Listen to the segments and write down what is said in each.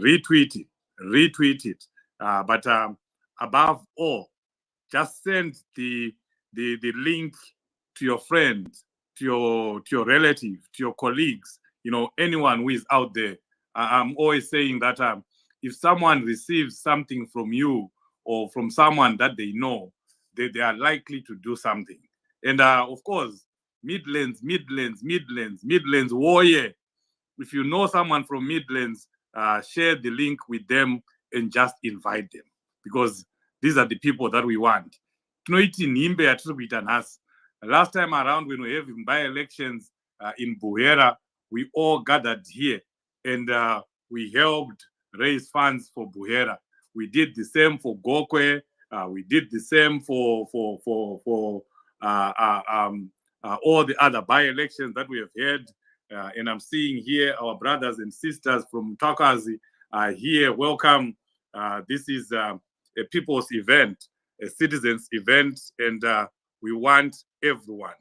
retweet it. But above all, just send the link to your friends, to your relative, to your colleagues, anyone who is out there. I'm always saying that if someone receives something from you or from someone that they know, they are likely to do something. And of course, Midlands, warrior. If you know someone from Midlands, share the link with them and just invite them, because these are the people that we want. Last time around, when we were having by-elections in Buhera, we all gathered here and we helped raise funds for Buhera. We did the same for Gokwe. We did the same for all the other by-elections that we have had. And I'm seeing here our brothers and sisters from Takazi are here. Welcome. This is a people's event, a citizens' event, and we want everyone.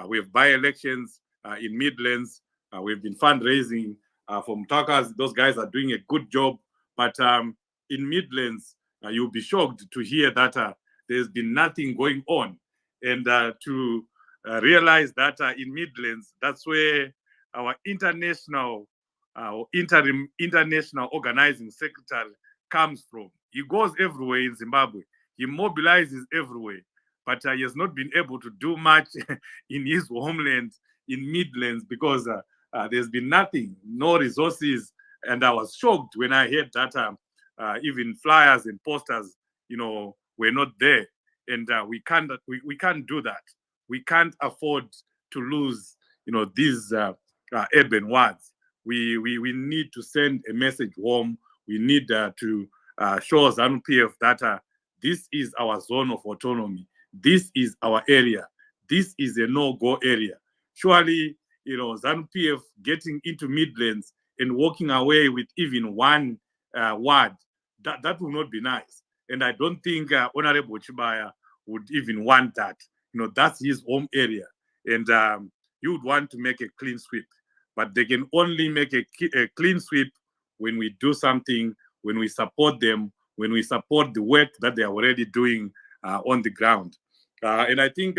We have by-elections in Midlands. We've been fundraising from Takazi. Those guys are doing a good job. But in Midlands, you'll be shocked to hear that there's been nothing going on. And to realize that in Midlands, that's where our international organizing secretary comes from. He goes everywhere in Zimbabwe. He mobilizes everywhere, but he has not been able to do much in his homeland, in Midlands, because there's been nothing, no resources. And I was shocked when I heard that even flyers and posters, were not there. And we can't do that. We can't afford to lose, these urban wards. We need to send a message home. We need to show ZANU-PF that this is our zone of autonomy. This is our area. This is a no-go area. Surely, ZANU-PF getting into Midlands and walking away with even one ward, that will not be nice. And I don't think Honorable Chibaya would even want that. That's his home area. And you would want to make a clean sweep. But they can only make a clean sweep when we do something, when we support them, when we support the work that they are already doing on the ground. And I think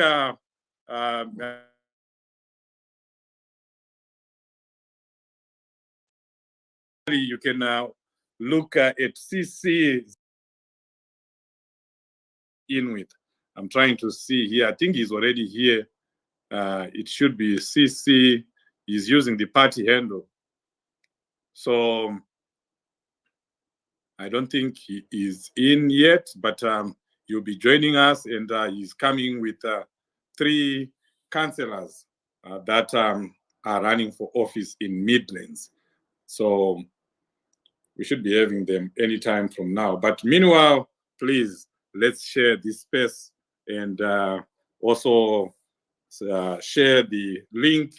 you can look at CC in with. I'm trying to see here. I think he's already here. It should be CC. He's using the party handle. So I don't think he is in yet, but he'll be joining us, and he's coming with 3 councillors that are running for office in Midlands. So we should be having them anytime from now. But meanwhile, please, let's share this space and also share the link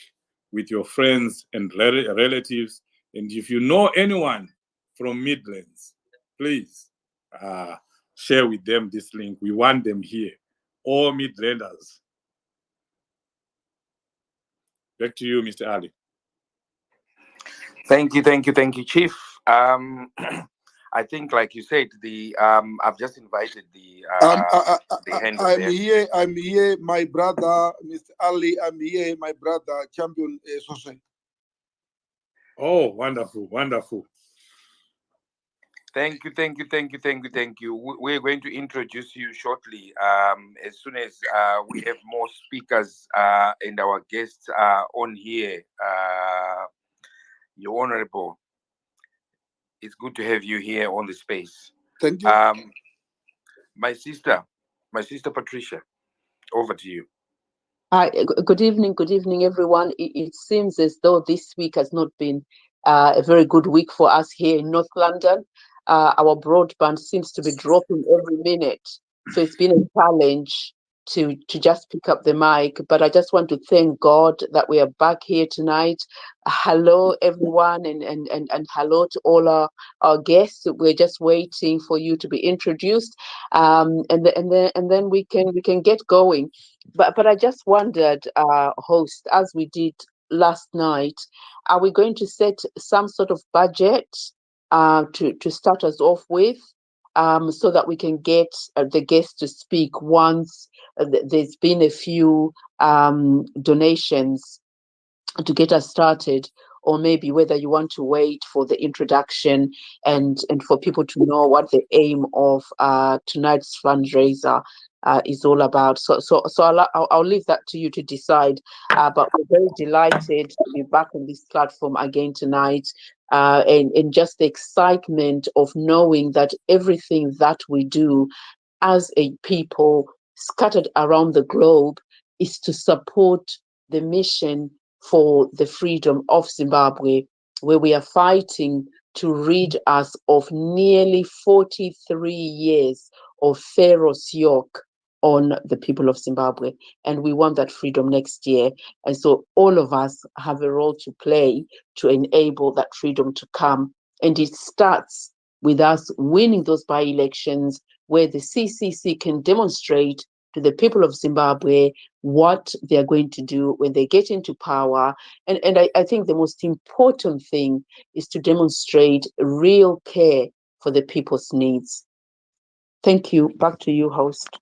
with your friends and relatives. And if you know anyone from Midlands, please share with them this link. We want them here, all Midlanders. Back to you, Mr. Ali. Thank you, Chief. I think, like you said, I've just invited the handle there. I'm here, my brother, Mr. Ali. I'm here, my brother, Champion Sose. Oh, wonderful. Thank you. We're going to introduce you shortly. As soon as we have more speakers and our guests on here. Your Honorable, it's good to have you here on the space. Thank you. My sister Patricia, over to you. Good evening, everyone. It seems as though this week has not been a very good week for us here in North London. Our broadband seems to be dropping every minute, so it's been a challenge to just pick up the mic. But I just want to thank God that we are back here tonight. Hello, everyone, and hello to all our guests. We're just waiting for you to be introduced, and then we can get going. But I just wondered, host, as we did last night, are we going to set some sort of budget to start us off with, so that we can get the guests to speak once there's been a few donations to get us started, or maybe whether you want to wait for the introduction and for people to know what the aim of tonight's fundraiser is all about. So I'll leave that to you to decide. But we're very delighted to be back on this platform again tonight, and just the excitement of knowing that everything that we do as a people scattered around the globe is to support the mission for the freedom of Zimbabwe, where we are fighting to rid us of nearly 43 years of Pharaoh's yoke on the people of Zimbabwe. And we want that freedom next year. And so all of us have a role to play to enable that freedom to come. And it starts with us winning those by-elections, where the CCC can demonstrate to the people of Zimbabwe what they are going to do when they get into power. And I think the most important thing is to demonstrate real care for the people's needs. Thank you. Back to you, host.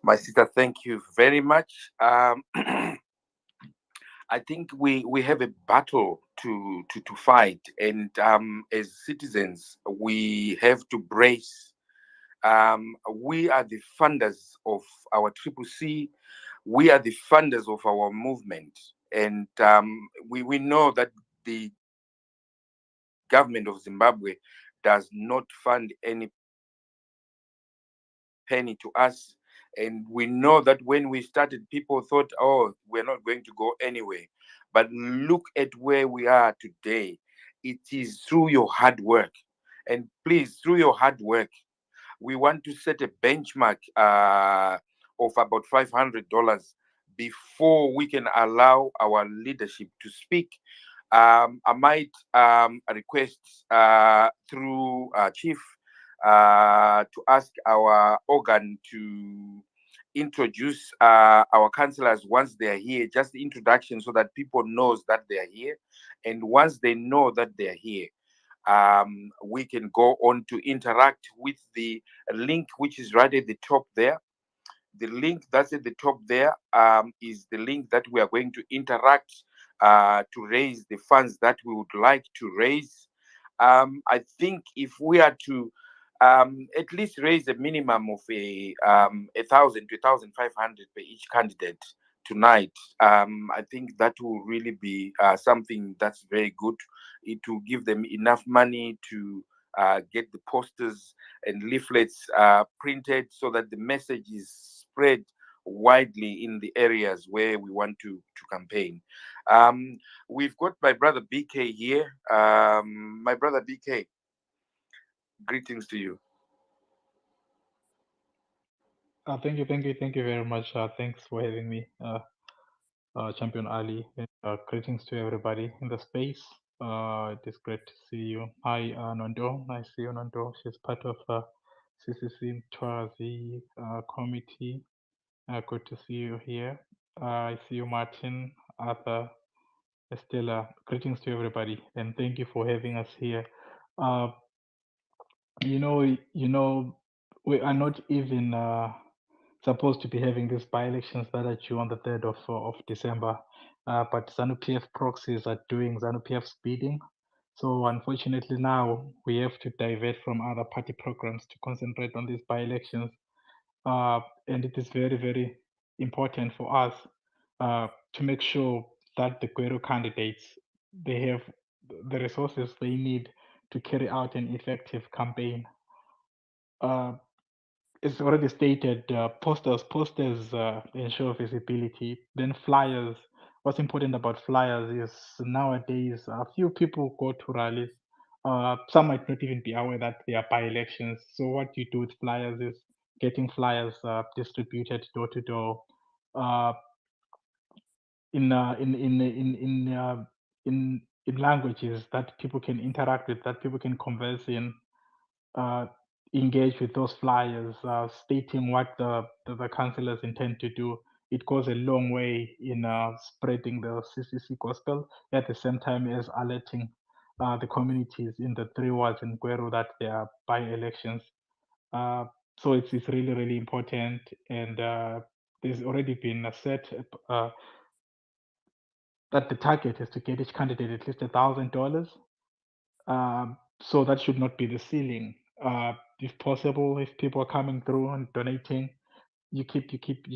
My sister, thank you very much. I think we have a battle to fight, and as citizens, we have to brace. We are the funders of our Triple C. We are the funders of our movement, and we know that the government of Zimbabwe does not fund any penny to us. And we know that when we started, people thought, oh, we're not going to go anywhere. But look at where we are today. It is through your hard work. And please, through your hard work, we want to set a benchmark of about $500 before we can allow our leadership to speak. I might request through Chief to ask our organ to introduce our councillors once they are here, just the introduction so that people knows that they are here. And once they know that they are here, we can go on to interact with the link which is right at the top there. The link that's at the top there is the link that we are going to interact to raise the funds that we would like to raise. I think if we are to at least raise a minimum of a 1,000 to 1,500 per each candidate tonight, I think that will really be something that's very good. It will give them enough money to get the posters and leaflets printed so that the message is spread widely in the areas where we want to campaign. We've got my brother BK here. My brother BK, greetings to you. Thank you very much. Thanks for having me, Champion Ali. Greetings to everybody in the space. It is great to see you. Hi, Nondo. Nice to see you, Nondo. She's part of CCC Twazi committee. Good to see you here. I see you, Martin, Arthur, Estella. Greetings to everybody, and thank you for having us here. Uh, you know, we are not even supposed to be having these by-elections that are due on the 3rd of December, but ZANU-PF proxies are doing ZANU-PF's bidding. So unfortunately now we have to divert from other party programs to concentrate on these by-elections. And it is very, very important for us to make sure that the Guero candidates, they have the resources they need to carry out an effective campaign. It's already stated, posters ensure visibility. Then flyers. What's important about flyers is nowadays a few people go to rallies. Some might not even be aware that they are by-elections. So what you do with flyers is getting flyers distributed door to door in languages that people can interact with, that people can converse in. Engage with those flyers, stating what the councillors intend to do. It goes a long way in spreading the CCC gospel at the same time as alerting the communities in the 3 wards in Gweru that there are by-elections. So it's really, really important. And there's already been a set that the target is to get each candidate at least $1,000. So that should not be the ceiling. If possible, if people are coming through and donating, you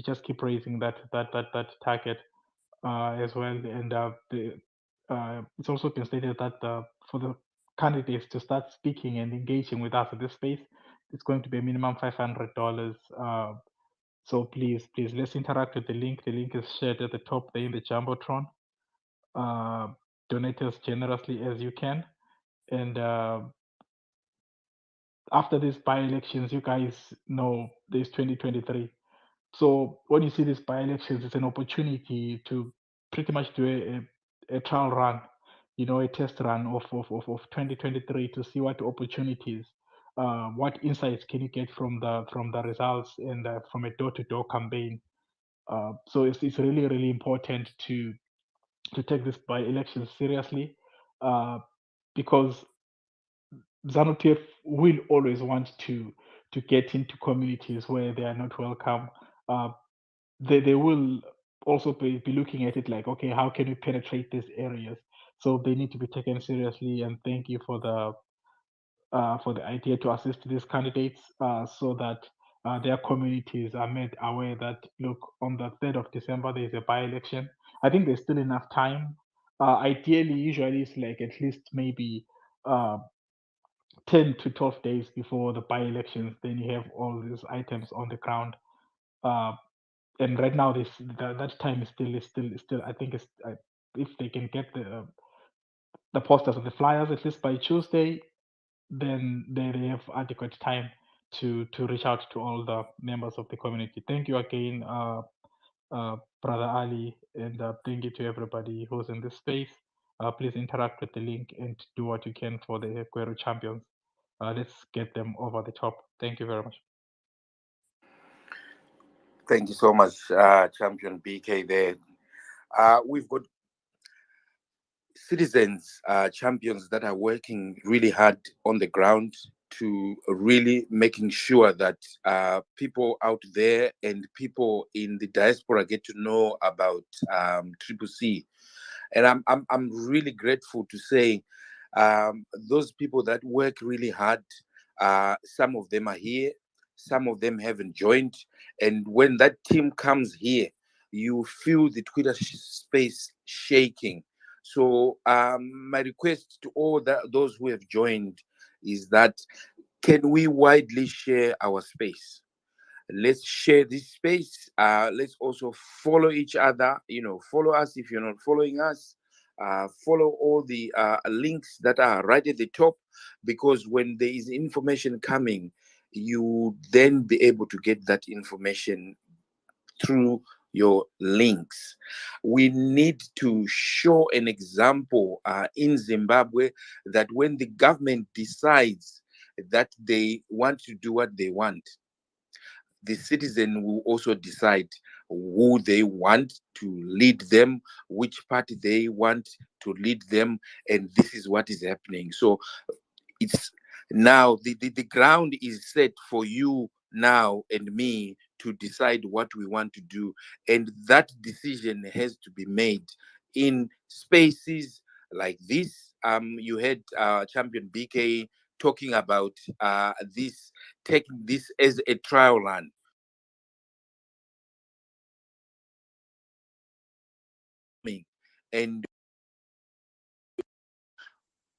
just keep raising that target as well. And it's also been stated that for the candidates to start speaking and engaging with us in this space, it's going to be a minimum $500. So please let's interact with the link. The link is shared at the top there in the jumbotron. Donate as generously as you can, and after these by-elections, you guys know there's 2023. So when you see these by-elections, it's an opportunity to pretty much do a trial run, a test run of 2023 to see what opportunities, what insights can you get from the results and from a door-to-door campaign. So it's really, really important to take this by-elections seriously, because ZANU-PF will always want to get into communities where they are not welcome. Uh, they will also be looking at it like, okay, how can we penetrate these areas? So they need to be taken seriously. And thank you for the idea to assist these candidates so that their communities are made aware that, look, on the 3rd of December there is a by-election. I think there's still enough time. Ideally, usually it's like at least maybe uh, 10 to 12 days before the by-elections, then you have all these items on the ground. Uh, and right now, that time is still. I think it's if they can get the posters and the flyers at least by Tuesday, then they have adequate time to reach out to all the members of the community. Thank you again, Brother Ali, and thank you to everybody who's in this space. Please interact with the link and do what you can for the Guero champions. Let's get them over the top. Thank you very much. Thank you so much, Champion BK. There, we've got citizens, champions that are working really hard on the ground to really making sure that people out there and people in the diaspora get to know about Triple C. And I'm really grateful to say those people that work really hard, some of them are here, some of them haven't joined. And when that team comes here, you feel the Twitter space shaking. So my request to all those who have joined is that can we widely share our space? Let's share this space. Let's also follow each other. Follow us if you're not following us. Follow all the links that are right at the top, because when there is information coming, you then be able to get that information through your links. We need to show an example in Zimbabwe that when the government decides that they want to do what they want, the citizen will also decide who they want to lead them, which party they want to lead them, and this is what is happening. So it's now the ground is set for you now and me to decide what we want to do, and that decision has to be made in spaces like this. You had Champion BK talking about this, taking this as a trial run. And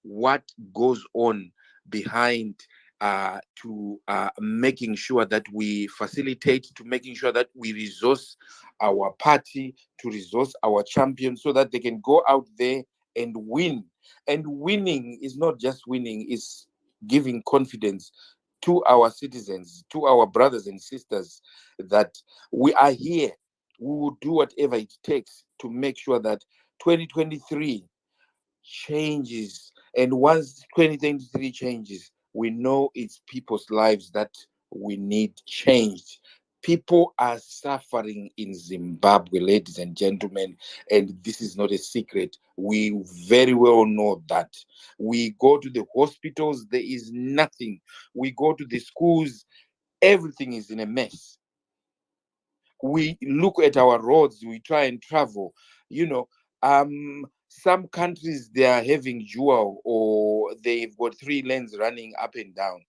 what goes on behind to making sure that we facilitate, to making sure that we resource our party, to resource our champions so that they can go out there and win. And winning is not just winning, it's giving confidence to our citizens, to our brothers and sisters, that we are here. We will do whatever it takes to make sure that 2023 changes. And once 2023 changes, we know it's people's lives that we need changed. People are suffering in Zimbabwe, ladies and gentlemen, and this is not a secret. We very well know that. We go to the hospitals, there is nothing. We go to the schools, everything is in a mess. We look at our roads, we try and travel. You know, some countries they are having dual, or they've got 3 lanes running up and down.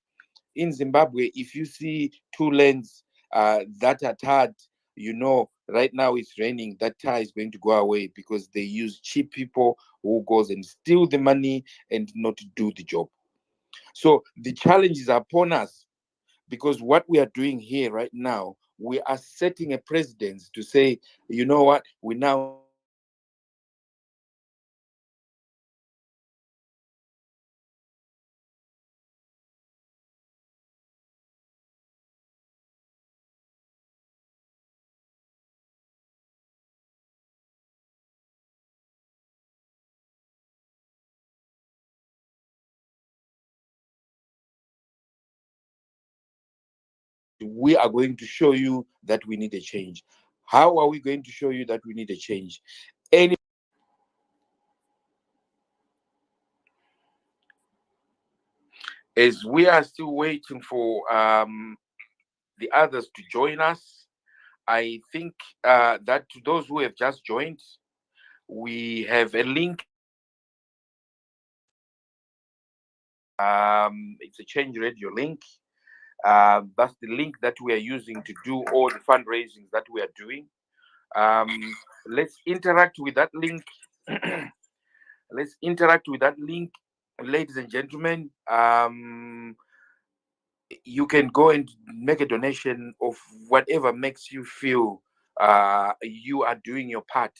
In Zimbabwe, if you see 2 lanes that are tarred, right now it's raining, that tar is going to go away because they use cheap people who goes and steal the money and not do the job. So the challenge is upon us, because what we are doing here right now, we are setting a precedence to say, you know what, we now need to change. We are going to show you that we need a change. How are we going to show you that we need a change? Any As we are still waiting for the others to join us, I think that to those who have just joined, we have a link. It's a Change Radio link. That's the link that we are using to do all the fundraisings that we are doing. Um, let's interact with that link. Let's interact with that link, ladies and gentlemen. You can go and make a donation of whatever makes you feel you are doing your part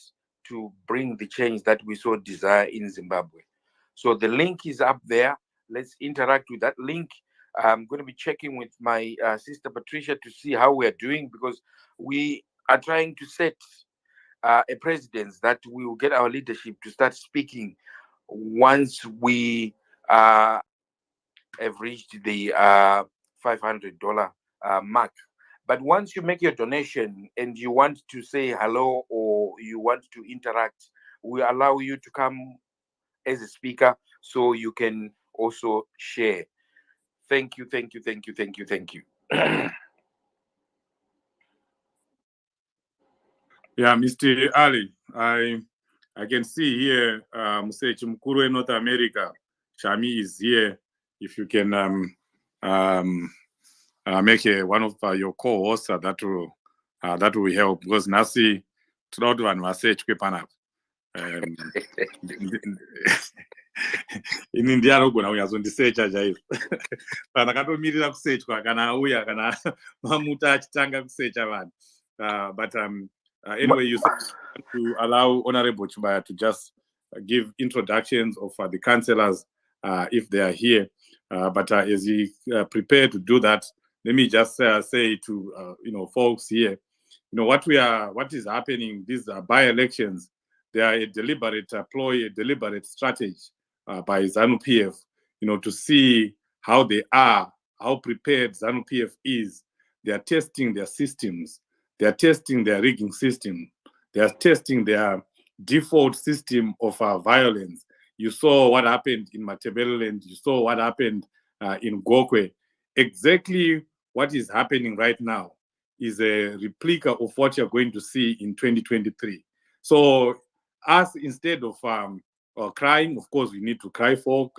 to bring the change that we so desire in Zimbabwe. So the link is up there. Let's interact with that link. I'm going to be checking with my sister Patricia to see how we are doing, because we are trying to set a precedence that we will get our leadership to start speaking once we have reached the $500 mark. But once you make your donation and you want to say hello or you want to interact, we allow you to come as a speaker so you can also share. Thank you, thank you, thank you, thank you, thank you. Yeah, Mr. Ali, I can see here, Msechi Mkuru in North America, Shami is here. If you can make one of your co-hosts, that will help, because Nasi throughout one message keep in India nogona uyazondisecha chaivo kana katomirira kusechwa kana auya kana mamuta achitanga kusecha vanhu but anyway, you said to allow Honorable Chubaya to just give introductions of the councillors if they are here. But as he prepare to do that, let me just say to folks here, what is happening. These by-elections, they are a deliberate ploy, a deliberate strategy by ZANU-PF, to see how they are, how prepared ZANU-PF is. They are testing their systems. They are testing their rigging system. They are testing their default system of violence. You saw what happened in Matabeleland. You saw what happened in Gokwe. Exactly what is happening right now is a replica of what you're going to see in 2023. So us, instead of crying, of course, we need to cry for,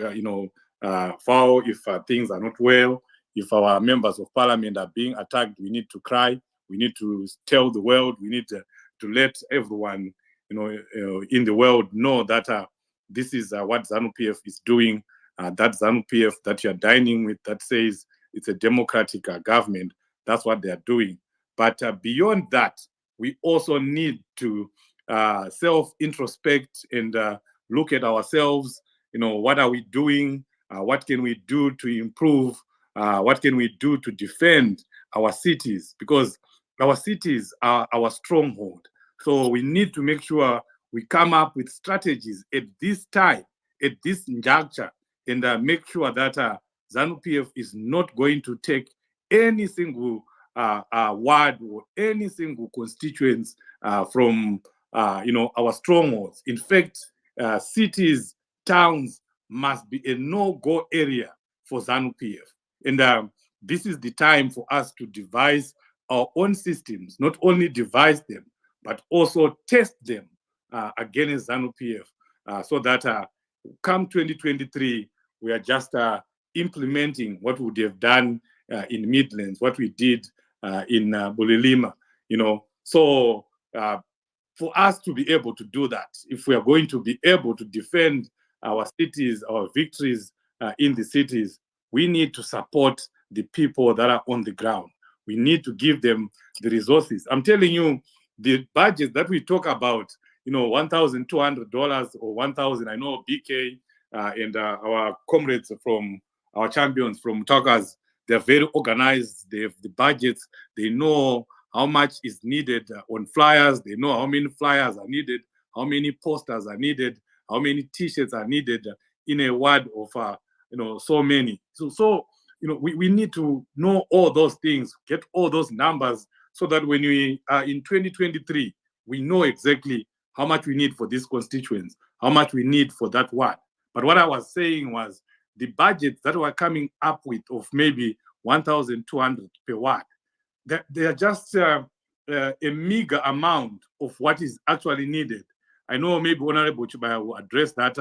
foul if things are not well. If our members of parliament are being attacked, we need to cry. We need to tell the world. We need to let everyone, in the world know that this is what ZANU-PF is doing. That ZANU-PF that you're dining with, that says it's a democratic government. That's what they are doing. But beyond that, we also need to self-introspect and look at ourselves. What are we doing? What can we do to improve? What can we do to defend our cities? Because our cities are our stronghold. So we need to make sure we come up with strategies at this time, at this juncture, and make sure that ZANU-PF is not going to take any single ward or any single constituents from our strongholds. In fact, cities, towns must be a no-go area for ZANU-PF. And this is the time for us to devise our own systems, not only devise them, but also test them against ZANU-PF so that come 2023, we are just implementing what we would have done in Midlands, what we did in Bulilima, So for us to be able to do that, if we are going to be able to defend our cities, our victories in the cities, we need to support the people that are on the ground. We need to give them the resources. I'm telling you, the budget that we talk about, $1,200 or 1,000. I know BK and our comrades from our champions from Talkers, they're very organized. They have the budgets. They know how much is needed on flyers. They know how many flyers are needed, how many posters are needed, how many T-shirts are needed in a ward of so many. So we need to know all those things, get all those numbers, so that when we are in 2023, we know exactly how much we need for these constituents, how much we need for that ward. But what I was saying was the budgets that we're coming up with of maybe 1,200 per ward, they are just a meager amount of what is actually needed. I know maybe Honorable Chubaya will address that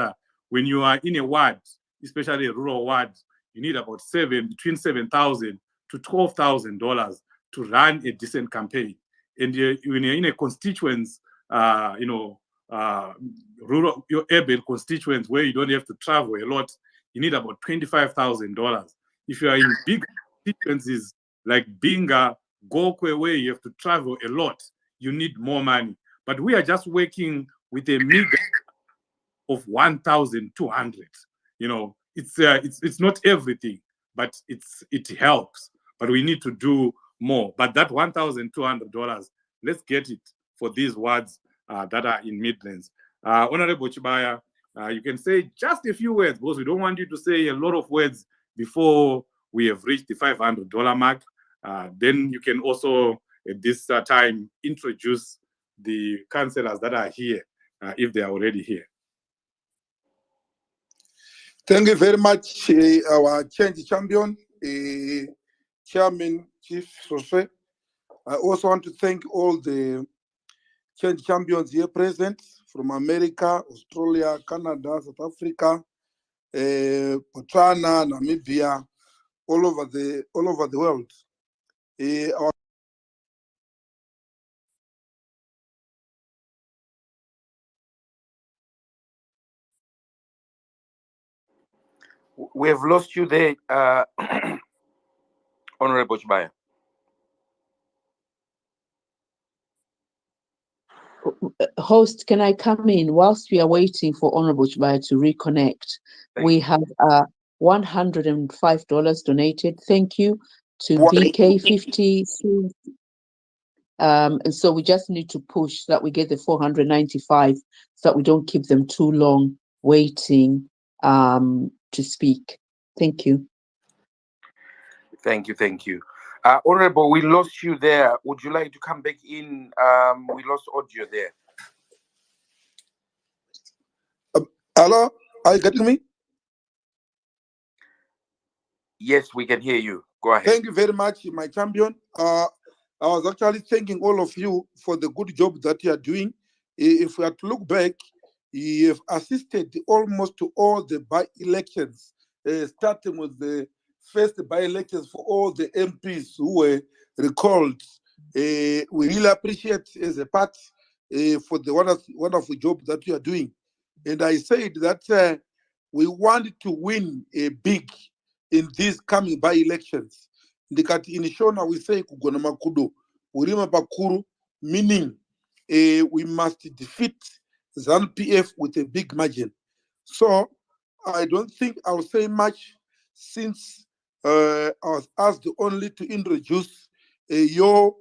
when you are in a ward, especially a rural ward, you need about between $7,000 to $12,000 to run a decent campaign. And when you're in a constituents, rural, your urban constituents where you don't have to travel a lot, you need about $25,000. If you are in big constituencies like Binga, Gokwe, where you have to travel a lot, you need more money. But we are just working with a meager of 1,200. It's not everything, but it helps. But we need to do more. But that $1,200, let's get it for these wards that are in Midlands. Honorable Chibaya, you can say just a few words, because we don't want you to say a lot of words before we have reached the $500 mark. Then you can also, at this time, introduce the councillors that are here, if they are already here. Thank you very much, our change champion, Chairman Chief Sose. I also want to thank all the change champions here present from America, Australia, Canada, South Africa, Botswana, Namibia, all over the world. We have lost you there, Honorable Chibaya. Host, can I come in whilst we are waiting for Honorable Chibaya to reconnect? We have $105 donated. Thank you to BK50. And so we just need to push so that we get the 495, so that we don't keep them too long waiting to speak. Thank you. Thank you. Honorable, we lost you there. Would you like to come back in? We lost audio there. Hello, are you getting me? Yes, we can hear you. Go ahead. Thank you very much, my champion. I was actually thanking all of you for the good job that you are doing. If we have to look back, you have assisted almost to all the by-elections, starting with the first by-elections for all the MPs who were recalled. We really appreciate as a part for the wonderful job that you are doing. And I said that we want to win big in these coming by-elections. Ndikati inishona we say kugona makudo, urima pakuru, meaning we must defeat ZANU-PF with a big margin. So I don't think I'll say much, since I was asked only to introduce your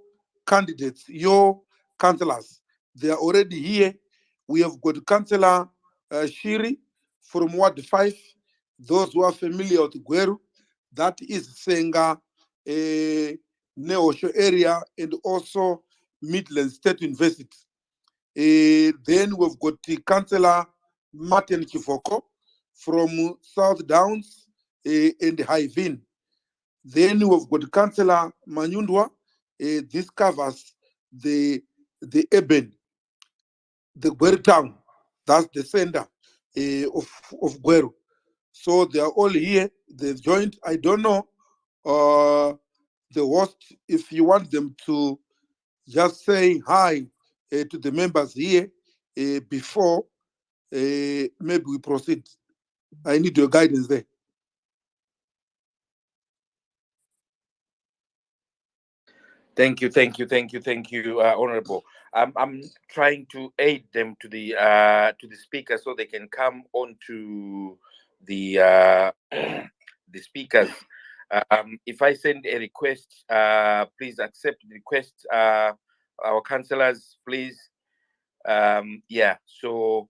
candidates, your councillors. They are already here. We have got Councillor Shiri from Ward 5. Those who are familiar with Gweru, that is Senga Neosho area, and also Midlands State University. Then we've got the Councillor Martin Kifoko from South Downs and Highveen. Then we've got Councillor Manyundwa. This covers the urban, the Gweru town. That's the center of Gweru. So they are all here. They've joined. I don't know the host, if you want them to just say hi to the members here before maybe we proceed. I need your guidance there. Thank you, Honorable. I'm trying to aid them to the speaker so they can come on to the the speakers. If I send a request, please accept the request. Our councillors, please. Yeah. So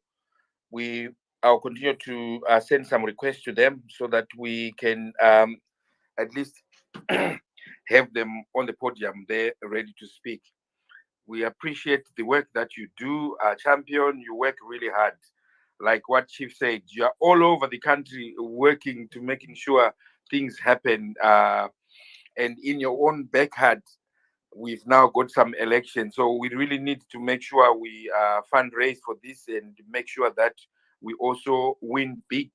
I'll continue to send some requests to them so that we can at least have them on the podium there ready to speak. We appreciate the work that you do, Champion. You work really hard. Like what Chief said, you are all over the country working to making sure things happen. And in your own backyard, we've now got some elections. So we really need to make sure we fundraise for this and make sure that we also win big.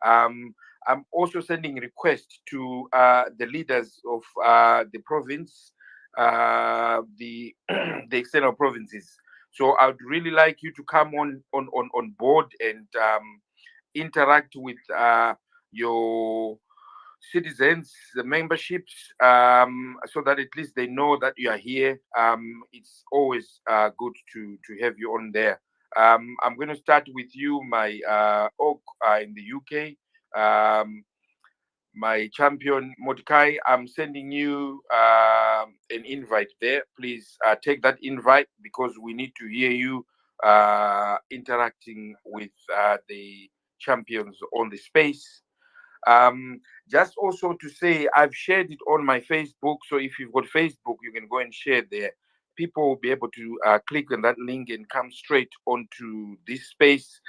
I'm also sending requests to the leaders of the province, the the external provinces. So I would really like you to come on board and interact with your citizens, the memberships, so that at least they know that you are here. It's always good to have you on there. I'm going to start with you, my Oak in the UK. My champion Mordecai, I'm sending you an invite there. Please take that invite because we need to hear you interacting with the champions on the space. Just also to say, I've shared it on my Facebook. So if you've got Facebook, you can go and share there. People will be able to click on that link and come straight onto this space.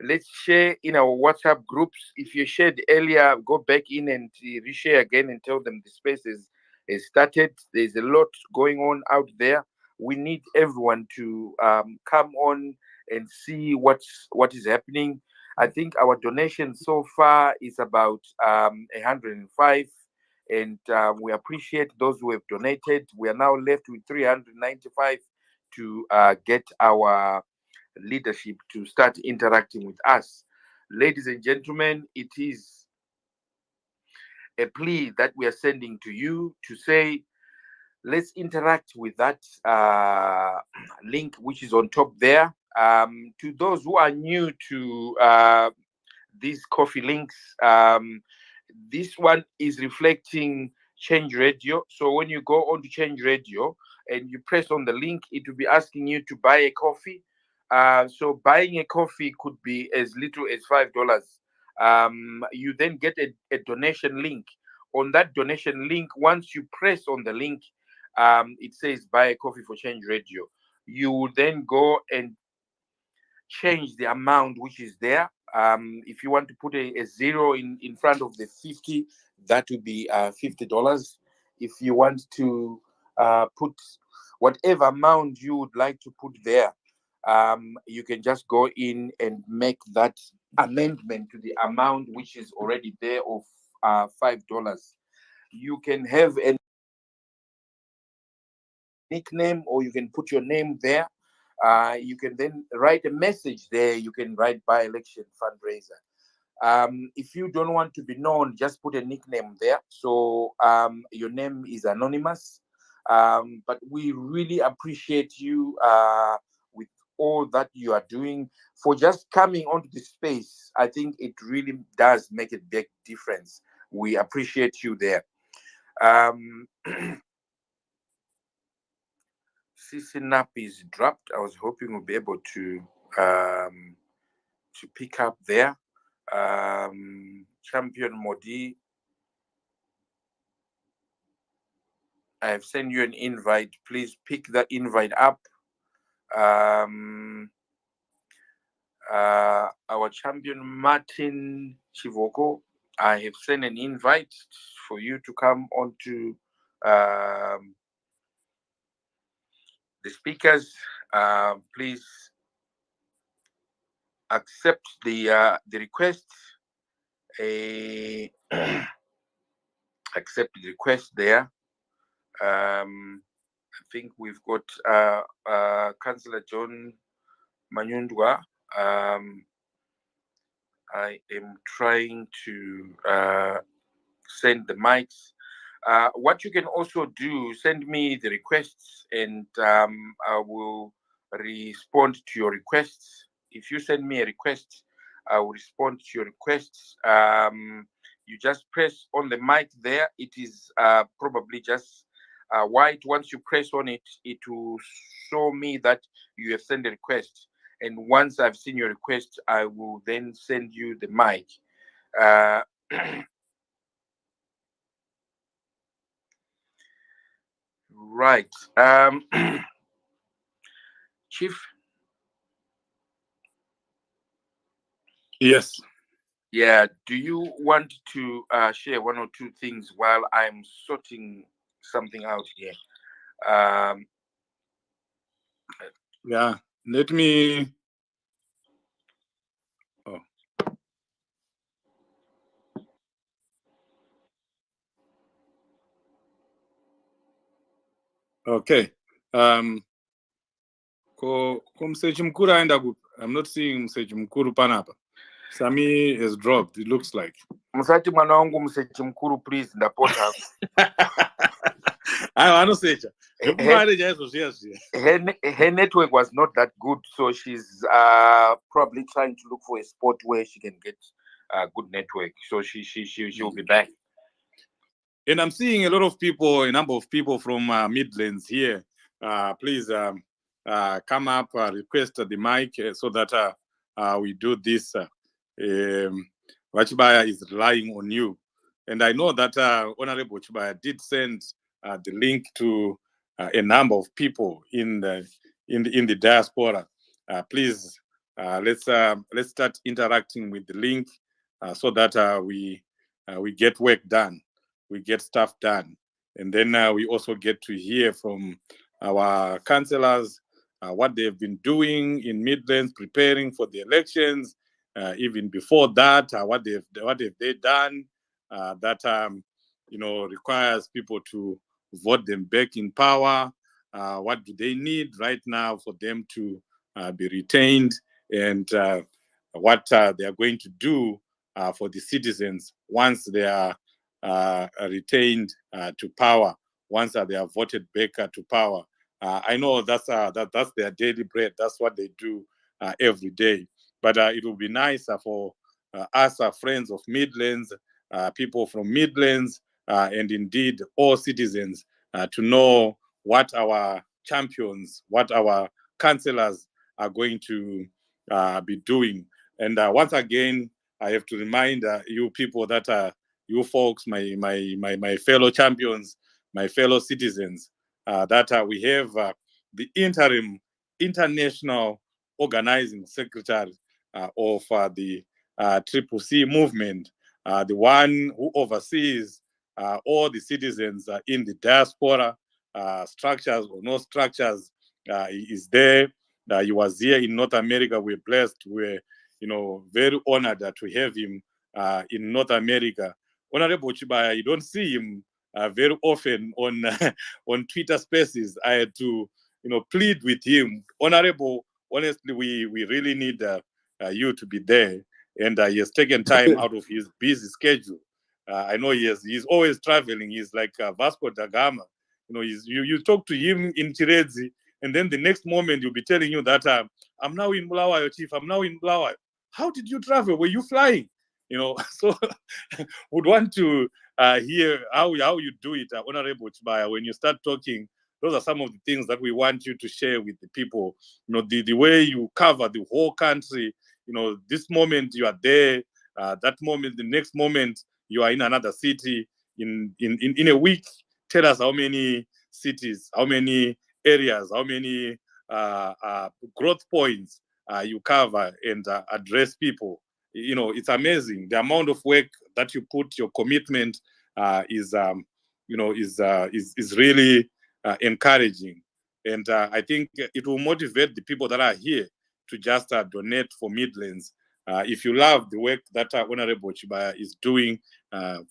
Let's share in our WhatsApp groups. If you shared earlier, go back in and reshare again and tell them the space is started. There's a lot going on out there. We need everyone to come on and see what is happening. I think our donation so far is about 105, and we appreciate those who have donated. We are now left with 395 to get our leadership to start interacting with us. Ladies and gentlemen, it is a plea that we are sending to you to say, let's interact with that link which is on top there. To those who are new to these coffee links, this one is reflecting Change Radio. So when you go on to Change Radio and you press on the link, it will be asking you to buy a coffee. So buying a coffee could be as little as $5. You then get a donation link. On that donation link, once you press on the link, it says buy a coffee for Change Radio. You will then go and change the amount which is there. If you want to put a zero in front of the 50, that would be $50. If you want to put whatever amount you would like to put there, you can just go in and make that amendment to the amount which is already there of $5. You can have a nickname or you can put your name there. You can then write a message there. You can write by-election fundraiser. If you don't want to be known, just put a nickname there. So your name is anonymous. But we really appreciate you with all that you are doing for just coming onto the space. I think it really does make a big difference. We appreciate you there. CC is dropped. I was hoping we'll be able to pick up there. Champion Modi. I've sent you an invite. Please pick the invite up. Our champion Martin Chivoko, I have sent an invite for you to come onto the speakers. Please accept the request. Accept the request there. I think we've got Councillor John Manyundwa. I am trying to send the mics. What you can also do, send me the requests, and I will respond to your requests. If you send me a request, I will respond to your requests. You just press on the mic there. It is probably just white. Once you press on it, it will show me that you have sent a request. And once I've seen your request, I will then send you the mic. Right. Chief? Yes. Yeah. Do you want to share one or two things while I'm sorting something out here? Yeah. Let me. Oh. Okay. Msechi mkuru aenda kupi? I'm not seeing Msechi mkuru panapa. Sami has dropped, it looks like. Musati mwana wangu Msechi mkuru, please, ndapota. Her network was not that good, so she's probably trying to look for a spot where she can get a good network. So she'll be back. And I'm seeing a lot of people, a number of people from Midlands here. Please come up, request the mic so that we do this. Wachibaya is relying on you. And I know that Honorable Chibaya did send the link to a number of people in the diaspora. Please, let's start interacting with the link so that we get work done. We get stuff done. And then we also get to hear from our councillors what they've been doing in Midlands, preparing for the elections. Even before that, what have they done that requires people to vote them back in power? What do they need right now for them to be retained, and what they are going to do for the citizens once they are retained to power, once they are voted back to power. I know that's their daily bread. That's what they do every day. But it will be nice for us, friends of Midlands, people from Midlands, and indeed all citizens to know what our champions, what our councillors are going to be doing. And once again, I have to remind you people that you folks, my fellow champions, my fellow citizens, that we have the interim international organizing secretary of the Triple C movement, the one who oversees all the citizens in the diaspora, structures or no structures, is there. He was here in North America. We're blessed. We're very honored to have him in North America. Honorable Chibaya, you don't see him very often on on Twitter Spaces. I had to plead with him. Honorable, honestly, we really need you to be there, and he has taken time out of his busy schedule. I know he's always traveling. He's like Vasco da Gama. You talk to him in Chirezi, and then the next moment he'll be telling you that I'm now in Bulawayo, Chief. I'm now in Bulawayo. How did you travel? Were you flying? So would want to hear how you do it, Honorable Chibaya. When you start talking, those are some of the things that we want you to share with the people. The way you cover the whole country. This moment you are there, that moment, the next moment you are in another city. In a week, tell us how many cities, how many areas, how many growth points you cover and address people. You know, it's amazing the amount of work that you put. Your commitment is really encouraging, and I think it will motivate the people that are here to just donate for Midlands. If you love the work that Honorable Chibaya is doing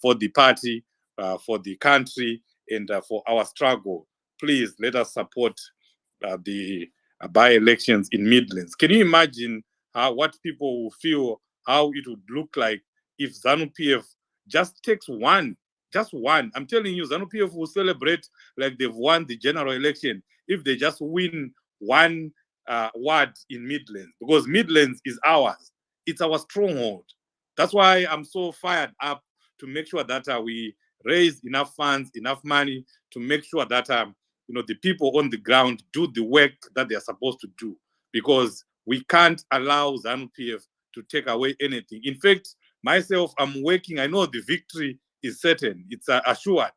for the party, for the country, and for our struggle, please let us support the by-elections in Midlands. Can you imagine what people will feel, how it would look like if ZANU-PF just takes one, just one? I'm telling you, ZANU-PF will celebrate like they've won the general election if they just win one ward in Midlands, because Midlands is ours. It's our stronghold. That's why I'm so fired up to make sure that we raise enough funds, enough money to make sure that the people on the ground do the work that they are supposed to do, because we can't allow ZANU-PF to take away anything. In fact, myself, I'm working. I know the victory is certain; it's assured,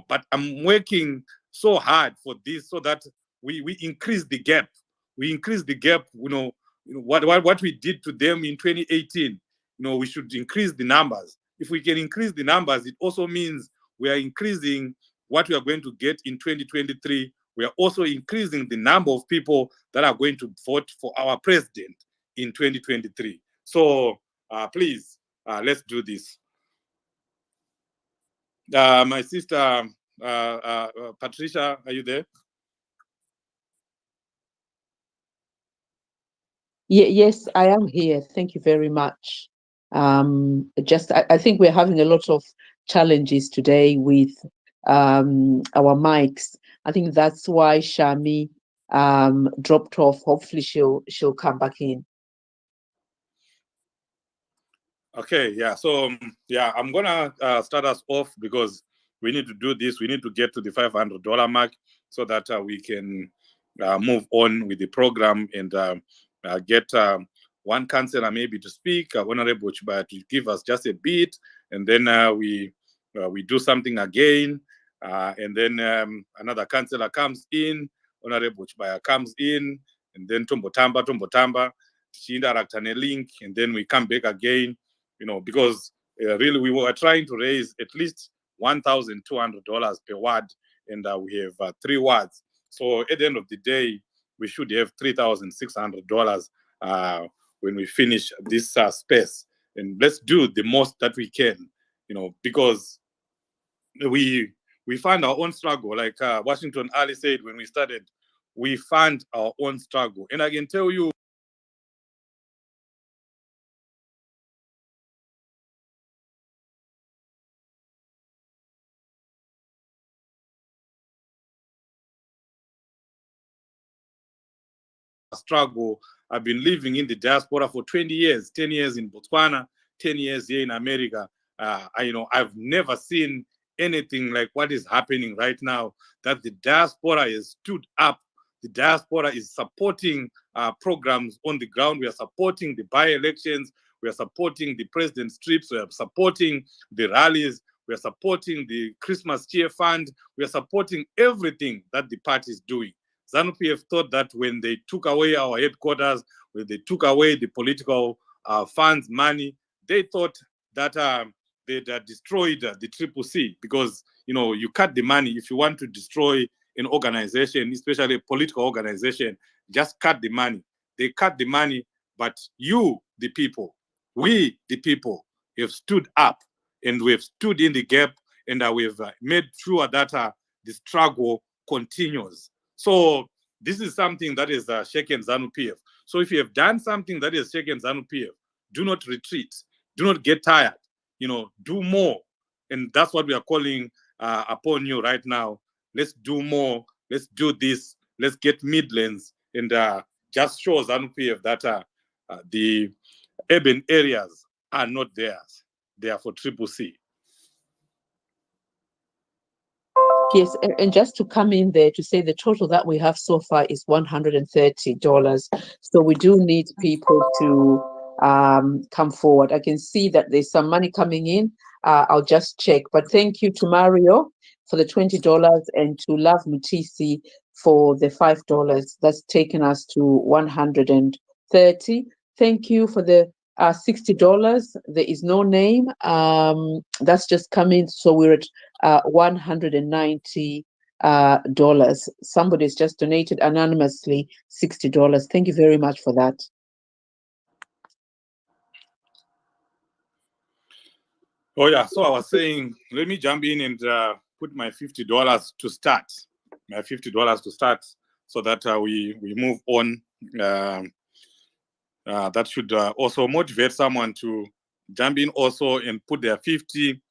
but I'm working so hard for this so that we increase the gap. We increase the gap. What we did to them in 2018. We should increase the numbers. If we can increase the numbers, it also means we are increasing what we are going to get in 2023. We are also increasing the number of people that are going to vote for our president in 2023. So please, let's do this. My sister, Patricia, are you there? Yes, I am here. Thank you very much. I think we're having a lot of challenges today with our mics. I think that's why Shami dropped off. Hopefully she'll come back in. Okay, yeah. So I'm gonna start us off because we need to do this. We need to get to the $500 mark so that we can move on with the program and get one councillor maybe to speak, Honorable Chibaya to give us just a bit, and then we do something again, and then another councillor comes in, Honorable Chibaya comes in, and then Tombo Tamba, she interacts on a link, and then we come back again, because really we were trying to raise at least $1,200 per ward, and we have 3 wards. So at the end of the day, we should have $3,600 when we finish this space. And let's do the most that we can, because we find our own struggle. Like Washington Ali said when we started, we find our own struggle. And I can tell you, struggle. I've been living in the diaspora for 20 years, 10 years in Botswana, 10 years here in America. I've never seen anything like what is happening right now, that the diaspora has stood up. The diaspora is supporting programs on the ground. We are supporting the by-elections. We are supporting the president's trips. We are supporting the rallies. We are supporting the Christmas cheer fund. We are supporting everything that the party is doing. ZANU-PF thought that when they took away our headquarters, when they took away the political funds money, they thought that they destroyed the CCC, because you cut the money. If you want to destroy an organization, especially a political organization, just cut the money. They cut the money, but you, the people, we, the people, have stood up, and we have stood in the gap, and we have made sure that the struggle continues. So this is something that is shaken ZANU-PF. So if you have done something that is shaken ZANU-PF, do not retreat. Do not get tired. Do more. And that's what we are calling upon you right now. Let's do more. Let's do this. Let's get Midlands, and just show ZANU-PF that the urban areas are not theirs. They are for CCC. Yes, and just to come in there to say the total that we have so far is $130. So we do need people to come forward. I can see that there's some money coming in. I'll just check. But thank you to Mario for the $20 and to Love Mutisi for the $5. That's taken us to 130. Thank you for the $60. There is no name. That's just coming. So we're at $190. Somebody's just donated anonymously $60. Thank you very much for that. Oh yeah, so I was saying, let me jump in and put my $50 to start. My $50 to start, so that we move on. That should also motivate someone to jump in also and put their 50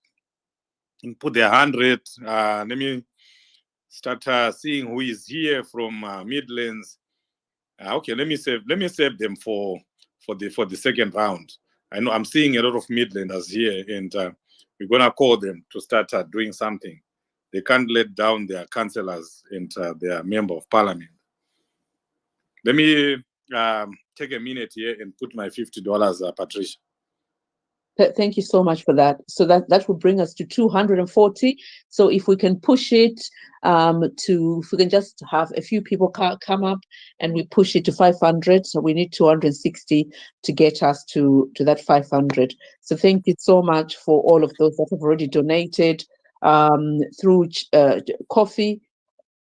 and put their 100. Let me start seeing who is here from Midlands. Okay, let me save them for the second round. I know I'm seeing a lot of Midlanders here, and we're gonna call them to start doing something. They can't let down their councillors and their member of parliament. Let me take a minute here and put my $50, Patricia. Thank you so much for that. So that will bring us to 240. So if we can push it if we can just have a few people come up and we push it to 500. So we need 260 to get us to that 500. So thank you so much for all of those that have already donated through Coffee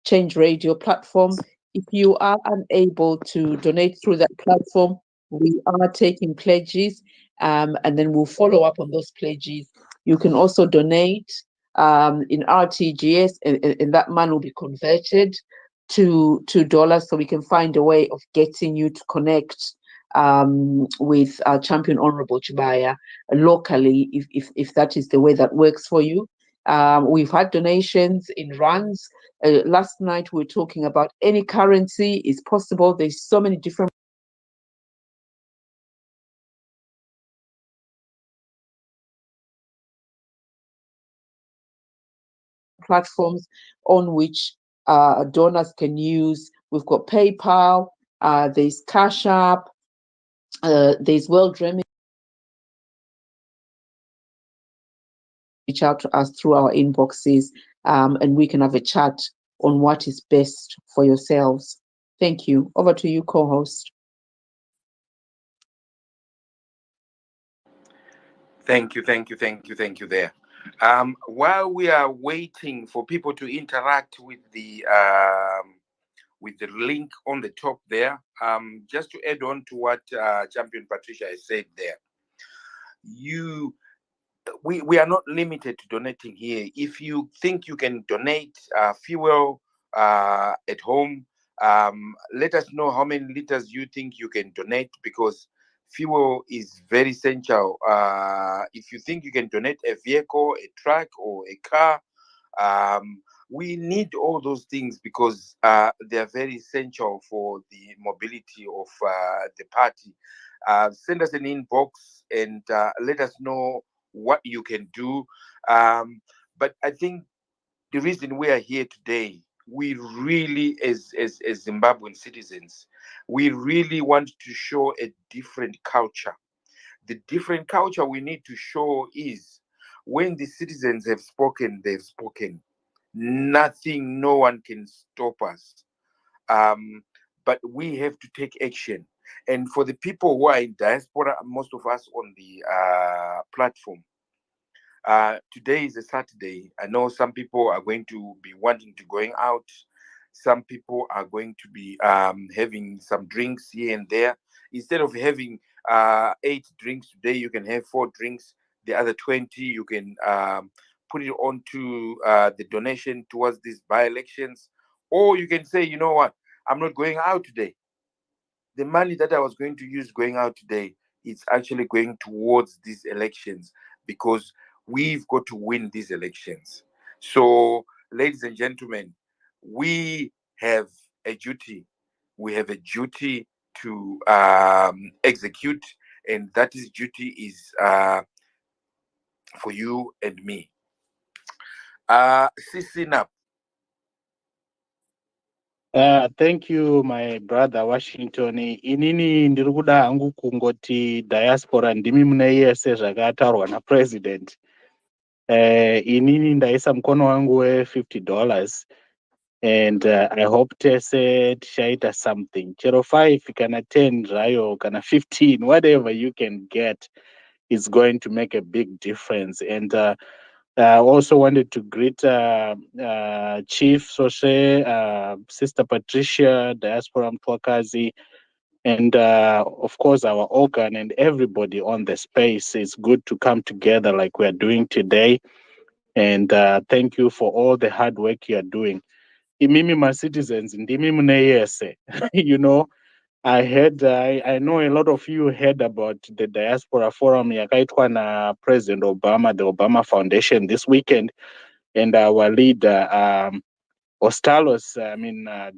Change Radio platform. If you are unable to donate through that platform, we are taking pledges, and then we'll follow up on those pledges. You can also donate in RTGS, and that money will be converted to $2, so we can find a way of getting you to connect with our Champion Honorable Chibaya locally, if that is the way that works for you. We've had donations in rands. Last night we were talking about any currency is possible. There's so many different platforms on which donors can use. We've got PayPal, there's Cash App, there's World Remedy. Reach out to us through our inboxes, and we can have a chat on what is best for yourselves. Thank you. Over to you, co-host. Thank you there. While we are waiting for people to interact with the link on the top there, just to add on to what Champion Patricia has said there, we are not limited to donating here. If you think you can donate fuel at home, let us know how many liters you think you can donate, because fuel is very essential. If you think you can donate a vehicle, a truck, or a car, we need all those things, because they are very essential for the mobility of the party. Send us an inbox and let us know what you can do. But I think the reason we are here today, we really, as Zimbabwean citizens, we really want to show a different culture. The different culture we need to show is, when the citizens have spoken, they've spoken. Nothing, no one can stop us. But we have to take action. And for the people who are in diaspora, most of us on the platform, today is a Saturday. I know some people are going to be wanting to going out. Some people are going to be having some drinks here and there. Instead of having 8 drinks today, you can have 4 drinks. The other 20, you can put it onto the donation towards these by-elections. Or you can say, you know what, I'm not going out today. The money that I was going to use going out today, it's actually going towards these elections, because we've got to win these elections. So, ladies and gentlemen, we have a duty. We have a duty to execute, and that is duty is for you and me. Sisinap. Thank you, my brother Washington. Inini ndiri kuda hangu kungoti diaspora ndimi mune yese zvakatarwa napresident. Inini ndaisa mkono wangu $50 and I hope tese tishaita something chero 5 kana 10 zvayo kana 15 whatever you can get is going to make a big difference. And I also wanted to greet Chief Soshe, Sister Patricia, Diaspora Mtwakazi, and of course our organ and everybody on the space. It's good to come together like we are doing today. And thank you for all the hard work you are doing. Imimi my citizens, ndimi mune yese. You know, I know a lot of you heard about the Diaspora Forum yakaitwa na President Obama, the Obama Foundation this weekend, and our leader, Ostalos,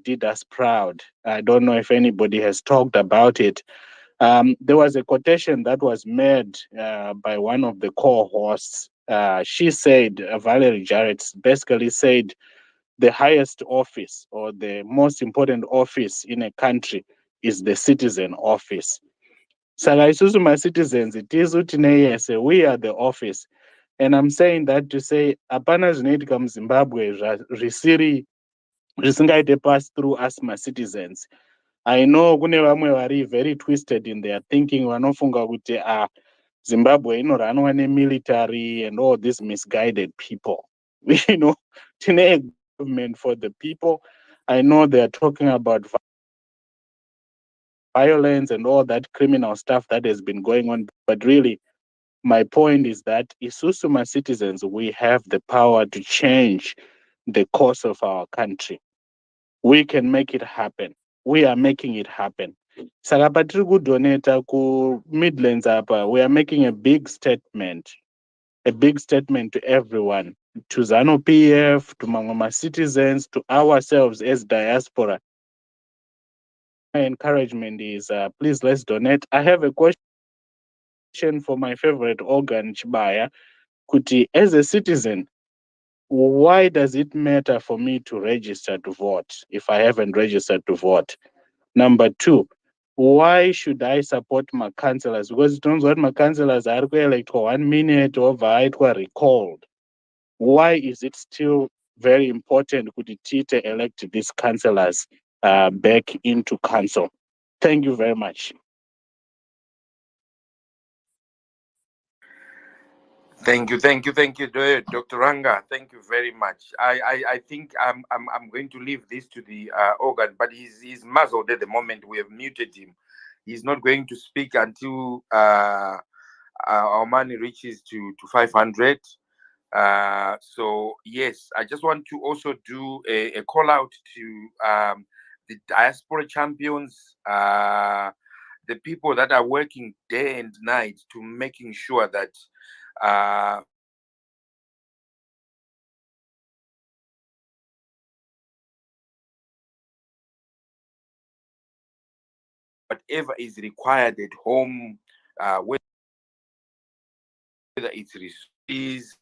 did us proud. I don't know if anybody has talked about it. There was a quotation that was made by one of the co-hosts. She said, Valerie Jarrett basically said, the highest office or the most important office in a country is the citizen office. Saka isusu ma-citizens tisu tineyese, we are the office. And I'm saying that to say hapana zvinoitika muZimbabwe zvisingaite pass through us ma-citizens. I know kune vamwe vari very twisted in their thinking vanofunga kuti Zimbabwe inoranwa military and all these misguided people. You know, tine government for the people. I know they are talking about violence and all that criminal stuff that has been going on, but really my point is that Isusuma citizens, we have the power to change the course of our country. We can make it happen. We are making it happen. Saka patiri kudoneta ku Midlands apa, we are making a big statement to everyone, to ZANU PF, to Mangoma citizens, to ourselves as diaspora. My encouragement is please let's donate. I have a question for my favorite organ, Chibaya. Kuti, as a citizen, why does it matter for me to register to vote if I haven't registered to vote? Number two, why should I support my councillors? Because it turns out my councillors are elected 1 minute over aitwa recalled. Why is it still very important could Tite elect these councillors back into council? Thank you very much. Thank you, Dr. Ranga. Thank you very much. I think I'm going to leave this to the organ, but he's muzzled at the moment. We have muted him. He's not going to speak until our money reaches to 500. So yes, I just want to also do a call out to the diaspora champions, the people that are working day and night to making sure that whatever is required at home, whether it's resources,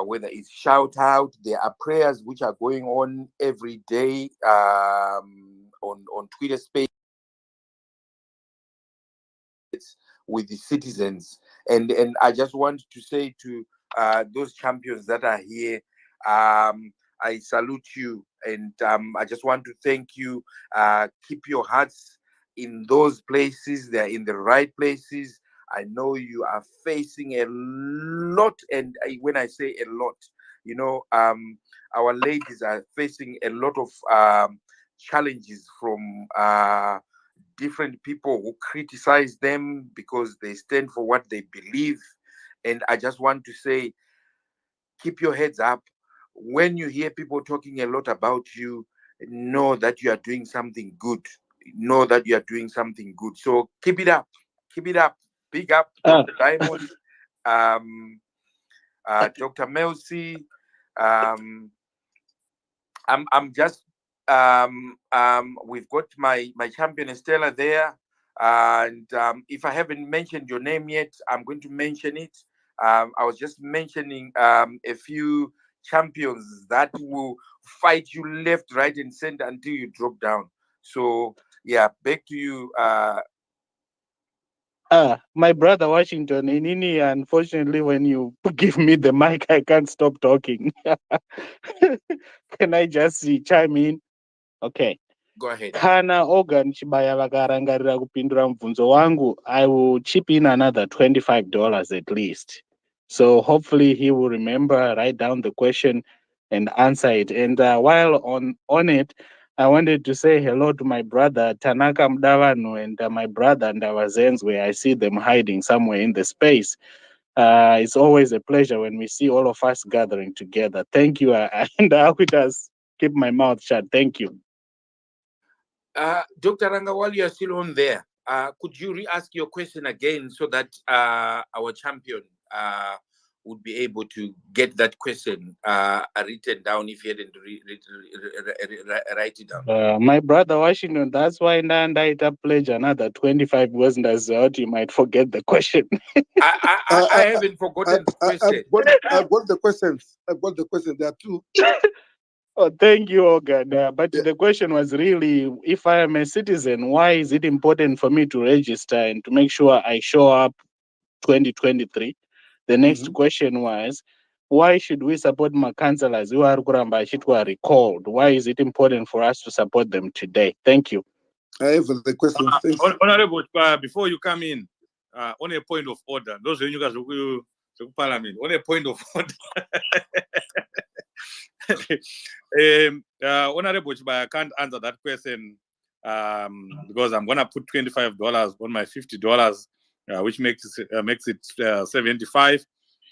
whether it's shout out, there are prayers which are going on every day on Twitter space with the citizens, and I just want to say to those champions that are here, I salute you, and I just want to thank you. Keep your hearts in those places; they're in the right places. I know you are facing a lot, and when I say a lot, you know, our ladies are facing a lot of challenges from different people who criticize them because they stand for what they believe. And I just want to say, keep your heads up. When you hear people talking a lot about you, know that you are doing something good. Know that you are doing something good. So keep it up. Keep it up. Big up, Dr. Diamond, Dr. Melcy. I'm just we've got my champion Estella there, and if I haven't mentioned your name yet, I'm going to mention it. I was just mentioning a few champions that will fight you left, right, and center until you drop down. So yeah, back to you, My brother Washington, Inini, unfortunately, when you give me the mic, I can't stop talking. Can I just chime in? Okay. Go ahead. Kana Organ Chibaya vakarangarira kupindura mubvunzo wangu, I will chip in another $25 at least. So hopefully he will remember, write down the question and answer it. And while on it, I wanted to say hello to my brother Tanaka Mdavanu and my brother Ndavazenz, where I see them hiding somewhere in the space. It's always a pleasure when we see all of us gathering together. Thank you. And I will just keep my mouth shut. Thank you. Dr. Ranga, while you are still on there, could you re-ask your question again so that our champion would be able to get that question written down if he hadn't write it down? My brother Washington, that's why I pledge another 25 was out. You might forget the question. I haven't forgotten the question. I've got the questions. I've got the questions. There are two. Oh, thank you, Organ. But the question was really, if I am a citizen, why is it important for me to register and to make sure I show up 2023? The next question was, why should we support my councillors who are recalled? Why is it important for us to support them today? Thank you. I have the questions. Thanks. Honorable, before you come in, on a point of order, those of you guys who parliament, on a point of order. Honorable, I can't answer that question because I'm gonna put $25 on my $50, which makes it 75.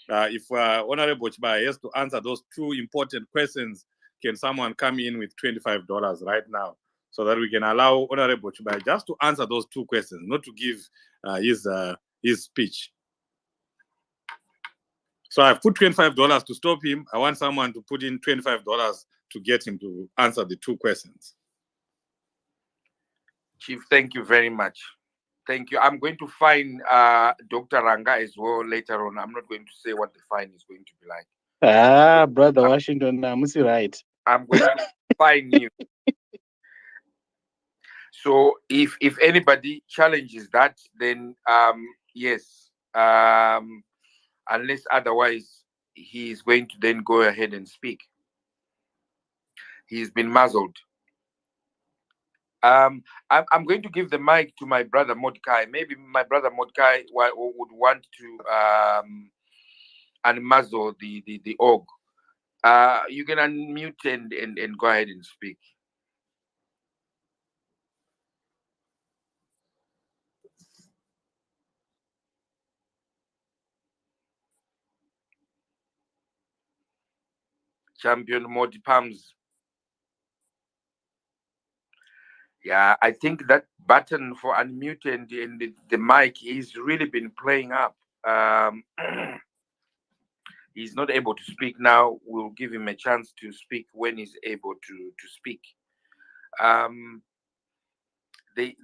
If Honorable Chiba has to answer those two important questions, can someone come in with $25 right now so that we can allow Honorable Chiba just to answer those two questions, not to give his speech? So I've put $25 to stop him. I want someone to put in $25 to get him to answer the two questions. Chief, thank you very much. Thank you. I'm going to fine Dr. Ranga as well later on. I'm not going to say what the fine is going to be like. Brother Washington, I'm right. I'm going to fine you. So if anybody challenges that, then yes. Unless otherwise, he is going to then go ahead and speak. He's been muzzled. I'm going to give the mic to my brother Mordecai. Maybe my brother Mordecai would want to unmuzzle the org. You can unmute and go ahead and speak. Champion Modi Palms. Yeah, I think that button for unmute and the mic, he's really been playing up. He's not able to speak now. We'll give him a chance to speak when he's able to speak.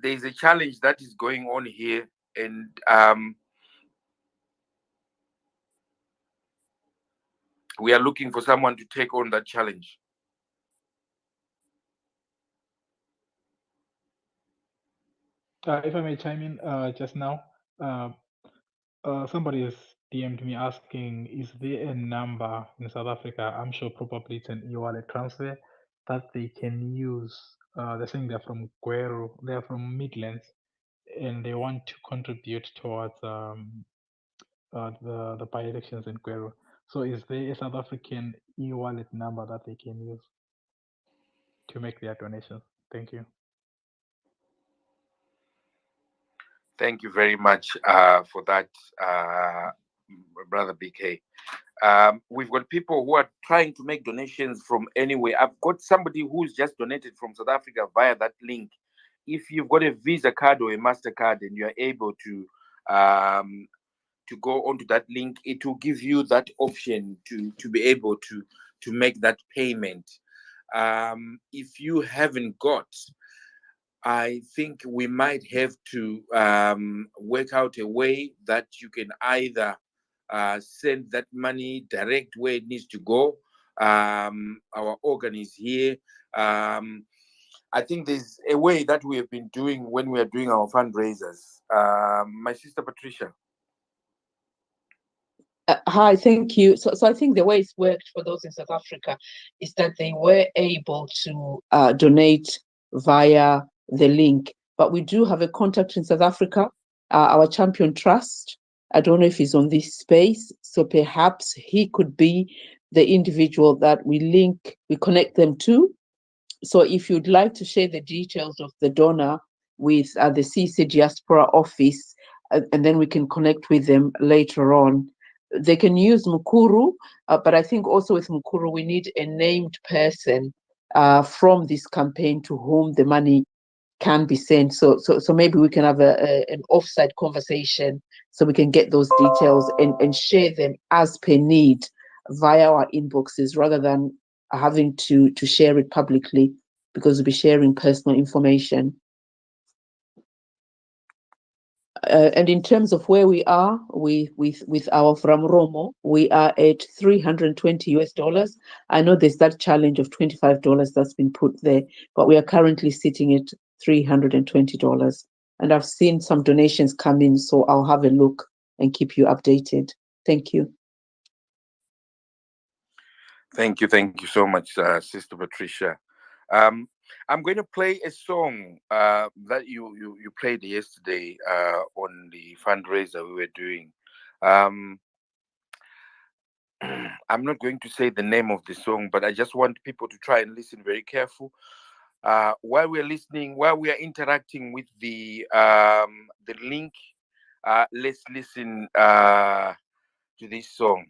There's a challenge that is going on here, and we are looking for someone to take on that challenge. If I may chime in just now, somebody has DM'd me asking, is there a number in South Africa? I'm sure probably it's an e-wallet transfer that they can use. They're saying they're from Gweru, they're from Midlands, and they want to contribute towards the by-elections in Gweru. So is there a South African e-wallet number that they can use to make their donations? Thank you. Thank you very much for that, Brother BK. We've got people who are trying to make donations from anywhere. I've got somebody who's just donated from South Africa via that link. If you've got a Visa card or a MasterCard and you're able to go onto that link, it will give you that option to be able to make that payment. If you haven't got, I think we might have to work out a way that you can either send that money direct where it needs to go. Our organ is here. I think there's a way that we have been doing when we are doing our fundraisers. My sister Patricia. Hi, thank you. So I think the way it's worked for those in South Africa is that they were able to donate via the link. But we do have a contact in South Africa, our Champion Trust. I don't know if he's on this space, so perhaps he could be the individual that we connect them to. So if you'd like to share the details of the donor with the CC Diaspora office, and then we can connect with them later on. They can use Mukuru, but I think also with Mukuru, we need a named person from this campaign to whom the money can be sent. So maybe we can have an offsite conversation so we can get those details and share them as per need via our inboxes rather than having to share it publicly, because we'll be sharing personal information. And in terms of where we are with our Framromo, we are at $320. I know there's that challenge of $25 that's been put there, but we are currently sitting at $320. And I've seen some donations come in, so I'll have a look and keep you updated. Thank you. Thank you so much, Sister Patricia. I'm going to play a song that you played yesterday on the fundraiser we were doing. I'm not going to say the name of the song, but I just want people to try and listen very careful. While we're listening, while we are interacting with the link, let's listen to this song.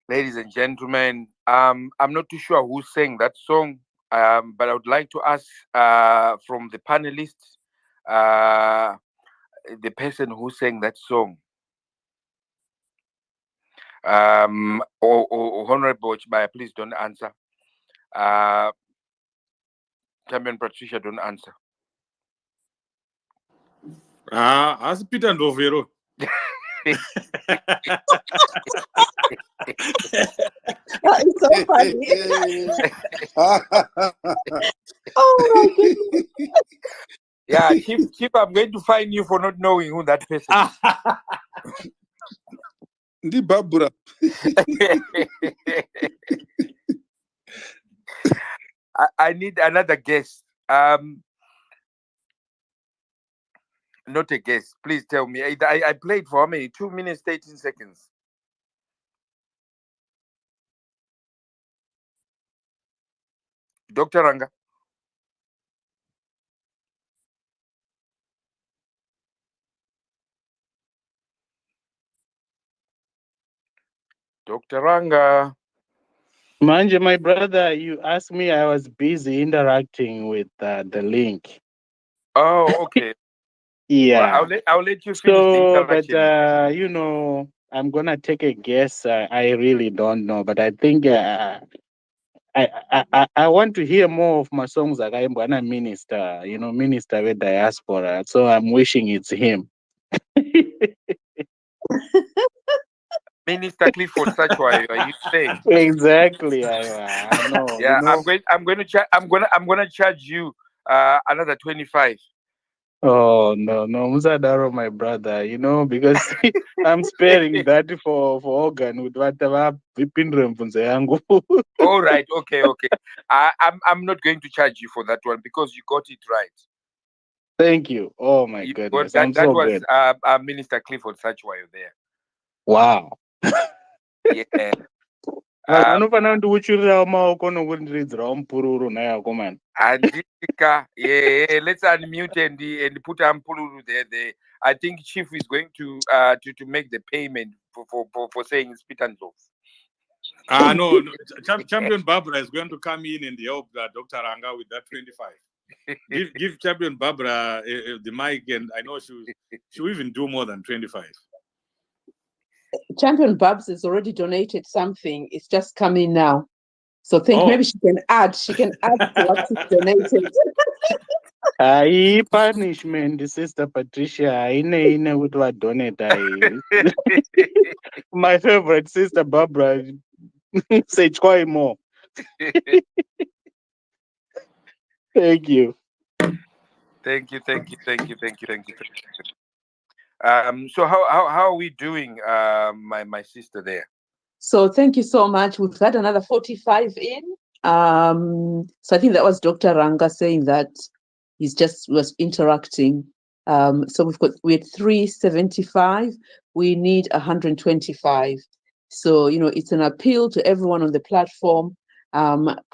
Ladies and gentlemen, I'm not too sure who sang that song, but I would like to ask from the panelists, the person who sang that song, or Honorable Chibaya, please don't answer. Champion Patricia, don't answer. As Peter Ndovero. That is so funny. Oh my goodness. Yeah, Chief, I'm going to fine you for not knowing who that person is. Ndi Barbara. I need another guest. Not a guest. Please tell me. I played for how many? 2 minutes, 13 seconds. Dr. Ranga. Dr. Ranga. Manje, my brother, you asked me, I was busy interacting with the link. Oh, okay. Well, Yeah. I'll let you finish the So, but interaction. you know, I'm gonna take a guess. I really don't know, but I think I want to hear more of my songs that I'm gonna minister. You know, minister with diaspora. So I'm wishing it's him. Minister Clifford Satchwai, are you saying? Exactly. I know. You Yeah, know. I'm gonna charge you another 25. Oh no, Musadaro, my brother. You know, because I'm sparing that for organ with whatever vipindre mfunze yangu. All right, okay. I'm not going to charge you for that one because you got it right. Thank you. Oh my You got goodness, that. I'm That so was good. Minister Clifford Satchwai there. Wow. Yeah. Vanofana kuti uchirira maoko nokundiridzirawo mupururu nayako man. Andika, yeah, let's unmute and put Ampululu there. I think Chief is going to make the payment for saying spit and love. No. Champion Barbara is going to come in and help Dr. Ranga with that 25. Give Champion Barbara the mic, and I know she'll even do more than 25. Champion Babs has already donated something. It's just coming now. So maybe she can add to what she's donated. Hai punishment, Sister Patricia. Ine kuti vadonate. My favorite Sister Barbara. Say quite more. Thank you. Thank you. So how are we doing, my sister there? So thank you so much. We've had another 45 in. So I think that was Dr. Ranga saying that was interacting. So we had 375. We need 125. So, it's an appeal to everyone on the platform.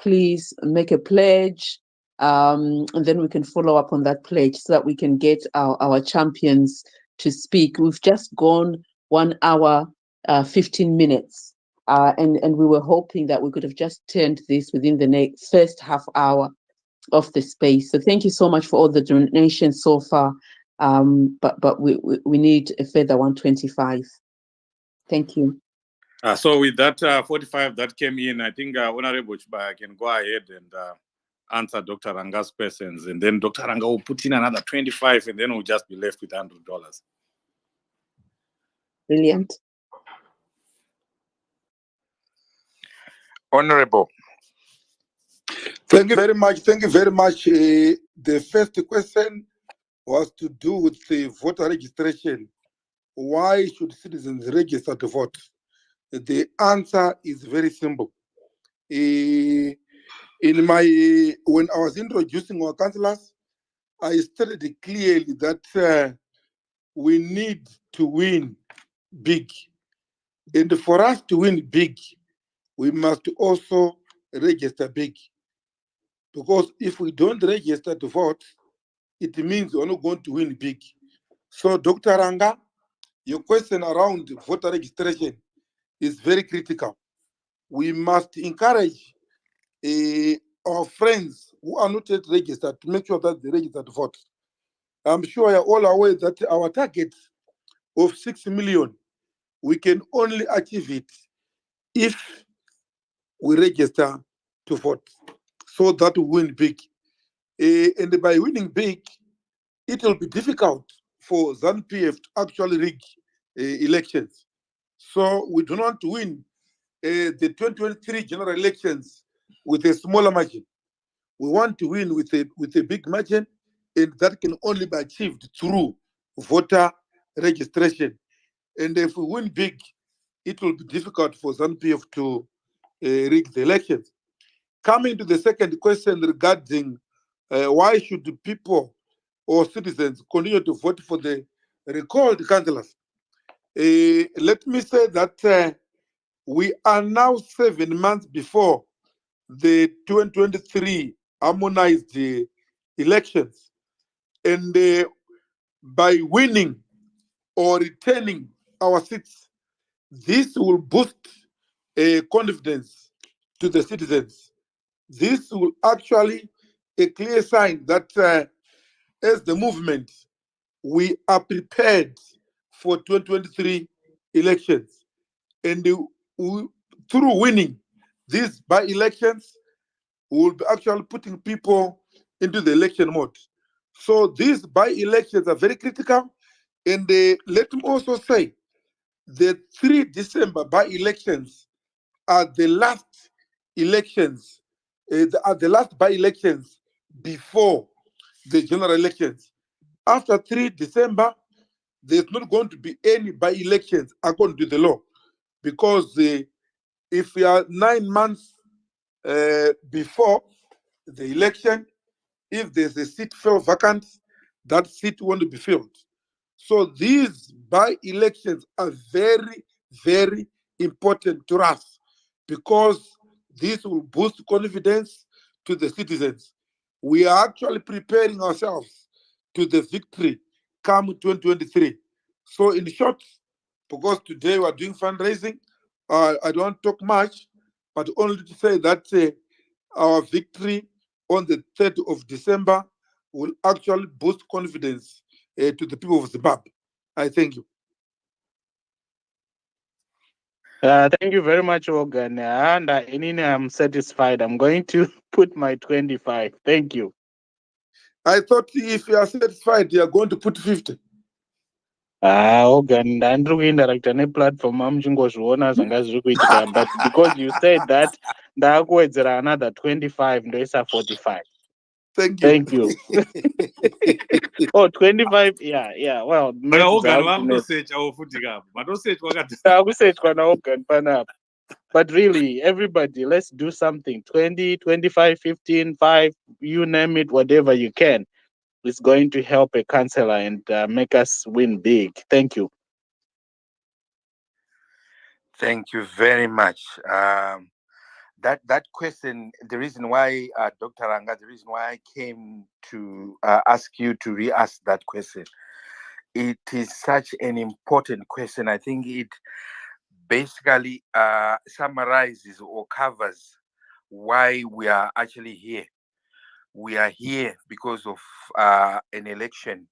Please make a pledge. And then we can follow up on that pledge so that we can get our champions to speak. We've just gone 1 hour, 15 minutes. And we were hoping that we could have just turned this within the first half hour of the space. So thank you so much for all the donations so far. But we need a further 125. Thank you. So with that 45 that came in, I think Honorable Chiba can go ahead and answer Dr. Ranga's questions, and then Dr. Ranga will put in another 25, and then we'll just be left with $100. Brilliant. Honorable. Thank you very much. The first question was to do with the voter registration. Why should citizens register to vote? The answer is very simple. When I was introducing our councillors, I stated clearly that we need to win big. And for us to win big, we must also register big. Because if we don't register to vote, it means we're not going to win big. So, Dr. Ranga, your question around voter registration is very critical. We must encourage our friends who are not yet registered to make sure that they register to vote. I'm sure you're all aware that our target of 6 million, we can only achieve it if we register to vote, so that we win big. And by winning big, it will be difficult for ZANU-PF to actually rig elections. So we do not win the 2023 general elections with a smaller margin. We want to win with a big margin, and that can only be achieved through voter registration. And if we win big, it will be difficult for ZANU-PF to rig the elections. Coming to the second question regarding why should people or citizens continue to vote for the recalled councillors? Let me say that we are now 7 months before the 2023 harmonized elections. And by winning or retaining our seats, this will boost confidence to the citizens. This will actually a clear sign that as the movement, we are prepared for 2023 elections. And through winning these by-elections, we will be actually putting people into the election mode. So these by-elections are very critical. And let me also say, the 3 December by-elections are the last elections, are the last by-elections before the general elections. After 3 December, there's not going to be any by-elections according to the law, because if we are 9 months before the election, if there's a seat fell vacant, that seat won't be filled. So these by-elections are very, very important to us, because this will boost confidence to the citizens. We are actually preparing ourselves to the victory come 2023. So in short, because today we are doing fundraising, I don't talk much, but only to say that our victory on the 3rd of December will actually boost confidence to the people of Zimbabwe. I thank you. Thank you very much, Organ. And I'm satisfied. I'm going to put my 25. Thank you. I thought if you are satisfied, you are going to put 50. Organ, ndandiri kuindarakta neplatform amuchingozviona zvanga zviri kuitika, but because you said that, ndakuwedzera another 25 ndoisa 45. Thank you. Thank you. Oh, 25. Yeah. Well, maybe Organ vakutosecha wofutika apo matosecha wakati takusechwa naorgan panapa. But really, everybody, let's do something. 20, 25, 15, 5, you name it, whatever you can. It's going to help a councillor and make us win big. Thank you. Thank you very much. That question, the reason why, Dr. Ranga, the reason why I came to ask you to re-ask that question, it is such an important question. I think it basically summarizes or covers why we are actually here. We are here because of an election.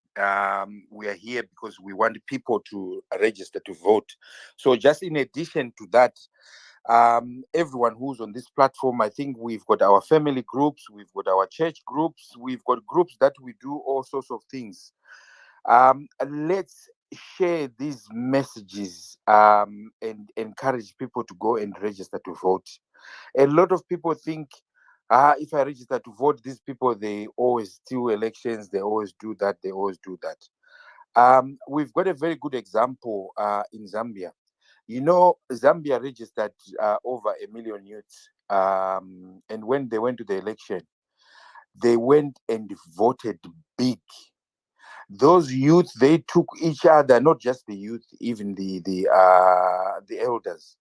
We are here because we want people to register to vote. So just in addition to that, everyone who's on this platform, I think we've got our family groups, we've got our church groups, we've got groups that we do all sorts of things. Let's share these messages and encourage people to go and register to vote. A lot of people think, if I register to vote, these people, they always steal elections, they always do that, they always do that. We've got a very good example in Zambia. You know, Zambia registered over 1 million youths. And when they went to the election, they went and voted big. Those youth, they took each other, not just the youth, even the elders.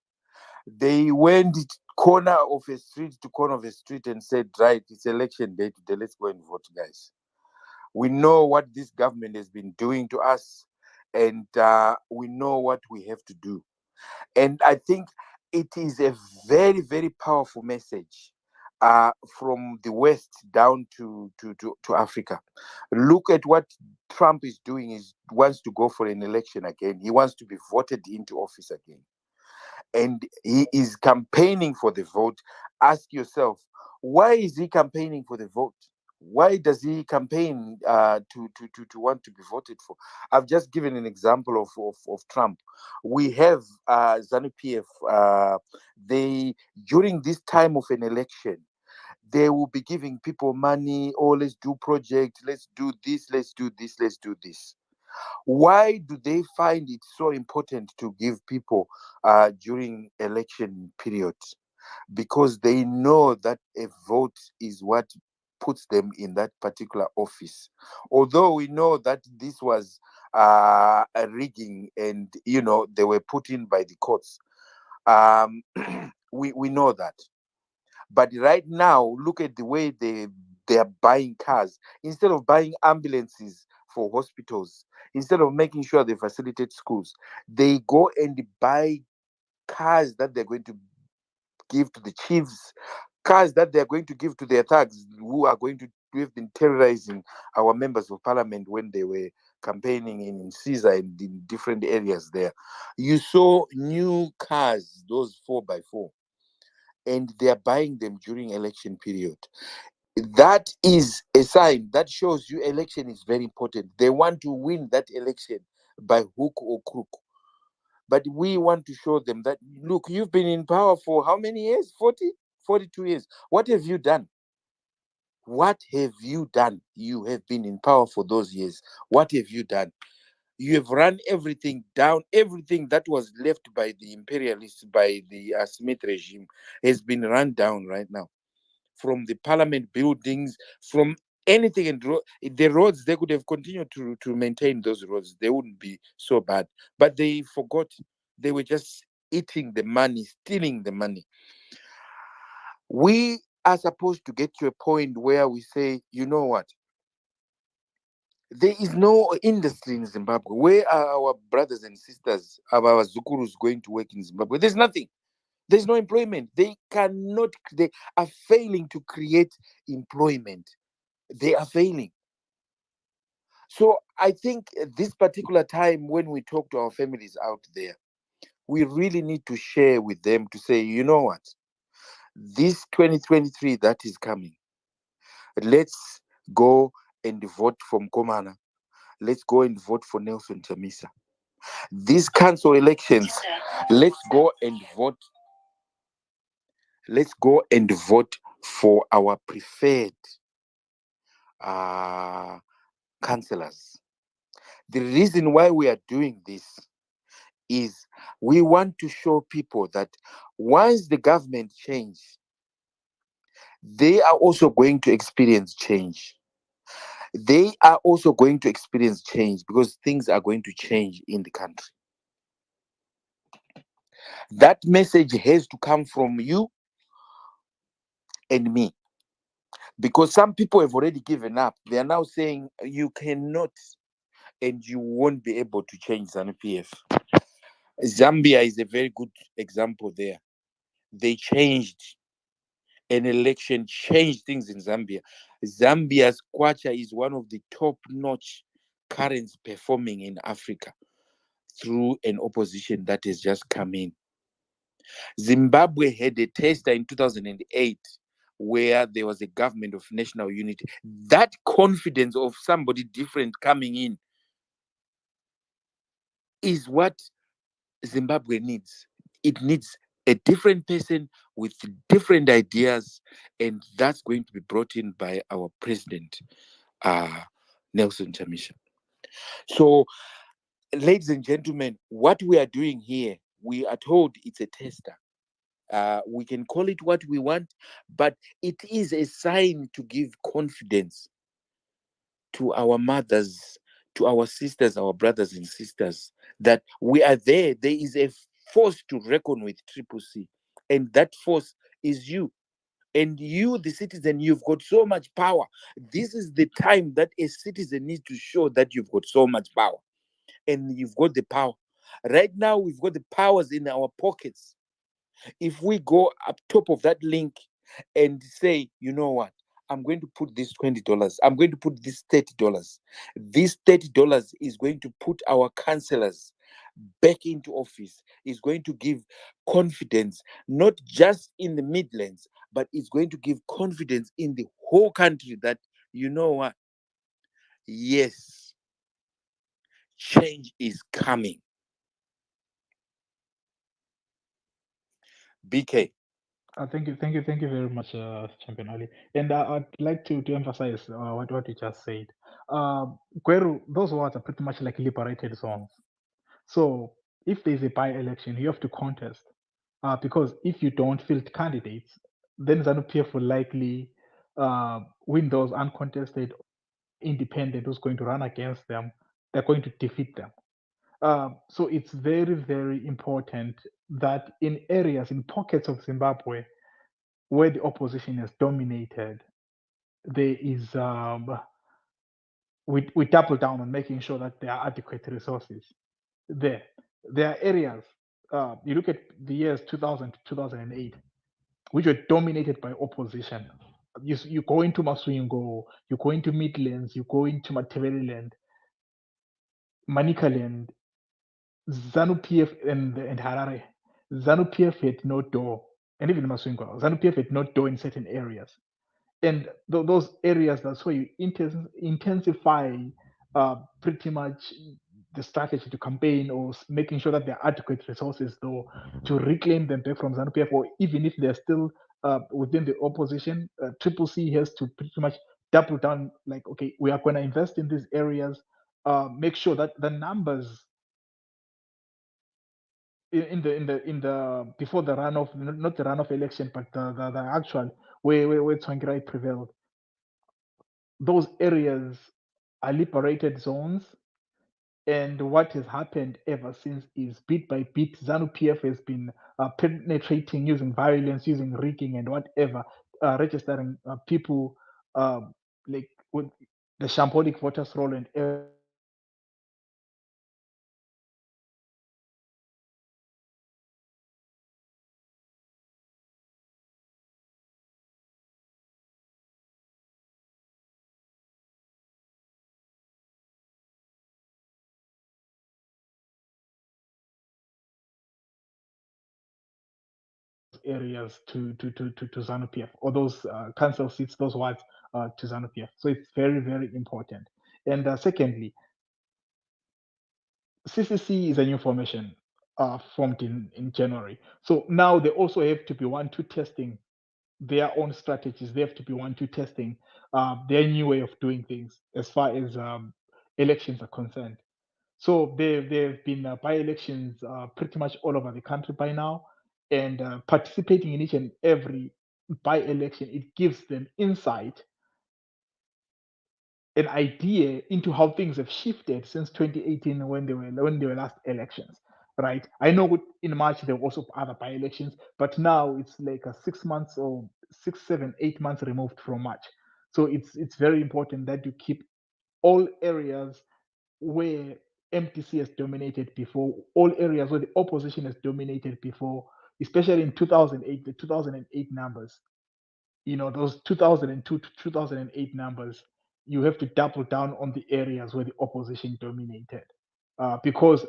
They went corner of a street to corner of a street and said, right, it's election day today, let's go and vote, guys. We know what this government has been doing to us, and we know what we have to do. And I think it is a very, very powerful message from the West down to Africa. Look at what Trump is doing. He wants to go for an election again. He wants to be voted into office again. And he is campaigning for the vote. Ask yourself, why is he campaigning for the vote? Why does he campaign to want to be voted for? I've just given an example of Trump. We have ZANU-PF. They, during this time of an election, they will be giving people money. Oh, let's do project. Let's do this. Let's do this. Let's do this. Why do they find it so important to give people during election periods? Because they know that a vote is what puts them in that particular office. Although we know that this was a rigging and, you know, they were put in by the courts. We know that. But right now, look at the way they are buying cars. Instead of buying ambulances for hospitals, instead of making sure they facilitate schools, they go and buy cars that they're going to give to the chiefs, cars that they are going to give to their thugs who are going to have been terrorizing our members of parliament when they were campaigning in Caesar and in different areas there. You saw new cars, those 4x4, and they are buying them during election period. That is a sign that shows you election is very important. They want to win that election by hook or crook. But we want to show them that, look, you've been in power for how many years? 40, 42 years. What have you done? What have you done? You have been in power for those years. What have you done? You have run everything down. Everything that was left by the imperialists, by the Smith regime, has been run down right now. From the parliament buildings, from anything. And the roads, they could have continued to maintain those roads. They wouldn't be so bad. But they forgot. They were just eating the money, stealing the money. We are supposed to get to a point where we say, you know what? There is no industry in Zimbabwe. Where are our brothers and sisters, our Zukurus going to work in Zimbabwe? There's nothing. There's no employment. They cannot, they are failing to create employment. They are failing. So I think this particular time when we talk to our families out there, we really need to share with them to say, you know what? This 2023 that is coming, let's go and vote for Mkomana. Let's go and vote for Nelson Chamisa. These council elections, let's go and vote. Let's go and vote for our preferred councillors. The reason why we are doing this is we want to show people that once the government changes, they are also going to experience change. They are also going to experience change because things are going to change in the country. That message has to come from you and me, because some people have already given up. They are now saying you cannot and you won't be able to change ZANU-PF. Zambia is a very good example there. They changed. An election changed things in Zambia. Zambia's kwacha is one of the top-notch currents performing in Africa through an opposition that has just come in. Zimbabwe had a taster in 2008 where there was a government of national unity. That confidence of somebody different coming in is what Zimbabwe needs. It needs a different person with different ideas, and that's going to be brought in by our president, Nelson Chamisa. So, ladies and gentlemen, what we are doing here, we are told it's a tester. We can call it what we want, but it is a sign to give confidence to our mothers, to our sisters, our brothers and sisters, that we are there. There is a force to reckon with, Triple C, and that force is you. And you, the citizen, you've got so much power. This is the time that a citizen needs to show that you've got so much power, and you've got the power. Right now, we've got the powers in our pockets. If we go up top of that link and say, you know what, I'm going to put this $20, I'm going to put this $30. This $30 is going to put our councillors back into office, is going to give confidence, not just in the Midlands, but it's going to give confidence in the whole country that, you know what, yes, change is coming. BK. Thank you very much, Champion Ali. And I'd like to emphasize what you just said. Kweru, those words are pretty much like liberated zones. So if there's a by-election, you have to contest. Because if you don't field candidates, then ZANU-PF will likely win those uncontested, independent who's going to run against them. They're going to defeat them. So it's very, very important that in areas, in pockets of Zimbabwe, where the opposition has dominated, there is we double down on making sure that there are adequate resources there. There are areas. You look at the years 2000 to 2008. which were dominated by opposition. You go into Maswingo, you go into Midlands, you go into Matabeleland, Manicaland, ZANU PF and Harare. ZANU PF had no door, and even Maswingo, ZANU PF had no door in certain areas. And those areas, that's where you intensify pretty much the strategy to campaign, or making sure that there are adequate resources though to reclaim them back from ZANU-PF, or even if they're still within the opposition, Triple C has to pretty much double down, like, okay, we are going to invest in these areas, make sure that the numbers in the before the runoff, not the runoff election, but the actual where Tsvangirai prevailed, those areas are liberated zones. And what has happened ever since is, bit by bit, ZANU PF has been penetrating using violence, using rigging and whatever, registering people, like with the shambolic voters roll and everything. Areas to ZANU PF, or those council seats, those wards to ZANU PF. So it's very, very important. And secondly, CCC is a new formation formed in January. So now they also have to be one-two testing their own strategies. They have to be one-two testing their new way of doing things as far as elections are concerned. So they've been by-elections pretty much all over the country by now, and participating in each and every by-election, it gives them insight, an idea into how things have shifted since 2018, when they were last elections, right? I know in March there were also other by-elections, but now it's like a 6 months or 6, 7, 8 months removed from March. So it's very important that you keep all areas where MTC has dominated before, all areas where the opposition has dominated before, especially in 2008, the 2008 numbers, those 2002 to 2008 numbers, you have to double down on the areas where the opposition dominated, because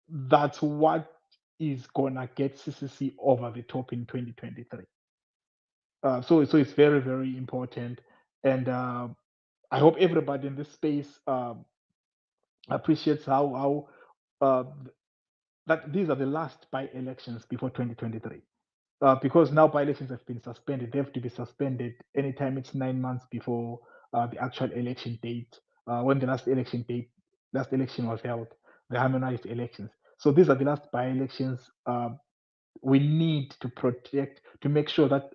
that's what is gonna get CCC over the top in 2023. So it's very, very important, and I hope everybody in this space appreciates how that these are the last by-elections before 2023. Because now by-elections have been suspended. They have to be suspended anytime it's 9 months before the actual election date, when the last election was held, the harmonized elections. So these are the last by-elections. We need to protect, to make sure that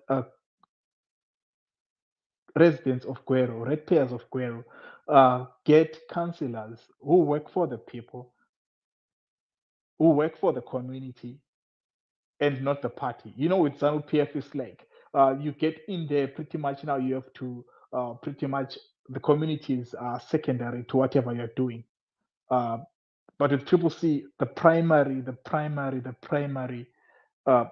residents of Guero, ratepayers of Guero, get councillors who work for the people, who work for the community, and not the party. With ZANU PF, it's like you get in there pretty much now. You have to pretty much, the communities are secondary to whatever you're doing. Uh, but with Triple C, the primary uh,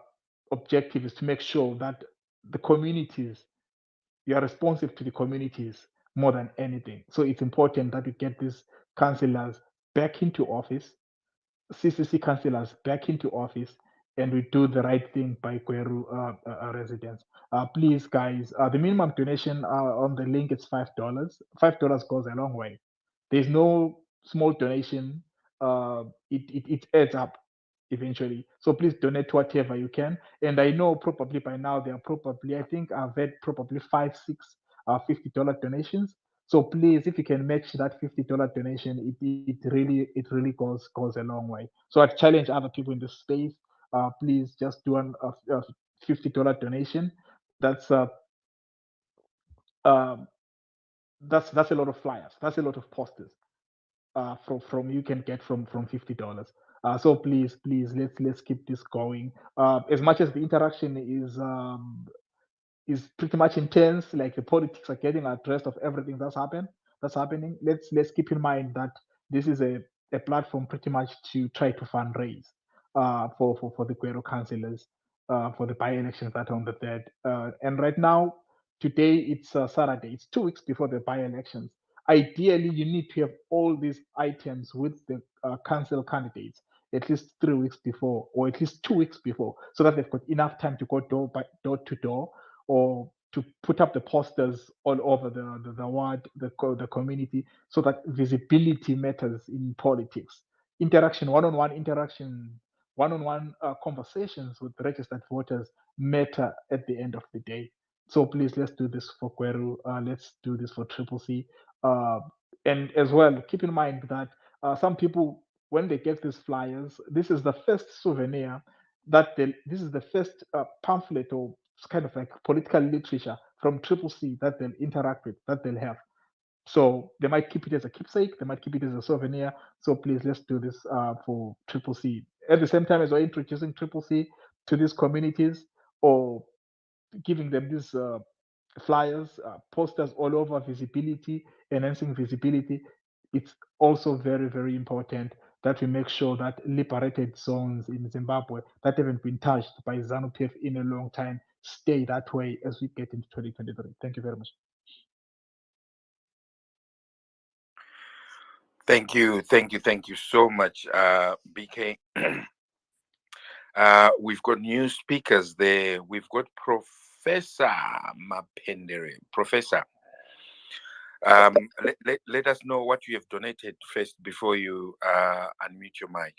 objective is to make sure that the communities, you are responsive to the communities more than anything. So it's important that we get these councillors back into office, CCC councillors back into office, and we do the right thing by Kweru residents. Please, guys, the minimum donation on the link is $5. $5 goes a long way. There's no small donation. It adds up eventually. So please donate whatever you can. And I know probably by now there are probably, I think I've had probably 5, 6 $50 donations. So please, if you can match that $50 donation, it really goes a long way. So I challenge other people in the space. Please just do a $50 donation. That's um, that's a lot of flyers. That's a lot of posters. From you can get from $50. So please, let's keep this going. As much as the interaction is pretty much intense, like the politics are getting addressed of everything that's happening. Let's keep in mind that this is a platform pretty much to try to fundraise for the Guero councillors. for the by-elections that are on the 3rd. And right now, today it's Saturday. It's 2 weeks before the by-elections. Ideally, you need to have all these items with the council candidates at least 3 weeks before, or at least 2 weeks before, so that they've got enough time to go door to door, or to put up the posters all over the ward, the community, so that visibility matters in politics. Interaction, one-on-one interaction, one-on-one conversations with registered voters matter at the end of the day. So please, let's do this for Kweru. Let's do this for Triple C. And as well, keep in mind that some people, when they get these flyers, this is the first souvenir this is the first pamphlet or kind of like political literature from Triple C that they'll interact with, that they'll have. So they might keep it as a keepsake, they might keep it as a souvenir. So please, let's do this for Triple C. At the same time as we're introducing Triple C to these communities, or giving them these flyers, posters all over, visibility, enhancing visibility, it's also very, very important that we make sure that liberated zones in Zimbabwe that haven't been touched by ZANU-PF in a long time stay that way as we get into 2023. Thank you very much. Thank you so much, BK. We've got new speakers there. We've got Professor Mapendere. Professor, let us know what you have donated first before you unmute your mic.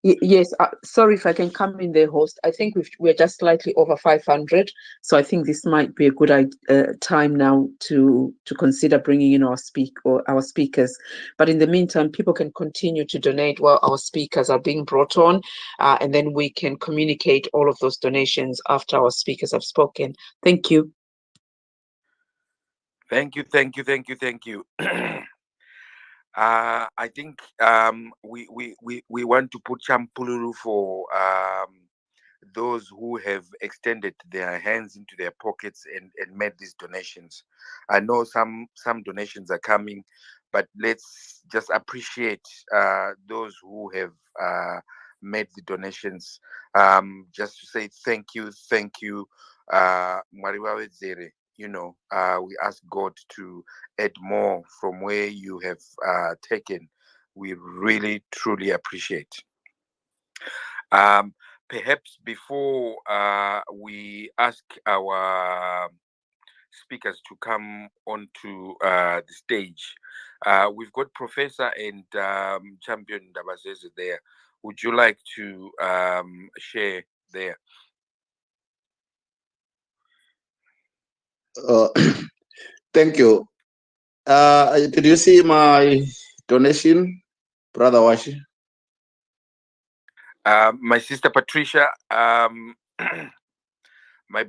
Yes, sorry if I can come in there, host. I think we're just slightly over 500, so I think this might be a good time now to consider bringing in our speakers. But in the meantime, people can continue to donate while our speakers are being brought on, and then we can communicate all of those donations after our speakers have spoken. Thank you. Thank you. I think we want to put champululu for those who have extended their hands into their pockets and made these donations. I know some donations are coming, but let's just appreciate those who have made the donations. Just to say thank you, Mariwa Wedzere. We ask God to add more from where you have taken. We really, truly appreciate. Perhaps before we ask our speakers to come onto the stage, we've got Professor and Champion Ndabazeze there. Would you like to share there? Thank you. Did you see my donation, Brother Washi? My sister Patricia, my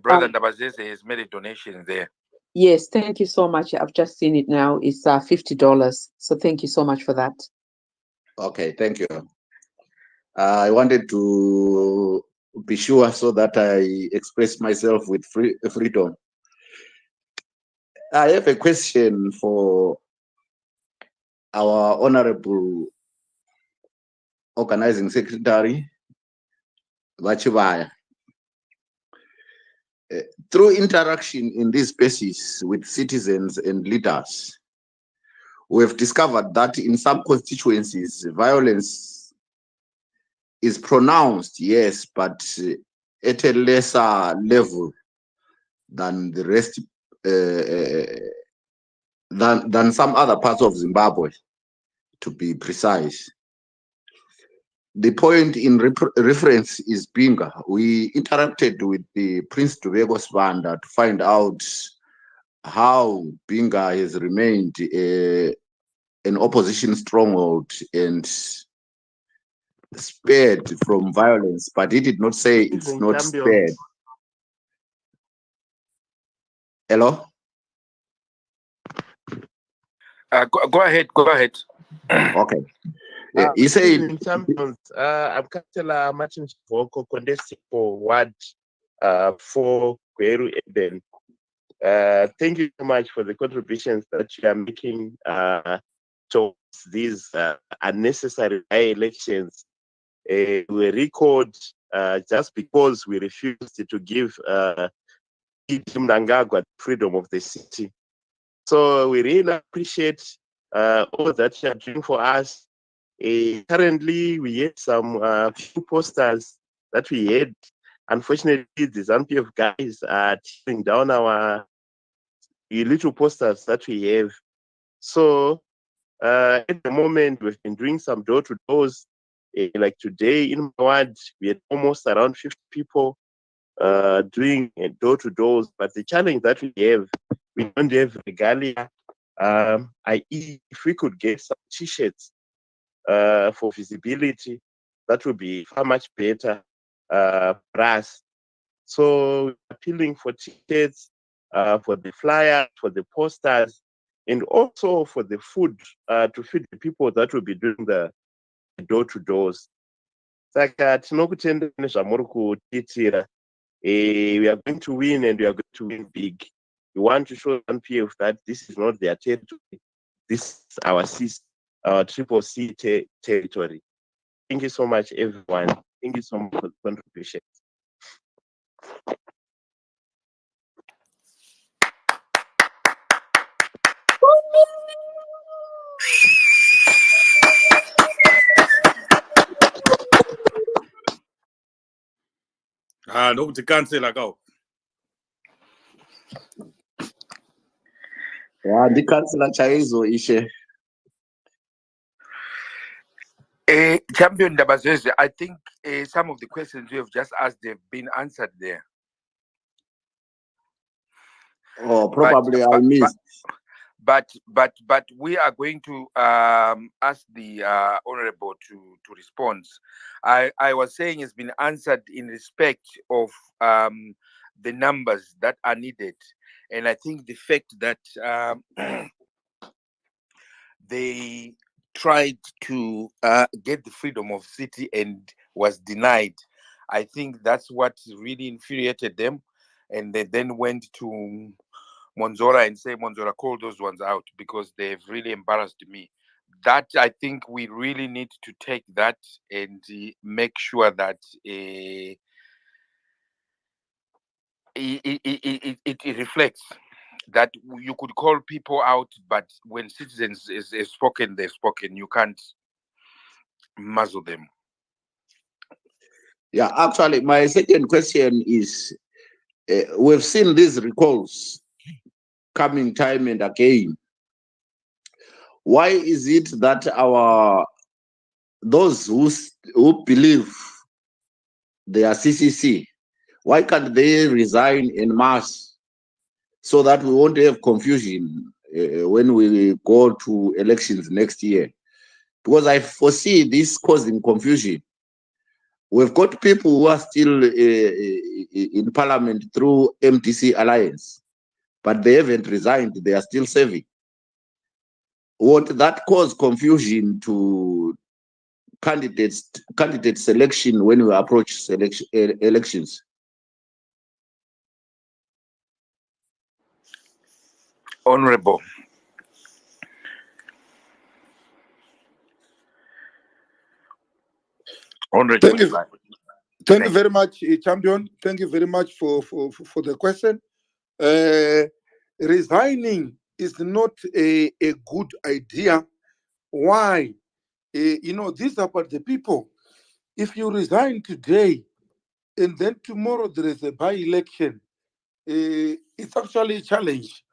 brother Ndabazeze has made a donation there. Yes, thank you so much. I've just seen it now. It's $50. So thank you so much for that. Okay, thank you. I wanted to be sure so that I express myself with freedom. I have a question for our Honorable Organizing Secretary, Vachivaya. Through interaction in these spaces with citizens and leaders, we have discovered that in some constituencies, violence is pronounced, yes, but at a lesser level than the rest, than some other parts of Zimbabwe, to be precise. The point in reference is Binga. We interacted with the Prince Dubego Sibanda to find out how Binga has remained an opposition stronghold and spared from violence, but he did not say it's not spared. Hello? Go ahead. Okay. He said, I'm Councillor Martin Voko, contesting for Ward 4 Kweru Eden. Thank you so much for the contributions that you are making towards these unnecessary elections. We record just because we refused to give Mnangagwa freedom of the city. So we really appreciate all that you are doing for us. Currently, we had some few posters that we had. Unfortunately, the ZANU-PF guys are tearing down our little posters that we have. So at the moment, we've been doing some door-to-doors. Like today in my ward, we had almost around 50 people doing door-to-doors. But the challenge that we don't have regalia, i.e., if we could get some T-shirts for visibility, that would be far much better for us. So we're appealing for T-shirts, for the flyers, for the posters, and also for the food to feed the people that will be doing the door-to-doors. Saka tinokutendai nezvamuri kutiitira. We are going to win, and we are going to win big. We want to show ZANU-PF that this is not their territory. This is our Triple C territory. Thank you so much, everyone. Thank you so much for the contribution. Nokuthi cancel akawo. Yeah, ndikhansela chaizo ishe. Champion Dabazeze, I think some of the questions you have just asked have been answered there. Oh, probably I missed. But we are going to ask the honorable to respond. I was saying it's been answered in respect of the numbers that are needed, and I think the fact that they tried to get the freedom of city and was denied. I think that's what really infuriated them, and they then went to Monzora and say, Monzora, call those ones out because they've really embarrassed me. That I think we really need to take that and make sure that it reflects that you could call people out, but when citizens is spoken, they've spoken. You can't muzzle them. Yeah, actually, my second question is, we've seen these recalls coming time and again. Why is it that those who believe they are CCC, why can't they resign en masse so that we won't have confusion when we go to elections next year? Because I foresee this causing confusion. We've got people who are still in parliament through MDC alliance, but they haven't resigned. They are still serving. Won't that cause confusion to candidate selection when we approach elections? Honorable. Thank you very much, Champion. Thank you very much for the question. Resigning is not a good idea. Why? This is about the people. If you resign today and then tomorrow there is a by-election, it's actually a challenge.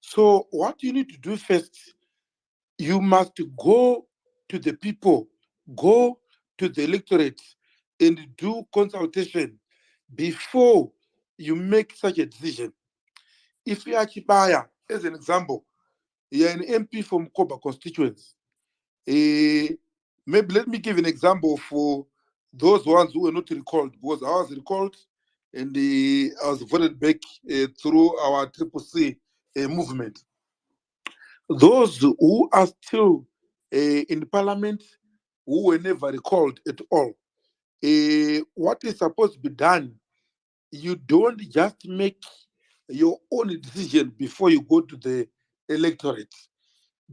So what you need to do first, you must go to the people, go to the electorate and do consultation before you make such a decision. If you are Chibaya, as an example, you're an MP from Koba constituency. Maybe let me give an example for those ones who were not recalled, because I was recalled and I was voted back through our Triple C movement. Those who are still in parliament, who were never recalled at all, what is supposed to be done, you don't just make your own decision before you go to the electorate,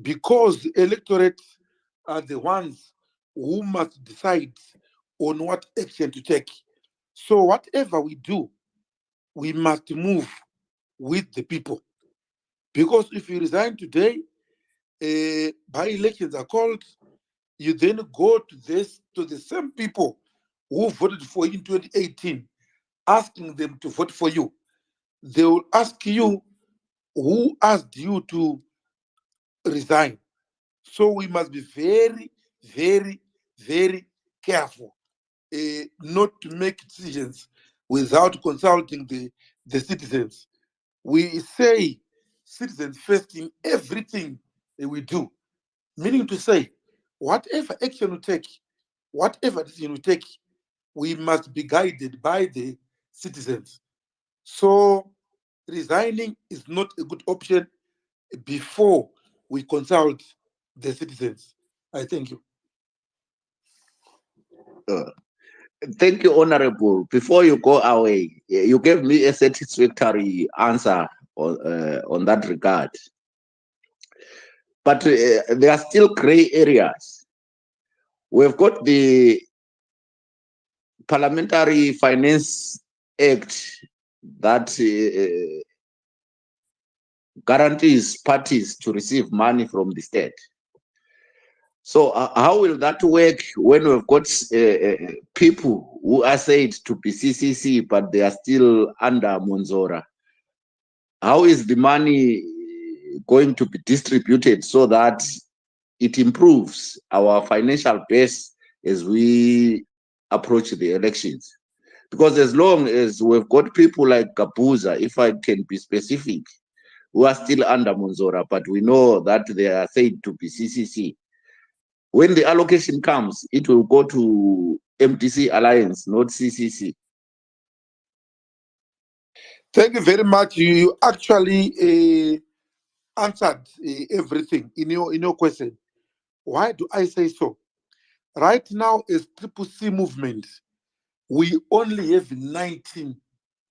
because the electorate are the ones who must decide on what action to take. So whatever we do, we must move with the people. Because if you resign today, by-elections are called, you then go to the same people who voted for you in 2018, asking them to vote for you. They will ask you, who asked you to resign? So we must be very, very, very careful not to make decisions without consulting the citizens. We say citizens first in everything that we do, meaning to say, whatever action we take, whatever decision we take, we must be guided by the citizens. So resigning is not a good option before we consult the citizens. I thank you. Thank you, Honorable. Before you go away, you gave me a satisfactory answer on that regard. But there are still gray areas. We've got the Parliamentary Finance Act that guarantees parties to receive money from the state. So how will that work when we've got people who are said to be CCC, but they are still under Monzora? How is the money going to be distributed so that it improves our financial base as we approach the elections? Because as long as we've got people like Kabuza, if I can be specific, who are still under Monzora, but we know that they are said to be CCC, when the allocation comes, it will go to MTC Alliance, not CCC. Thank you very much. You actually answered everything in your question. Why do I say so? Right now, as Triple C movement, we only have 19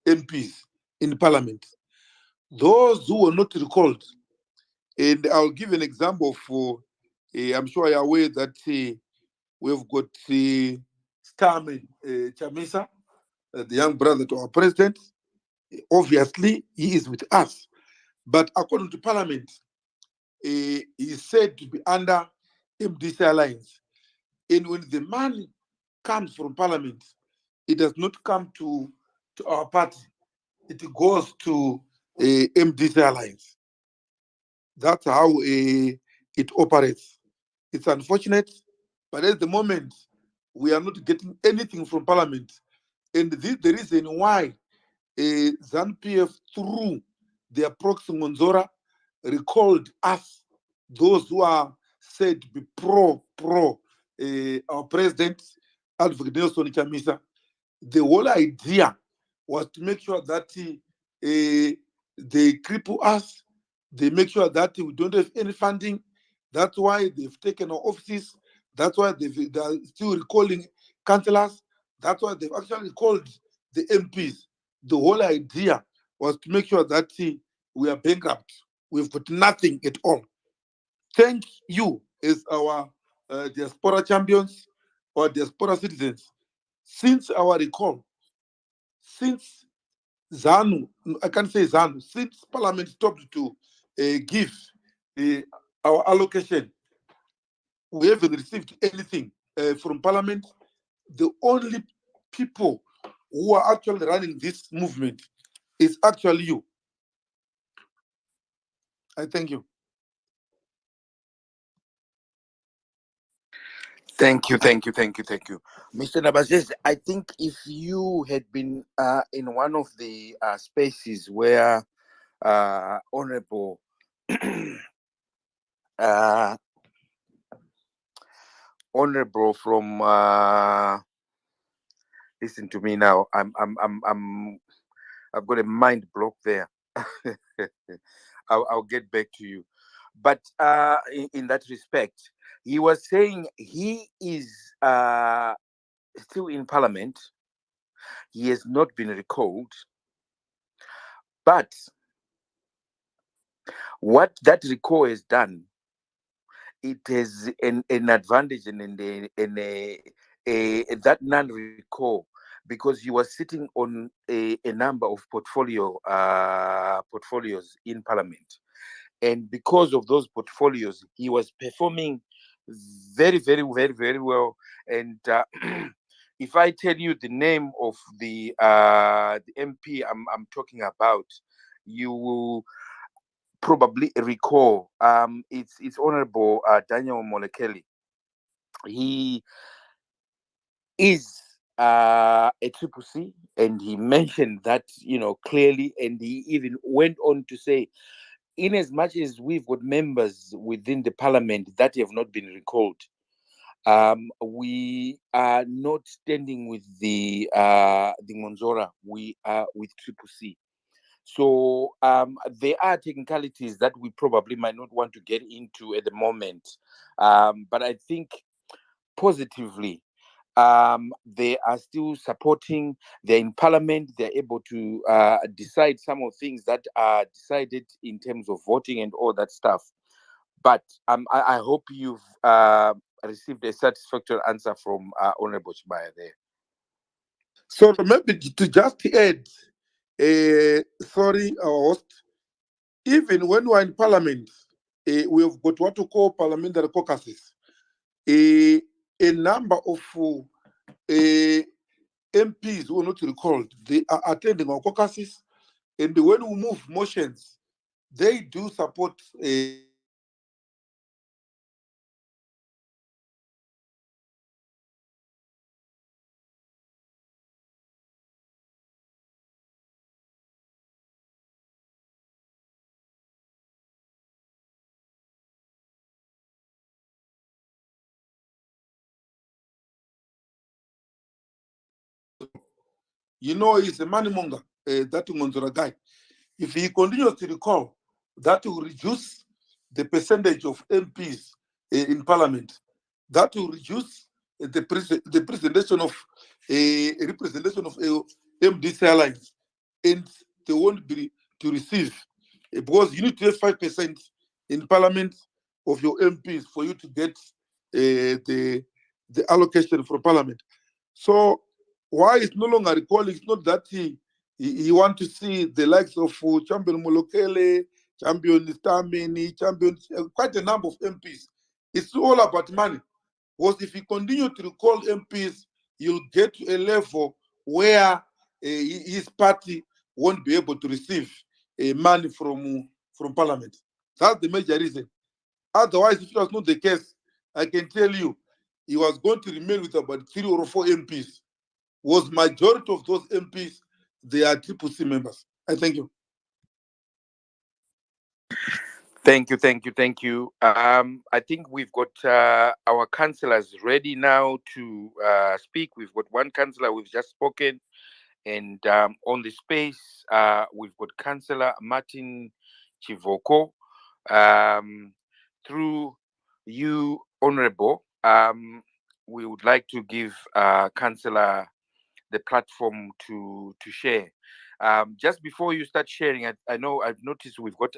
MPs in Parliament. Those who were not recalled, and I'll give an example for, I'm sure you're aware that we've got Starman Chamisa, the young brother to our president. Obviously, he is with us. But according to Parliament, he is said to be under MDC Alliance. And when the money comes from Parliament, it does not come to our party. It goes to MDC Alliance. That's how it operates. It's unfortunate, but at the moment, we are not getting anything from Parliament. And this is the reason why ZANU-PF, through their proxy Monzora, recalled us, those who are said to be pro our president, Advocate Nelson Chamisa. The whole idea was to make sure that they cripple us, they make sure that we don't have any funding. That's why they've taken our offices. That's why they are still recalling councillors. That's why they've actually called the MPs. The whole idea was to make sure that we are bankrupt. We've got nothing at all. Thank you as our diaspora champions or diaspora citizens. Since our recall, since ZANU, I can't say ZANU, since Parliament stopped to give our allocation, we haven't received anything from Parliament. The only people who are actually running this movement is actually you. I thank you. Thank you. Mr. Nabazes, I think if you had been in one of the spaces where Honorable Honorable from listen to me now. I've got a mind block there. I'll get back to you. But in that respect, he was saying he is still in Parliament. He has not been recalled. But what that recall has done, it has an advantage and that non-recall because he was sitting on a number of portfolios in Parliament. And because of those portfolios, he was performing very, very, very, very well. And if I tell you the name of the MP I'm talking about, you will probably recall. It's Honorable Daniel Molekeli. He is a triple C, and he mentioned that, clearly, and he even went on to say, in as much as we've got members within the parliament that have not been recalled, we are not standing with the Monzora. We are with Triple C. So there are technicalities that we probably might not want to get into at the moment, but I think positively, they are still supporting. They're in parliament. They're able to decide some of things that are decided in terms of voting and all that stuff. But I hope you've received a satisfactory answer from Honorable Chibaya there. So maybe to just add, sorry, our host, even when we're in parliament, we have got what we call parliamentary caucuses. A number of MPs who are not recalled, they are attending our caucuses, and when we move motions, they do support he's a money monger, that Monzora guy. If he continues to recall, that will reduce the percentage of MPs in parliament. That will reduce the representation of MDC allies, and they won't be to receive, because you need to have 5% in parliament of your MPs for you to get the allocation from parliament. So why it's no longer recalling? It's not that he want to see the likes of Champion Molokele, Champion Stamini, Champion, quite a number of MPs. It's all about money. Because if he continue to recall MPs, you'll get to a level where his party won't be able to receive money from parliament. That's the major reason. Otherwise, if it was not the case, I can tell you, he was going to remain with about 3 or 4 MPs. Was majority of those MPs, they are Triple C members. I thank you. Thank you. I think we've got our councillors ready now to speak. We've got one councillor we've just spoken, and on the space, we've got Councillor Martin Chivoko. Through you, Honourable, we would like to give Councillor the platform to share. Just before you start sharing, I know I've noticed we've got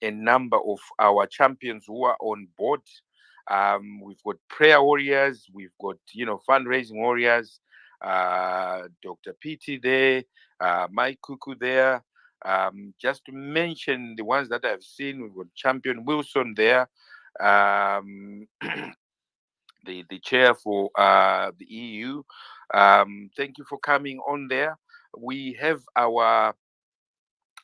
a number of our champions who are on board. We've got prayer warriors, we've got fundraising warriors, Dr. PT there, Mike Kuku there. Just to mention the ones that I've seen, we've got Champion Wilson there, the chair for the EU. Thank you for coming on there. We have our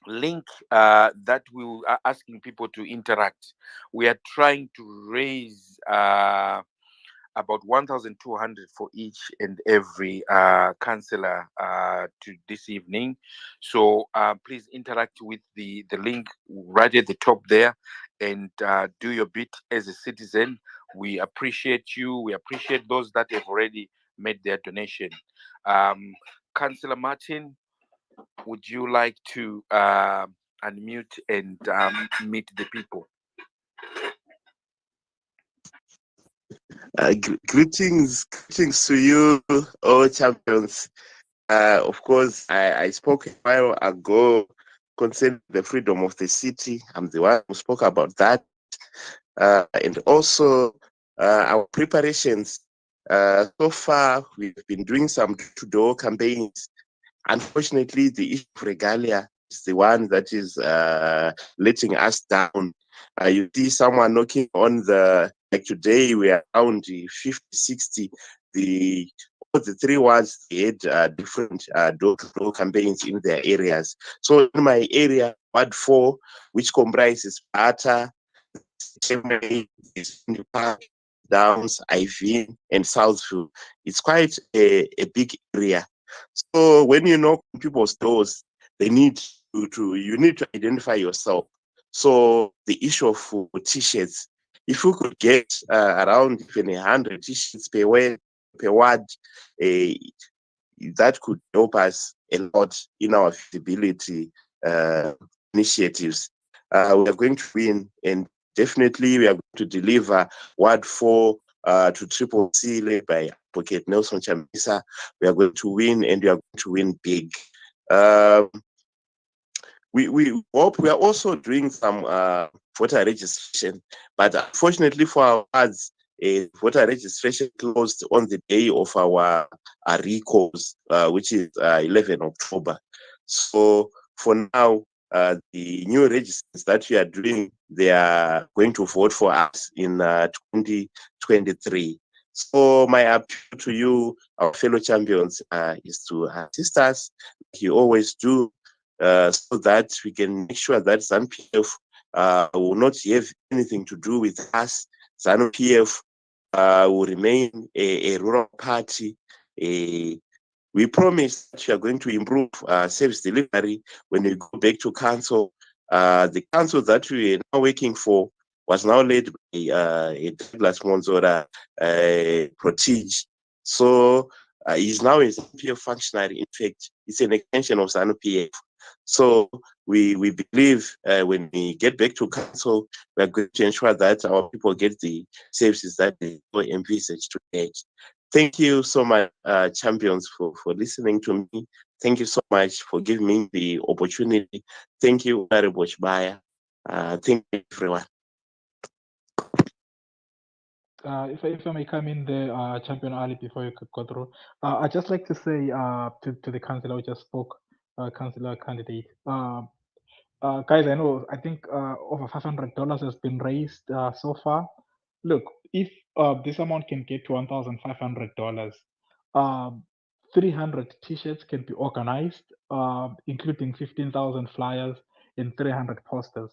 link that we are asking people to interact. We are trying to raise about 1,200 for each and every councillor to this evening. So please interact with the link right at the top there, and do your bit as a citizen. We appreciate you. We appreciate those that have already made their donation. Councillor Martin, would you like to unmute and meet the people? Greetings to you, all champions. Of course, I spoke a while ago concerning the freedom of the city. I'm the one who spoke about that. And also our preparations So far, we've been doing some door-to-door campaigns. Unfortunately, the issue of regalia is the one that is letting us down. You see someone knocking on like today, we are around 50, 60. All the 3 wards, they had different door-to-door campaigns in their areas. So in my area, Ward 4, which comprises Bata, Park, Downs, IV, and Southfield, it's quite a big area. So when you knock on people's doors, they need you need to identify yourself. So the issue of t-shirts, if you could get around even 100 t-shirts per ward, that could help us a lot in our visibility initiatives. We are going to win, and definitely we are going to deliver Ward 4 to Triple C led by Advocate Nelson Chamisa. We are going to win, and we are going to win big. We hope we are also doing some voter registration, but unfortunately for our wards, voter registration closed on the day of our recalls, which is 11 October. So for now, the new registrants that we are doing, they are going to vote for us in 2023. So my appeal to you, our fellow champions, is to assist us like you always do, so that we can make sure that ZANU-PF will not have anything to do with us. ZANU-PF will remain a rural party. We promise that we are going to improve service delivery when we go back to council. The council that we are now working for was now led by Douglas Monzora Protige. So he's now a ZANU-PF functionary. In fact, it's an extension of ZANU-PF. So we believe when we get back to council, we are going to ensure that our people get the services that they envisage to get. Thank you so much, champions, for listening to me. Thank you so much for giving me the opportunity. Thank you, Honorable Shbaya. Thank you, everyone. If I may come in there, Champion Ali, before you could go through, I'd just like to say to the councillor who just spoke, councillor candidate, guys, I think over $500 has been raised so far. Look, if this amount can get to $1,500, 300 t-shirts can be organized, including 15,000 flyers and 300 posters.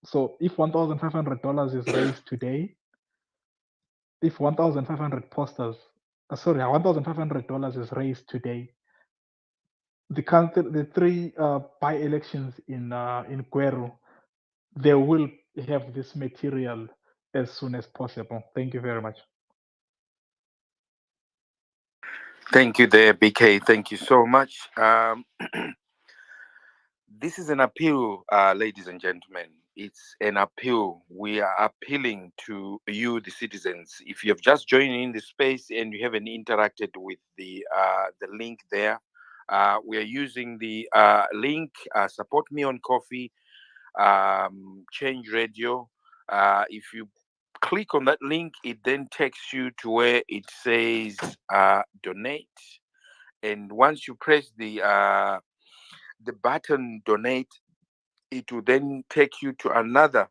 So if $1,500 is raised today, if 1,500 posters, $1,500 is raised today, the 3 by-elections in Gweru, they will have this material as soon as possible. Thank you very much. Thank you there, BK. Thank you so much. This is an appeal, ladies and gentlemen. It's an appeal. We are appealing to you, the citizens. If you have just joined in the space and you haven't interacted with the link there, we are using the link, Support Me on Coffee, Change Radio. If you click on that link, it then takes you to where it says donate. And once you press the button donate, it will then take you to another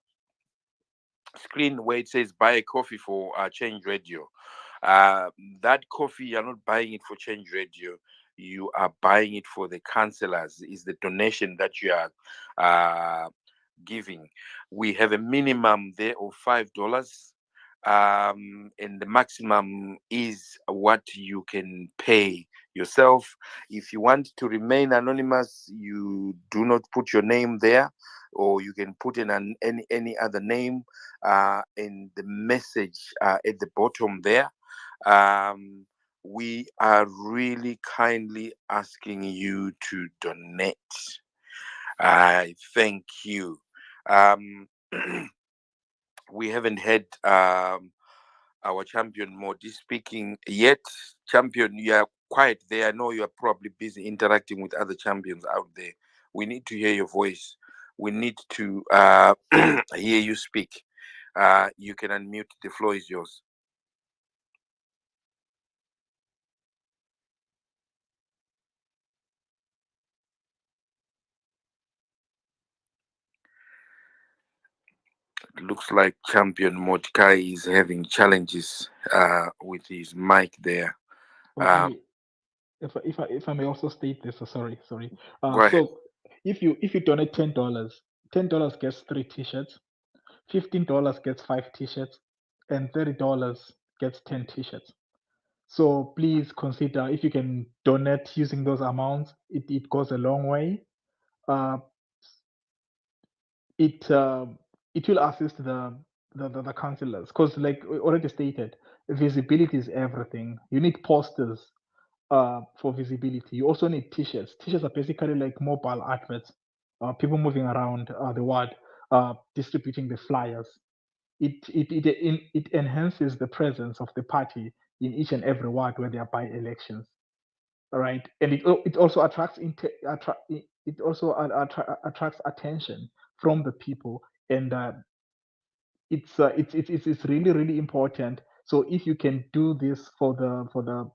screen where it says buy a coffee for Change Radio. That coffee, you're not buying it for Change Radio. You are buying it for the councillors. Is the donation that you are giving. We have a minimum there of $5. And the maximum is what you can pay yourself. If you want to remain anonymous, you do not put your name there, or you can put in any other name in the message at the bottom there. We are really kindly asking you to donate. I thank you. We haven't had our champion Modi speaking yet. Champion, you are quiet there. I know you are probably busy interacting with other champions out there. We need to hear your voice. We need to hear you speak. You can unmute. The floor is yours. Looks like Champion Mordecai is having challenges with his mic there. Okay, if I may also state this, sorry. Go ahead. So if you donate $10 gets 3 t-shirts, $15 gets 5 t-shirts, and $30 gets 10 t-shirts. So please consider if you can donate using those amounts. It goes a long way. Uh, it will assist the councillors because, like we already stated, visibility is everything. You need posters for visibility. You also need t-shirts. T-shirts are basically like mobile adverts, people moving around the world, distributing the flyers. It enhances the presence of the party in each and every ward where there are by-elections. All right, and it also attracts attention from the people, and it's really important. So if you can do this for the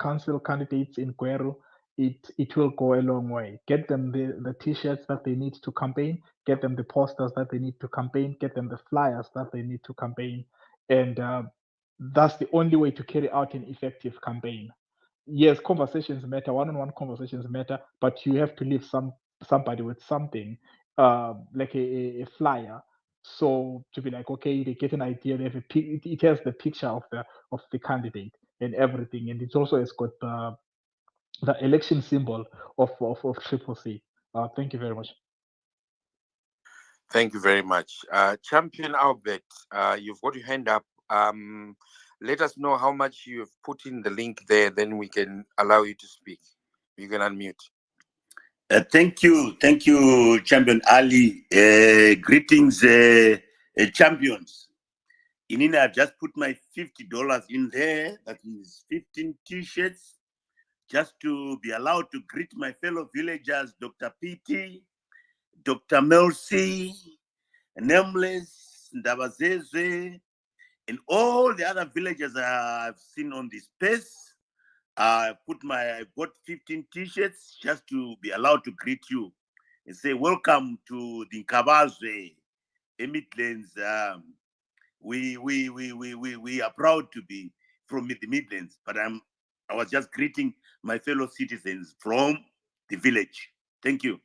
council candidates in Gweru, it will go a long way. Get them the t-shirts that they need to campaign, get them the posters that they need to campaign, get them the flyers that they need to campaign, and that's the only way to carry out an effective campaign. Yes, conversations matter, one-on-one conversations matter, but you have to leave somebody with something, like a flyer, so to be like, okay, they get an idea, they have it has the picture of the candidate and everything, and it also has got the election symbol of Triple C. Thank you very much. Thank you very much. Champion Albert, you've got your hand up. Let us know how much you have put in the link there, then we can allow you to speak. You can unmute. Thank you, Champion Ali. Greetings, champions. Inina, I've just put my $50 in there. That is 15 t-shirts, just to be allowed to greet my fellow villagers, Dr. PT, Dr. Mercy, Nameless, Ndabazeze, and all the other villagers I've seen on this space. I bought 15 t-shirts just to be allowed to greet you and say welcome to the Nkabazwe, Midlands. We are proud to be from the Midlands, but I was just greeting my fellow citizens from the village. Thank you.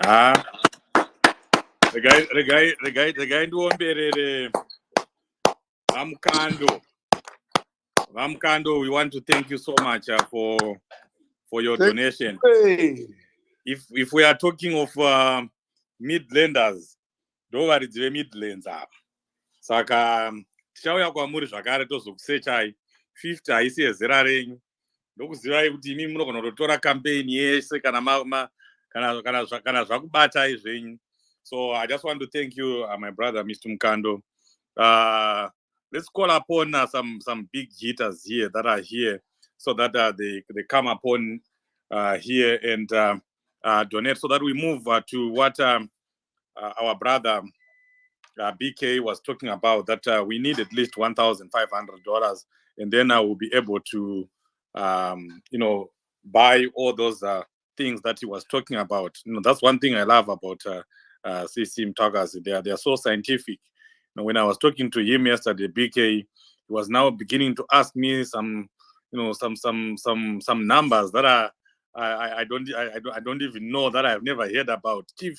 The guy ndoomberere Vamkando, we want to thank you so much for your donation. If we are talking of Midlanders, ndovaridzive Midlands apa. Saka tichauya kwamuri zvakare tozokusechai 50 haisi yezera renyu. Ndokuzivai kuti imi munogona kutotora campaign yese kana zvakubatai zvenyu. So I just want to thank you, my brother, Mr. Mkando. Let's call upon some big hitters here that are here, so that they come upon here and donate, so that we move to what our brother BK was talking about, that we need at least $1,500, and then I will be able to buy all those things that he was talking about. That's one thing I love about CC Mtagazi. They are so scientific. When I was talking to him yesterday, BK, he was now beginning to ask me some numbers that I don't even know, that I've never heard about. Chief,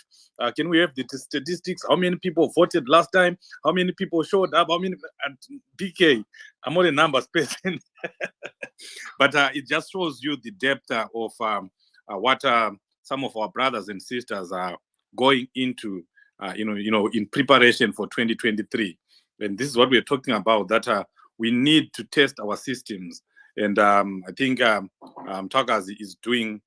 can we have the statistics? How many people voted last time? How many people showed up? How many? And BK, I'm not a numbers person, but it just shows you the depth of what some of our brothers and sisters are going into, in preparation for 2023. And this is what we're talking about, that we need to test our systems. And I think Takazi is doing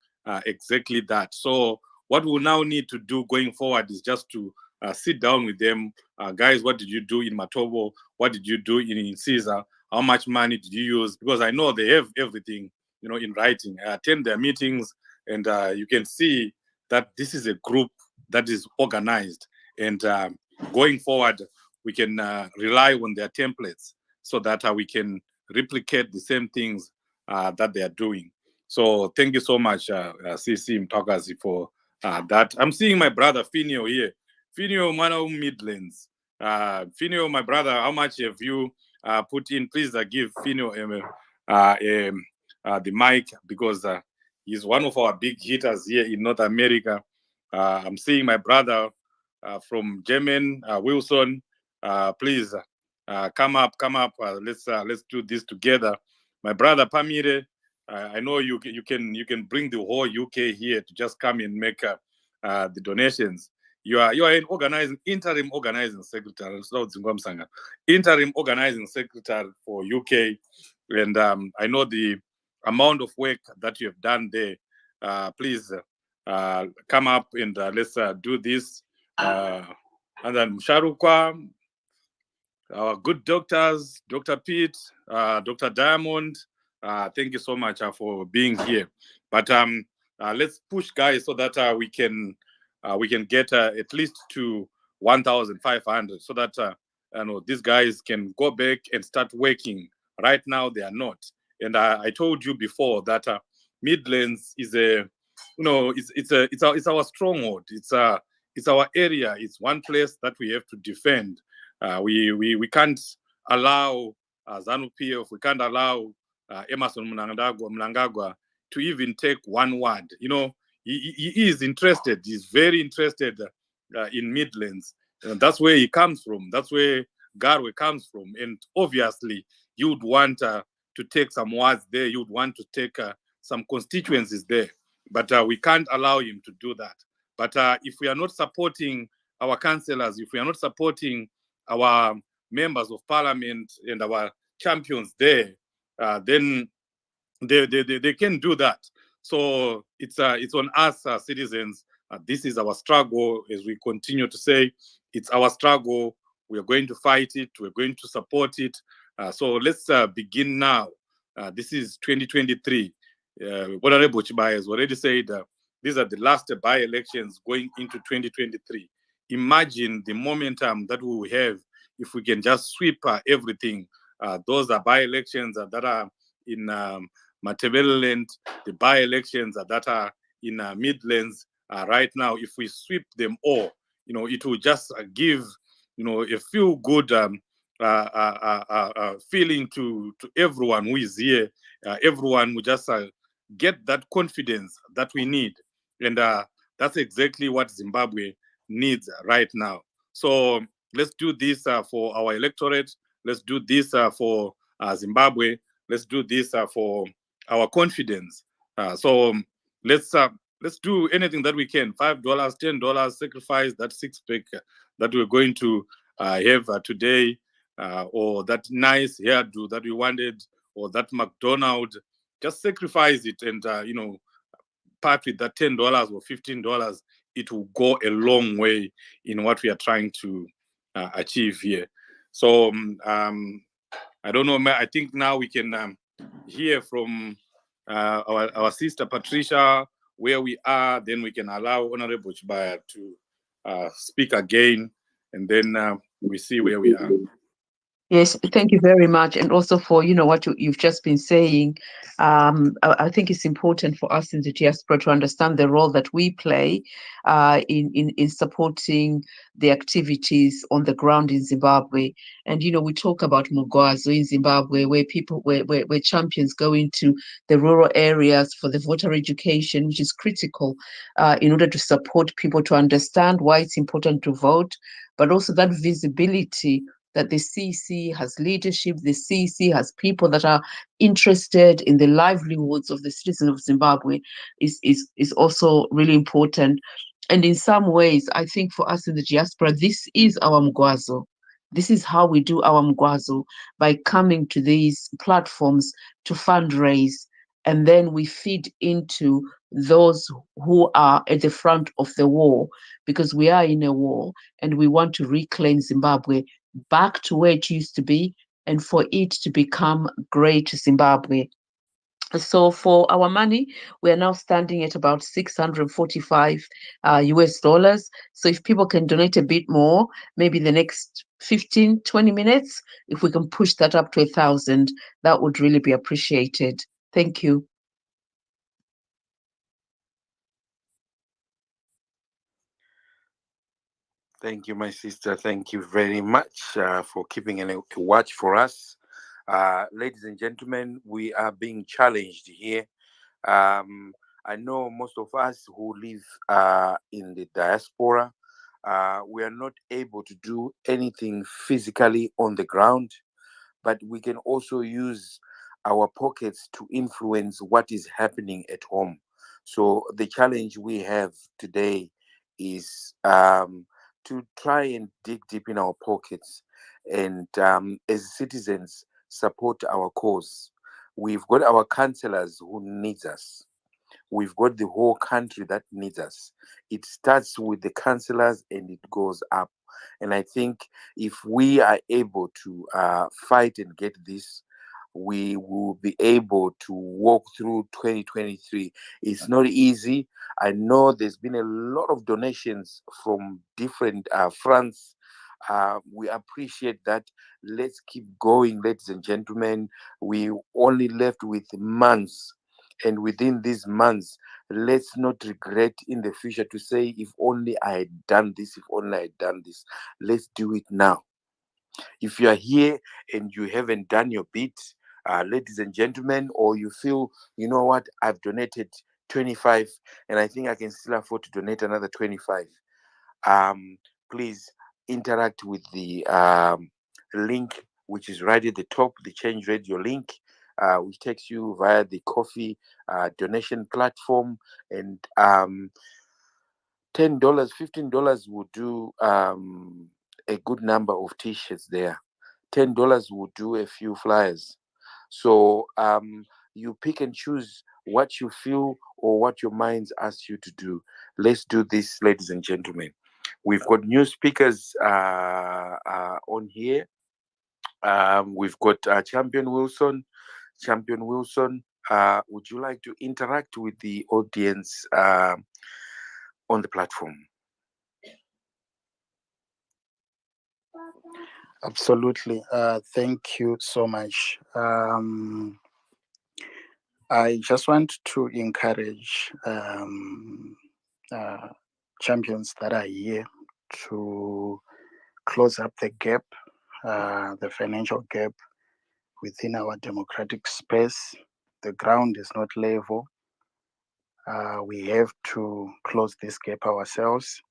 exactly that. So what we'll now need to do going forward is just to sit down with them. Guys, what did you do in Matobo? What did you do in Caesar? How much money did you use? Because I know they have everything, in writing. I attend their meetings, and you can see that this is a group that is organized. And going forward, we can rely on their templates, so that we can replicate the same things that they are doing. So thank you so much, CC Mtagazi, for that. I'm seeing my brother Finio here. Finio Mano Midlands. Finio, my brother, how much have you put in? Please give Finio the mic, because he's one of our big hitters here in North America. I'm seeing my brother from German, Wilson. Please come up. Let's do this together. My brother Pamire, I know you can bring the whole UK here to just come and make the donations. You are an interim organizing secretary, interim organizing secretary for UK, and I know the amount of work that you have done there. Please come up and let's do this. And then Sharukwa, our good doctors, Dr. Pete, Dr. Diamond, thank you so much for being here. But let's push, guys, so that we can get at least to 1,500, so that these guys can go back and start working. Right now, they are not. And I told you before that Midlands is it's our stronghold. It's our area. It's one place that we have to defend. We can't allow ZANU PF, we can't allow Emerson Mnangagwa to even take one word. He is interested. He's very interested in Midlands. And that's where he comes from. That's where Garwe comes from. And obviously, you'd want to take some words there. You'd want to take some constituencies there. But we can't allow him to do that. But if we are not supporting our councillors, if we are not supporting our members of parliament and our champions there, then they can do that. So it's on us, citizens. This is our struggle. As we continue to say, it's our struggle. We are going to fight it. We're going to support it. So let's begin now. This is 2023. Honorable Chibai has already said these are the last by-elections going into 2023. Imagine the momentum that we will have if we can just sweep everything. Those are by-elections that are in Matabeleland, the by-elections that are in Midlands right now. If we sweep them all, it will just give, a feel good feeling to everyone who is here. Everyone will just get that confidence that we need. And that's exactly what Zimbabwe needs right now. So let's do this for our electorate. Let's do this for Zimbabwe. Let's do this for our confidence. So let's do anything that we can. $5, $10, sacrifice that six-pack that we're going to have today, or that nice hairdo that we wanted, or that McDonald's. Just sacrifice it and part with that $10 or $15. It will go a long way in what we are trying to achieve here. So I don't know. I think now we can hear from our sister Patricia where we are. Then we can allow Honorable Chibaya to speak again, and then we see where we are. Yes, thank you very much. And also for, what you've just been saying. I think it's important for us in the diaspora to understand the role that we play in supporting the activities on the ground in Zimbabwe. And, we talk about Mugwazo in Zimbabwe, where where champions go into the rural areas for the voter education, which is critical in order to support people to understand why it's important to vote, but also that visibility that the CC has leadership, the CC has people that are interested in the livelihoods of the citizens of Zimbabwe is also really important. And in some ways, I think for us in the diaspora, this is our Mugwazo. This is how we do our Mugwazo, by coming to these platforms to fundraise, and then we feed into those who are at the front of the war, because we are in a war and we want to reclaim Zimbabwe back to where it used to be, and for it to become great Zimbabwe. So for our money, we are now standing at about 645 US dollars. So if people can donate a bit more, maybe the next 15, 20 minutes, if we can push that up to 1,000, that would really be appreciated. Thank you. Thank you, my sister. Thank you very much for keeping a watch for us. Ladies and gentlemen, we are being challenged here. I know most of us who live in the diaspora, we are not able to do anything physically on the ground, but we can also use our pockets to influence what is happening at home. So the challenge we have today is to try and dig deep in our pockets and, as citizens, support our cause. We've got our councillors who needs us. We've got the whole country that needs us. It starts with the councillors and it goes up. And I think if we are able to fight and get this, we will be able to walk through 2023. It's not easy. I know there's been a lot of donations from different fronts. We appreciate that. Let's keep going, ladies and gentlemen. We only left with months, and within these months, let's not regret in the future to say, if only I had done this, if only I had done this. Let's do it now. If you are here and you haven't done your bit, ladies and gentlemen, or you feel, you know what, I've donated 25 and I think I can still afford to donate another 25, please interact with the link which is right at the top, the Change Radio link, which takes you via the coffee donation platform. And $10, $15 will do a good number of t-shirts there. $10 will do a few flyers. So you pick and choose what you feel or what your minds ask you to do. Let's do this, ladies and gentlemen. We've got new speakers on here. We've got Champion Wilson. Champion Wilson, would you like to interact with the audience on the platform? Absolutely. Thank you so much. I just want to encourage champions that are here to close up the gap, the financial gap within our democratic space. The ground is not level. We have to close this gap ourselves.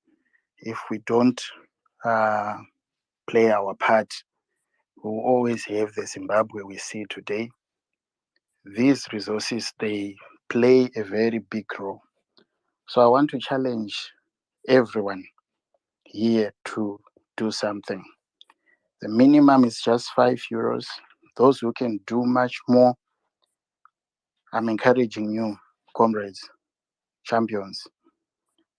If we don't play our part, we'll always have the Zimbabwe we see today. These resources, they play a very big role. So I want to challenge everyone here to do something. The minimum is just €5. Those who can do much more, I'm encouraging you, comrades, champions,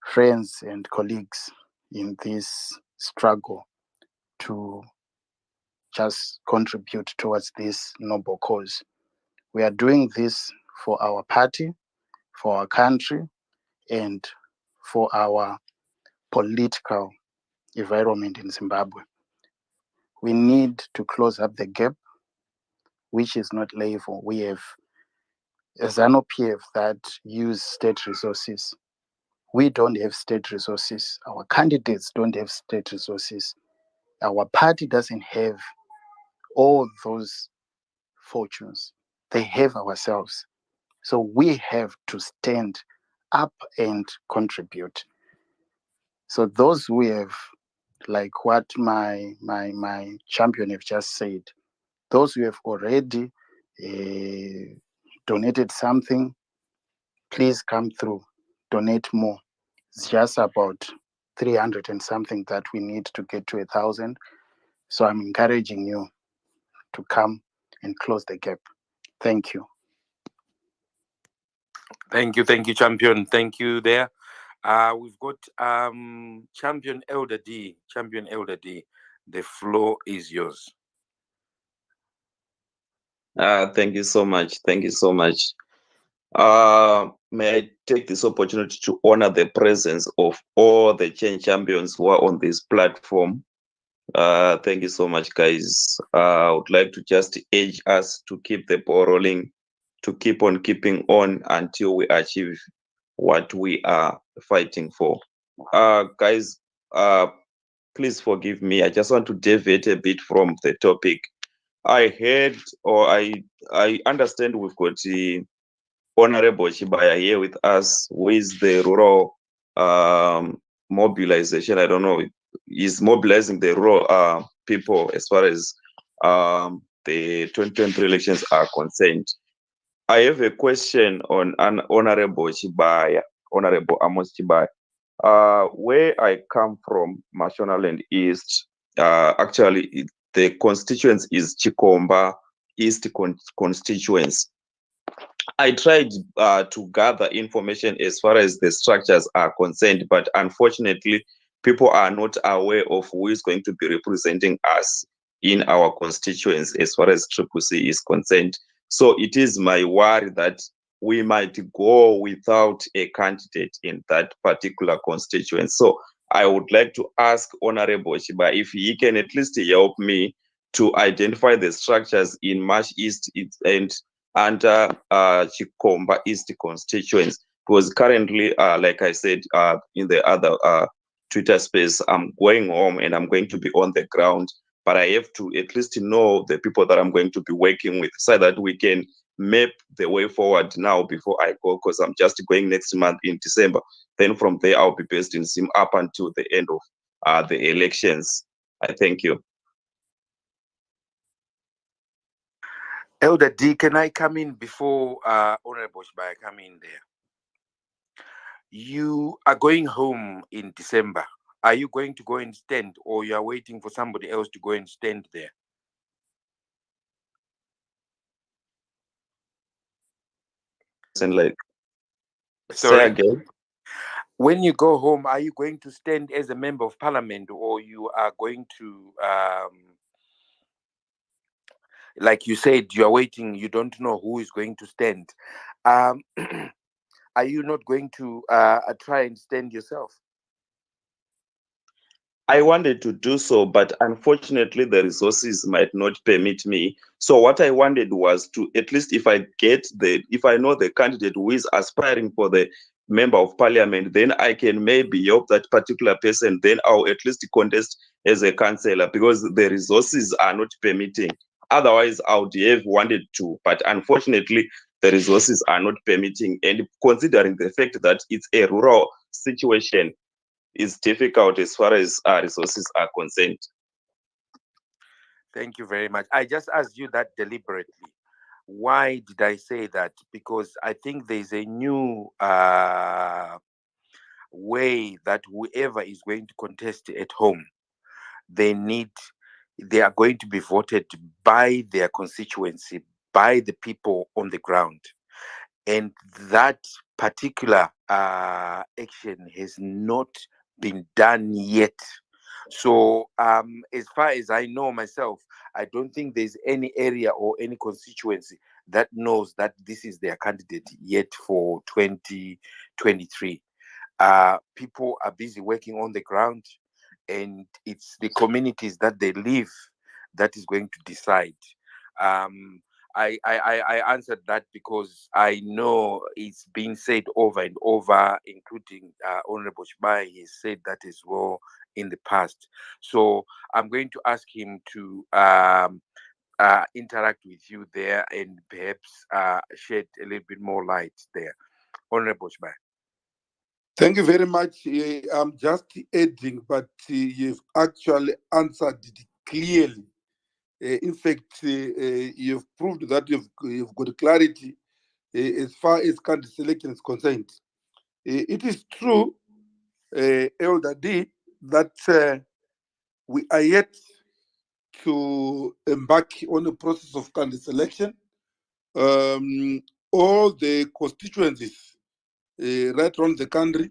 friends, and colleagues in this struggle to just contribute towards this noble cause. We are doing this for our party, for our country, and for our political environment in Zimbabwe. We need to close up the gap, which is not level. We have a ZANU-PF that use state resources. We don't have state resources. Our candidates don't have state resources. Our party doesn't have all those fortunes. They have ourselves. So we have to stand up and contribute. So those who have, like what my champion have just said, those who have already donated something, please come through, donate more. It's just about 300 and something that we need to get to 1,000. So I'm encouraging you to come and close the gap. Thank you. Thank you, champion. Thank you there. We've got Champion Elder D. Champion Elder D. The floor is yours. Thank you so much. Thank you so much. May I take this opportunity to honor the presence of all the Change champions who are on this platform. Thank you so much, guys. I would like to just urge us to keep the ball rolling, to keep on keeping on until we achieve what we are fighting for. Guys, please forgive me. I just want to deviate a bit from the topic. I heard, or I understand we've got the Honorable Chibaya here with us, who is the rural mobilization. I don't know, is mobilizing the rural people as far as the 2023 elections are concerned. I have a question on an Honorable Chibaya, Honorable Amos Chibaya. Where I come from, Mashonaland East, actually the constituency is Chikomba East constituency. I tried to gather information as far as the structures are concerned, but unfortunately, people are not aware of who is going to be representing us in our constituents as far as Triple C is concerned. So it is my worry that we might go without a candidate in that particular constituency. So I would like to ask Honorable Shiba if he can at least help me to identify the structures in Marsh East and Chikomba East constituents. Because currently, like I said in the other Twitter space, I'm going home and I'm going to be on the ground, but I have to at least know the people that I'm going to be working with so that we can map the way forward now before I go, because I'm just going next month in December. Then from there, I'll be based in Sim up until the end of the elections. I thank you. Elder D, can I come in before Honorable Shibaya come in there? You are going home in December. Are you going to go and stand, or you are waiting for somebody else to go and stand there? And like, Sorry? say again. When you go home, are you going to stand as a member of parliament, or you are going to, like you said, you are waiting, you don't know who is going to stand. Are you not going to try and stand yourself? I wanted to do so, but unfortunately the resources might not permit me. So what I wanted was to, at least if I know the candidate who is aspiring for the member of parliament, then I can maybe help that particular person, then I'll at least contest as a councillor, because the resources are not permitting. Otherwise, I would have wanted to, but unfortunately, the resources are not permitting. And considering the fact that it's a rural situation, is difficult as far as resources are concerned. Thank you very much. I just asked you that deliberately. Why did I say that? Because I think there's a new way that whoever is going to contest at home, they are going to be voted by their constituency, by the people on the ground. And that particular action has not been done yet. So as far as I know myself, I don't think there's any area or any constituency that knows that this is their candidate yet for 2023. People are busy working on the ground, and it's the communities that they live that is going to decide. I answered that because I know it's been said over and over, including Honorable Shibai. He said that as well in the past. So I'm going to ask him to interact with you there and perhaps shed a little bit more light there. Honorable Shibai. Thank you very much. I'm just adding, but you've actually answered it clearly. In fact, you've proved that you've got clarity as far as country selection is concerned. It is true, Elder D, that we are yet to embark on the process of country selection. All the constituencies right around the country,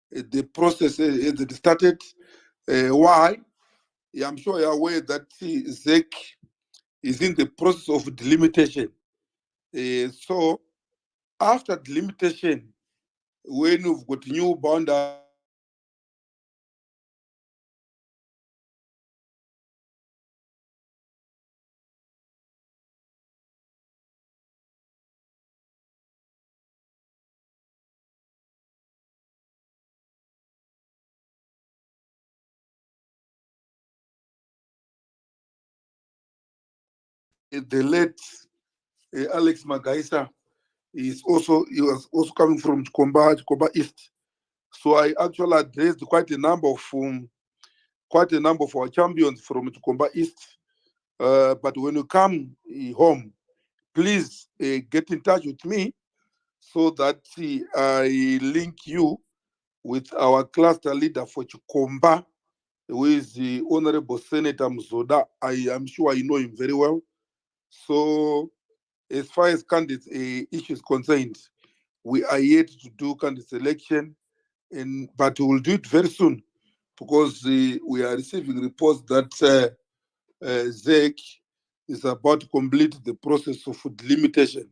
the process has started. Why? Yeah, I'm sure you're aware that ZEC is in the process of delimitation. So after delimitation, when you've got new boundaries, the late Alex Magaisa he was also coming from Chikomba East. So I actually addressed quite a number of our champions from Chikomba East. But when you come home, please get in touch with me so that I link you with our cluster leader for Chikomba, who is the Honorable Senator Mzoda. I am sure I know him very well. So as far as candidate issues concerned, we are yet to do candidate selection, but we will do it very soon because we are receiving reports that ZEC is about to complete the process of delimitation.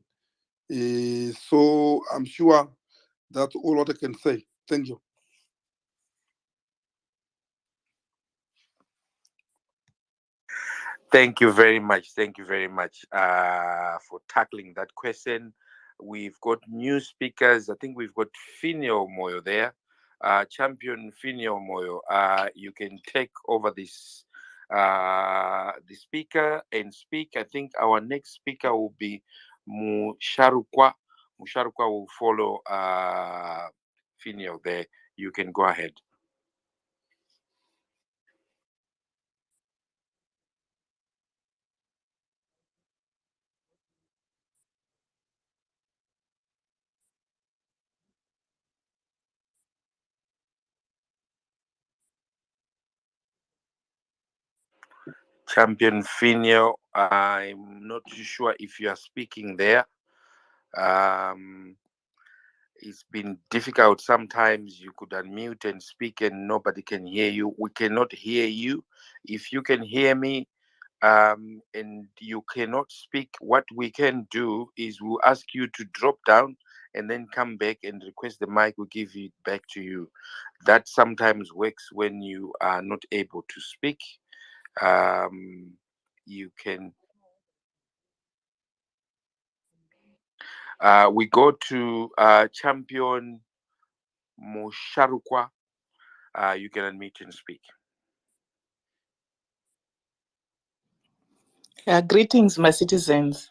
So I'm sure that's all what I can say. Thank you. Thank you very much. Thank you very much for tackling that question. We've got new speakers. I think we've got Finio Moyo there. Champion Finio Moyo, you can take over this the speaker and speak. I think our next speaker will be Musharukwa. Musharukwa will follow Finio there. You can go ahead. Champion Finio, I'm not too sure if you are speaking there. It's been difficult. Sometimes you could unmute and speak and nobody can hear you. We cannot hear you. If you can hear me and you cannot speak, what we can do is we'll ask you to drop down and then come back and request the mic. We'll give it back to you. That sometimes works when you are not able to speak. You can we go to Champion Musharukwa. You can unmute and speak. Greetings, my citizens.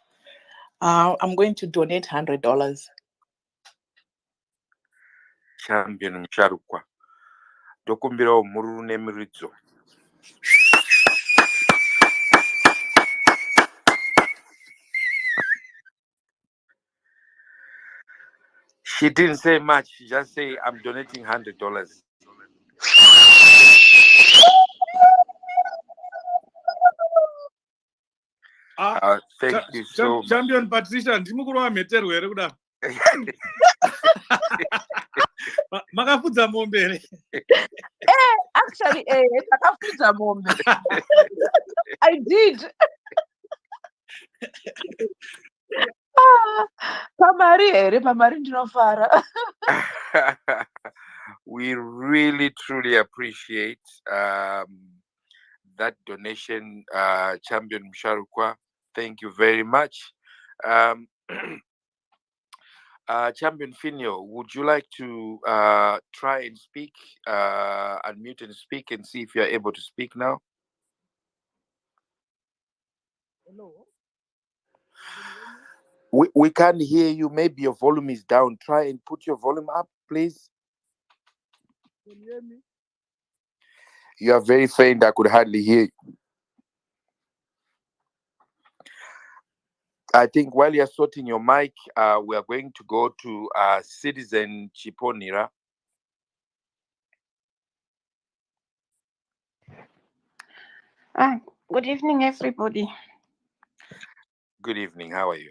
I'm going to donate $100. Champion Musharukwa. Dokumbira mururu nemiridzo. She didn't say much. She just say, I'm donating $100. Thank you so much. Champion Patricia, ndimukuru wamheterwa here kuda. Makafudza mombe here. Actually, takafudza mombe. I did. Pamari here, pamari ndinofara. We really truly appreciate that donation, Champion Musharukwa. Thank you very much. Champion Finio, would you like to try and speak, unmute and speak and see if you're able to speak now? Hello. We can't hear you. Maybe your volume is down. Try and put your volume up, please. Can you hear me? You are very faint. I could hardly hear you. I think while you're sorting your mic, we are going to go to Citizen Chiponira. Good evening, everybody. Good evening. How are you?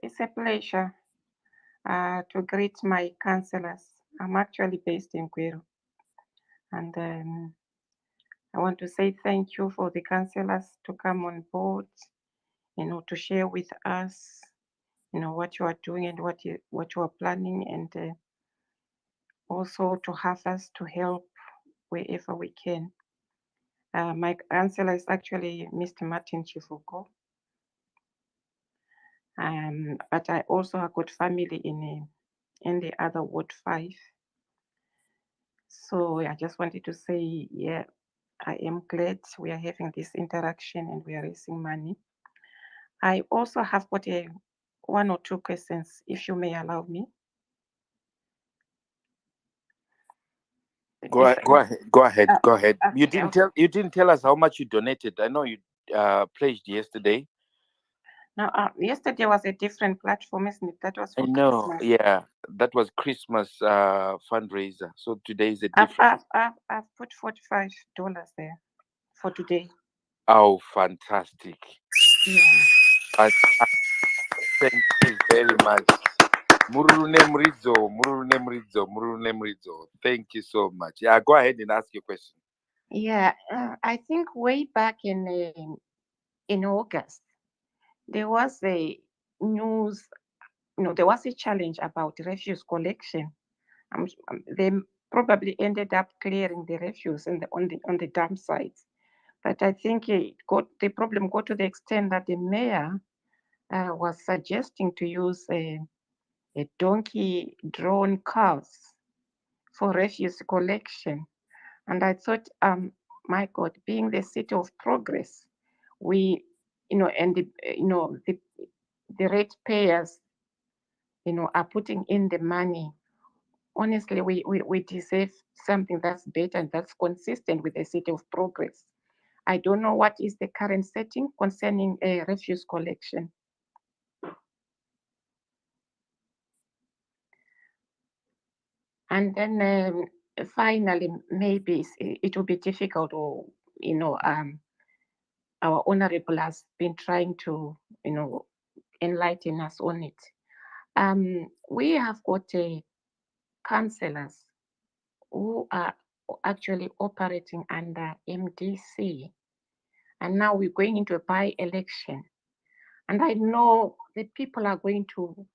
It's a pleasure to greet my councillors. I'm actually based in Kweru. And I want to say thank you for the councillors to come on board, to share with us, what you are doing and what you are planning, and also to have us to help wherever we can. My councillor is actually Mr. Martin Chifuko. But I also have got family in the other Ward 5. So I just wanted to say, I am glad we are having this interaction and we are raising money. I also have got one or two questions, if you may allow me. Go ahead. Go ahead. You Okay. didn't tell us how much you donated. I know you pledged yesterday. Now, yesterday was a different platform, isn't it? That was I for know. Christmas. Yeah, that was Christmas fundraiser. So today is a different. I've put $45 there for today. Oh, fantastic! Yeah. Thank you very much. Murune Mridzo. Thank you so much. Yeah, go ahead and ask your question. Yeah, I think way back in August, there was a news. There was a challenge about refuse collection. They probably ended up clearing the refuse on the dump sites, but I think the problem got to the extent that the mayor was suggesting to use a donkey drawn cars for refuse collection. And I thought, my God, being the city of progress, we, and the ratepayers, are putting in the money. Honestly, we deserve something that's better and that's consistent with the city of progress. I don't know what is the current setting concerning refuse collection. And then finally, maybe it will be difficult, or our honorable has been trying to enlighten us on it. We have got councillors who are actually operating under MDC, and now we're going into a by-election, and I know the people are going to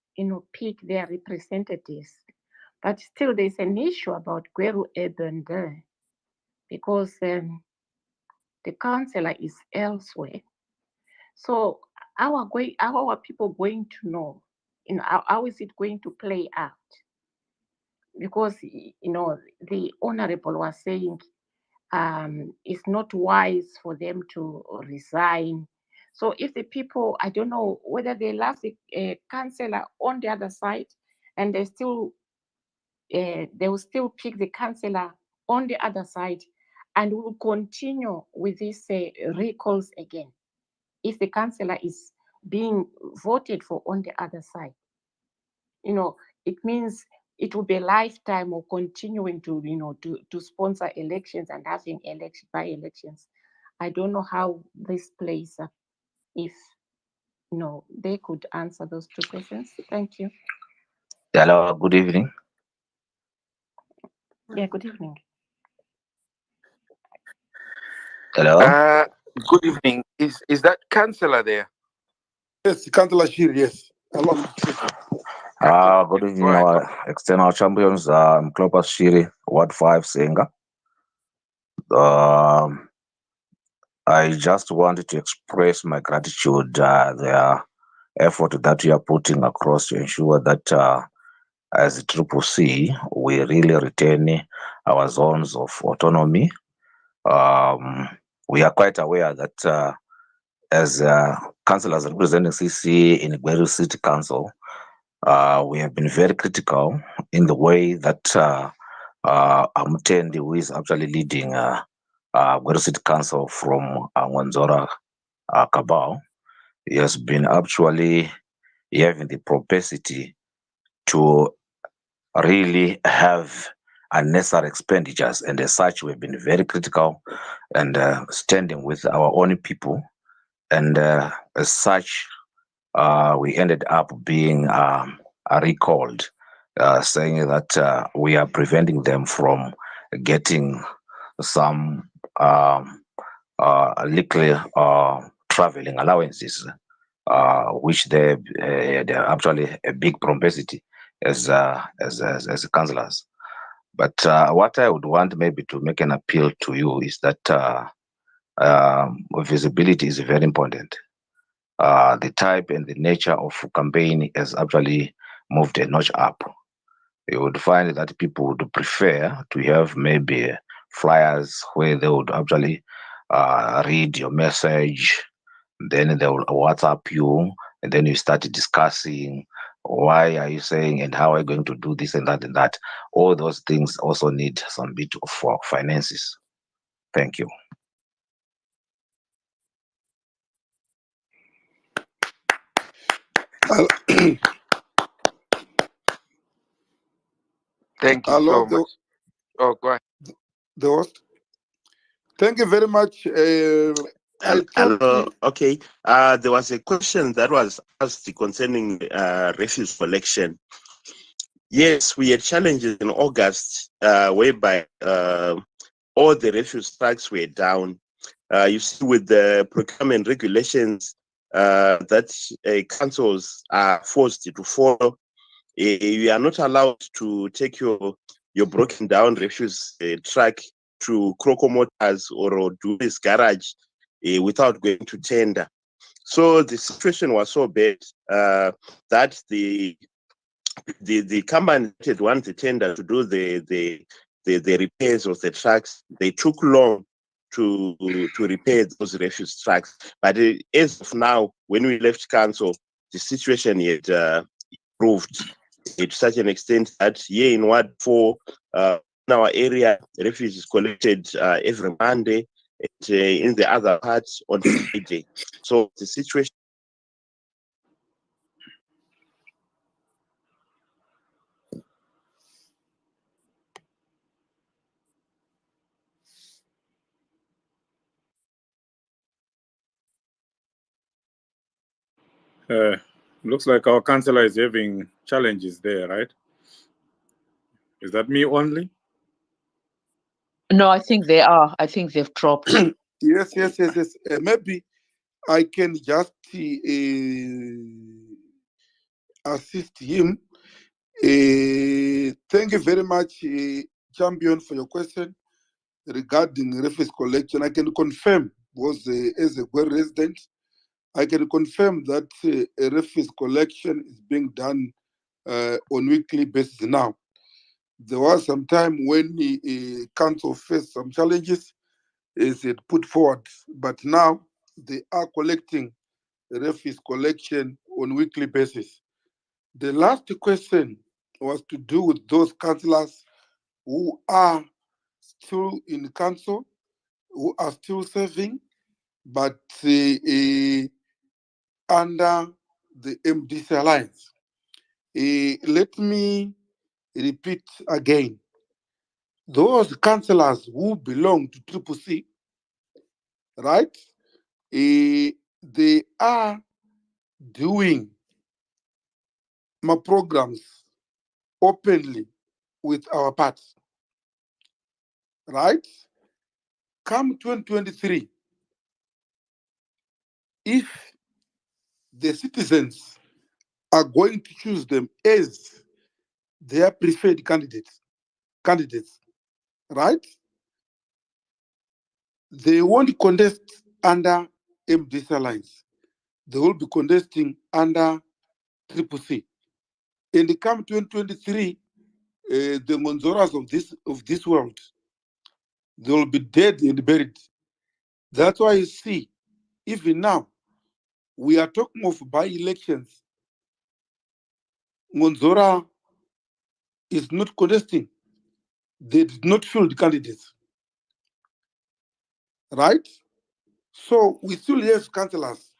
pick their representatives, but still there's an issue about Gweru Urban there, because the councillor is elsewhere. So how are people going to know? How is it going to play out? Because the honorable was saying it's not wise for them to resign. So if the people, I don't know whether they love the councillor on the other side, and they will still pick the councillor on the other side, and will continue with these recalls again if the councillor is being voted for on the other side. It means it will be a lifetime of continuing to sponsor elections and having by-elections. I don't know how this plays up. If they could answer those two questions. Thank you. Hello, good evening. Yeah, good evening. Hello. Good evening. Is that councillor there? Yes, Councillor Shiri, yes. Hello. Good evening, our external champions. I'm Clopas Shiri, Ward 5, Senga. I just wanted to express my gratitude, the effort that you are putting across to ensure that as a Triple C, we really retain our zones of autonomy. We are quite aware that as councillors representing CC in Gweru City Council, we have been very critical in the way that Amutendi, who is actually leading Gweru City Council from Wanzora Kabao, he has been actually having the propensity to really have unnecessary expenditures, and as such we've been very critical and standing with our own people, and as such we ended up being recalled, saying that we are preventing them from getting some legal traveling allowances, which they're actually a big propensity as councillors. But what I would want maybe to make an appeal to you is that visibility is very important. The type and the nature of campaign has actually moved a notch up. You would find that people would prefer to have maybe flyers where they would actually read your message, then they will WhatsApp you, and then you start discussing why are you saying and how are you going to do this and that and that. All those things also need some bit of finances. Thank you. Thank you Hello, so much. Oh, go ahead. the host. Thank you very much. I thought Hello. Okay. There was a question that was asked concerning refuse collection. Yes, we had challenges in August whereby all the refuse trucks were down. You see, with the procurement regulations that councils are forced to follow, you are not allowed to take your broken down refuse truck to Croco Motors or do this garage without going to tender. So the situation was so bad that the company that wanted the tender to do the repairs of the trucks, they took long to repair those refuse trucks. But as of now, when we left council, the situation had improved to such an extent that here in Ward 4, in our area, refuse is collected every Monday, and in the other parts on Friday. So the situation. Looks like our councillor is having challenges there, right? Is that me only? No, I think they are. I think they've dropped. Yes. Maybe I can just assist him. Thank you very much, Champion, for your question regarding refuse collection. I can confirm, because as a Gwer resident, I can confirm that refuse collection is being done on weekly basis now. There was some time when the council faced some challenges, as it put forward, but now they are collecting refuse collection on weekly basis. The last question was to do with those councillors who are still in council, who are still serving, but under the MDC Alliance. Let me repeat again. Those councillors who belong to Triple C, right? They are doing my programs openly with our party, right? Come 2023, if the citizens are going to choose them as their preferred candidates, right? They won't contest under MDC Alliance. They will be contesting under Triple C. And come 2023, the Monzoras of this world, they will be dead and buried. That's why you see, even now, we are talking of by-elections. Monzora is not contesting. They did not field candidates, right? So we still have councillors,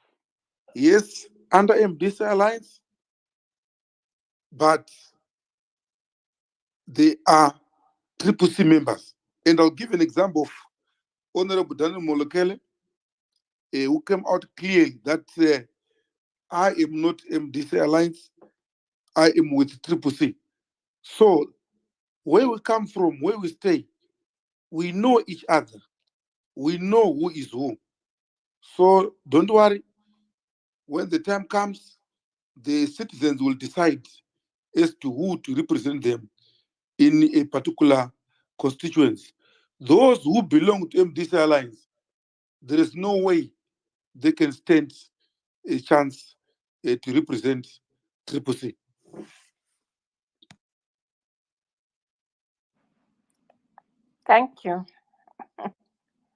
yes, under MDC Alliance, but they are Triple C members. And I'll give an example of Honorable Daniel Molokele, who came out clearly that I am not MDC Alliance, I am with Triple C. So where we come from, where we stay, we know each other. We know who is who. So don't worry. When the time comes, the citizens will decide as to who to represent them in a particular constituency. Those who belong to MDC Alliance, there is no way they can stand a chance to represent Triple C. Thank you.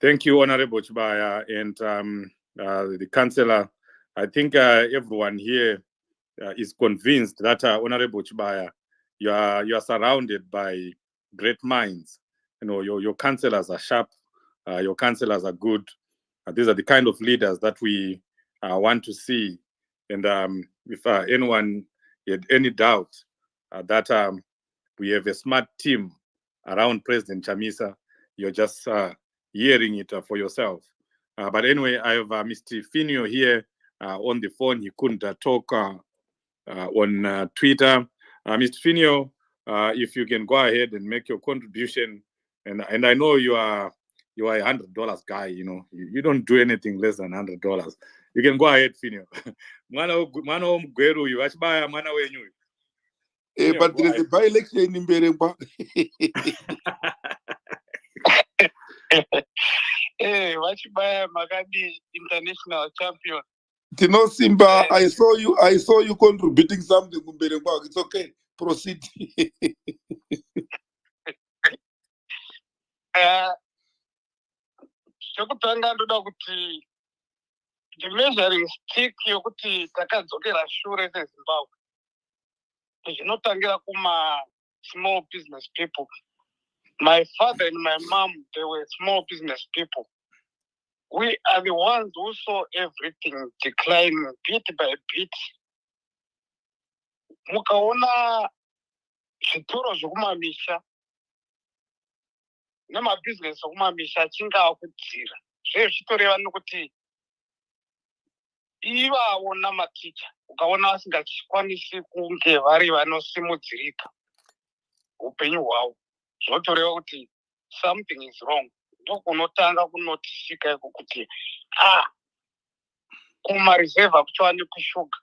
Thank you, Honorable Chibaya, and the councillor. I think everyone here is convinced that Honorable Chibaya, you are surrounded by great minds. You know, your councillors are sharp, your councillors are good. These are the kind of leaders that we want to see. And if anyone had any doubt that we have a smart team around President Chamisa, you're just hearing it for yourself. But anyway, I have Mr. Finio here on the phone. He couldn't talk on Twitter. Mr. Finio, if you can go ahead and make your contribution, and I know you are $100 guy. You know, you don't do anything less than $100. You can go ahead, Finio. Mwana omgweru you achibaya mwana wenyu. But there is a by-election in Berengwa. Wachibaya Magadi international champion. Tino Simba, I saw you contributing something in Berengwa. It's okay. Proceed. Chokutanga ndoda kuti the measuring stick yokuti takadzokera shure seZimbabwe zvinotangira kuma small business people. My father and my mom, they were small business people. We are the ones who saw everything declining bit by bit. Mukaona zvitoro zvokumamisha nemabusiness okumamisha achinge akudzira zvezvitoreva nokuti ivavo namaticha ukaona vasingakwanisi kunge vari vanosimudzirika upenyu hwavo zvotoreva kuti something is wrong. Ndokunotanga kunotisika iko kuti kumareserve akuchawanikwi shuga,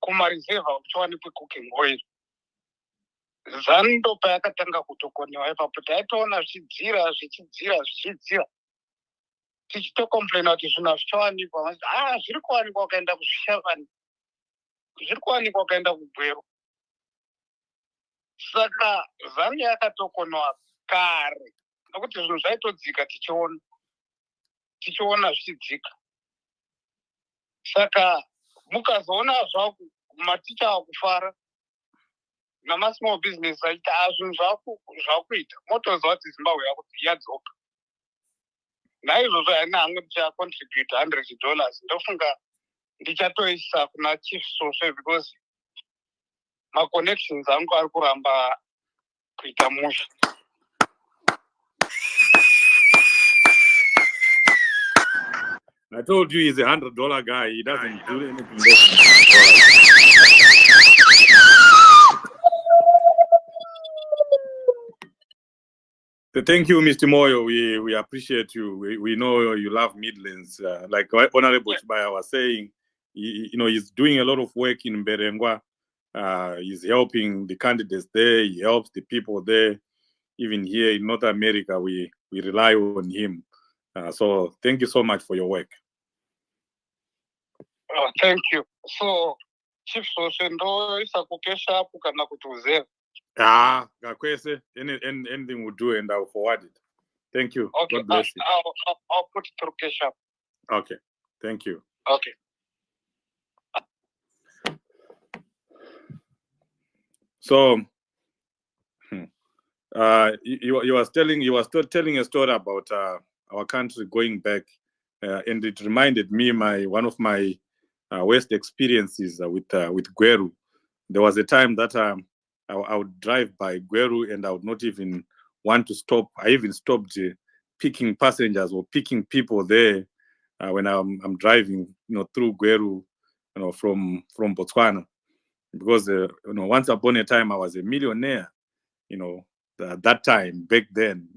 kumareserve akuchawanikwi cooking oil. ZANU ndo payakatanga kutokonewa ipapo taitoona zvichidzira tichitocomplaina kuti zvinhu hazvichawanikwa. Zviri kuwanikwa ukaenda kuzvishavani, zviri kuwanikwa ukaenda kuGweru. Saka ZANU yakatokonewa kare nokuti zvinhu zvaitodzika tichiona zvichidzika. Saka mukazoona zvako maticha akufara namasmall business aita zvinhu zvakuita motoziva kuti Zimbabwe yakuti yadzoka. Naizvozvo haina hamwe ndichacontribute $100. Ndofunga ndichatoisa kuna chief social because maconnections angu ari kuramba kuita musha. I told you he's a $100 guy. He doesn't do anything less than $100. Thank you, Mr. Moyo. We appreciate you. We know you love Midlands. Like Honorable Chibaya was saying, he's doing a lot of work in Berengwa. He's helping the candidates there. He helps the people there. Even here in North America, we rely on him. So thank you so much for your work. Thank you. So, Chief Social, ndo isakukesha hapo kana kutuzera. Gakwese, anything we'll do and I'll forward it. Thank you. Okay, God bless you. I'll put it through cash up. Okay, thank you. Okay. So, you was telling a story about our country going back, and it reminded me one of my worst experiences with Gweru. There was a time that I would drive by Gweru and I would not even want to stop. I even stopped picking passengers or picking people there when I'm driving, through Gweru, from Botswana, because once upon a time I was a millionaire, at that time back then,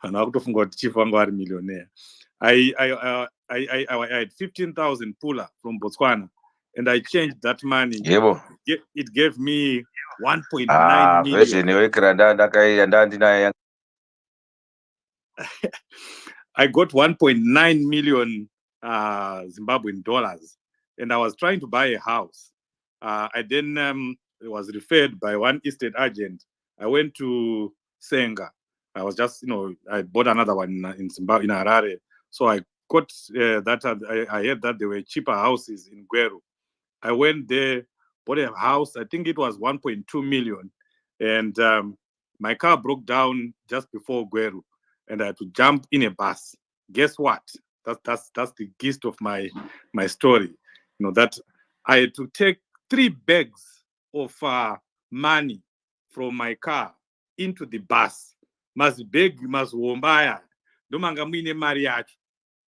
and I got chief millionaire. I had 15,000 pula from Botswana, and I changed that money. It gave me 1.9 million. I got 1.9 million Zimbabwean dollars, and I was trying to buy a house. I then was referred by one estate agent. I went to Senga. I was just, I bought another one in Zimbabwe, in Harare. So I got that. I heard that there were cheaper houses in Gweru. I went there, bought a house. I think it was 1.2 million, and my car broke down just before Gweru, and I had to jump in a bus. Guess what? That's the gist of my story. That I had to take 3 bags of money from my car into the bus. Mazibhegi maziwombaya ndomanga muine mari yacho.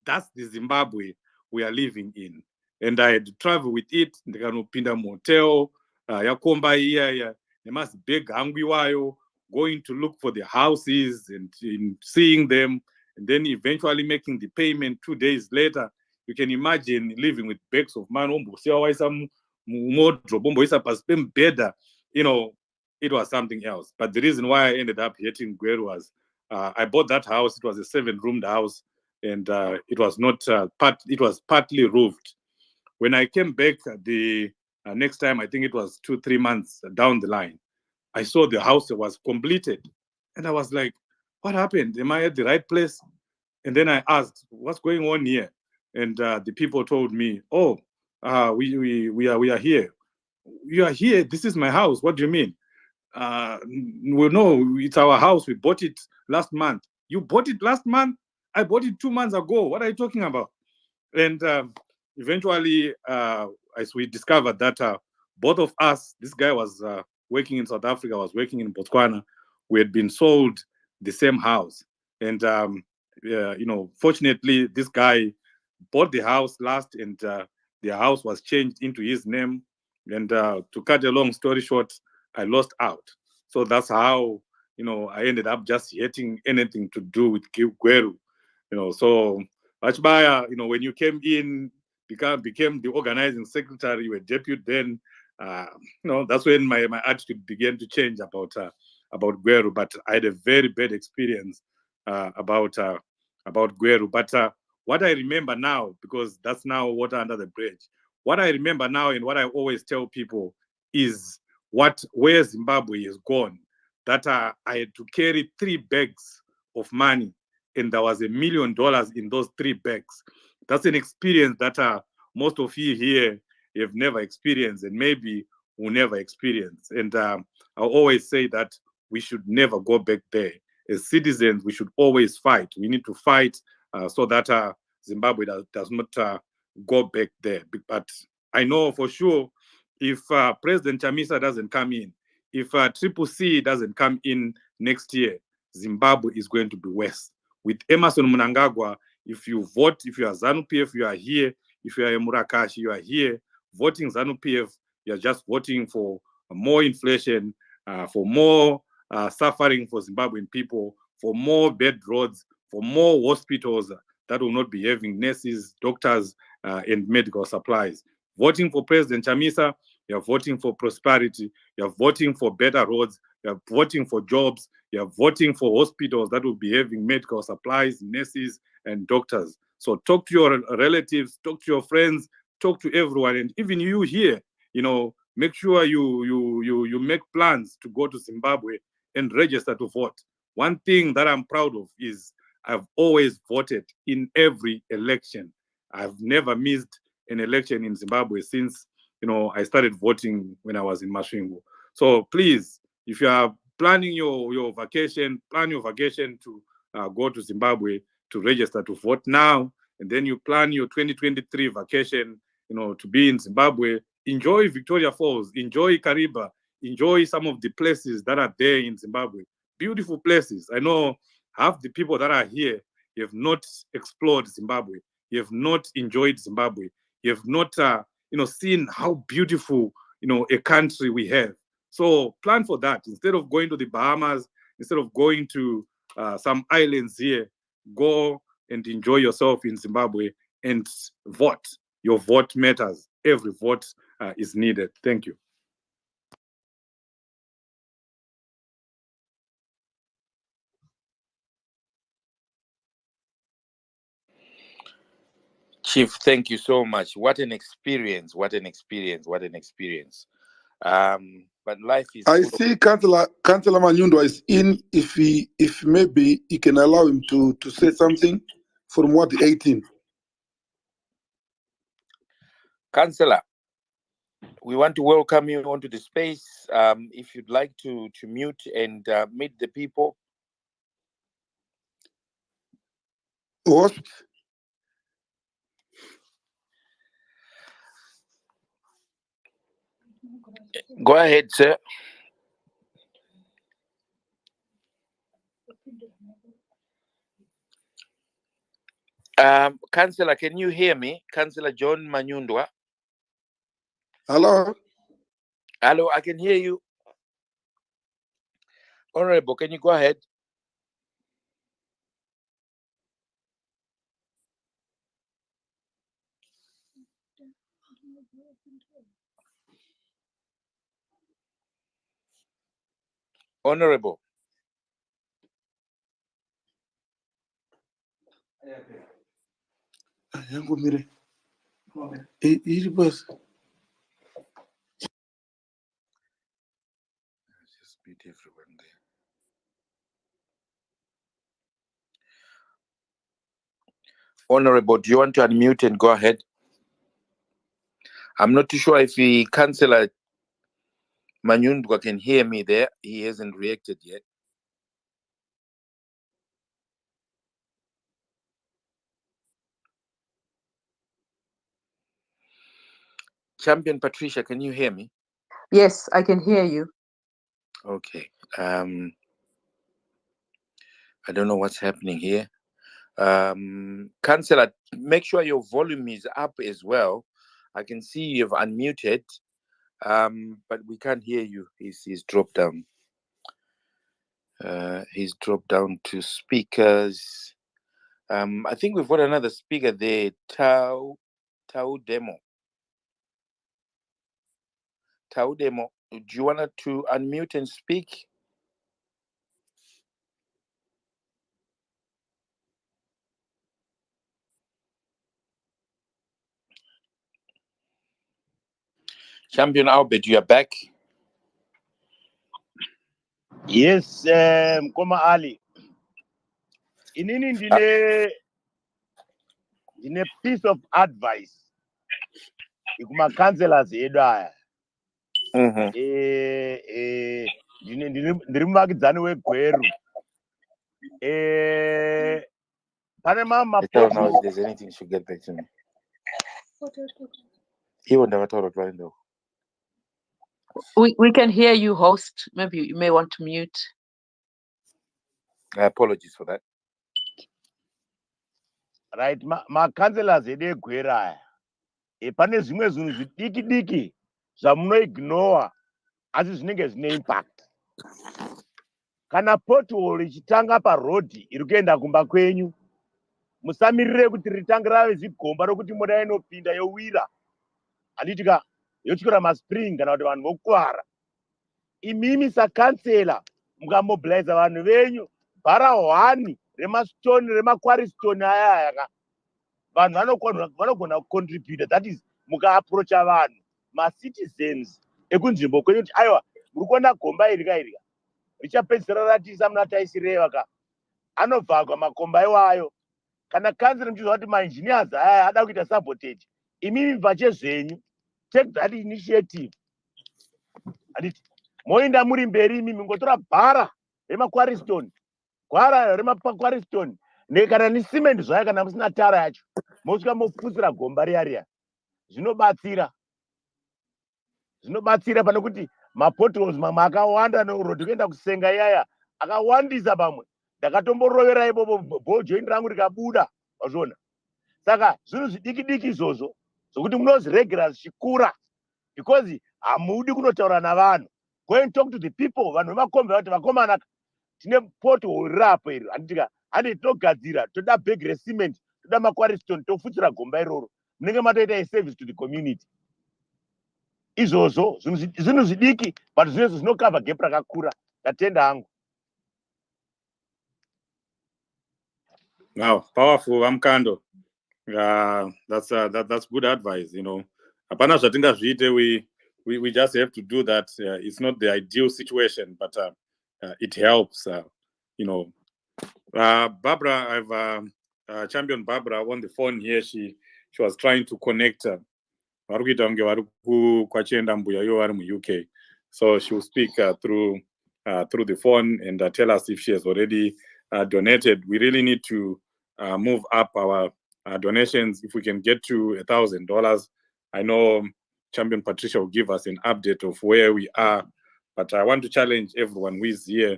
That's the Zimbabwe we are living in. And I had to travel with it, ndikanopinda muhotel yakomba iya nemazibhegi angu iwayo, going to look for the houses and seeing them, and then eventually making the payment 2 days later. You can imagine living with bags of money, it was something else. But the reason why I ended up hating Gweru was I bought that house. It was a 7-roomed house, and it was not it was partly roofed. When I came back the next time, I think it was 2-3 months down the line, I saw the house was completed, and I was like, "What happened? Am I at the right place?" And then I asked, "What's going on here?" And the people told me, "Oh, we are here. You are here. This is my house. What do you mean?" Well, no, it's our house. We bought it last month. You bought it last month? I bought it 2 months ago. What are you talking about? And eventually, as we discovered that both of us, this guy was working in South Africa, was working in Botswana. We had been sold the same house. And, fortunately, this guy bought the house last, and the house was changed into his name. And to cut a long story short, I lost out. So that's how, I ended up just hating anything to do with Gweru. So Achbaya, when you came in, became the organizing secretary, you were deputy then, that's when my attitude began to change about Gweru. But I had a very bad experience about Gweru. But what I remember now, because that's now water under the bridge, what I remember now and what I always tell people is where Zimbabwe is gone. That I had to carry 3 bags of money, and there was $1 million in those 3 bags. That's an experience that most of you here have never experienced, and maybe will never experience. And I always say that we should never go back there. As citizens, we should always fight. We need to fight so that Zimbabwe does not go back there. But I know for sure, if President Chamisa doesn't come in, if Triple C doesn't come in next year, Zimbabwe is going to be worse. With Emerson Mnangagwa, if you vote, if you are ZANU-PF, you are here. If you are a Murakashi, you are here. Voting ZANU-PF, you are just voting for more inflation, for more suffering for Zimbabwean people, for more bed roads, for more hospitals that will not be having nurses, doctors, and medical supplies. Voting for President Chamisa, you're voting for prosperity, you're voting for better roads, you're voting for jobs, you're voting for hospitals that will be having medical supplies, nurses, and doctors. So talk to your relatives, talk to your friends, talk to everyone, and even you here, make sure you make plans to go to Zimbabwe and register to vote. One thing that I'm proud of is I've always voted in every election. I've never missed an election in Zimbabwe since I started voting when I was in Masvingo. So please, if you are planning your vacation, plan your vacation to go to Zimbabwe to register to vote now, and then you plan your 2023 vacation, to be in Zimbabwe. Enjoy Victoria Falls, enjoy Kariba, enjoy some of the places that are there in Zimbabwe. Beautiful places. I know half the people that are here have not explored Zimbabwe. You have not enjoyed Zimbabwe. You have not, seen how beautiful, a country we have. So plan for that. Instead of going to the Bahamas, instead of going to some islands here, go and enjoy yourself in Zimbabwe and vote. Your vote matters. Every vote is needed. Thank you. Chief, thank you so much. What an experience. What an experience. What an experience. but life is. I see Councillor Manyundwa is in. If maybe he can allow him to say something from Ward 18. Councillor, we want to welcome you onto the space. If you'd like to mute and meet the people. What? Go ahead, sir. Councillor, can you hear me? Councillor John Manyundwa. Hello? Hello, I can hear you. Honorable, can you go ahead? Honorable. Honorable, do you want to unmute and go ahead? I'm not too sure if the Councillor Manyundwa can hear me there. He hasn't reacted yet. Champion Patricia, can you hear me? Yes, I can hear you. Okay. I don't know what's happening here. Councillor, make sure your volume is up as well. I can see you've unmuted, but we can't hear you. He's dropped down. He's dropped down to speakers. I think we've got another speaker there, Tau Demo. Tau Demo, do you want to unmute and speak? Champion Albert, you are back. Yes, Mkoma Ali. Inini ndine piece of advice. Ikuma councillors edu aya. Ndiri muvakidzani weGweru. Pane mama I don't know if there's anything she get back to me. We can hear you, host. Maybe you may want to mute. Apologies for that. Right, ma councillors edu eGweru aya. Pane zvimwe zvinhu zvidiki zvamunoignore asi zvinenge zvine impact. Kana pothole ichitanga parodhi iri kuenda kumba kwenyu, musamirire kuti ritange rave zigomba rokuti moda inopinda yowira, handitika yotyora maspring kana kuti vanhu vokuwara. Imimi sakansela mukamobilize vanhu venyu bhara 1 remastone remakwaristone aya ka vanhu vanogona kucontribute, that is mukaapproacha vanhu macitizens ekunzvimbo kwenyu kuti aiwa muri kuona gomba iri kairika richapedzisira ratisa muna taisireva ka anobvagwa makomba iwayo. Kana kansela muchiziva kuti maengineers aya ada kuita sabotage, imimi pachezvenyu take that initiative. Handiti moenda muri mberi imimi ngotora bhara remakwaristone, gwara remakwaristone kana nesimende zvayo kana musina tara yacho, mosvika moputsira gomba riya zvinobatsira pane kuti mapotholes mamwe akawanda neurodhi kuenda kusenga iyaya akawandisa. Pamwe ndakatomborovera ipopo ball joint rangu rikabuda, wazviona. Saka zvinhu zvidiki izvozvo zvokuti munozviregera zvichikura, because hamudi kunotaura navanhu. Go and talk to the people. Vanhu vemakombe vati vakomana tine pothole rapo iri, handitika handi tinogadzira, toda bag recement, toda makwaristone, tofutsira gomba iroro, munenge matoita a service to the community. Izvozvo zvinhu zvidiki but zvinezvo zvinokavha gap rakakura. Ndatenda hangu. Wow, powerful, Vamkando. That's good advice, you know. Hapana zvatingazviite, we just have to do that. It's not the ideal situation, but it helps. Barbara, I've Champion Barbara on the phone here. She was trying to connect. UK, so she will speak through the phone and tell us if she has already donated. We really need to move up our donations. If we can get to $1,000, I know Champion Patricia will give us an update of where we are. But I want to challenge everyone who is here,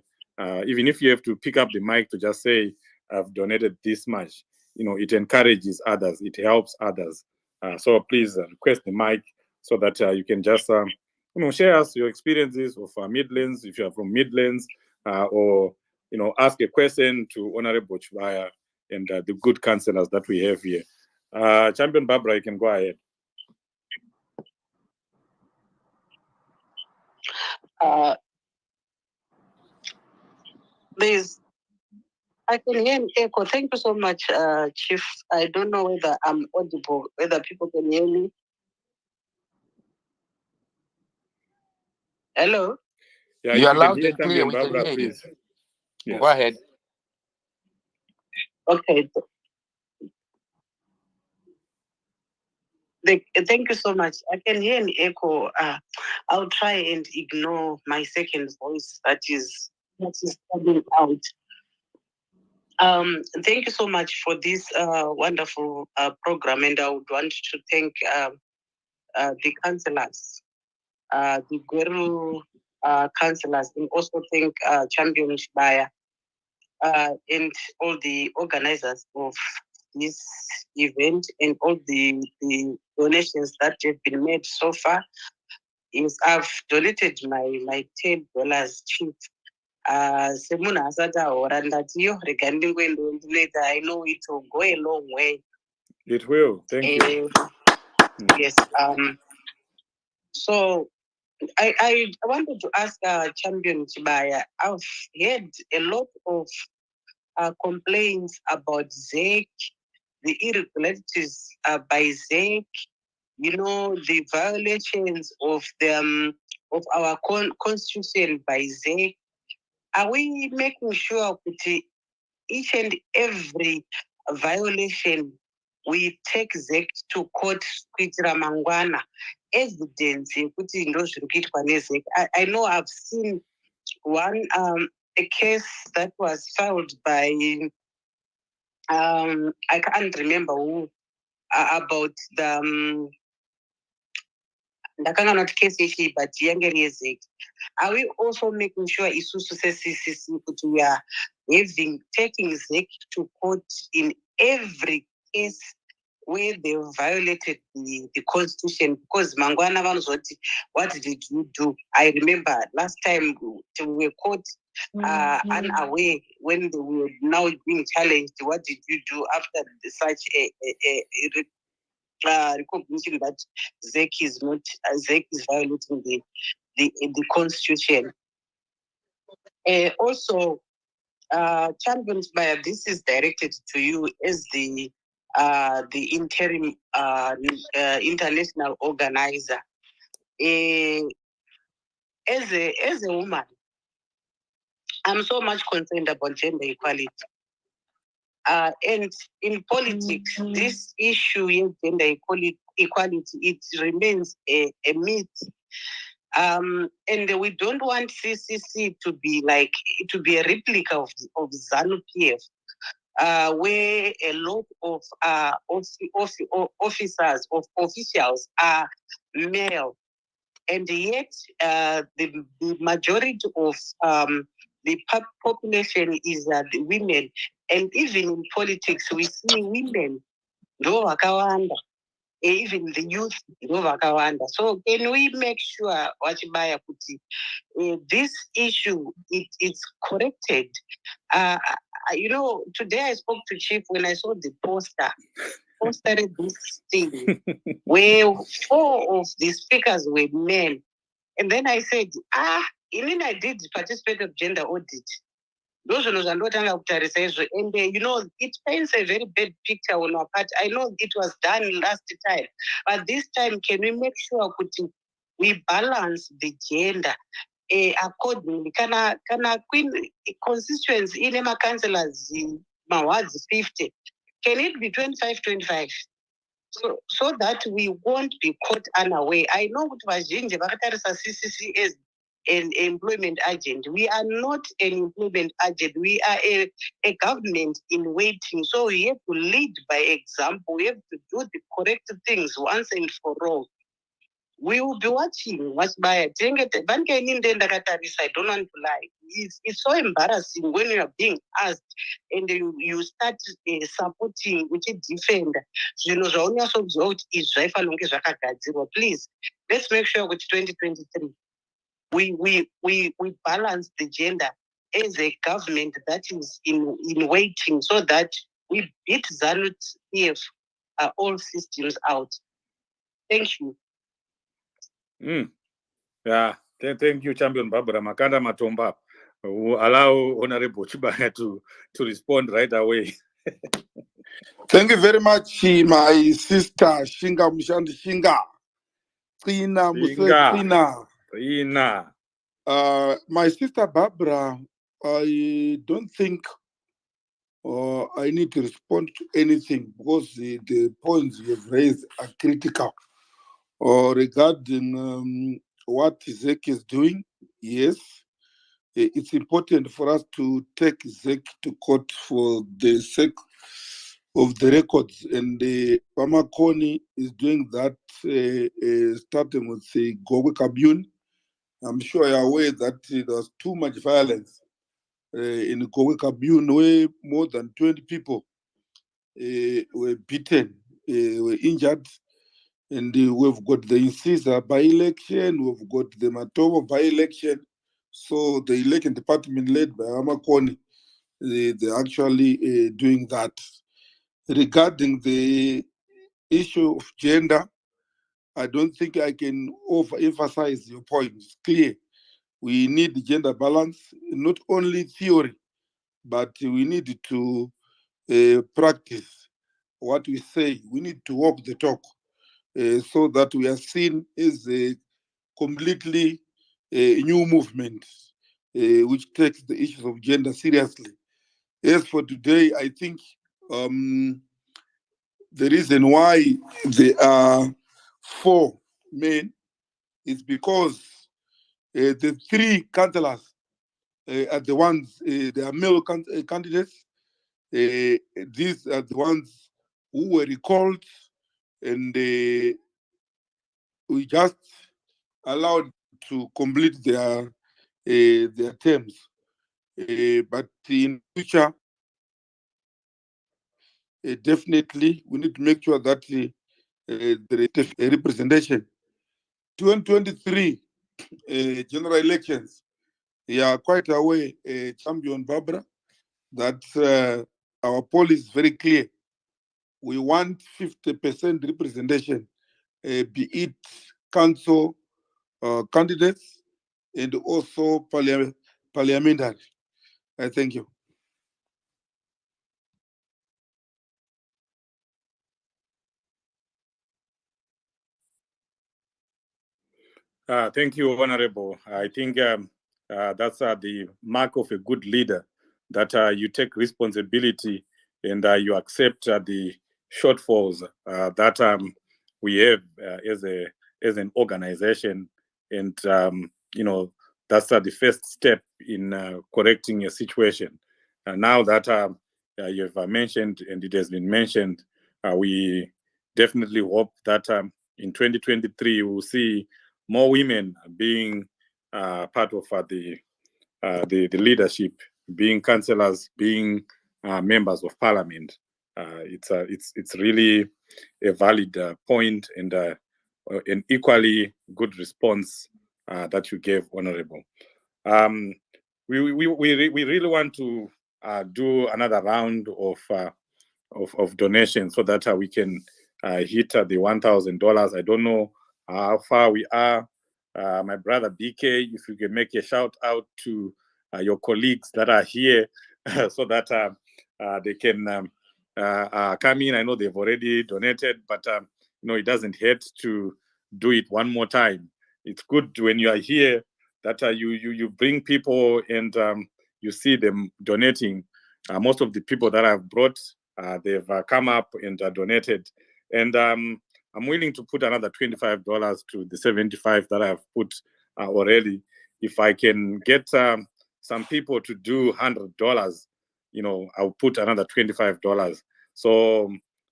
even if you have to pick up the mic to just say, I've donated this much, it encourages others, it helps others. So please request the mic so that you can just share us your experiences of Midlands, if you are from Midlands, or ask a question to Honorable Chubaya and the good councillors that we have here. Champion Barbara, you can go ahead. I can hear an echo. Thank you so much, Chief. I don't know whether I'm audible, whether people can hear me. Hello? Yeah, you are can loud hear and clear. Champion We can Barbara, hear please. you. Yes. Go ahead. Okay. Thank you so much. I can hear an echo. I'll try and ignore my second voice that is coming out. Thank you so much for this wonderful program, and I would want to thank the councillors, the Gweru councillors, and also thank Champion Shibaya and all the organizers of this event and all the donations that have been made so far. Is I've donated my $10, Chief. Semuna asata orandatiyo regarding later. I know it will go a long way. It will. Thank you. Yes. So I wanted to ask Champion Chibaya. I've heard a lot of complaints about ZEC, the irregularities by ZEC, the violations of the of our constitution by ZEC. Are we making sure that each and every violation we take ZEC to court kuitira mangwana evidence yekuti ndozviri kuitwa neZEC? I know I've seen one a case that was filed by I can't remember who about the ndakanga not case issue, but younger ZEC. Are we also making sure isusu CCC we are taking ZEC to court in every case where they violated the constitution? Because mangwana vanozoti, what did you do? I remember last time we were caught unaware when they were now being challenged. What did you do after such a recognition that ZEC is not ZEC is violating the constitution? Also, Champions Buyer, this is directed to you as the interim international organizer. As a woman, I'm so much concerned about gender equality. And in politics, this issue of gender equality, it remains a myth. And we don't want CCC to be a replica of ZANU-PF, where a lot of officials are male, and yet the majority of the population is the women. And even in politics, we see women ndo vakawanda, even the youth ndo vakawanda. So can we make sure Wachibaya kuti this issue it's corrected? Today I spoke to Chief when I saw the postered this thing where 4 of the speakers were men. And then I said, even I did participate of gender audit. And it paints a very bad picture on our part. I know it was done last time, but this time, can we make sure we balance the gender accordingly. Kana queen constituency in my councillors mawards 50. Can it be 25-25? So that we won't be caught unaware. I know what vazhinji vakatarisa CCC as an employment agent. We are not an employment agent. We are a government in waiting. So we have to lead by example. We have to do the correct things once and for all. We will be watching what's by I don't want to lie. It's so embarrassing when you are being asked and you start supporting which is defend. Please, let's make sure with 2023 we balance the gender as a government that is in waiting so that we beat Zanut if all systems out. Thank you. Yeah, thank you, Champion Barbara Makanda Matomba. Who allow Honorable Chibaya to respond right away. Thank you very much, my sister Shinga Mushandi Shinga. Trina Muse Trina. My sister Barbara, I don't think I need to respond to anything because the points you have raised are critical. Regarding what Zek is doing, yes, it's important for us to take Zek to court for the sake of the records, and Pamakoni is doing that, starting with the Gogo Kabun. I'm sure you're aware that there was too much violence in Gogo Kabun, where more than 20 people were beaten, were injured. And we've got the Incisa by-election, we've got the Matobo by-election. So the election department led by Amakoni, they're actually doing that. Regarding the issue of gender, I don't think I can overemphasize your point. It's clear. We need gender balance, not only theory, but we need to practice what we say. We need to walk the talk. So that we are seen as a completely new movement which takes the issues of gender seriously. As for today, I think the reason why there are 4 men is because the 3 councillors are the ones, they are male candidates. These are the ones who were recalled, and we just allowed to complete their terms. But in future, definitely we need to make sure that there is a representation. 2023 general elections, you are quite aware, Champion Barbara, that our poll is very clear. We want 50% representation, be it council candidates and also parliamentary. Thank you. Thank you, Honorable. I think that's the mark of a good leader, that you take responsibility and you accept the shortfalls that we have as an organization, and that's the first step in correcting a situation. Now that you have mentioned, and it has been mentioned, we definitely hope that in 2023 we'll see more women being part of the leadership, being councillors, being members of parliament. It's really a valid point, and an equally good response that you gave, Honorable. We really want to do another round of donations so that we can hit the $1,000. I don't know how far we are. My brother BK, if you can make a shout out to your colleagues that are here so that they can come in. I know they've already donated, but it doesn't hurt to do it one more time. it's good when you are here that you bring people and you see them donating. Most of the people that I've brought, they've come up and donated. And I'm willing to put another $25 to the 75 that I've put already. If I can get some people to do $100, I'll put another $25. So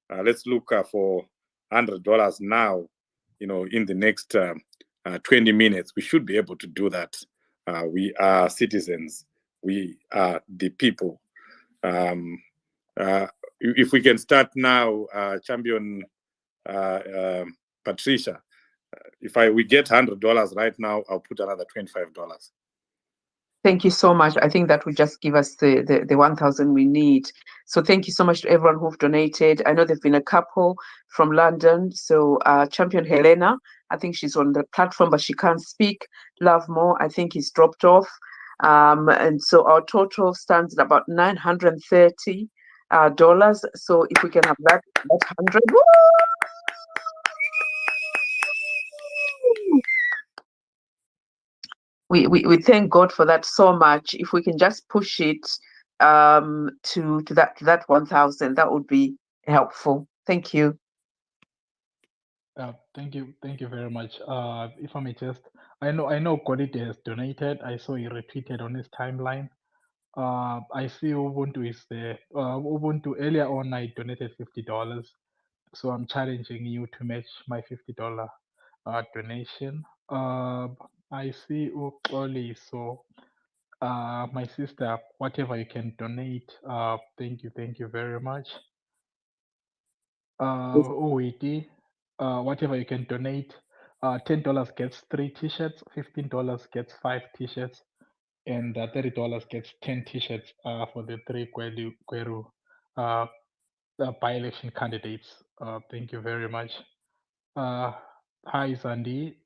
let's look for $100 now, in the next 20 minutes. We should be able to do that. We are citizens. We are the people. If we can start now, Champion Patricia, if we get $100 right now, I'll put another $25. Thank you so much. I think that will just give us the 1,000 we need. So thank you so much to everyone who've donated. I know there've been a couple from London. So Champion Helena, I think she's on the platform, but she can't speak. Love More, I think he's dropped off. And so our total stands at about $930. So if we can have that 100. Woo! We thank God for that so much. If we can just push it to that 1,000, that would be helpful. Thank you. Thank you very much. If I may just, I know Kodite has donated. I saw he retweeted on his timeline. I see Ubuntu is there. Ubuntu earlier on I donated $50, so I'm challenging you to match my $50 donation. I see Oli, so my sister, whatever you can donate, thank you very much. Whatever you can donate, $10 gets 3 t-shirts, $15 gets 5 t-shirts, and $30 gets 10 t-shirts for the 3 Kweru by-election candidates. Thank you very much. Hi Sandy,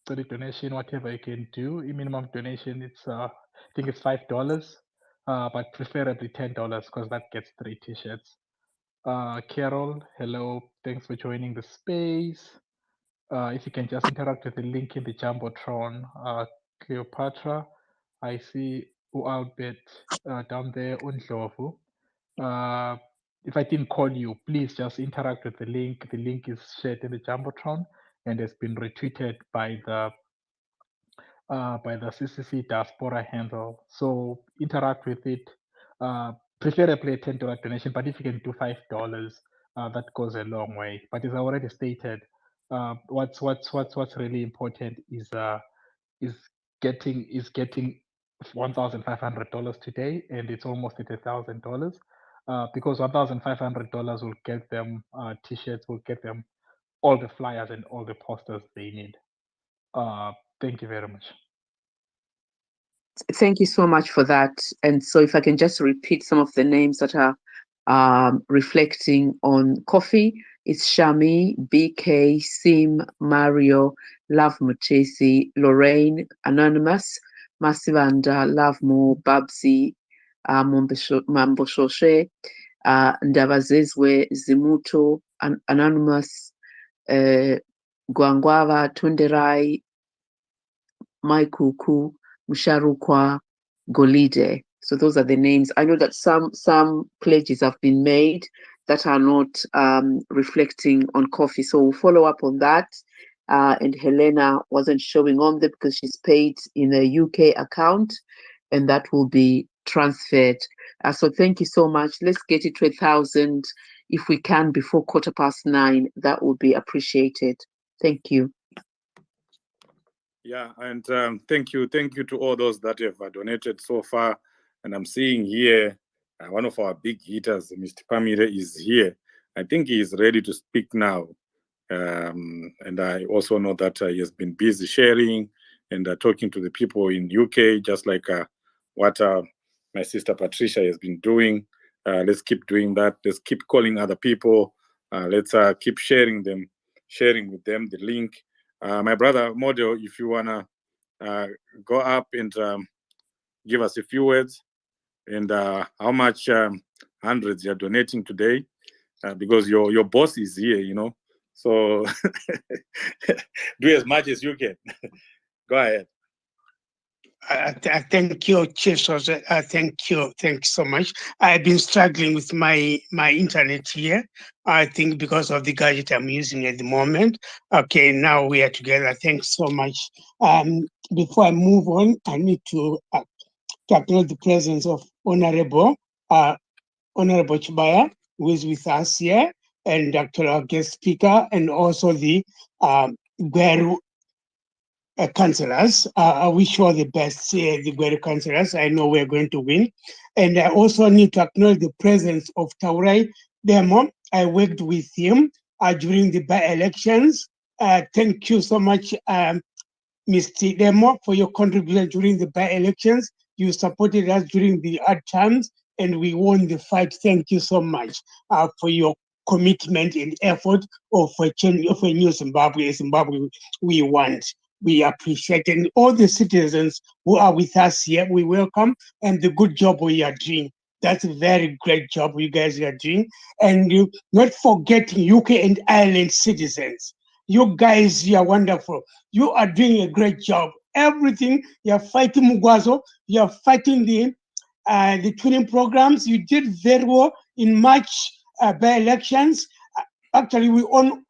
study donation, whatever you can do. Minimum donation, it's I think it's $5, but preferably $10 because that gets 3 t-shirts. Carol, hello, thanks for joining the space. If you can just interact with the link in the Jumbotron. Cleopatra, I see Albert down there, Undlovu. If I didn't call you, please just interact with the link. The link is shared in the Jumbotron and has been retweeted by the CCC diaspora handle. So interact with it. Preferably a $10 donation, but if you can do $5, that goes a long way. But as I already stated, what's really important is getting $1,500 today, and it's almost at $1,000. Because $1,500 will get them t-shirts, will get them all the flyers and all the posters they need. Thank you very much. Thank you so much for that. And so if I can just repeat some of the names that are reflecting on coffee, it's Shami, BK, Sim, Mario, Love Mutesi, Lorraine, Anonymous, Masivanda, Love More, Babsi, Mamboshoshe, Ndabazezwe, Zimuto, Anonymous, Gwangwava, Tunderai, Maikuku, Musharukwa, Golide. So those are the names. I know that some pledges have been made that are not reflecting on coffee. So we'll follow up on that. And Helena wasn't showing on there because she's paid in a UK account, and that will be transferred. So thank you so much. Let's get it to 1,000 if we can before 9:15. That would be appreciated. Thank you. Yeah, and thank you to all those that have donated so far. And I'm seeing here one of our big hitters, Mr. Pamire, is here. I think he is ready to speak now. And I also know that he has been busy sharing and talking to the people in UK, just like what my sister Patricia has been doing. Let's keep doing that. Let's keep calling other people. Let's keep sharing with them the link. My brother Model, if you wanna go up and give us a few words and how much hundreds you're donating today, because your boss is here, So do as much as you can. Go ahead. Thank you, Chief Sosa. Thank you so much. I've been struggling with my internet here. I think because of the gadget I'm using at the moment. Okay, now we are together. Thanks so much. Before I move on, I need to acknowledge the presence of Honorable Chibaya, who is with us here, and Dr. our guest speaker, and also the Gweru councillors. I wish you all the best, the Gweru councillors. I know we're going to win. And I also need to acknowledge the presence of Taurai Demo. I worked with him during the by-elections. Thank you so much, Mr. Demo, for your contribution during the by-elections. You supported us during the hard times, and we won the fight. Thank you so much for your commitment and effort of a change of a new Zimbabwe we want. We appreciate, and all the citizens who are with us here, we welcome, and the good job we are doing. That's a very great job you guys are doing. And you not forgetting UK and Ireland citizens. You guys, you are wonderful. You are doing a great job. Everything, you're fighting Mugwazo, you're fighting the twinning programs. You did very well in March by-elections. Actually, we won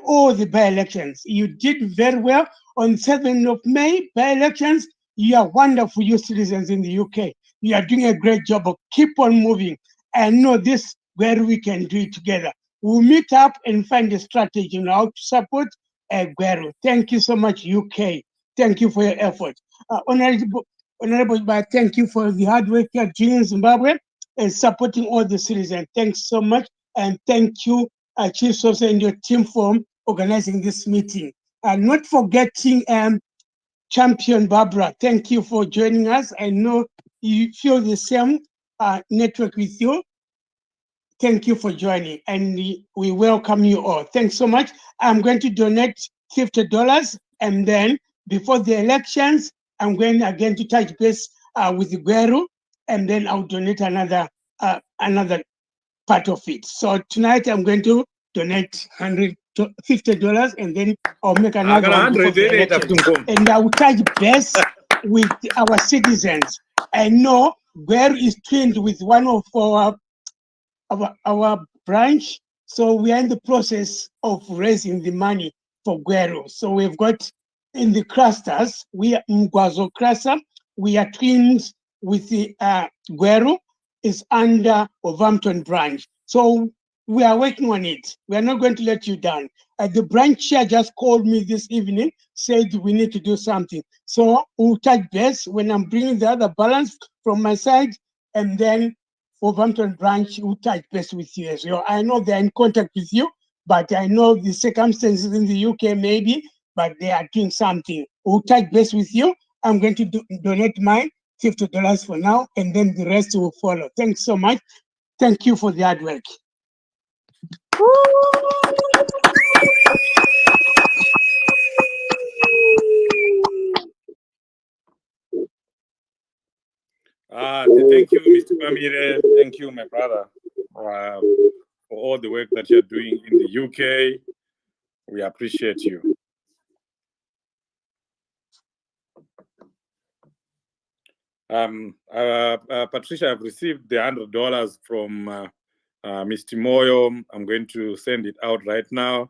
all the by-elections. You did very well on 7th of May by-elections. You are wonderful, you citizens in the UK. You are doing a great job. Keep on moving. And know this, where we can do it together. We'll meet up and find a strategy on how to support Gweru. Thank you so much, UK. Thank you for your effort. Honorable, thank you for the hard work you're doing in Zimbabwe and supporting all the citizens. Thanks so much. And thank you, Chief Sosa and your team for organizing this meeting. And not forgetting Champion Barbara. Thank you for joining us. I know you feel the same network with you. Thank you for joining, and we welcome you all. Thanks so much. I'm going to donate $50, and then before the elections, I'm going again to touch base with Gweru, and then I'll donate another part of it. So tonight I'm going to donate $50, and then I'll make another one before the elections. And I will touch base with our citizens. I know Gweru is twinned with one of our branch, so we are in the process of raising the money for Gweru. So we've got in the clusters, we are Mgwazo cluster, we are twins with the Gweru is under Overhampton branch. So we are working on it. We are not going to let you down. The branch chair just called me this evening, said we need to do something. So we'll touch base when I'm bringing the other balance from my side, and then Overhampton branch will touch base with you as well. I know they're in contact with you, but I know the circumstances in the UK maybe, but they are doing something. We'll touch base with you. I'm going to donate mine, $50 for now, and then the rest will follow. Thanks so much. Thank you for the hard work. Thank you, Mr. Pamire. Thank you, my brother, for all the work that you're doing in the UK. We appreciate you. Patricia, I've received the $100 from Mr. Moyo. I'm going to send it out right now.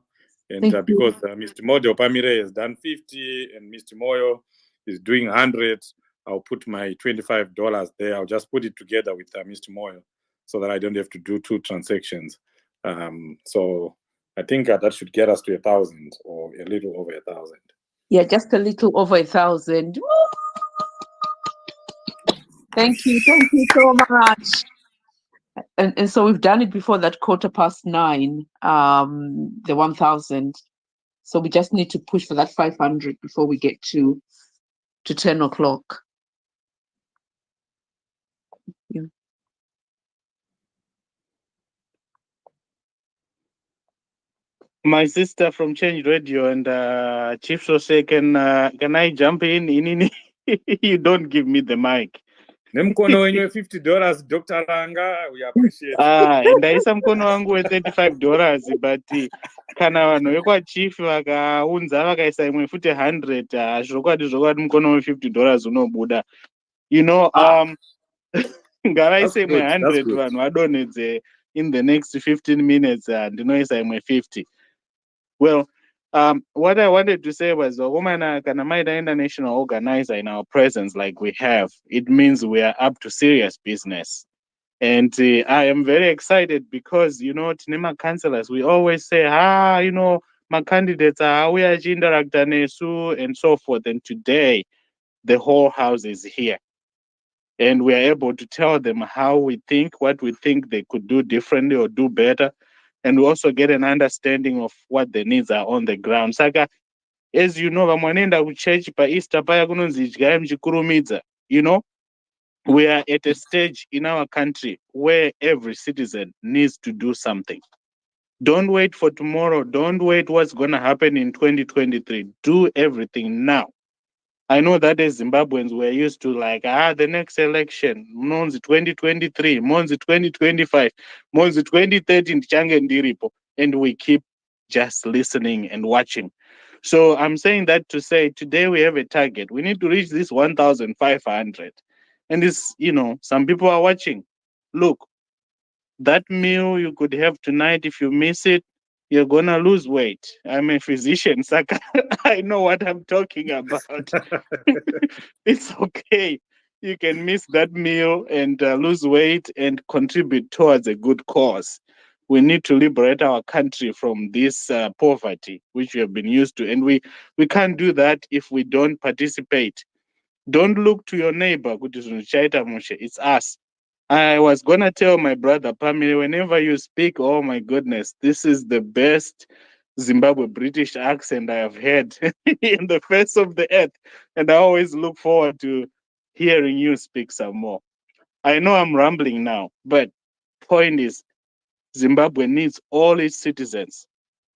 And because Mr. Moyo Pamire has done 50 and Mr. Moyo is doing 100, I'll put my $25 there. I'll just put it together with Mr. Moyo so that I don't have to do two transactions. So I think that should get us to 1,000 or a little over 1,000. Yeah, just a little over 1,000. Thank you so much. And so we've done it before that 9:15, the 1,000. So we just need to push for that 500 before we get to 10 o'clock. Yeah. My sister from Change Radio and Chief Sose, can I jump in? You don't give me the mic. Nemkono wenyu $50, Dr. Ranga, we appreciate. Ndaisa mukono wangu $35 but kana vanhu vekwachief vakaunza vakaisa imwe futi 100 zvokwadi mukono we$50 unobuda, you know. Ngavaise imwe 100 vanhu vadonedze in the next 15 minutes, ndinoisa imwe 50. Well, what I wanted to say was, Woman kana maida international organizer in our presence like we have, it means we are up to serious business. And I am very excited because, you know, Tinema councillors, we always say, you know, my candidates are we are interacting nesu and so forth. And today, the whole house is here. And we are able to tell them how we think, what we think they could do differently or do better. And we also get an understanding of what the needs are on the ground. Saka, as you know, vamwanenda kuchurch pa Easter paya kunonzi idyai muchikurumidza, you know, we are at a stage in our country where every citizen needs to do something. Don't wait for tomorrow. Don't wait what's going to happen in 2023. Do everything now. I know that as Zimbabweans, we're used to like, the next election, Monzi 2023, Monzi 2025, Monzi 2030, and we keep just listening and watching. So I'm saying that to say today we have a target. We need to reach this 1,500. And it's, you know, some people are watching. Look, that meal you could have tonight, if you miss it, you're going to lose weight. I'm a physician, Saka. I know what I'm talking about. It's okay. You can miss that meal and lose weight and contribute towards a good cause. We need to liberate our country from this poverty, which we have been used to. And we can't do that if we don't participate. Don't look to your neighbor. It's us. I was going to tell my brother, Pamela, whenever you speak, oh my goodness, this is the best Zimbabwe British accent I have heard in the face of the earth. And I always look forward to hearing you speak some more. I know I'm rambling now, but point is, Zimbabwe needs all its citizens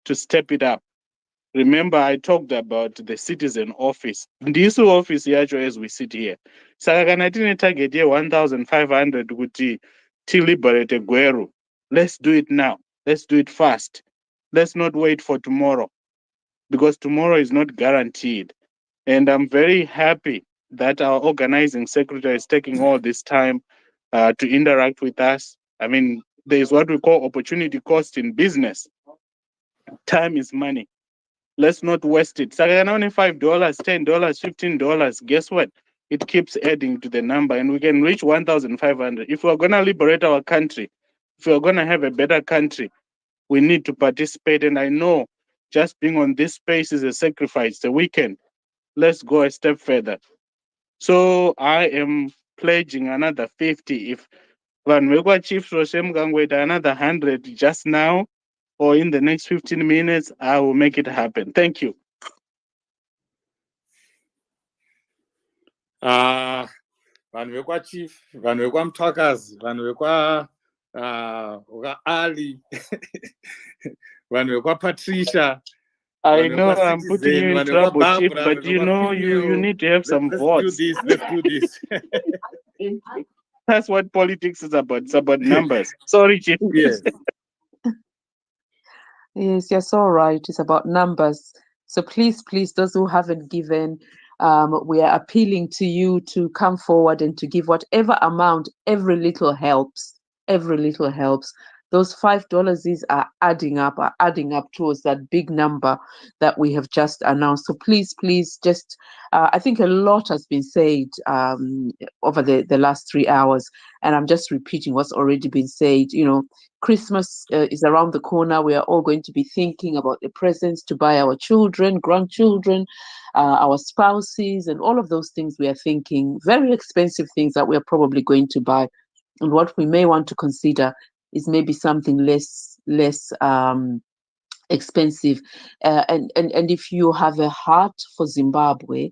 to step it up. Remember, I talked about the citizen office. This office yacho as we sit here. Saka kana tine target ye 1,500 kuti liberate Gweru. Let's do it now. Let's do it fast. Let's not wait for tomorrow, because tomorrow is not guaranteed. And I'm very happy that our organizing secretary is taking all this time to interact with us. I mean, there's what we call opportunity cost in business. Time is money. Let's not waste it. So only $5, $10, $15. Guess what? It keeps adding to the number, and we can reach 1,500. If we're gonna liberate our country, if we're gonna have a better country, we need to participate. And I know just being on this space is a sacrifice. The weekend. Let's go a step further. So I am pledging another 50. If Van Wegwa Chief Roshem Gangwait another 100 just now, or in the next 15 minutes, I will make it happen. Thank you. Vanhu vekwachief, vanhu vekwamutwakazi, vanhu vekwa Ali, vanhu vekwapatricia. I know I'm putting you in trouble, Chief, but you know you need to have some votes. Let's do this. That's what politics is about. It's about numbers. Sorry, Chief. Yes. Yes, you're so right. It's about numbers. So please, those who haven't given, we are appealing to you to come forward and to give whatever amount. Every little helps. Every little helps. Those $5 are adding up towards that big number that we have just announced. So please, just, I think a lot has been said over the last 3 hours, and I'm just repeating what's already been said. You know, Christmas is around the corner. We are all going to be thinking about the presents to buy our children, grandchildren, our spouses, and all of those things we are thinking, very expensive things that we are probably going to buy. And what we may want to consider is maybe something less expensive. And if you have a heart for Zimbabwe,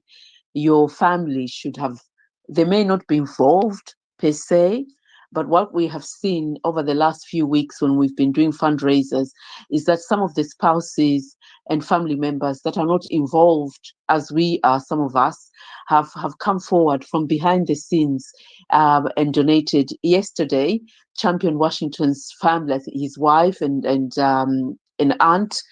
your family should have, they may not be involved per se, But what we have seen over the last few weeks when we've been doing fundraisers is that some of the spouses and family members that are not involved as we are, some of us, have come forward from behind the scenes and donated. Yesterday, Champion Washington's family, his wife and an aunt,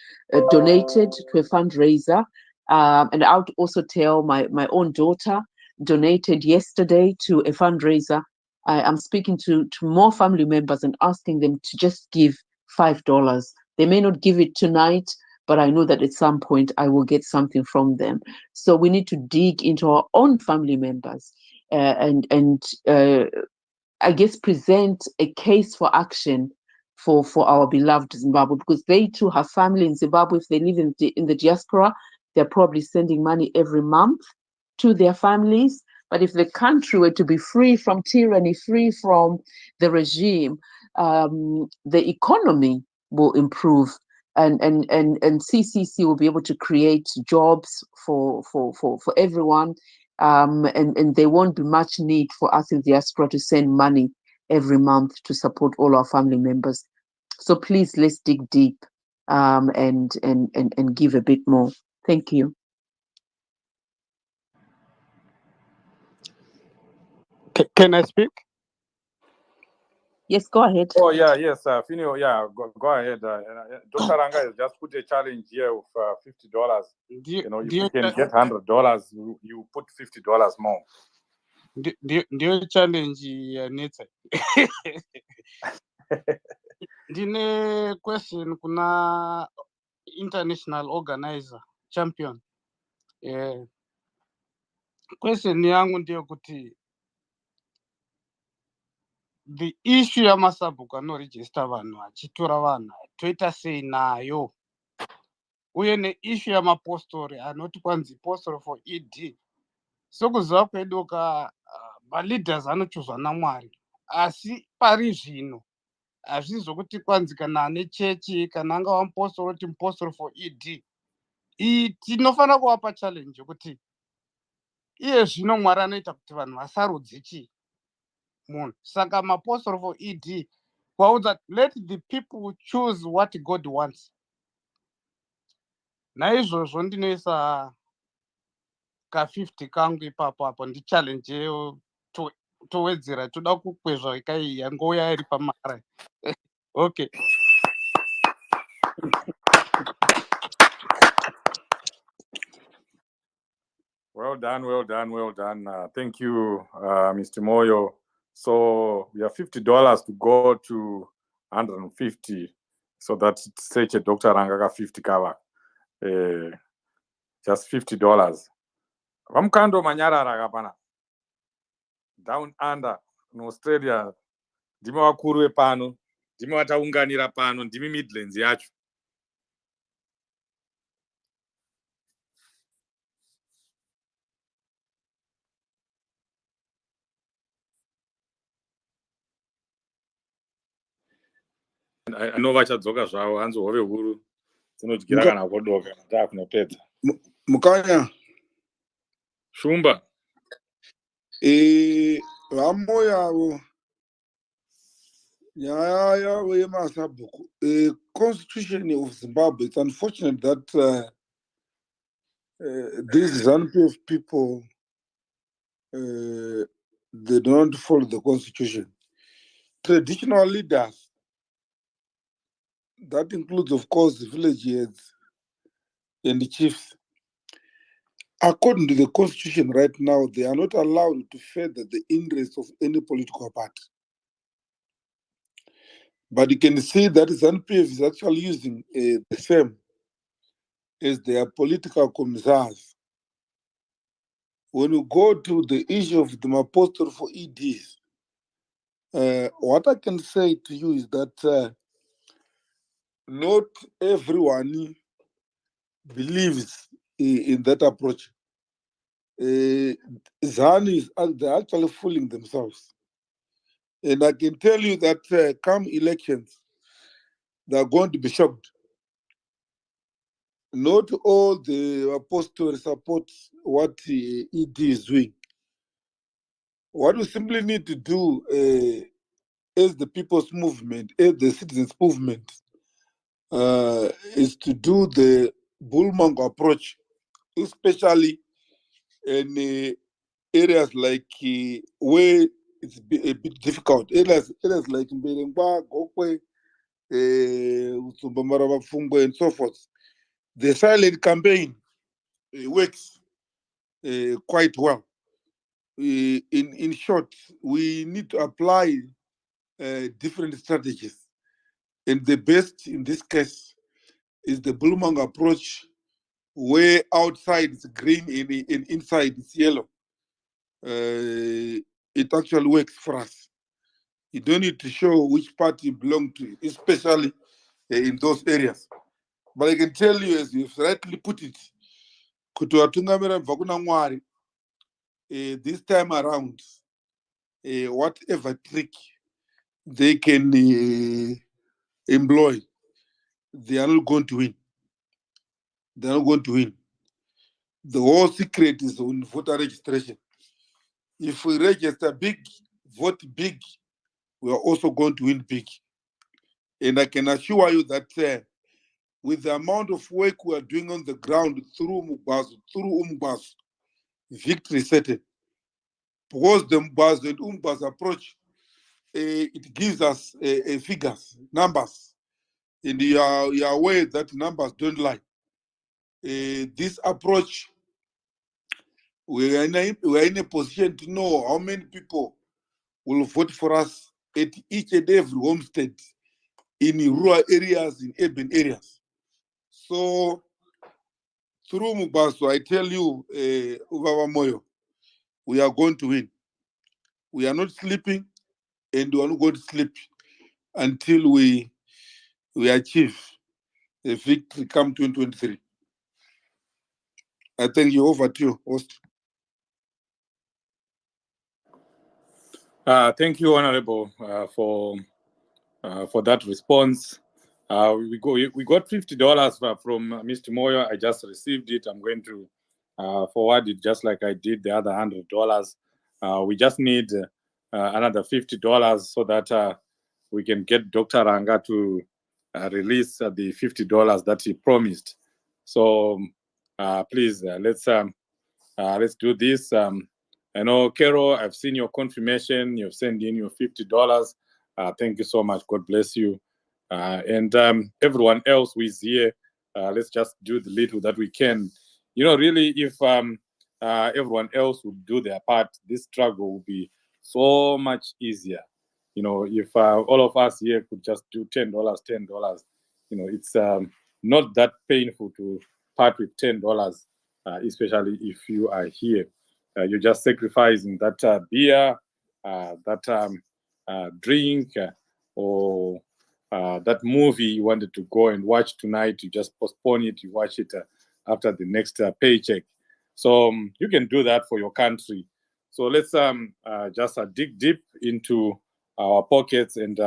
donated to a fundraiser. And I would also tell my own daughter donated yesterday to a fundraiser. I am speaking to more family members and asking them to just give $5. They may not give it tonight, but I know that at some point I will get something from them. So we need to dig into our own family members and I guess present a case for action for our beloved Zimbabwe, because they too have family in Zimbabwe. If they live in the diaspora, they're probably sending money every month to their families. But if the country were to be free from tyranny, free from the regime, the economy will improve, and CCC will be able to create jobs for everyone, and there won't be much need for us in diaspora to send money every month to support all our family members. So please, let's dig deep and give a bit more. Thank you. Can I speak? Yes, go ahead. Oh, yeah, yes, Finio, yeah, go ahead. Dr. Ranga has just put a challenge here of $50. You know, if you can get $100, you put $50 more. Ndio challenge yanetsa. Ndine question kuna international organizer champion. Question yangu ndio kuti the issue yamasabhuku anoregister vanhu achitora vanhu toita sei nayo, uye neissue yamapostori anoti kwanzi postori for ED. Sokuziva kwedu maleaders anochuzwa naMwari, asi pari zvino hazvizi zvokuti kwanzi kana ane chechi kana angava mupostori oti mupostori for ED. Tinofanira kuvapa challenge yokuti iye zvino Mwari anoita kuti vanhu vasarudze chii munhu. Saka mapostori for ED kwaudza let the people choose what God wants. Naizvozvo ndinoisa ka50 kangu ipapo apo ndichallenge towedzera toda kukwezva ikai yangouya iri pamara. Okay. Well done, well done, well done. Thank you, Mr. Moyo. So we have $50 to go to 150, so that's such a Dr. Rangaga 50 cover. Just $50. Vamkando manyarara kapana. Down under in Australia. Ndimi wakuru wepano, ndimi wataunganira pano, ndimi Midlands yacho. I know vachadzoka zvavo hanzi hove huru dzinodyira kana kudoka takunopedza. Mukanya Shumba vamo yavo nyaya yavo yemasabhuku constitution of Zimbabwe. It's unfortunate that these ZANU-PF people they don't follow the constitution. Traditional leaders, that includes of course the village heads and the chiefs, according to the constitution right now, they are not allowed to further the interests of any political party. But you can see that ZANU-PF is actually using the same as their political commissars. When you go to the issue of the Mapostor for EDs, what I can say to you is that not everyone believes in that approach. ZANU they're actually fooling themselves. And I can tell you that come elections, they're going to be shocked. Not all the apostles support what ED is doing. What we simply need to do, as the people's movement, as the citizens' movement, is to do the bullmonger approach, especially in areas like where it's a bit difficult. Areas like Mberengwa, Gokwe, Usumbamaraba, Fungwe, and so forth. The silent campaign works quite well. In short, we need to apply different strategies. And the best in this case is the bullmonger approach, where outside is green and inside is yellow. It actually works for us. You don't need to show which party you belong to, especially in those areas. But I can tell you, as you've rightly put it, kuti vatungamira kubva kuna Mwari, this time around, whatever trick they can employ, they are not going to win. They are not going to win. The whole secret is on voter registration. If we register big, vote big, we are also going to win big. And I can assure you that with the amount of work we are doing on the ground through Umbasu, victory is certain. Because the Umbasu and Umbasu approach, it gives us figures, numbers. And you are aware that numbers don't lie. This approach, we are in a position to know how many people will vote for us at each and every homestead in rural areas, in urban areas. So through Mubaso, I tell you, Uvawa Moyo, we are going to win. We are not sleeping, and we are not going to sleep until we achieve a victory come 2023. I thank you. Over to you, host. Thank you, Honorable, for that response. We got $50 from Mr. Moyo. I just received it. I'm going to forward it just like I did the other $100. We just need another $50 so that we can get Dr. Ranga to release the $50 that he promised. So please, let's do this. I know, Carol, I've seen your confirmation. You've sent in your $50. Thank you so much. God bless you. And everyone else who is here, let's just do the little that we can. You know, really, if everyone else would do their part, this struggle would be so much easier. You know, if all of us here could just do $10, you know, it's not that painful to part with $10, especially if you are here. You're just sacrificing that beer, that drink, or that movie you wanted to go and watch tonight. You just postpone it. You watch it after the next paycheck. So you can do that for your country. So let's just dig deep into our pockets and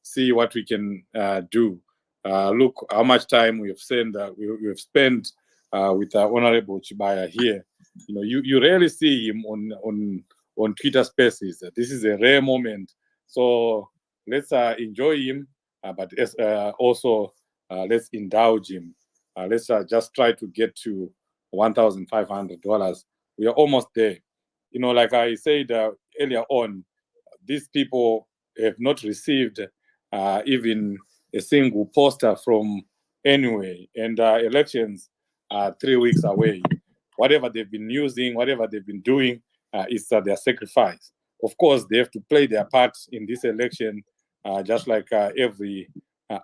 see what we can do. Look how much time we have spent with Honorable Chibaya here. You know, you rarely see him on Twitter Spaces. This is a rare moment. So let's enjoy him, but also let's indulge him. Let's just try to get to $1,500. We are almost there. You know, like I said earlier on, these people have not received even a single poster from anywhere, and elections are 3 weeks away. Whatever they've been using, whatever they've been doing, is their sacrifice. Of course, they have to play their part in this election, just like every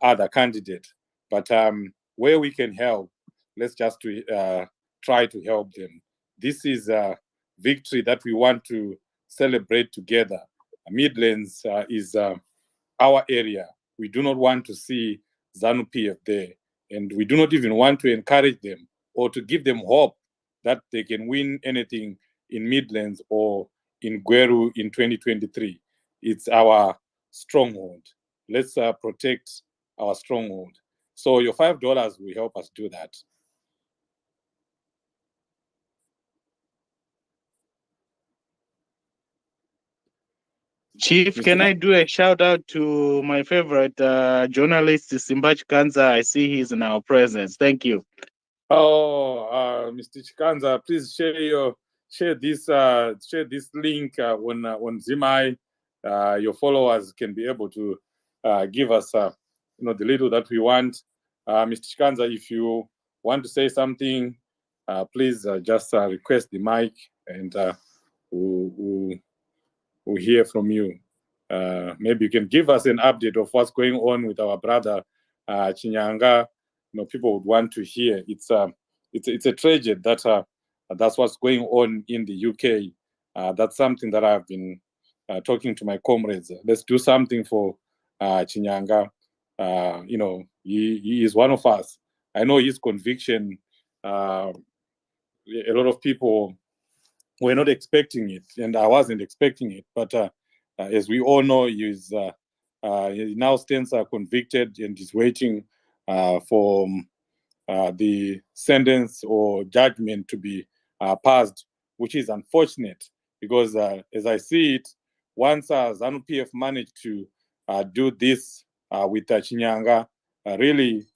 other candidate. But where we can help, let's just try to help them. This is a victory that we want to celebrate together. Midlands is our area. We do not want to see ZANU-PF there, and we do not even want to encourage them or to give them hope that they can win anything in Midlands or in Gweru in 2023. It's our stronghold. Let's protect our stronghold. So your $5 will help us do that. Chief, Mr. can I do a shout out to my favorite journalist, Simbach Kanza? I see he's in our presence. Thank you. Oh, Mr. Chikanza, please share this link on Zimai. Your followers can be able to give us the little that we want. Mr. Chikanza, if you want to say something, please just request the mic, and we'll hear from you. Maybe you can give us an update of what's going on with our brother Chinyanga. People would want to hear. It's a tragedy that that's what's going on in the UK. That's something that I've been talking to my comrades. Let's do something for Chinyanga. He is one of us. I know his conviction. A lot of people were not expecting it, and I wasn't expecting it. But as we all know, he now stands convicted and is waiting for the sentence or judgment to be passed, which is unfortunate because, as I see it, once ZANU-PF managed to do this with Chinyanga, really,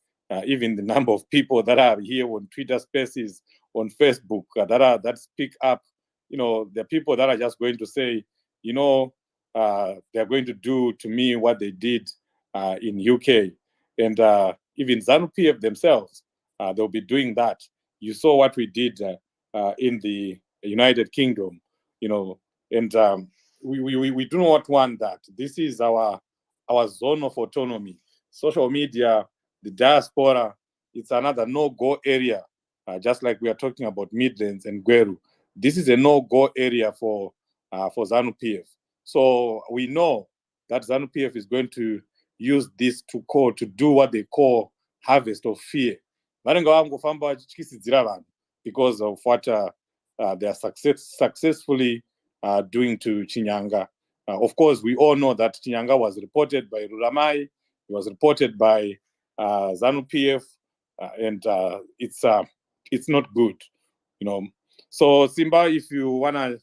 even the number of people that are here on Twitter Spaces, on Facebook, that speak up, there are people that are just going to say, they're going to do to me what they did in UK, and even ZANU-PF themselves. They'll be doing that. You saw what we did in the United Kingdom, and we do not want that. This is our zone of autonomy. Social media, the diaspora, it's another no-go area, just like we are talking about Midlands and Gweru. This is a no-go area for ZANU-PF. So we know that ZANU-PF is going to use this to do what they call harvest of fear. Because of what they are successfully doing to Chinyanga. Of course, we all know that Chinyanga was reported by Ruramai, it was reported by ZANU-PF, and it's not good, So Simba, if you wanna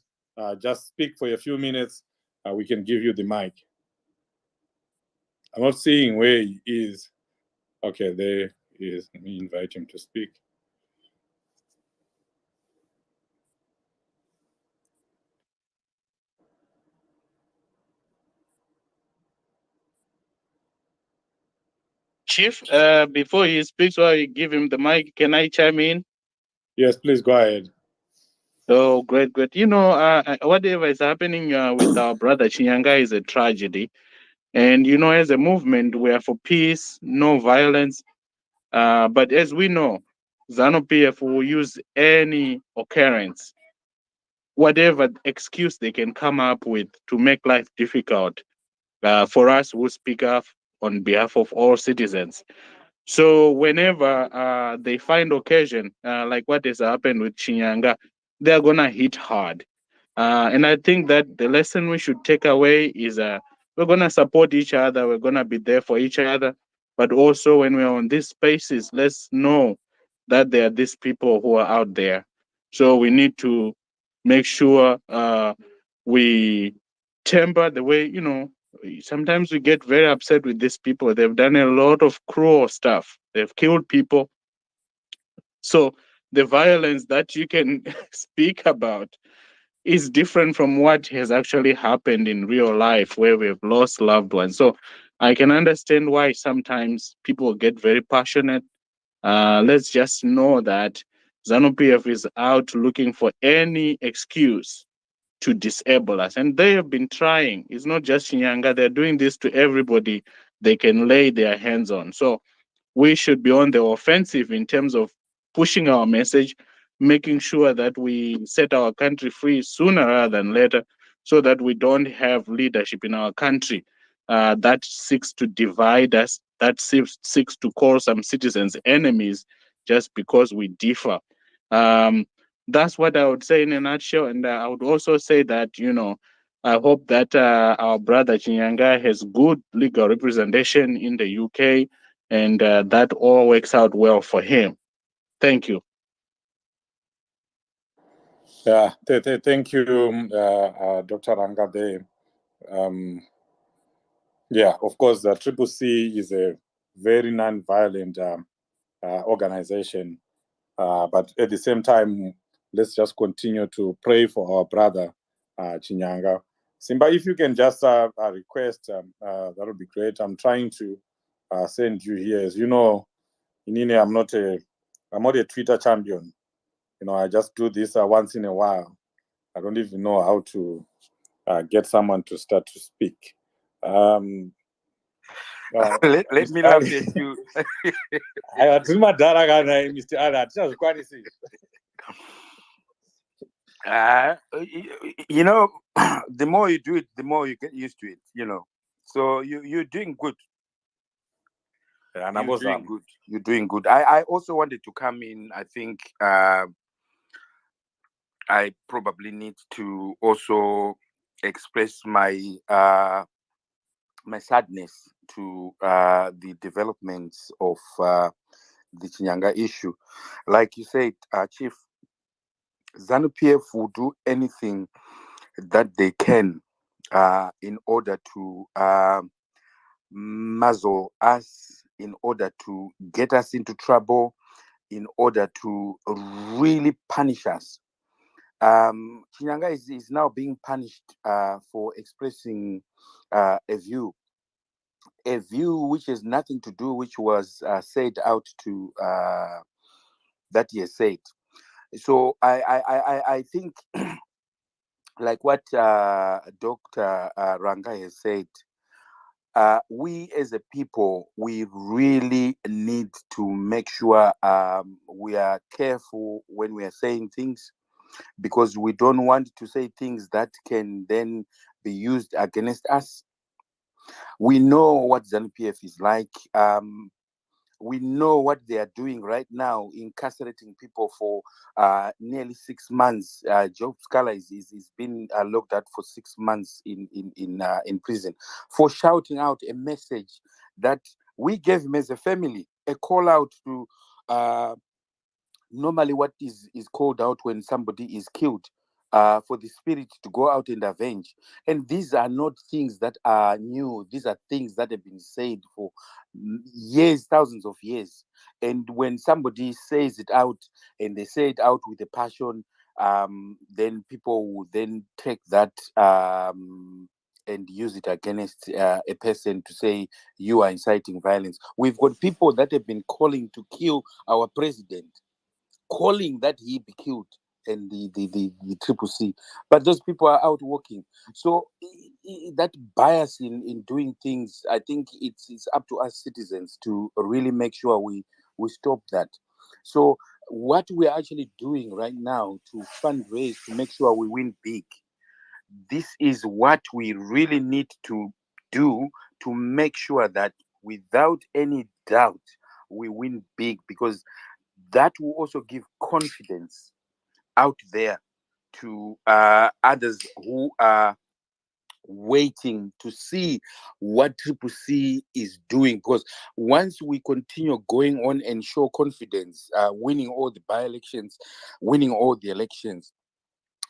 just speak for a few minutes, we can give you the mic. I'm not seeing where he is. Okay, there he is. Let me invite him to speak. Chief, before he speaks, while you give him the mic, can I chime in? Yes, please go ahead. Oh, great. Whatever is happening with our brother Chinyanga is a tragedy. And, as a movement, we are for peace, no violence. But as we know, ZANU-PF will use any occurrence, whatever excuse they can come up with to make life difficult for us who speak up on behalf of all citizens. So whenever they find occasion, like what has happened with Chinyanga, they're going to hit hard. And I think that the lesson we should take away is we're going to support each other. We're going to be there for each other. But also when we're on these spaces, let's know that there are these people who are out there. So we need to make sure we temper the way, sometimes we get very upset with these people. They've done a lot of cruel stuff. They've killed people. So the violence that you can speak about is different from what has actually happened in real life where we've lost loved ones. So I can understand why sometimes people get very passionate. Let's just know that ZANU-PF is out looking for any excuse to disable us. And they have been trying. It's not just Chinyanga. They're doing this to everybody they can lay their hands on. So we should be on the offensive in terms of pushing our message, making sure that we set our country free sooner rather than later, so that we don't have leadership in our country that seeks to divide us, that seeks to call some citizens enemies just because we differ. That's what I would say in a nutshell. And I would also say that, I hope that our brother Chinyanga has good legal representation in the UK, and that all works out well for him. Thank you. Yeah, thank you, Dr. Rangade. Yeah, of course, the Triple C is a very non-violent organization, but at the same time, let's just continue to pray for our brother Chinyanga. Simba, if you can just request, that would be great. I'm trying to send you here. As you know, Inine, I'm not a Twitter champion. You know, I just do this once in a while. I don't even know how to get someone to start to speak. Let me laugh at you. Tiri madhara kana Mr. Ala tichazvikwanisi. You know, the more you do it, the more you get used to it. You know, so you're doing good. You're doing good. You're doing good. I also wanted to come in. I think I probably need to also express my my sadness to the developments of the Chinyanga issue. Like you said, Chief, ZANU-PF will do anything that they can in order to muzzle us, in order to get us into trouble, in order to really punish us. Chinyanga is now being punished for expressing a view which has nothing to do, which was said out to that he has said. So I think, like what Dr. Ranga has said, we as a people, we really need to make sure we are careful when we are saying things, because we don't want to say things that can then be used against us. We know what ZANU-PF is like. We know what they are doing right now, incarcerating people for nearly 6 months. Job Scala is been locked out for 6 months in prison for shouting out a message that we gave him as a family, a call out to normally what is called out when somebody is killed, for the spirit to go out and avenge. And these are not things that are new. These are things that have been said for years, thousands of years. And when somebody says it out, and they say it out with a passion, then people will then take that and use it against a person to say you are inciting violence. We've got people that have been calling to kill our president, calling that he be killed, and the Triple C, but those people are out working. So that bias in doing things, I think it's up to us citizens to really make sure we stop that. So what we're actually doing right now to fundraise to make sure we win big, this is what we really need to do to make sure that without any doubt we win big, because that will also give confidence out there to others who are waiting to see what Triple C is doing. Because once we continue going on and show confidence, winning all the by-elections, winning all the elections,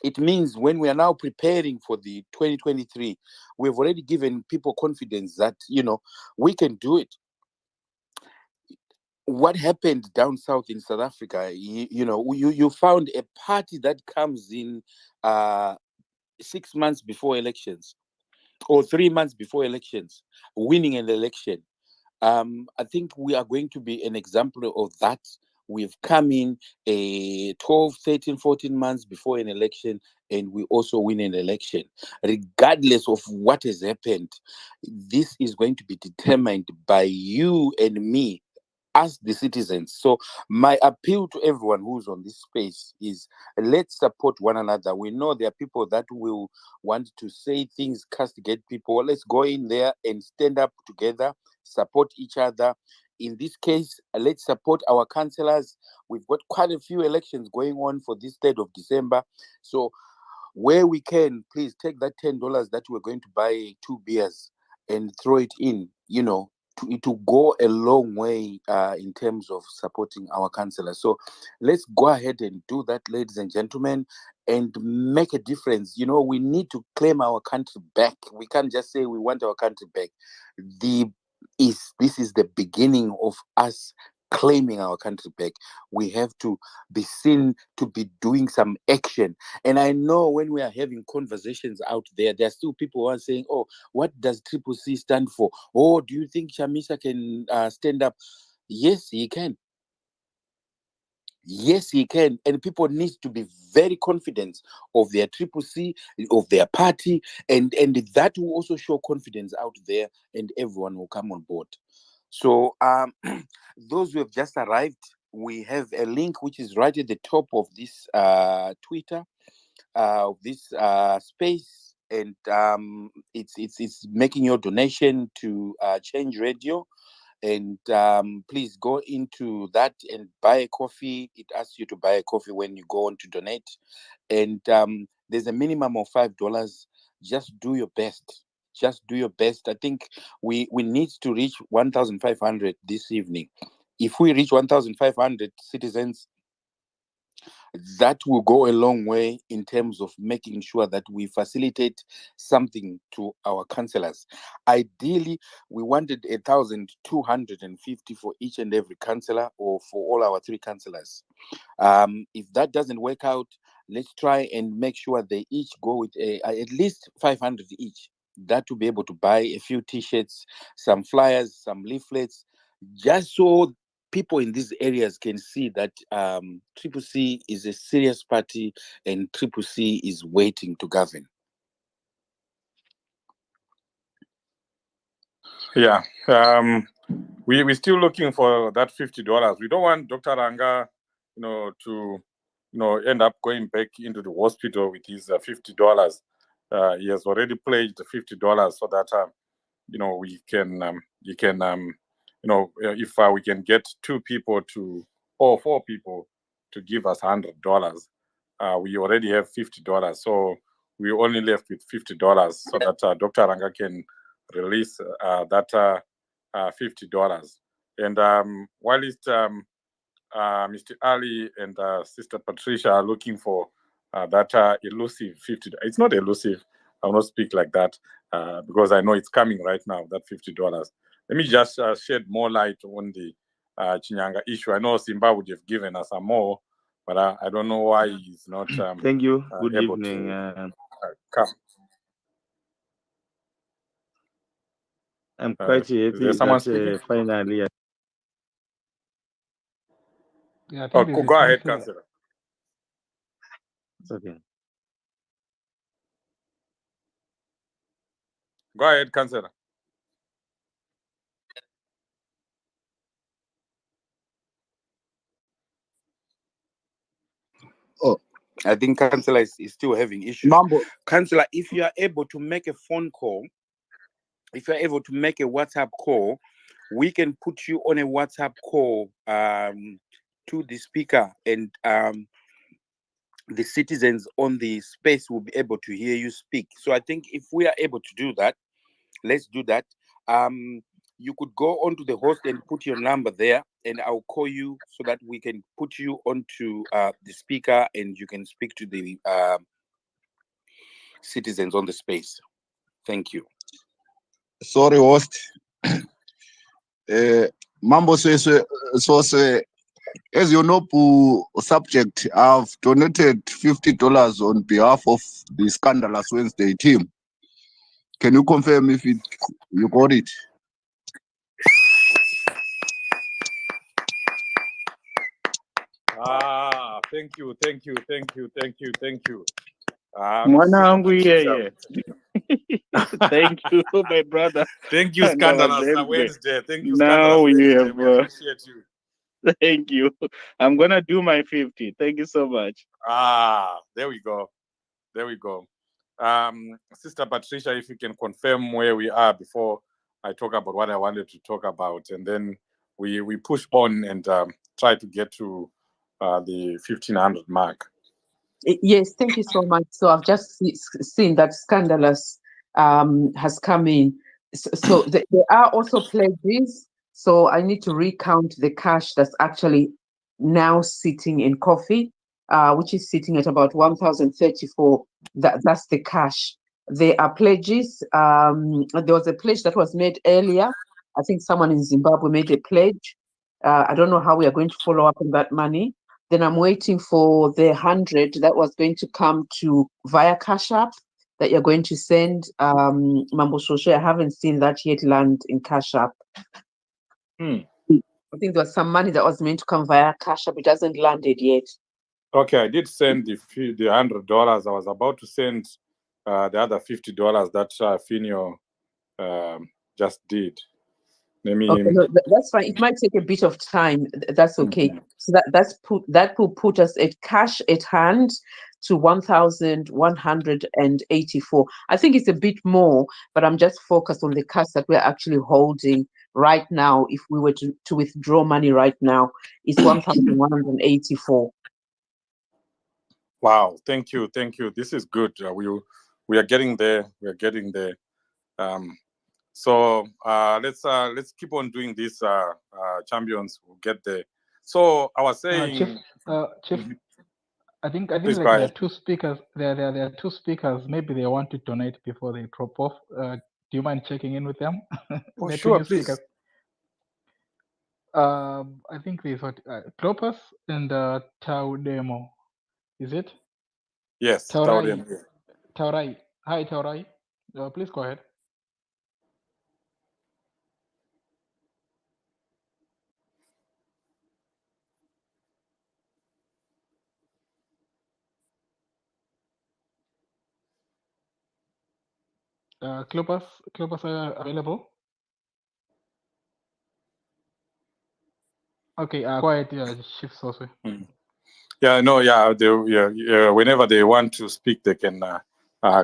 it means when we are now preparing for the 2023, we've already given people confidence that, we can do it. What happened down south in South Africa, you found a party that comes in 6 months before elections or 3 months before elections, winning an election. I think we are going to be an example of that. We've come in 12, 13, 14 months before an election, and we also win an election. Regardless of what has happened, this is going to be determined by you and me as the citizens. So my appeal to everyone who's on this space is, let's support one another. We know there are people that will want to say things, castigate people. Let's go in there and stand up together, support each other. In this case, let's support our councillors. We've got quite a few elections going on for this 3rd of December. So where we can, please take that $10 that we're going to buy 2 beers and throw it in, to go a long way in terms of supporting our councillors. So let's go ahead and do that, ladies and gentlemen, and make a difference. You know, we need to claim our country back. We can't just say we want our country back. This is the beginning of us claiming our country back. We have to be seen to be doing some action. And I know when we are having conversations out there, there are still people who are saying, oh, what does Triple C stand for? Oh, do you think Chamisa can stand up? Yes, he can. Yes, he can. And people need to be very confident of their Triple C, of their party, and that will also show confidence out there, and everyone will come on board. So those who have just arrived, we have a link which is right at the top of this Twitter, this space, and it's making your donation to Change Radio. And please go into that and buy a coffee. It asks you to buy a coffee when you go on to donate. And there's a minimum of $5. Just do your best. Just do your best. I think we need to reach 1,500 this evening. If we reach 1,500 citizens, that will go a long way in terms of making sure that we facilitate something to our councillors. Ideally, we wanted 1,250 for each and every councillor, or for all our 3 councillors. If that doesn't work out, let's try and make sure they each go with at least 500 each. That to be able to buy a few T-shirts, some flyers, some leaflets, just so people in these areas can see that Triple C is a serious party and Triple C is waiting to govern. Yeah, we're still looking for that $50. We don't want Dr. Ranga, to, end up going back into the hospital with his $50. He has already pledged $50 so that, we can, he can, if we can get 2 people or 4 people to give us $100, we already have $50. So we're only left with $50 so that Dr. Ranga can release that $50. And while Mr. Ali and Sister Patricia are looking for that elusive $50, it's not elusive. I will not speak like that because I know it's coming right now, that $50. Let me just shed more light on the Chinyanga issue. I know Simba would have given us some more, but I don't know why he's not Thank you. Good able evening. to come. I'm quite Is there happy someone that speaking? finally. Yeah, I Oh, think there's a go ahead, councillor. Councillor. It's okay. Go ahead, Councillor. Oh, I think Councillor is still having issues. Mambo. Councillor, if you are able to make a phone call, if you're able to make a WhatsApp call, we can put you on a WhatsApp call to the speaker, and the citizens on the space will be able to hear you speak. So I think if we are able to do that, let's do that. You could go onto the host and put your number there, and I'll call you so that we can put you onto the speaker and you can speak to the citizens on the space. Thank you. Sorry, host. Mambo so as you know, subject, I've donated $50 on behalf of the Scandalous Wednesday team. Can you confirm if you got it? Thank you. Mwanangu, Patricia. Thank you, my brother. Thank you, Scandalous Wednesday. Thank you, Scandalous Now you Wednesday. have. We appreciate you. Thank you. I'm gonna do my 50. Thank you so much. There we go. Sister Patricia, if you can confirm where we are before I talk about what I wanted to talk about, and then we push on and try to get to the 1,500 mark. Yes, thank you so much. So I've just seen that Scandalous has come in. So there are also pledges. So I need to recount the cash that's actually now sitting in coffee, which is sitting at about 1,034. That's the cash. There are pledges. There was a pledge that was made earlier. I think someone in Zimbabwe made a pledge. I don't know how we are going to follow up on that money. Then I'm waiting for the 100 that was going to come to via Cash App that you're going to send. Mambo Shoshe, I haven't seen that yet land in Cash App. I think there was some money that was meant to come via Cash App. It hasn't landed yet. Okay, I did send the $100. I was about to send the other $50 that Finio just did. Let me. Okay, no, that's fine. It might take a bit of time. That's okay. So that will put us at cash at hand to 1,184. I think it's a bit more, but I'm just focused on the cash that we're actually holding right now. If we were to withdraw money right now, it's 1,184. Wow, thank you. This is good. We are getting there. We are getting there. So let's keep on doing this. Champions will get there. So I was saying, Chief, I think please like go there are ahead. two speakers. There are two speakers. Maybe they want to donate before they drop off. Do you mind checking in with them? Oh, There are two sure, new please. speakers. I think there's what Clopas and Taudemo. Is it? Yes, Taurai. Taudem. Taurai. Hi, Taurai. Please go ahead. Clopas, are you available? Okay, quiet, Chief Soswe. Yeah, no, yeah, whenever they want to speak, they can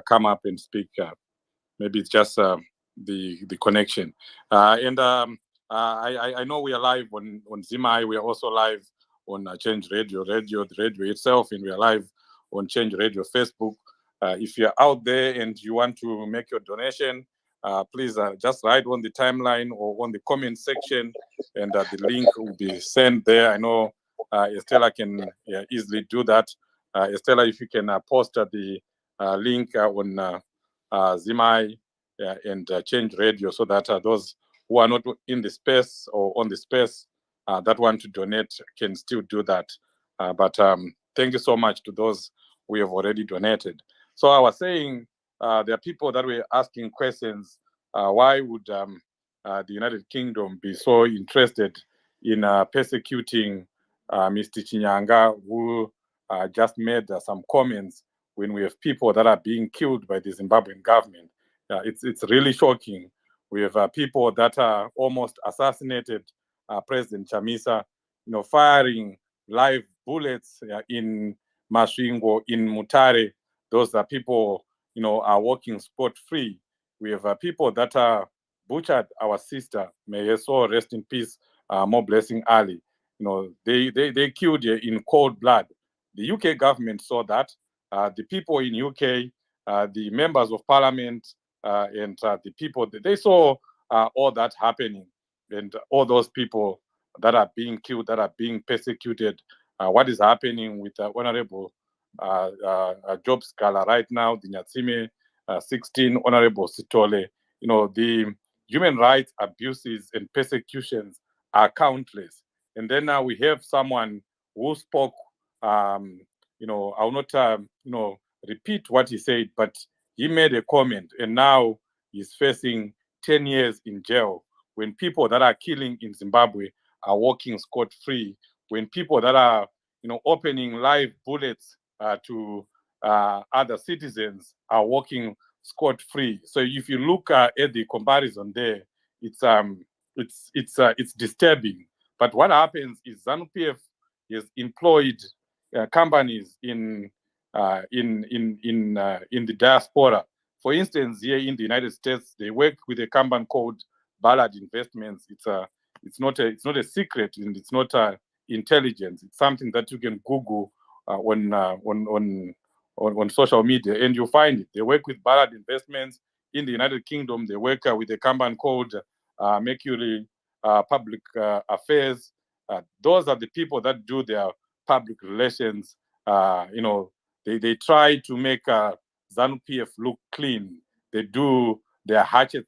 come up and speak. Maybe it's just the connection. And I know we are live on Zimai. We are also live on Change Radio, the radio itself, and we are live on Change Radio Facebook. If you're out there and you want to make your donation, please just write on the timeline or on the comment section, and the link will be sent there. I know Estella can easily do that. Estella, if you can post the link on Zimai and Change Radio, so that those who are not in the space or on the space that want to donate can still do that. But thank you so much to those who have already donated. So I was saying there are people that were asking questions. Why would the United Kingdom be so interested in persecuting Mr. Chinyanga, who just made some comments when we have people that are being killed by the Zimbabwean government? It's really shocking. We have people that are almost assassinated President Chamisa, firing live bullets in Masvingo, in Mutare. Those are people, are walking spot free. We have people that are butchered our sister. May her soul rest in peace. More blessing Ali. They killed her in cold blood. The UK government saw that. The people in UK, the members of parliament, and the people, they saw all that happening, and all those people that are being killed, that are being persecuted. What is happening with Honorable Job Scala right now, the Nyatsime 16, Honorable Sitole? The human rights abuses and persecutions are countless. And then now we have someone who spoke, I will not, repeat what he said, but he made a comment, and now he's facing 10 years in jail. When people that are killing in Zimbabwe are walking scot-free, when people that are, opening live bullets to other citizens are walking scot-free. So if you look at the comparison there, it's disturbing. But what happens is ZANU-PF has employed companies in the diaspora. For instance, here in the United States, they work with a company called Ballard Investments. It's not a secret, and it's not intelligence. It's something that you can Google on social media, and you'll find it. They work with Ballard Investments in the United Kingdom, they work with a company called Mercury Public Affairs. Those are the people that do their public relations. They try to make ZANU-PF look clean. They do their hatchet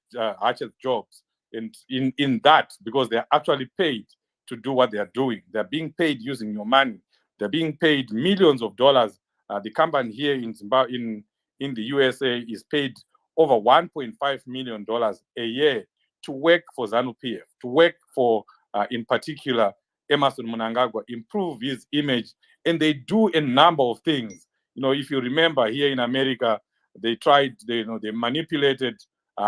jobs. And in that, because they're actually paid to do what they're doing. They're being paid using your money. They're being paid millions of dollars. The company here in Zimbabwe, in the USA, is paid over $1.5 million a year to work for ZANU-PF, to work for, in particular, Emerson Mnangagwa, improve his image. And they do a number of things. If you remember, here in America, they manipulated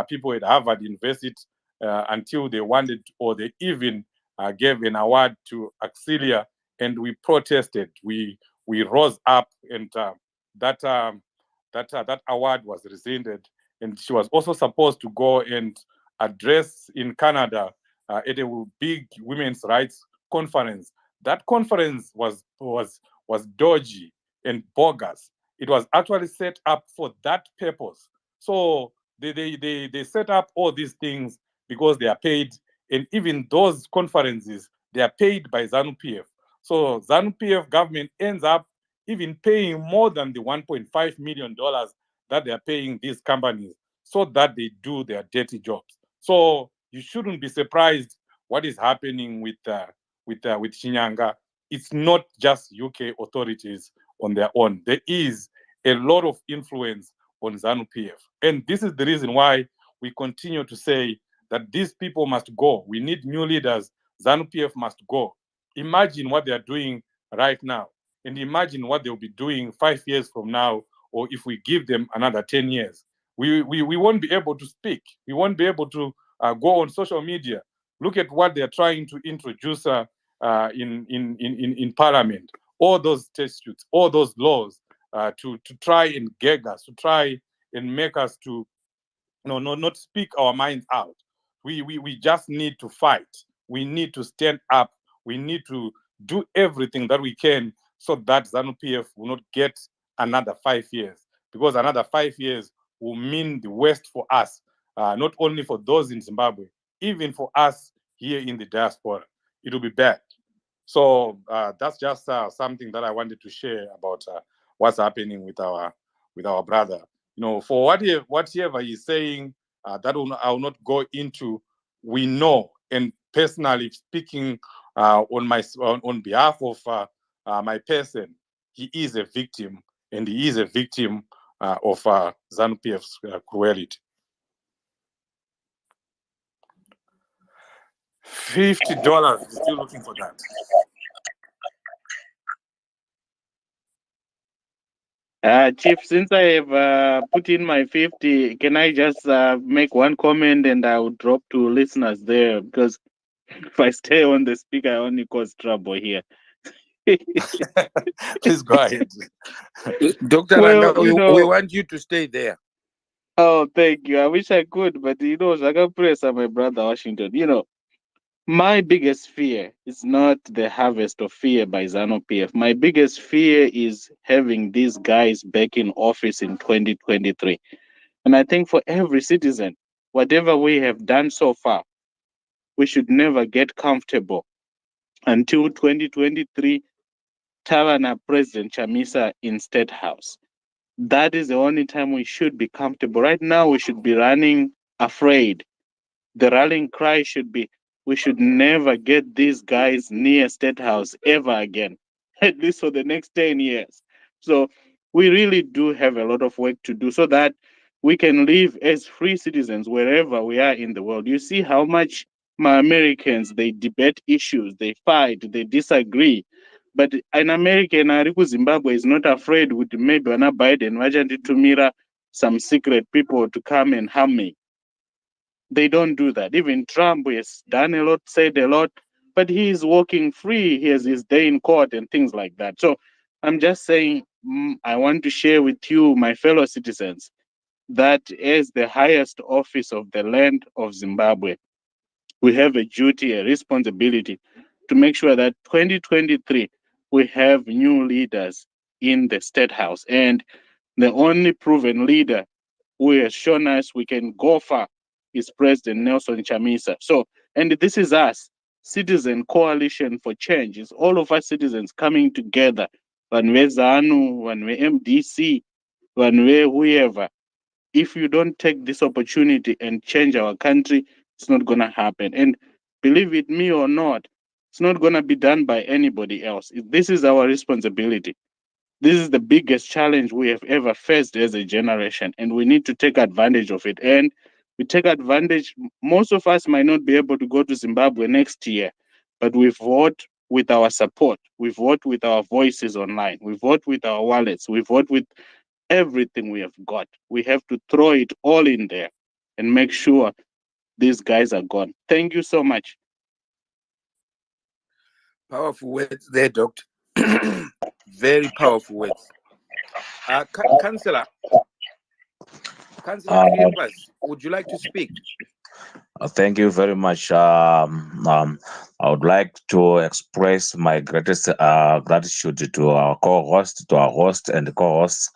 people at Harvard University until they wanted, or they even gave an award to Auxilia, and we protested. We rose up, and that award was rescinded. And she was also supposed to go and address in Canada at a big women's rights conference. That conference was dodgy and bogus. It was actually set up for that purpose. So they set up all these things because they are paid, and even those conferences, they are paid by ZANU-PF. So ZANU-PF government ends up even paying more than the $1.5 million that they are paying these companies so that they do their dirty jobs. So you shouldn't be surprised what is happening with Shinyanga. It's not just UK authorities on their own. There is a lot of influence on ZANU-PF. And this is the reason why we continue to say that these people must go. We need new leaders. ZANU-PF must go. Imagine what they are doing right now, and imagine what they'll be doing 5 years from now, or if we give them another 10 years. We won't be able to speak. We won't be able to go on social media. Look at what they're trying to introduce in Parliament. All those statutes, all those laws to try and gag us, to try and make us to not speak our minds out. We just need to fight. We need to stand up. We need to do everything that we can so that ZANU-PF will not get another 5 years, because another 5 years will mean the worst for us, not only for those in Zimbabwe, even for us here in the diaspora. It will be bad. So that's just something that I wanted to share about what's happening with our brother. For whatever he's saying, that I will not go into. We know, and personally speaking, on behalf of my person, he is a victim, and he is a victim of ZANU-PF's cruelty. $50. Still looking for that. Chief, since I have put in my 50, can I just make one comment and I will drop to listeners there? Because if I stay on the speaker, I only cause trouble here. Please go ahead. Dr. Well, Ranga, we want you to stay there. Oh, thank you. I wish I could, but Zaka Press and my brother Washington, my biggest fear is not the harvest of fear by ZANU-PF. My biggest fear is having these guys back in office in 2023. And I think for every citizen, whatever we have done so far, we should never get comfortable until 2023, Tavana President Chamisa in State House. That is the only time we should be comfortable. Right now, we should be running afraid. The rallying cry should be, we should never get these guys near State House ever again, at least for the next 10 years. So we really do have a lot of work to do so that we can live as free citizens wherever we are in the world. You see how much my Americans, they debate issues, they fight, they disagree. But an American, Ariku Zimbabwe, is not afraid with maybe Anna Biden, to mirror some secret people to come and harm me. They don't do that. Even Trump has done a lot, said a lot, but he is walking free. He has his day in court and things like that. So I'm just saying, I want to share with you, my fellow citizens, that as the highest office of the land of Zimbabwe, we have a duty, a responsibility to make sure that 2023, we have new leaders in the State House. And the only proven leader who has shown us we can go far is President Nelson Chamisa. So, and this is us, Citizen Coalition for Change. It's all of us citizens coming together. One way ZANU, one way MDC, one way whoever. If you don't take this opportunity and change our country, it's not going to happen. And believe it me or not, it's not going to be done by anybody else. This is our responsibility. This is the biggest challenge we have ever faced as a generation, and we need to take advantage of it. And we take advantage. Most of us might not be able to go to Zimbabwe next year, but we vote with our support. We vote with our voices online. We vote with our wallets. We vote with everything we have got. We have to throw it all in there and make sure these guys are gone. Thank you so much. Powerful words there, Doctor. Very powerful words. Councillor Cleopas, would you like to speak? Thank you very much. I would like to express my greatest gratitude to our co-host, to our host and the co-hosts,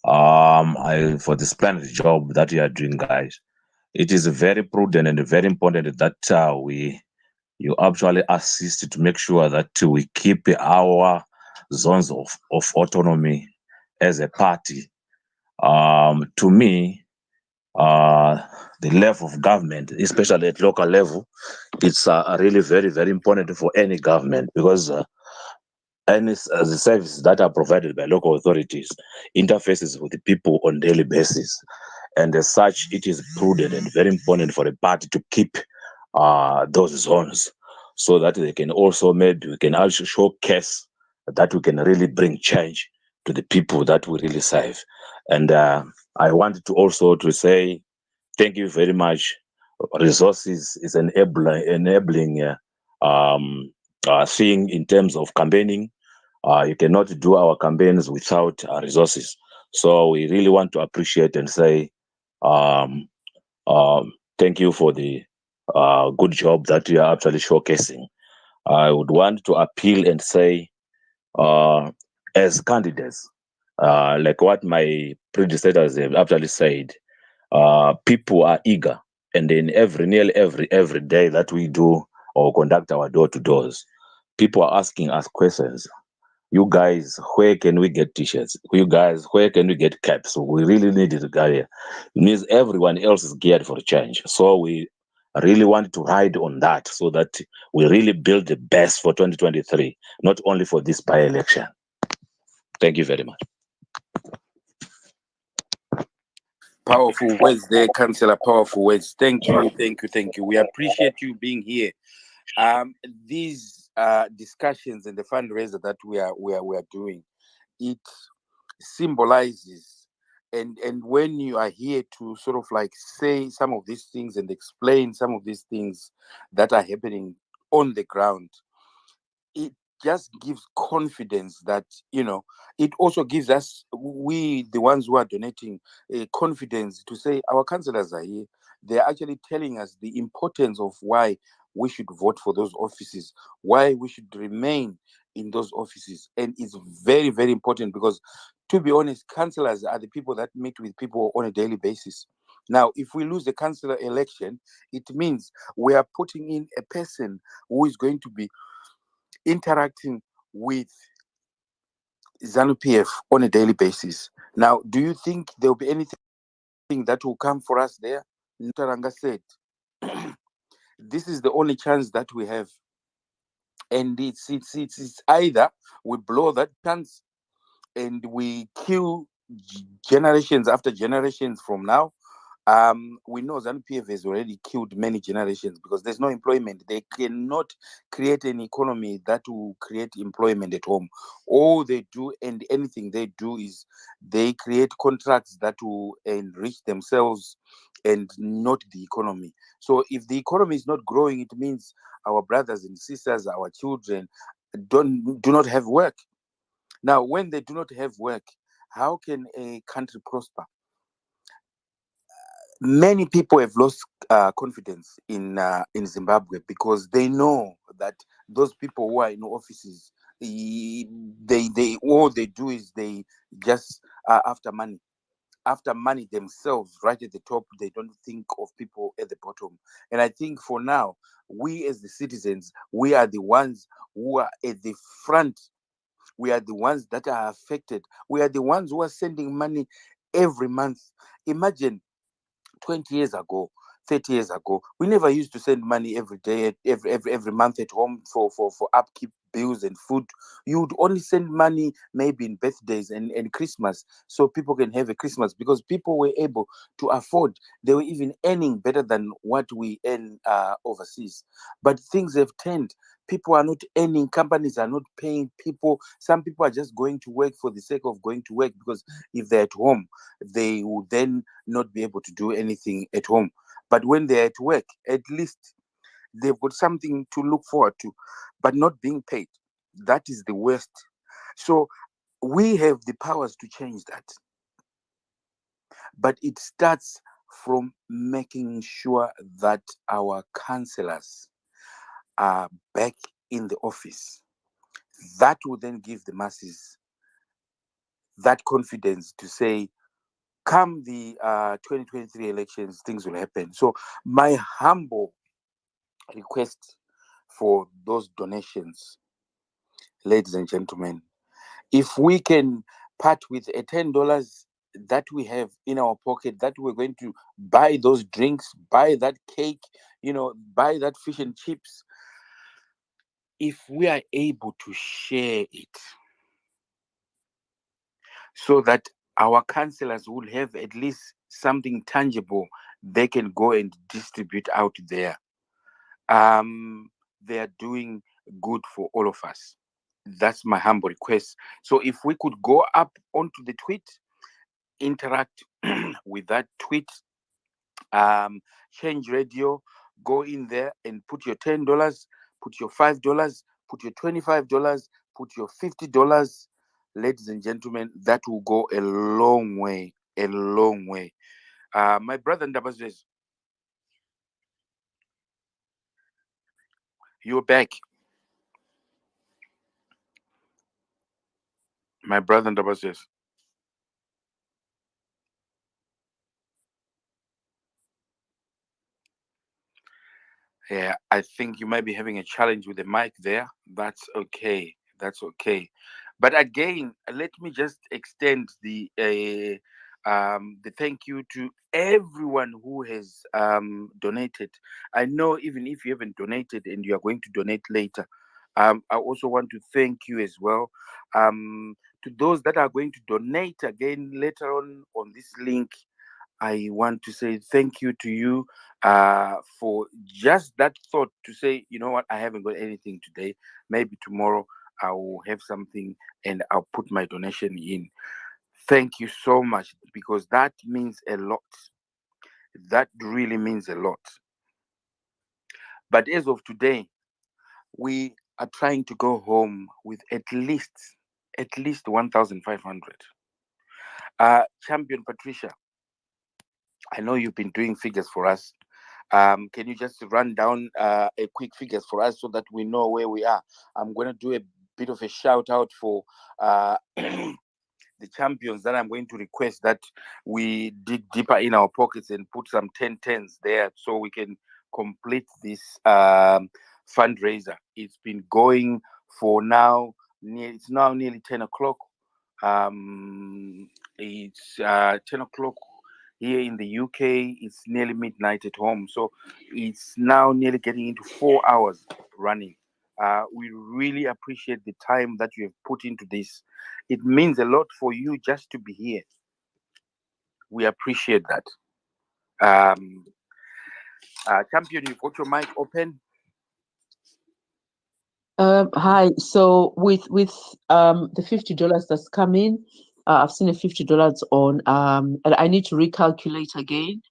for the splendid job that you are doing, guys. It is very prudent and very important that you actually assist to make sure that we keep our zones of autonomy as a party. To me, the level of government, especially at local level, it's really very, very important for any government because the services that are provided by local authorities interfaces with the people on daily basis. And as such, it is prudent and very important for a party to keep those zones so that they can also, maybe we can also showcase that we can really bring change to the people that we really serve. And I wanted to also to say thank you very much. Resources is enabling thing in terms of campaigning. You cannot do our campaigns without resources. So we really want to appreciate and say um, thank you for the good job that you are actually showcasing. I would want to appeal and say, as candidates, like what my predecessors have actually said, people are eager, and in nearly every day that we do or conduct our door-to-doors, people are asking us questions. You guys, where can we get t-shirts? You guys, where can we get caps? So we really need it, guy. It means everyone else is geared for change. So we really want to ride on that so that we really build the best for 2023, not only for this by-election. Thank you very much. Powerful words there, Councillor. Powerful words. Thank you, thank you, thank you. We appreciate you being here. These discussions and the fundraiser that we are doing, it symbolizes, and when you are here to sort of like say some of these things and explain some of these things that are happening on the ground, it just gives confidence that, you know, it also gives us, we the ones who are donating, confidence to say our councillors are here. They're actually telling us the importance of why we should vote for those offices, why we should remain in those offices. And it's very, very important because, to be honest, councillors are the people that meet with people on a daily basis. Now, if we lose the councillor election, it means we are putting in a person who is going to be interacting with ZANU-PF on a daily basis. Now, do you think there will be anything that will come for us there? Ntaranga said, this is the only chance that we have. And it's either we blow that chance and we kill generations after generations from now. We know ZANU-PF has already killed many generations because there's no employment. They cannot create an economy that will create employment at home. All they do and anything they do is they create contracts that will enrich themselves and not the economy. So if the economy is not growing, it means our brothers and sisters, our children do not have work. Now, when they do not have work, how can a country prosper? Many people have lost confidence in Zimbabwe because they know that those people who are in offices, they all they do is they just after money. after money themselves right at the top. They don't think of people at the bottom. And I think for now, we as the citizens, we are the ones who are at the front. We are the ones that are affected. We are the ones who are sending money every month. Imagine 20 years ago, 30 years ago, we never used to send money every day, every month at home for upkeep, bills and food. You would only send money maybe in birthdays and Christmas, so people can have a Christmas, because people were able to afford. They were even earning better than what we earn overseas. But things have turned. People are not earning. Companies are not paying people. Some people are just going to work for the sake of going to work, because if they're at home, they will then not be able to do anything at home. But when they're at work, at least they've got something to look forward to, but not being paid. That is the worst. So we have the powers to change that. But it starts from making sure that our councillors are back in the office. That will then give the masses that confidence to say, come the 2023 elections, things will happen. So my humble request for those donations, ladies and gentlemen, if we can part with a $10 that we have in our pocket, that we're going to buy those drinks, buy that cake, buy that fish and chips, if we are able to share it, so that our councillors will have at least something tangible they can go and distribute out there, they are doing good for all of us. That's my humble request. So if we could go up onto the tweet, interact with that tweet, Change Radio, go in there and put your $10, put your $5, put your $25, put your $50. Ladies and gentlemen, that will go a long way, a long way. My brother Ndabazes, you're back. My brother Ndabazes. Yeah, I think you might be having a challenge with the mic there. That's okay. That's okay. But again, let me just extend the thank you to everyone who has donated. I know even if you haven't donated and you are going to donate later, I also want to thank you as well. To those that are going to donate again later on this link, I want to say thank you to you for just that thought to say, you know what, I haven't got anything today. Maybe tomorrow I will have something and I'll put my donation in. Thank you so much, because that means a lot. That really means a lot. But as of today, we are trying to go home with at least 1,500. Champion Patricia, I know you've been doing figures for us. Can you just run down a quick figures for us so that we know where we are? I'm going to do a bit of a shout out for the champions that I'm going to request that we dig deeper in our pockets and put some 10/10s there so we can complete this fundraiser. It's been going for now. It's now nearly 10 o'clock. It's 10 o'clock here in the UK. It's nearly midnight at home. So it's now nearly getting into 4 hours running. We really appreciate the time that you have put into this. It means a lot for you just to be here. We appreciate that. Champion, you've got your mic open. Hi. So with the $50 that's come in, I've seen a $50 on, and I need to recalculate again.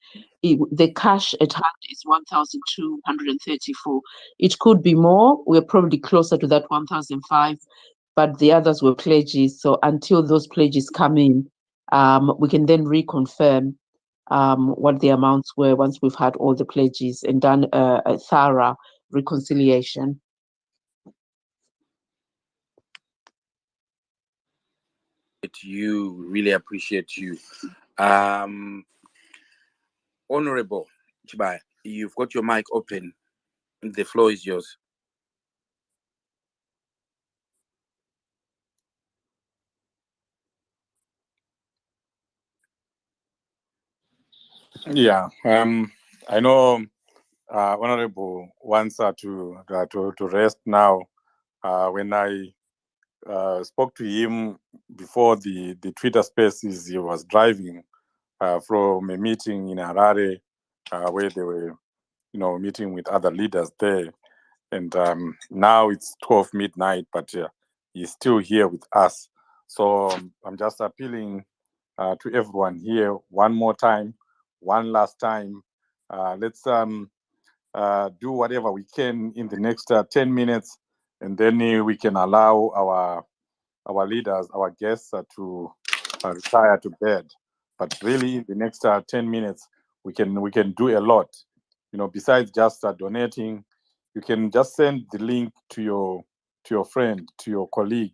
The cash at hand is 1,234. It could be more. We're probably closer to that 1,005, but the others were pledges. So until those pledges come in, we can then reconfirm what the amounts were once we've had all the pledges and done a thorough reconciliation. You really appreciate you. Honorable Chibaya, you've got your mic open. The floor is yours. Yeah, I know Honorable wants to rest now. When I spoke to him before the Twitter Spaces, he was driving from a meeting in Harare where they were, meeting with other leaders there. And now it's 12 midnight, but he's still here with us. So I'm just appealing to everyone here one more time, one last time. Let's do whatever we can in the next 10 minutes, and then we can allow our leaders, our guests to retire to bed. But really, the next 10 minutes, we can do a lot. Besides just donating, you can just send the link to your friend, to your colleague,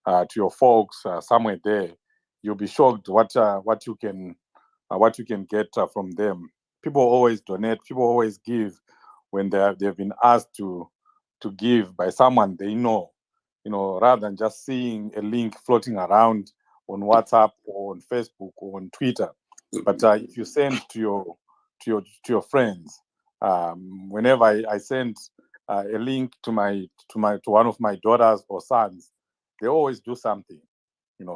to your folks somewhere there. You'll be shocked what you can get from them. People always donate. People always give when they've been asked to give by someone they know. Rather than just seeing a link floating around on WhatsApp or on Facebook or on Twitter. But if you send to your friends, whenever I send a link to one of my daughters or sons, they always do something.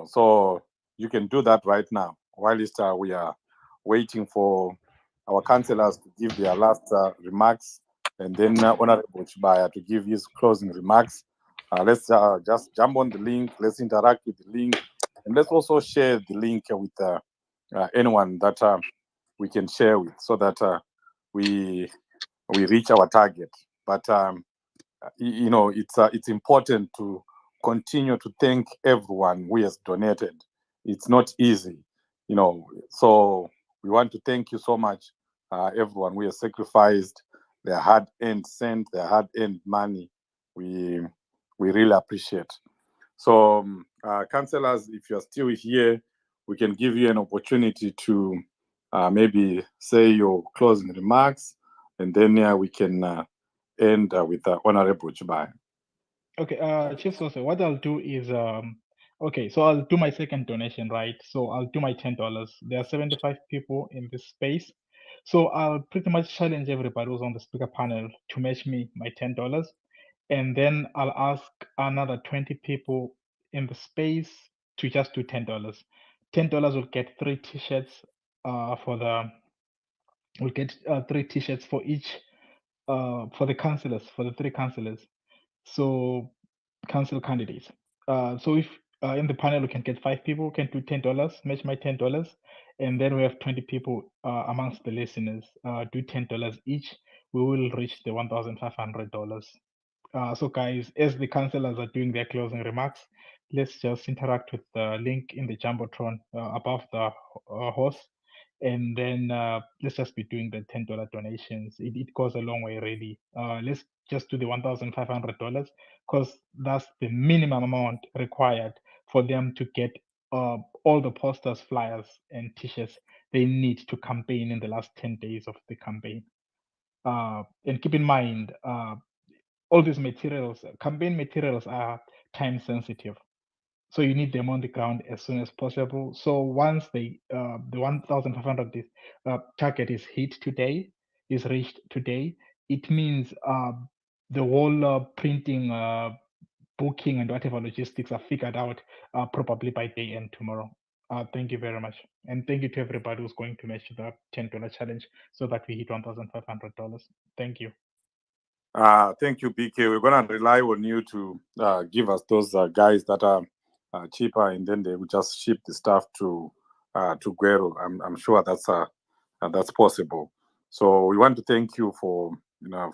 So you can do that right now. While we are waiting for our councillors to give their last remarks, and then Honorable Chibaya to give his closing remarks. Let's just jump on the link. Let's interact with the link, and let's also share the link with anyone that we can share with, so that we reach our target. But it's important to continue to thank everyone who has donated. It's not easy, So we want to thank you so much, everyone who has sacrificed their hard-earned cent, their hard-earned money. We really appreciate. So, councillors, if you're still here, we can give you an opportunity to maybe say your closing remarks, and then we can end with Honorable Chibaya. Okay, Chief Sose, what I'll do is, okay, so I'll do my second donation, right? So I'll do my $10. There are 75 people in this space. So I'll pretty much challenge everybody who's on the speaker panel to match me my $10. And then I'll ask another 20 people in the space to just do $10. $10 will get 3 t-shirts we'll get 3 t-shirts for each, for the councillors, for the 3 councillors. So council candidates. So if in the panel we can get 5 people, can do $10, match my $10, and then we have 20 people amongst the listeners do $10 each. We will reach the $1,500. So guys, as the councillors are doing their closing remarks, let's just interact with the link in the Jumbotron above the host, and then let's just be doing the $10 donations. It goes a long way, really. Let's just do the $1,500 because that's the minimum amount required for them to get all the posters, flyers, and t-shirts they need to campaign in the last 10 days of the campaign. And keep in mind, all these materials, campaign materials, are time sensitive. So you need them on the ground as soon as possible. So once the 1,500 target is hit today, is reached today, it means the whole printing, booking, and whatever logistics are figured out probably by day end tomorrow. Thank you very much. And thank you to everybody who's going to match the $10 challenge so that we hit $1,500. Thank you. Thank you, BK. We're going to rely on you to give us those guys that are cheaper, and then they will just ship the stuff to Guero. I'm sure that's possible. So we want to thank you for your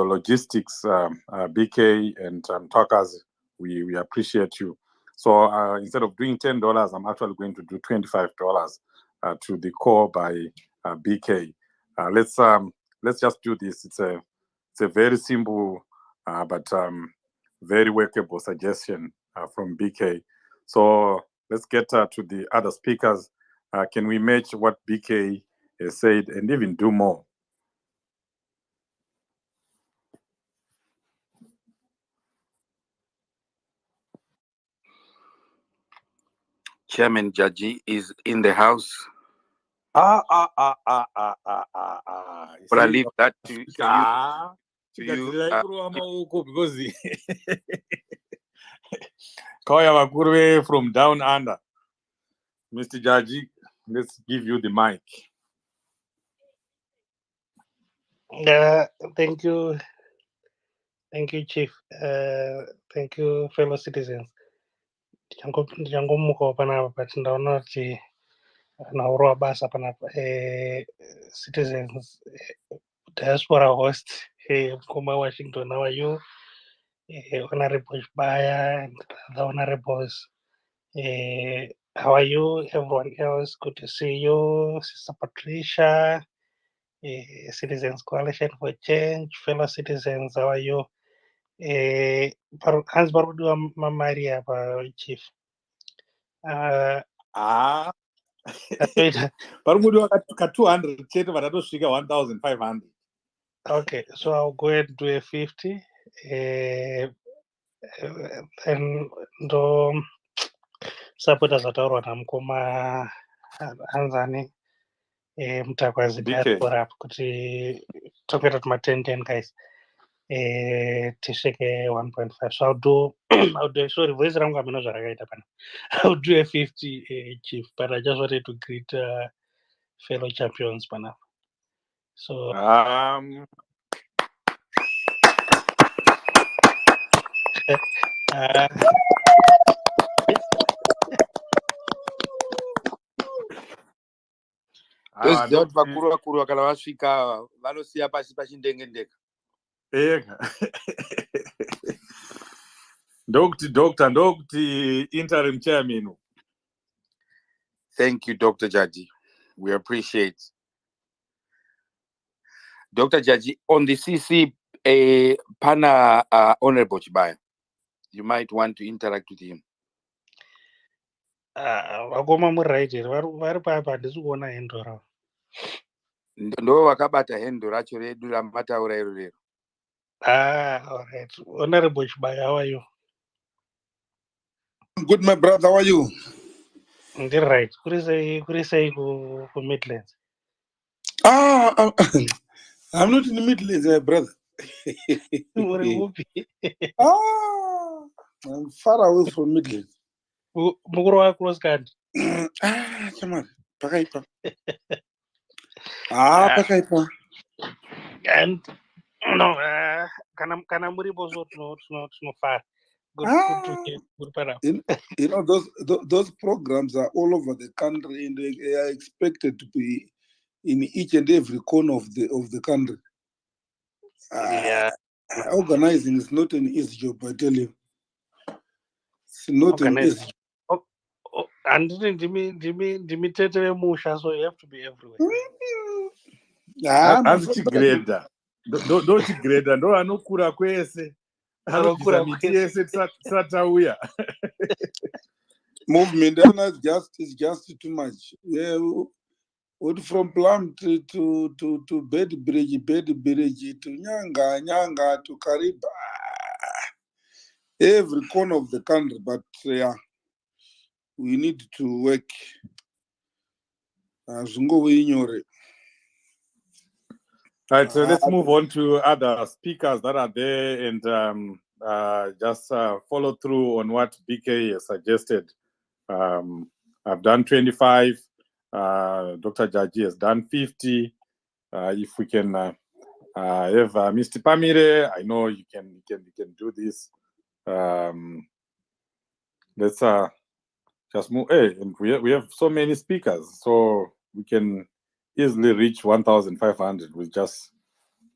logistics, BK and talkers. We appreciate you. So instead of doing $10, I'm actually going to do $25 to the core by BK. Let's just do this. It's a very simple but very workable suggestion from BK. So let's get to the other speakers. Can we match what BK has said and even do more? Chairman Jaji is in the house. You But I see, leave that to you. because Kaya Wakurwe from down under. Mr. Jaji, let's give you the mic. Thank you, Chief. Thank you, fellow citizens. Ndichangomukawo panapa but ndaona kuti nauro basa panapa citizens diaspora host mukoma Washington, how are you? Honorable Baya and the honorables, how are you? Everyone else, good to see you. Sister Patricia, Citizens Coalition for Change, fellow citizens, how are you? Hans Barudu Mamaria, Chief. Parumudu ka 200 chete vatatosvika 1,500. Okay, so I'll go ahead and do a 50. And ndo supporters vataurwa namukoma Hanzani Mutakwazi diaspora kuti tokuita tuma 10 guys tisvike 1.5. So I'll do sorry, voice rangu hamina zvarakaita pana. I'll do a 50, Chief, but I just wanted to greet fellow champions pana. So toziva kuti vakuru vakuru kana vasvika vanosiya pasi pachindengendeka. Ndokuti interim chairman. Thank you, Dr. Jaji. We appreciate. Dr. Jaji, on the CC, pana Honorable Chibaya, you might want to interact with him. vakoma muri vari papa handisi kuona hendo ravo. Ndo vakabata hendo racho redu ramataura iro rero. All right. Honorable Chibaya, how are you? Good, my brother. How are you? Right. Kuri say go Midlands. I'm not in the Midlands, my brother. I'm far away from Midlands. Mukuru cross country. Come on. Pakaipa. Pakaipa. And no, kana muripo so no far. Good to hear. Good para. You know, those programs are all over the country, and they are expected to be in each and every corner of the country. Organizing is not an easy job, I tell you. It's not an easy job. And Dimitri Musha, so you have to be everywhere. Chigreda. Don't Chigreda. No, anokura kwese. Anokura miti yese tsatauya. Movement is just too much. Yeah, from Plum to Bed Bridge to Nyanga to Kariba. Every corner of the country, but yeah, we need to work. Right, so let's move on to other speakers that are there and just follow through on what BK has suggested. I've done 25. Dr. Jaji has done 50. If we can have Mr. Pamire, I know you can do this. Let's just move. Hey, and we have so many speakers, so we can easily reach 1,500 with just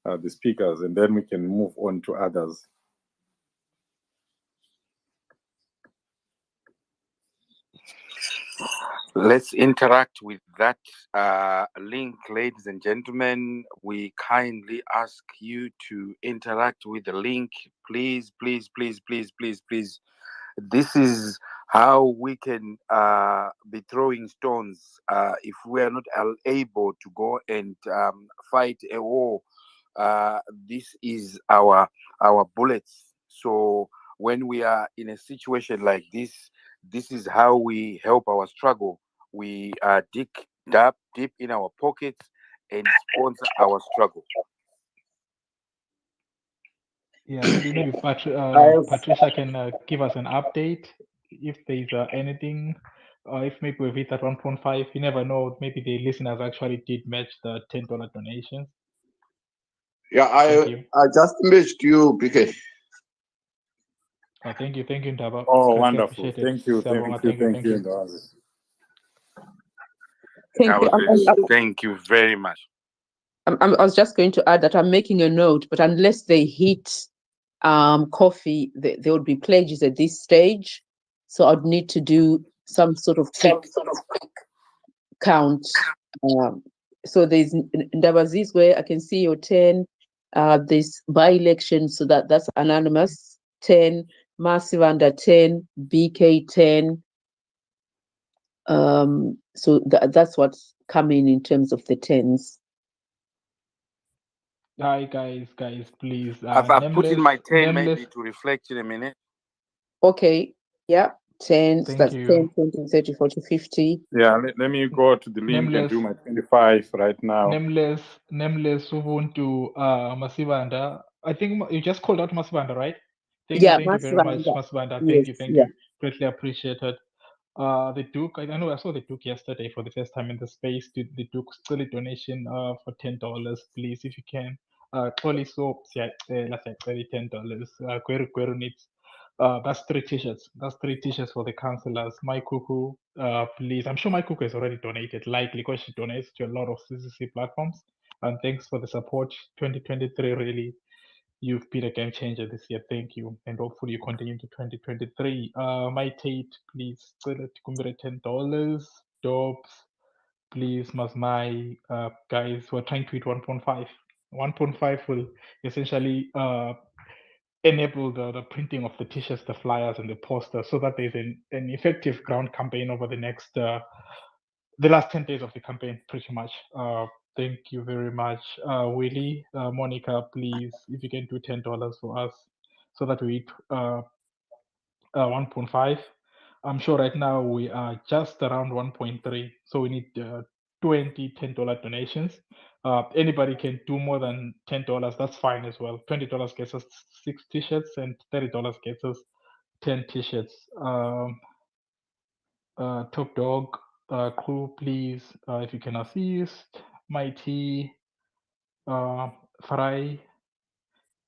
the speakers, and then we can move on to others. Let's interact with that link, ladies and gentlemen. We kindly ask you to interact with the link. Please, please, please, please, please, please. This is how we can be throwing stones if we are not able to go and fight a war. This is our bullets. So when we are in a situation like this is how we help our struggle. We dig deep in our pockets and sponsor our struggle. Yeah, maybe Patricia can give us an update if there's anything, or if maybe we've hit that 1.5. You never know. Maybe the listeners actually did match the $10 donations. Yeah, Thank you. I just messaged you, BK. Oh, thank you, Ndaba. Oh, Greatly wonderful. appreciated. Thank you, Siyabonga. thank you, Thank you. Ndazi. Thank you. Thank you very much. I was just going to add that I'm making a note, but unless they hit coffee, there would be pledges at this stage. So I'd need to do some sort of quick count. So there's Ndabazis where I can see your 10. There's by-election, so that's anonymous 10, massive under 10, BK 10. So that's what's coming in terms of the 10s. Hi guys, please. I've put in my 10 nameless. maybe to reflect in a minute. Okay, yeah, 10. Thank That's you. 10, 20, 30, 40, 50. Yeah, let me go to the link and do my 25 right now. Nameless Ubuntu Masivanda. I think you just called out Masivanda, right? Thank you very much, Masivanda. Thank you. Greatly appreciated. The Duke, I know I saw the Duke yesterday for the first time in the space. The Duke still a donation for $10, please, if you can. Only so let's say $10. Kweru needs that's 3 t-shirts. That's 3 t-shirts for the councillors. My Kuku, please. I'm sure my Kuku has already donated, likely because she donates to a lot of CCC platforms. And thanks for the support. 2023 really. You've been a game changer this year. Thank you. And hopefully you continue to 2023. My Tate, please, $10. Dobs, please, Masmai. Guys, we're trying to hit 1.5. 1.5 will essentially enable the printing of the t-shirts, the flyers, and the posters so that there's an effective ground campaign over the next, the last 10 days of the campaign, pretty much. Thank you very much. Willie, Monica, please, if you can do $10 for us so that we hit 1.5. I'm sure right now we are just around 1.3. So we need 20 $10 donations. Anybody can do more than $10. That's fine as well. $20 gets us 6 t-shirts and $30 gets us 10 t-shirts. Top Dog, crew, please, if you can assist. Mighty, Farai,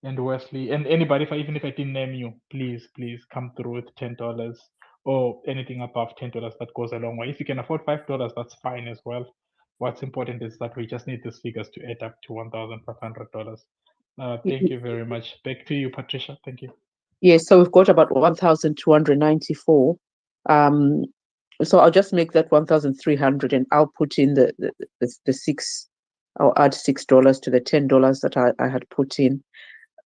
and Wesley, and anybody, even if I didn't name you, please come through with $10 or anything above $10. That goes a long way. If you can afford $5, that's fine as well. What's important is that we just need these figures to add up to $1,500. Thank you very much. Back to you, Patricia. Thank you. Yes, so we've got about 1,294. So I'll just make that 1,300, and I'll put in the 6. I'll add $6 to the $10 that I had put in.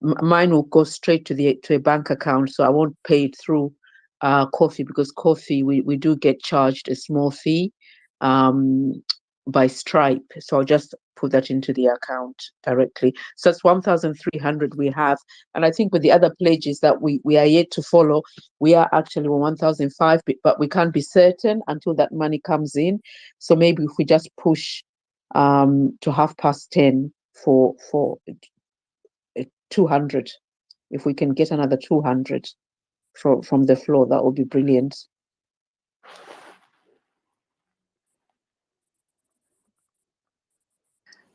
Mine will go straight to a bank account, so I won't pay it through Coffee, because Coffee we do get charged a small fee by Stripe. So I'll just put that into the account directly. So that's 1,300 we have, and I think with the other pledges that we are yet to follow, we are actually on 1,005, but we can't be certain until that money comes in. So maybe if we just push to 10:30 for 200, if we can get another 200 from the floor, that would be brilliant.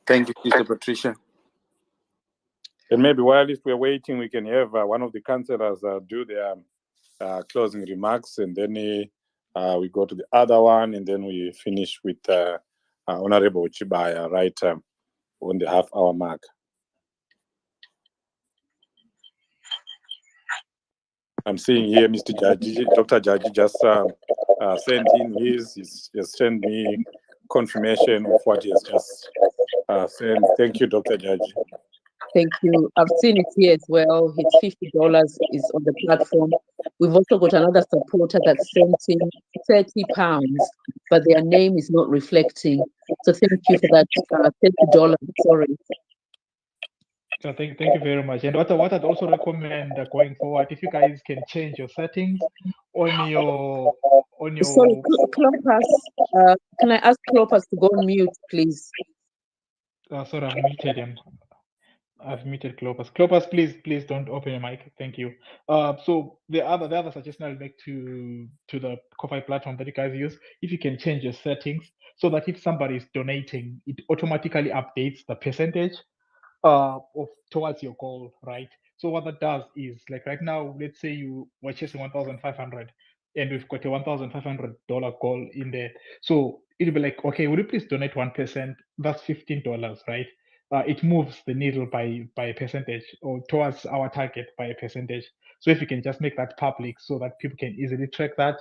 Thank you, Sister Patricia. And maybe while we're waiting, we can have one of the councillors do their closing remarks, and then we go to the other one, and then we finish with Honorable Chibaya right on the half-hour mark. I'm seeing here Mr. Jaji, Dr. Jaji just sent in his sent me confirmation of what he has just sent. Thank you, Dr. Jaji. Thank you. I've seen it here as well. It's $50 is on the platform. We've also got another supporter that sent in £30, but their name is not reflecting. So thank you for that. $30. Sorry. So thank you very much. And what I'd also recommend going forward, if you guys can change your settings on your Sorry, Clopas. Can I ask Clopas to go on mute, please? Sorry, I've muted him. I've muted Clopas. Clopas, please don't open your mic. Thank you. So the other suggestion I'll make to the Ko-Fi platform that you guys use, if you can change your settings so that if somebody is donating, it automatically updates the percentage towards your goal, right? So what that does is, like right now, let's say you were chasing 1,500 and we've got a $1,500 goal in there. So it'll be like, okay, will you please donate 1%? That's $15, right? It moves the needle by a percentage or towards our target by a percentage. So if you can just make that public so that people can easily track that,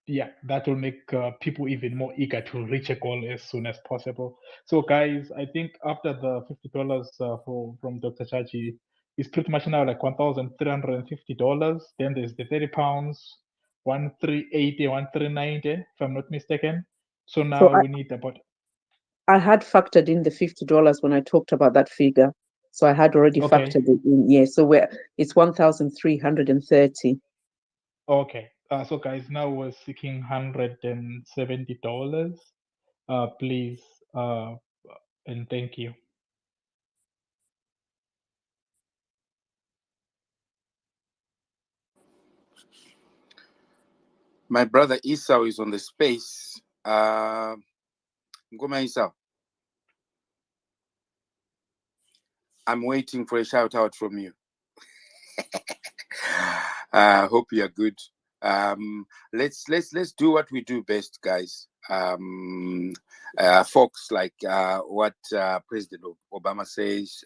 yeah, that will make people even more eager to reach a goal as soon as possible. So guys, I think after the $50 from Dr. Chachi, it's pretty much now like $1,350. Then there's the £30, 1,380, 1,390, if I'm not mistaken. So now we need about. I had factored in the $50 when I talked about that figure. So I had already factored it in. Yeah. So it's 1,330. Okay. So guys, now we're seeking $170. Please, and thank you. My brother Esau is on the space. Ngoma Esau. I'm waiting for a shout out from you. Hope you're good. Let's do what we do best, guys. Folks, like what President Obama says.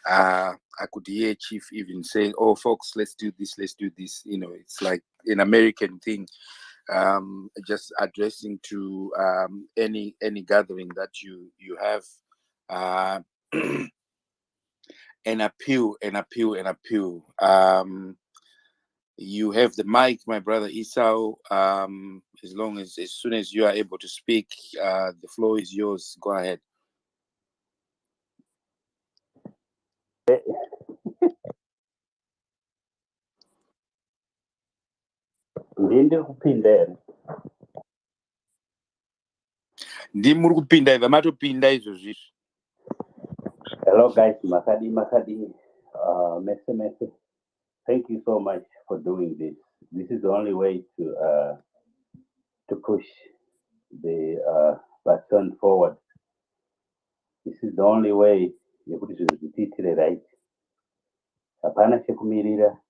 I could hear Chief even saying, "Oh, folks, let's do this. Let's do this." You know, it's like an American thing. Just addressing to any gathering that you have. An appeal. You have the mic, my brother Esau. As soon as you are able to speak, the floor is yours. Go ahead. Ndiri kupinda here. Ndimuri kupinda iva matopinda izvozvi. Hello guys, Makadi. Mese. Thank you so much for doing this. This is the only way to push the baton forward. This is the only way yekuti zvinhu zvitiitire right. Hapana chekumirira,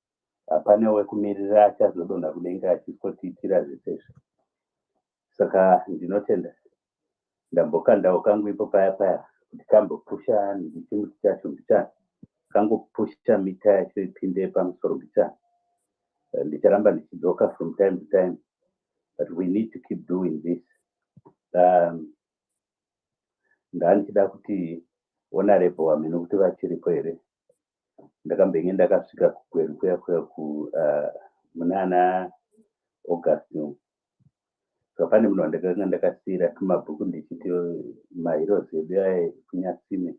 hapana wekumirira achazodonha kudenga achikotiitira zvesezvo. Saka ndinotenda ndambokandawo kangu ipo paya kuti kambopusha chimuti chacho mbichana, kangopusha mita yacho ipinde pamusoro mbichana. Ndicharamba ndichidzoka from time to time, but we need to keep doing this. Ndandichida kuti honorable wamene kuti vachiripo here. Ndakambenge ndakasvika kugweru kuya munana August. So pane munhu wandakanga ndakasiyira kumabhuku ndichiti maheroes edu aya kunyatsime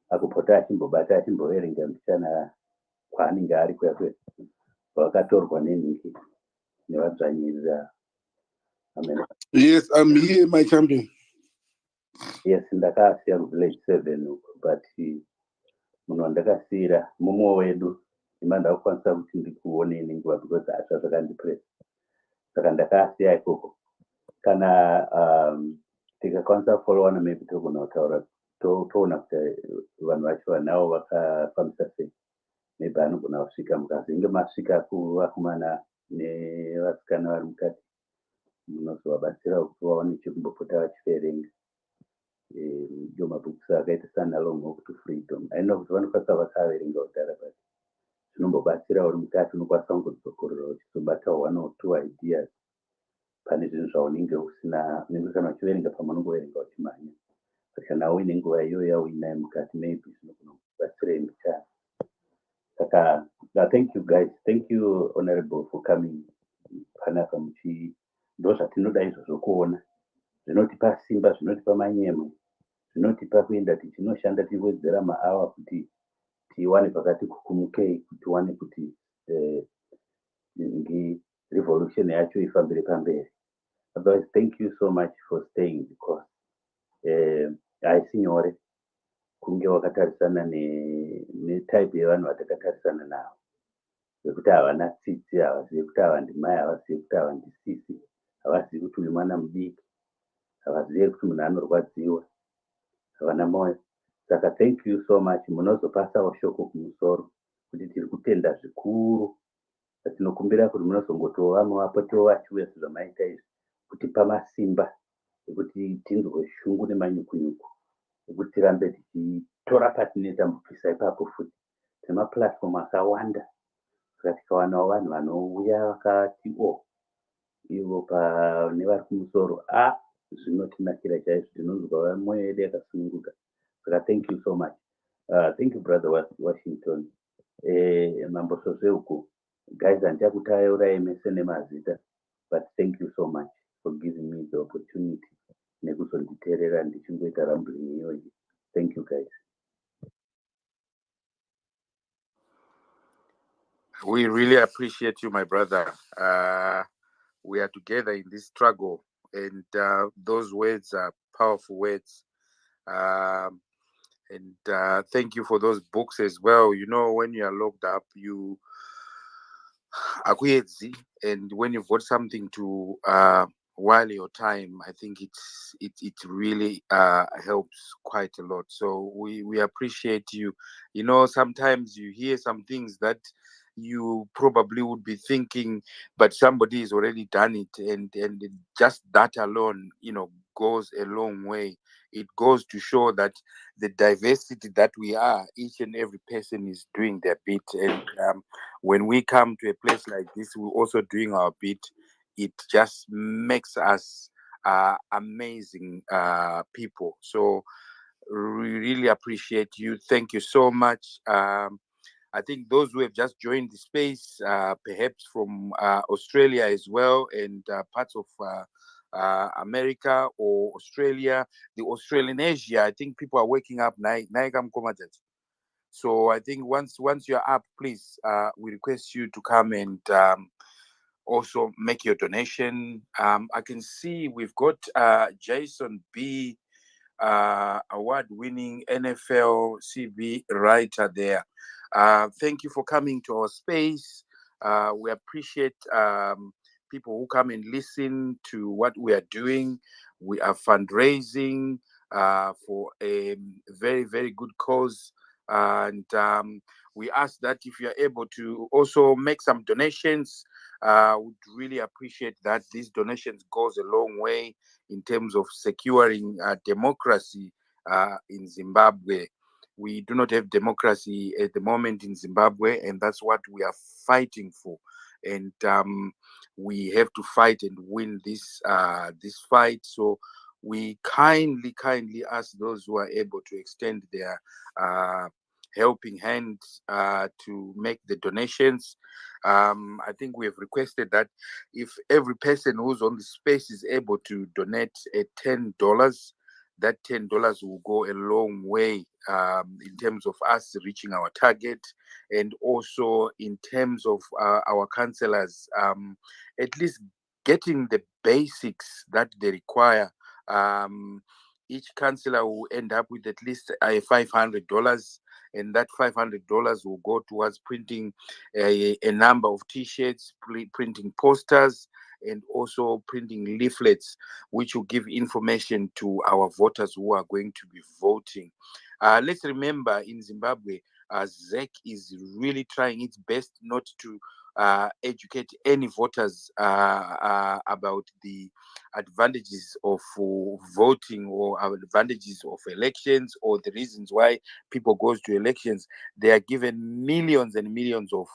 akupota achimbobata achimboverenga mbichana kwaanenge ari kuya wakatorwa nenhiki nevadzvanyirira. Yes, I'm here, my champion. Yes, ndakasiya kuvillage 7 but munhu wandakasiyira mumwe wedu ima ndakukwanisa kuti ndikuoneni nguva because asva zvakandipresa. Saka ndakasiya ikoko. Kana tikakwanisa kufollowana maybe togona kutaura toona kuti vanhu vacho vanavo vakafambisa sei. Maybe anogona kusvika mukazenge masvika kuvakomana nevasikana vari mukati munozovabatsira kuti vaone chekumbopota vachiverenga iyo mabhukisi akaita sana long walk to freedom. Aina kuti vanokwanisa vakaverenga kudhara but zvinombobatsira uri mukati unokwanisa kungodzokorora uchizobata 1 or 2 ideas pane zvinhu zvaunenge usina. Unenge kana uchiverenga pamwe unongoverenga uchimhanya, kana uine nguva iyoyo yauinayo mukati maybe zvinogona kubatsira mbichana. Saka, thank you guys. Thank you honorable for coming. Panaka muchi ndo zvatinoda izvozvo kuona. Zvinotipa simba, zvinotipa manyemo, zvinotipa kuenda tichinoshanda tiwedzera maawa kuti tiwane pakati kukumukei, kuti tiwane kuti revolution yacho ifambire pamberi. Otherwise, thank you so much for staying because haisi nyore kunge wakatarisana netype yevanhu vatakatarisana navo, vekuti havana tsitsi, havazivi kuti ava ndimai, havazivi kuti ava ndisisi, havazivi kuti uyu mwana mudiki, havazivi kuti munhu anorwadziwa, havana moyo. Saka thank you so much. Munozopasawo shoko kumusoro kuti tiri kutenda zvikuru. Tinokumbira kuti munozongotova muvapotewo vachiuya sezvamaita izvi kutipa masimba ekuti tinzwe shungu nemanyukunyuku ekuti tirambe tichitora patinoita mupisa ipapo futi. Tine maplatform akawanda, saka tikawanawo vanhu vanouya vakati ivo nevari kumusoro zvinotinakira chaizvo, tinonzwa mwoyo yedu yakasununguka. Saka thank you so much. Thank you brother Washington. Mambosvozve huku guys, handiakutaurai mese nemazita, but thank you so much for giving me the opportunity nekuzonditeerera ndichingoita rambling iyoyi. Thank you guys. We really appreciate you, my brother. We are together in this struggle, and those words are powerful words. And thank you for those books as well. You know, when you are locked up, you are queasy, and when you've got something to while your time, I think it really helps quite a lot. So we appreciate you. You know, sometimes you hear some things that you probably would be thinking, but somebody has already done it, and just that alone, you know, goes a long way. It goes to show that the diversity that we are, each and every person is doing their bit, and when we come to a place like this, we're also doing our bit. It just makes us amazing people. So we really appreciate you. Thank you so much. I think those who have just joined the space, perhaps from Australia as well, and parts of America or Australia, the Australian Asia, I think people are waking up. So I think once you're up, please, we request you to come and also make your donation. I can see we've got Jason B, award-winning NFL CB writer there. Thank you for coming to our space. We appreciate people who come and listen to what we are doing. We are fundraising for a very, very good cause. And we ask that if you are able to also make some donations, would really appreciate that. These donations goes a long way in terms of securing democracy in Zimbabwe. We do not have democracy at the moment in Zimbabwe, and that's what we are fighting for. And we have to fight and win this fight. So we kindly ask those who are able to extend their helping hand to make the donations. I think we have requested that if every person who's on the space is able to donate $10, that $10 will go a long way in terms of us reaching our target, and also in terms of our councillors at least getting the basics that they require. Each councillor will end up with at least $500, and that $500 will go towards printing a number of T-shirts, printing posters, and also printing leaflets, which will give information to our voters who are going to be voting. Let's remember, in Zimbabwe, ZEC is really trying its best not to educate any voters about the advantages of voting or advantages of elections or the reasons why people go to elections. They are given millions and millions of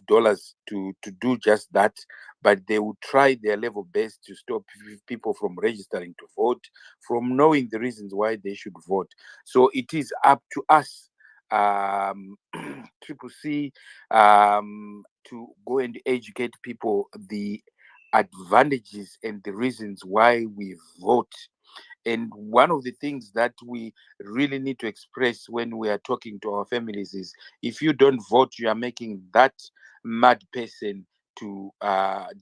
dollars to do just that, but they will try their level best to stop people from registering to vote, from knowing the reasons why they should vote. So it is up to us Triple C, to go and educate people the advantages and the reasons why we vote. And one of the things that we really need to express when we are talking to our families is, if you don't vote, you are making that mad person to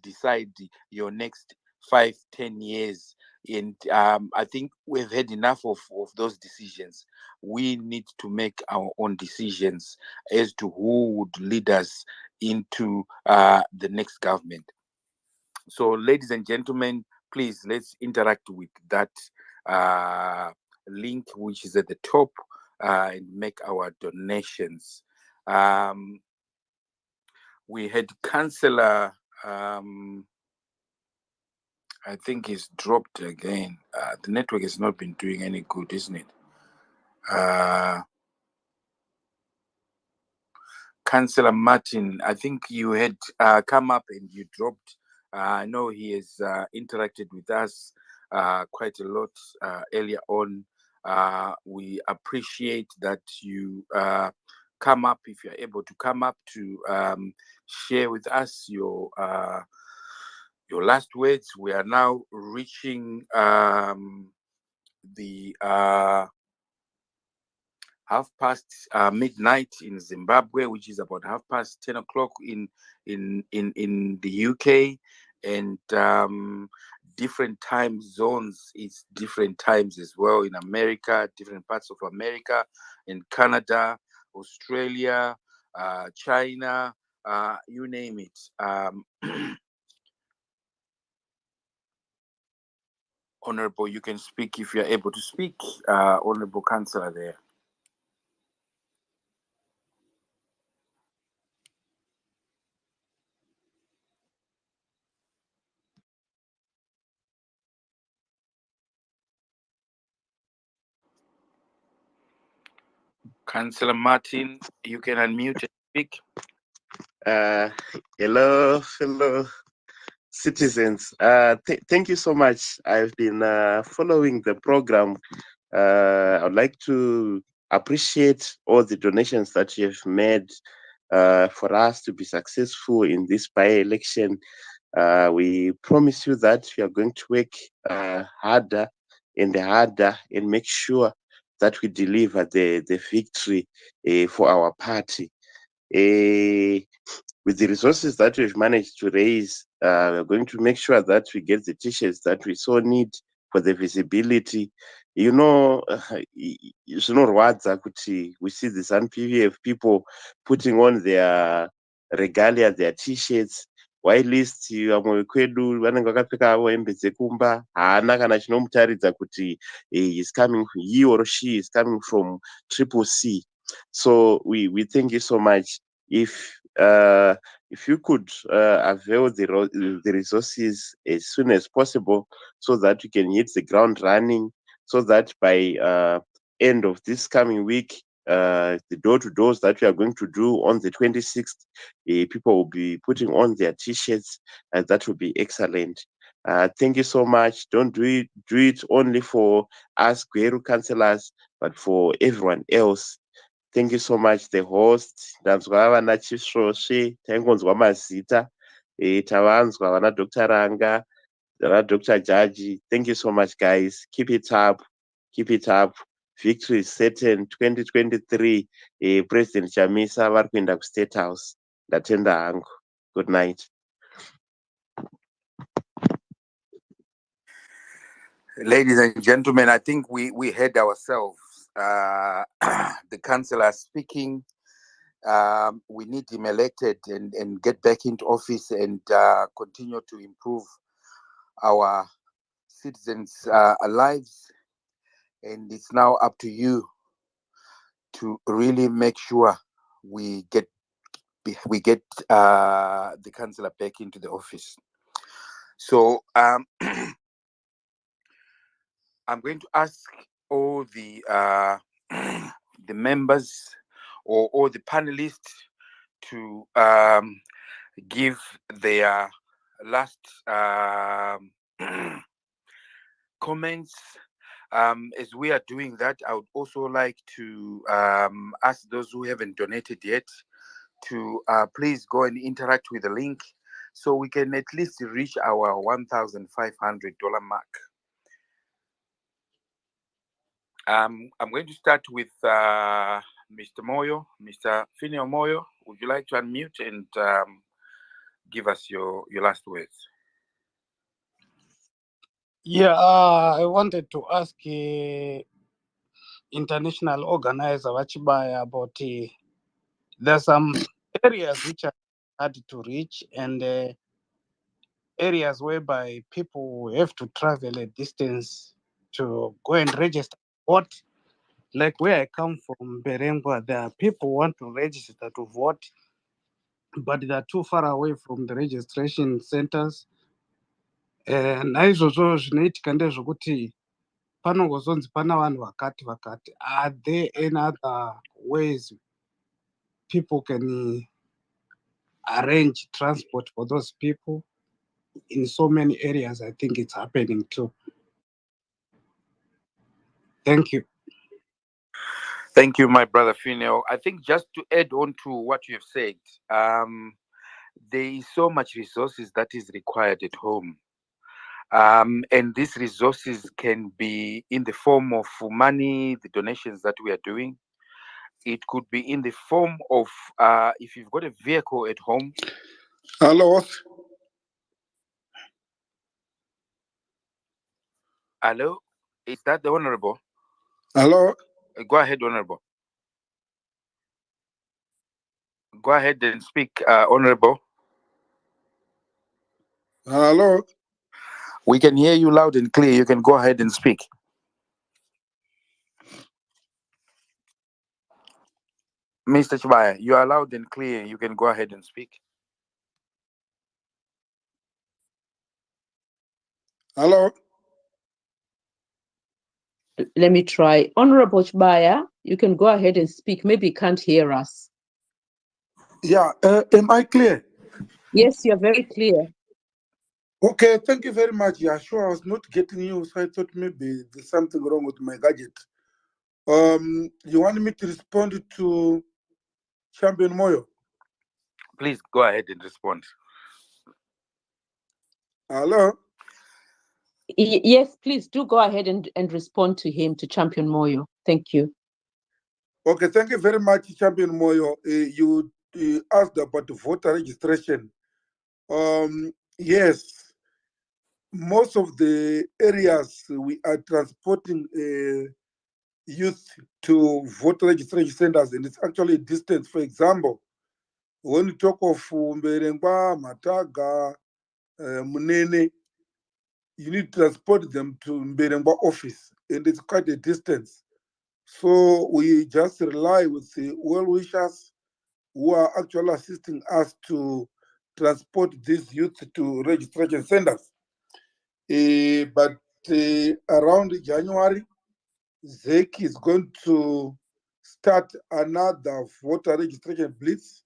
decide your next 5-10 years. And I think we've had enough of those decisions. We need to make our own decisions as to who would lead us into the next government. So, ladies and gentlemen, please let's interact with that link which is at the top and make our donations. We had Councillor, I think he's dropped again. The network has not been doing any good, isn't it? Councillor Martin, I think you had come up and you dropped. I know he has interacted with us quite a lot earlier on. We appreciate that you come up, if you're able to come up, to share with us your last words. We are now reaching the 10:30 midnight in Zimbabwe, which is about 10:30 in the UK, and different time zones. It's different times as well in America, different parts of America, in Canada, Australia, China, you name it. Honorable, you can speak if you're able to speak. Honorable Councillor there. Councillor Martin, you can unmute and speak. Hello, fellow citizens. Thank you so much. I've been following the program. I'd like to appreciate all the donations that you have made for us to be successful in this by-election. We promise you that we are going to work harder and make sure that we deliver the victory for our party. With the resources that we've managed to raise, we're going to make sure that we get the t-shirts that we so need for the visibility. You know, zvinorwadza kuti we see the ZANU-PF people putting on their regalia, their t-shirts, whilst vamwe vekwedu vanenge vakapfeka havo hembe dzekumba, haana kana chinomutaridza kuti he or she is coming from Triple C. So we thank you so much. If you could avail the resources as soon as possible, so that we can hit the ground running, so that by end of this coming week, the door-to-doors that we are going to do on the 26th, people will be putting on their t-shirts, and that will be excellent. Thank you so much. Don't do it only for us Gweru councillors, but for everyone else. Thank you so much, the host. Ndanzwa vana Chisvosve, taingonzwa mazita, tavanzwa vana Dr. Ranga, vana Dr. Jaji. Thank you so much, guys. Keep it up. Keep it up. Victory is certain. 2023, President Chamisa vari kuenda kuState House. Ndatenda hangu. Good night. Ladies and gentlemen, I think we heard ourselves. The councillor speaking. We need him elected and get back into office and continue to improve our citizens' lives. And it's now up to you to really make sure we get the councillor back into the office. So I'm going to ask all the members or all the panelists to give their last comments As we are doing that, I would also like to ask those who haven't donated yet to please go and interact with the link so we can at least reach our $1,500 mark. I'm going to start with Mr. Moyo. Mr. Finio Moyo, would you like to unmute and give us your last words? Yeah, I wanted to ask international organizer Wachibaya about there's some areas which are hard to reach and areas whereby people have to travel a distance to go and register vote. Like where I come from, Berengwa, there are people who want to register to vote, but they're too far away from the registration centers. Naizvozvo zvinoitika ndezvokuti panongozonzi pana vanhu vakati. Are there any other ways people can arrange transport for those people? In so many areas, I think it's happening too. Thank you. Thank you, my brother Finio. I think just to add on to what you have said, there is so much resources that is required at home. And these resources can be in the form of money, the donations that we are doing. It could be in the form of if you've got a vehicle at home. Hello. Hello, is that the Honorable? Hello. Go ahead, Honorable. Go ahead and speak, Honorable. Hello. We can hear you loud and clear. You can go ahead and speak. Mr. Chibaya, you are loud and clear. You can go ahead and speak. Hello. Let me try. Honorable Chibaya, you can go ahead and speak. Maybe you can't hear us. Yeah, am I clear? Yes, you're very clear. Okay, thank you very much. Yeah, sure, I was not getting you, so I thought maybe there's something wrong with my gadget. You want me to respond to Champion Moyo? Please go ahead and respond. Hello? Yes, please do go ahead and respond to him, to Champion Moyo. Thank you. Okay, thank you very much, Champion Moyo. You asked about the voter registration. Yes, most of the areas we are transporting youth to voter registration centers, and it's actually a distance. For example, when you talk of Mberengwa, Mataga, Munene, you need to transport them to Mberengwa office, and it's quite a distance. So we just rely with the well-wishers who are actually assisting us to transport these youth to registration centers. But around January, ZEC is going to start another voter registration blitz,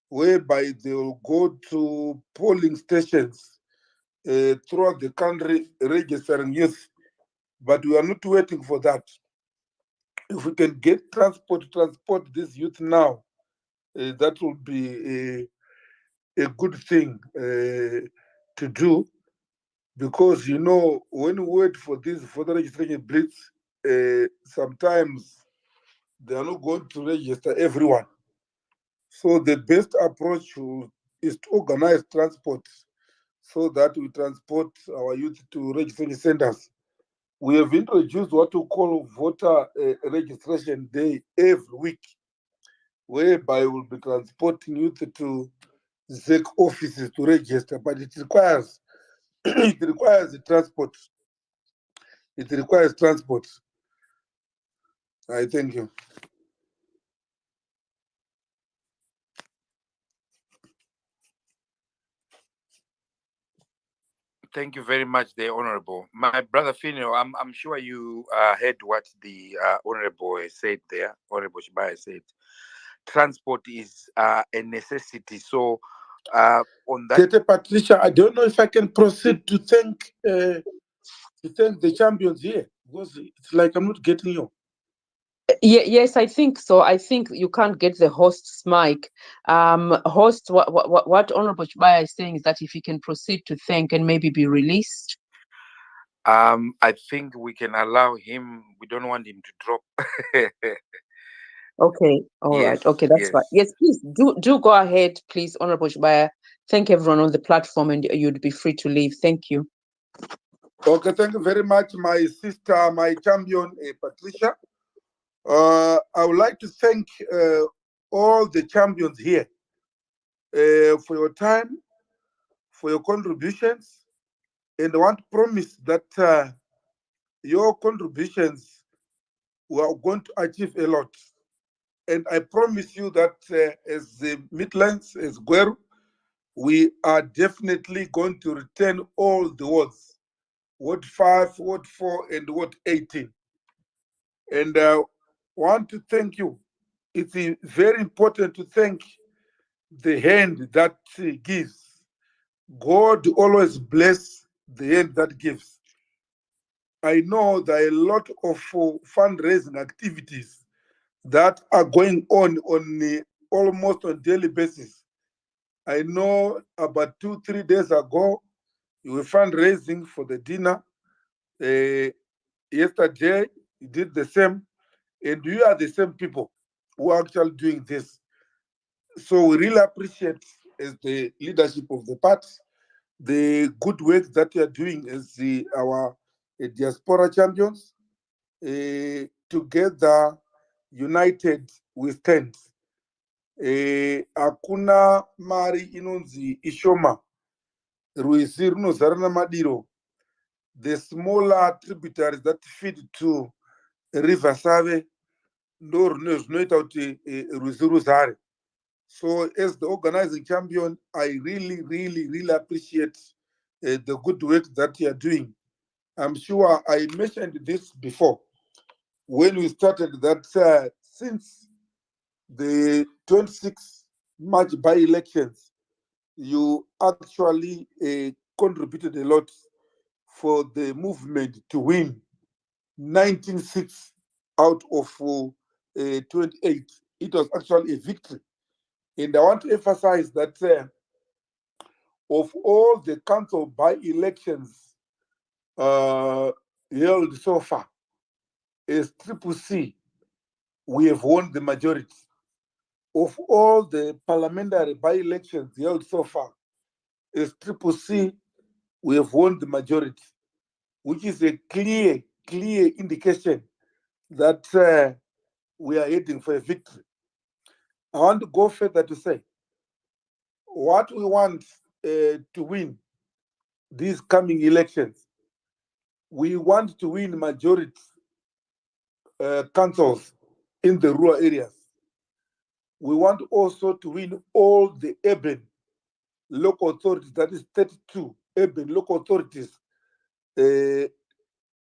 whereby they will go to polling stations throughout the country registering youth. But we are not waiting for that. If we can get transport this youth now, that will be a good thing to do, because you know when we wait for this voter registration blitz, sometimes they are not going to register everyone. So the best approach is to organize transport so that we transport our youth to registration centers. We have introduced what we call voter registration day every week, whereby we'll be transporting youth to ZEC offices to register, but it requires it requires transport. It requires transport. I thank you. Thank you very much, the Honorable. My brother Finio, I'm sure you heard what the Honorable said there. Honorable Shibaya said, transport is a necessity. So on that, Tete Patricia, I don't know if I can proceed to thank the champions here. Because it's like I'm not getting you. Yes, I think so. I think you can't get the host's mic. Host, what Honorable Chibaya is saying is that if he can proceed to thank and maybe be released. I think we can allow him. We don't want him to drop. Okay, all right. Yes, Okay, that's fine. yes. Yes, please do go ahead, please, Honorable Chibaya. Thank everyone on the platform, and you'd be free to leave. Thank you. Okay, thank you very much, my sister, my champion, Patricia. I would like to thank all the champions here for your time, for your contributions, and I want to promise that your contributions were going to achieve a lot. And I promise you that as the Midlands, as Gweru, we are definitely going to return all the wards, Ward 5, Ward 4, and Ward 18. And I want to thank you. It's very important to thank the hand that gives. God always bless the hand that gives. I know there are a lot of fundraising activities that are going on almost on daily basis. I know about 2-3 days ago, you were fundraising for the dinner. Yesterday, you did the same, and you are the same people who are actually doing this. So we really appreciate, as the leadership of the party, the good work that you are doing as our diaspora champions. Together, united, we stand. Hakuna mari inonzi ishoma, rwizi runozara namadiro. The smaller tributaries that feed to River Save ndo zvinoita kuti rwizi ruzare. So as the organizing champion, I really appreciate the good work that you are doing. I'm sure I mentioned this before when we started that since the 26 March by-elections, you actually contributed a lot for the movement to win 19-6 out of 28. It was actually a victory. And I want to emphasize that of all the council by-elections held so far, as Triple C, we have won the majority. Of all the parliamentary by-elections held so far, as Triple C, we have won the majority, which is a clear indication that we are heading for a victory. I want to go further to say, what we want to win these coming elections, we want to win majority councils in the rural areas. We want also to win all the urban local authorities, that is 32 urban local authorities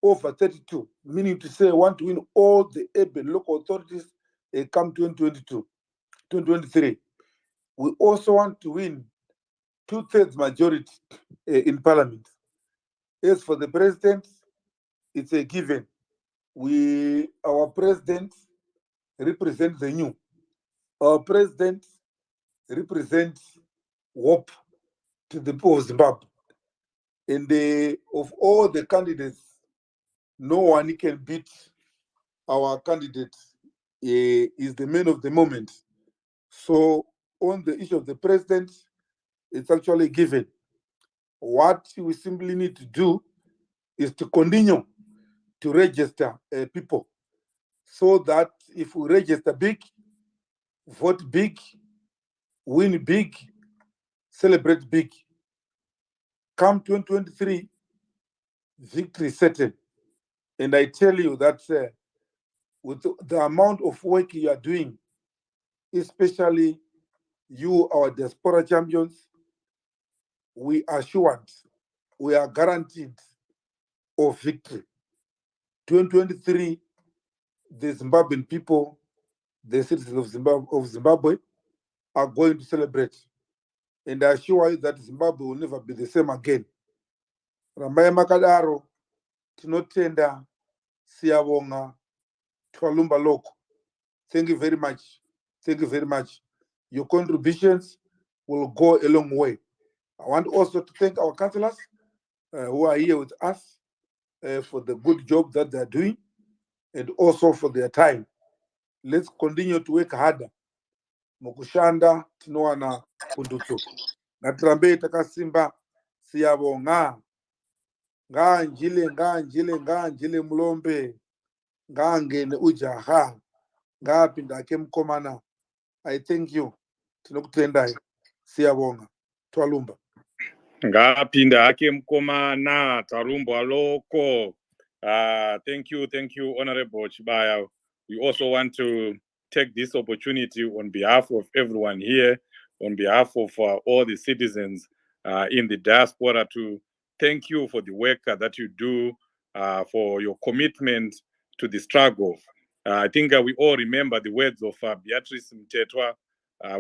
over 32, meaning to say we want to win all the urban local authorities come 2022, 2023. We also want to win 2/3 majority in parliament. As for the president, it's a given. Our president represents the new. Our president represents hope to the people of Zimbabwe. And of all the candidates, no one can beat our candidate. Is the man of the moment. So on the issue of the president, it's actually given. What we simply need to do is to continue to register people, so that if we register big, vote big, win big, celebrate big, come 2023, victory certain. And I tell you that with the amount of work you are doing, especially you, our diaspora champions, we are assured, we are guaranteed of victory. 2023, the Zimbabwean people, the citizens of Zimbabwe are going to celebrate. And I assure you that Zimbabwe will never be the same again. Rambai Makadaro, tinotenda Siyabonga Twalumba Loko. Thank you very much. Thank you very much. Your contributions will go a long way. I want also to thank our councillors who are here with us for the good job that they're doing and also for their time. Let's continue to work harder. Mukushanda tinowana kundutso. Ngatirambe takasimba siyabonga. Nganjile mulombe. Ngangene ujaha. Ngapinda kemkomana. I thank you. Tinokutendai. Siyabonga. Twalumba. Ngapinda hake mkomana Tarumbo Loko. Thank you, Honorable Chibaya. We also want to take this opportunity on behalf of everyone here, on behalf of all the citizens in the diaspora, to thank you for the work that you do, for your commitment to the struggle. I think we all remember the words of Beatrice Mtetwa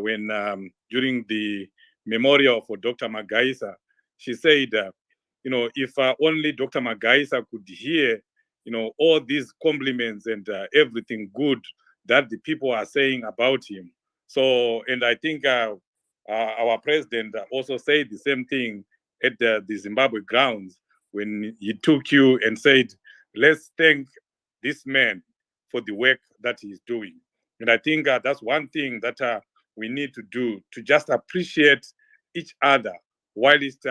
when during the memorial for Dr. Magaisa. She said, if only Dr. Magaisa could hear, all these compliments and everything good that the people are saying about him. So, and I think our president also said the same thing at the Zimbabwe grounds when he took you and said, let's thank this man for the work that he's doing. And I think that's one thing that we need to do, to just appreciate each other whilst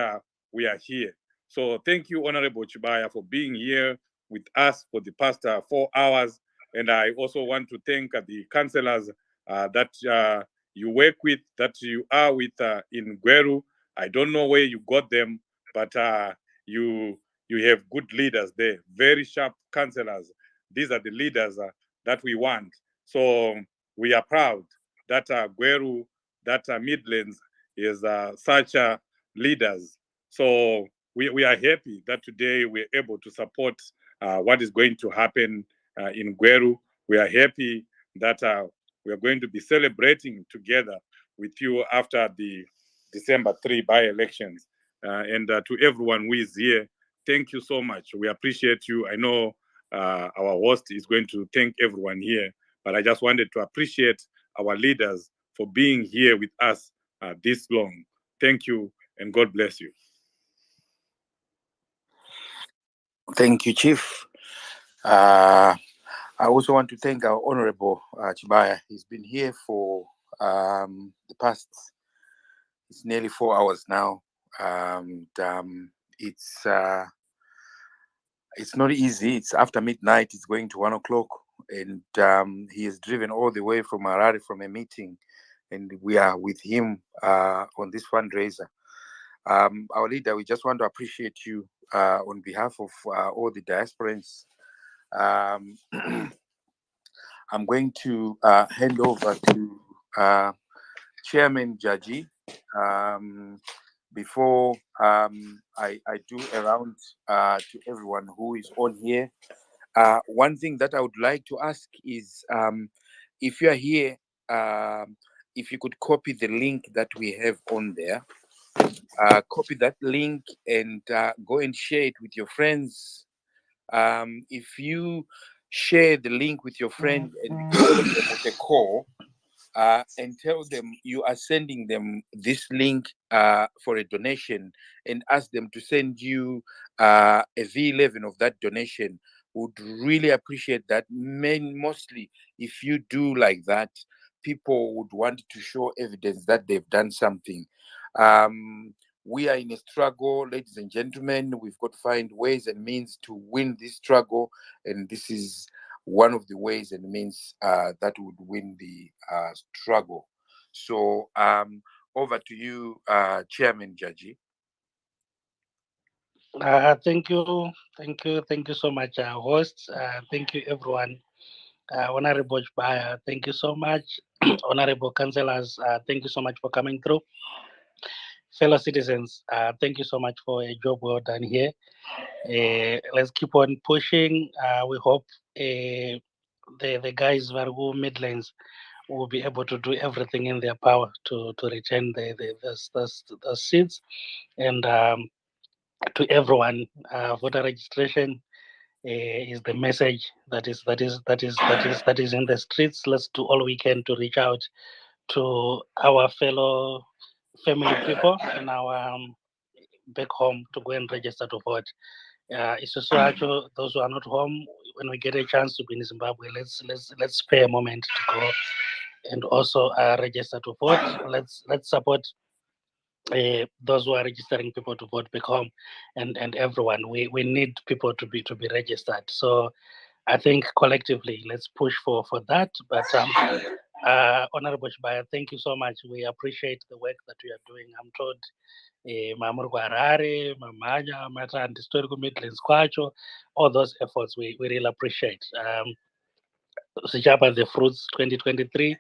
we are here. So thank you, Honorable Chibaya, for being here with us for the past 4 hours. And I also want to thank the councillors that you work with, that you are with in Gweru. I don't know where you got them, but you have good leaders there, very sharp councillors. These are the leaders that we want. So we are proud that Gweru, that Midlands is such leaders. So we are happy that today we're able to support what is going to happen in Gweru. We are happy that we are going to be celebrating together with you after the December 3 by-elections. And to everyone who is here, thank you so much. We appreciate you. I know our host is going to thank everyone here, but I just wanted to appreciate our leaders for being here with us this long. Thank you, and God bless you. Thank you, Chief. I also want to thank our Honorable Chibaya. He's been here for the past, it's nearly 4 hours now. It's not easy. It's after midnight. It's going to 1 o'clock. And he is driven all the way from Harare from a meeting. And we are with him on this fundraiser. Our leader, we just want to appreciate you on behalf of all the diasporans. I'm going to hand over to Chairman Jaji before I do a round to everyone who is on here. One thing that I would like to ask is if you are here, if you could copy the link that we have on there. Copy that link and go and share it with your friends. If you share the link with your friend and call them with a call and tell them you are sending them this link for a donation and ask them to send you a V11 of that donation, would really appreciate that. Mostly, if you do like that, people would want to show evidence that they've done something. We are in a struggle, ladies and gentlemen. We've got to find ways and means to win this struggle, and this is one of the ways and means that would win the struggle. So over to you, Chairman Jaji. Thank you so much, hosts. Thank you, everyone. Honorable Chibaya, thank you so much. Honorable councillors, thank you so much for coming through. Fellow citizens, thank you so much for a job well done here. Let's keep on pushing. We hope the guys Vargu Midlands will be able to do everything in their power to return the seats. And to everyone, voter registration is the message that is in the streets. Let's do all we can to reach out to our fellow family people and our back home to go and register to vote. It's also actually those who are not home, when we get a chance to be in Zimbabwe, let's spare a moment to go and also register to vote. Let's support those who are registering people to vote back home, and everyone. We need people to be registered. So I think collectively, let's push for that. But Honorable Shibaya, thank you so much. We appreciate the work that you are doing. I'm told Mamuru Harare, Mamanya, Mata, and Historical Midlands Kwacho, all those efforts we really appreciate. Sijaba, the fruits 2023,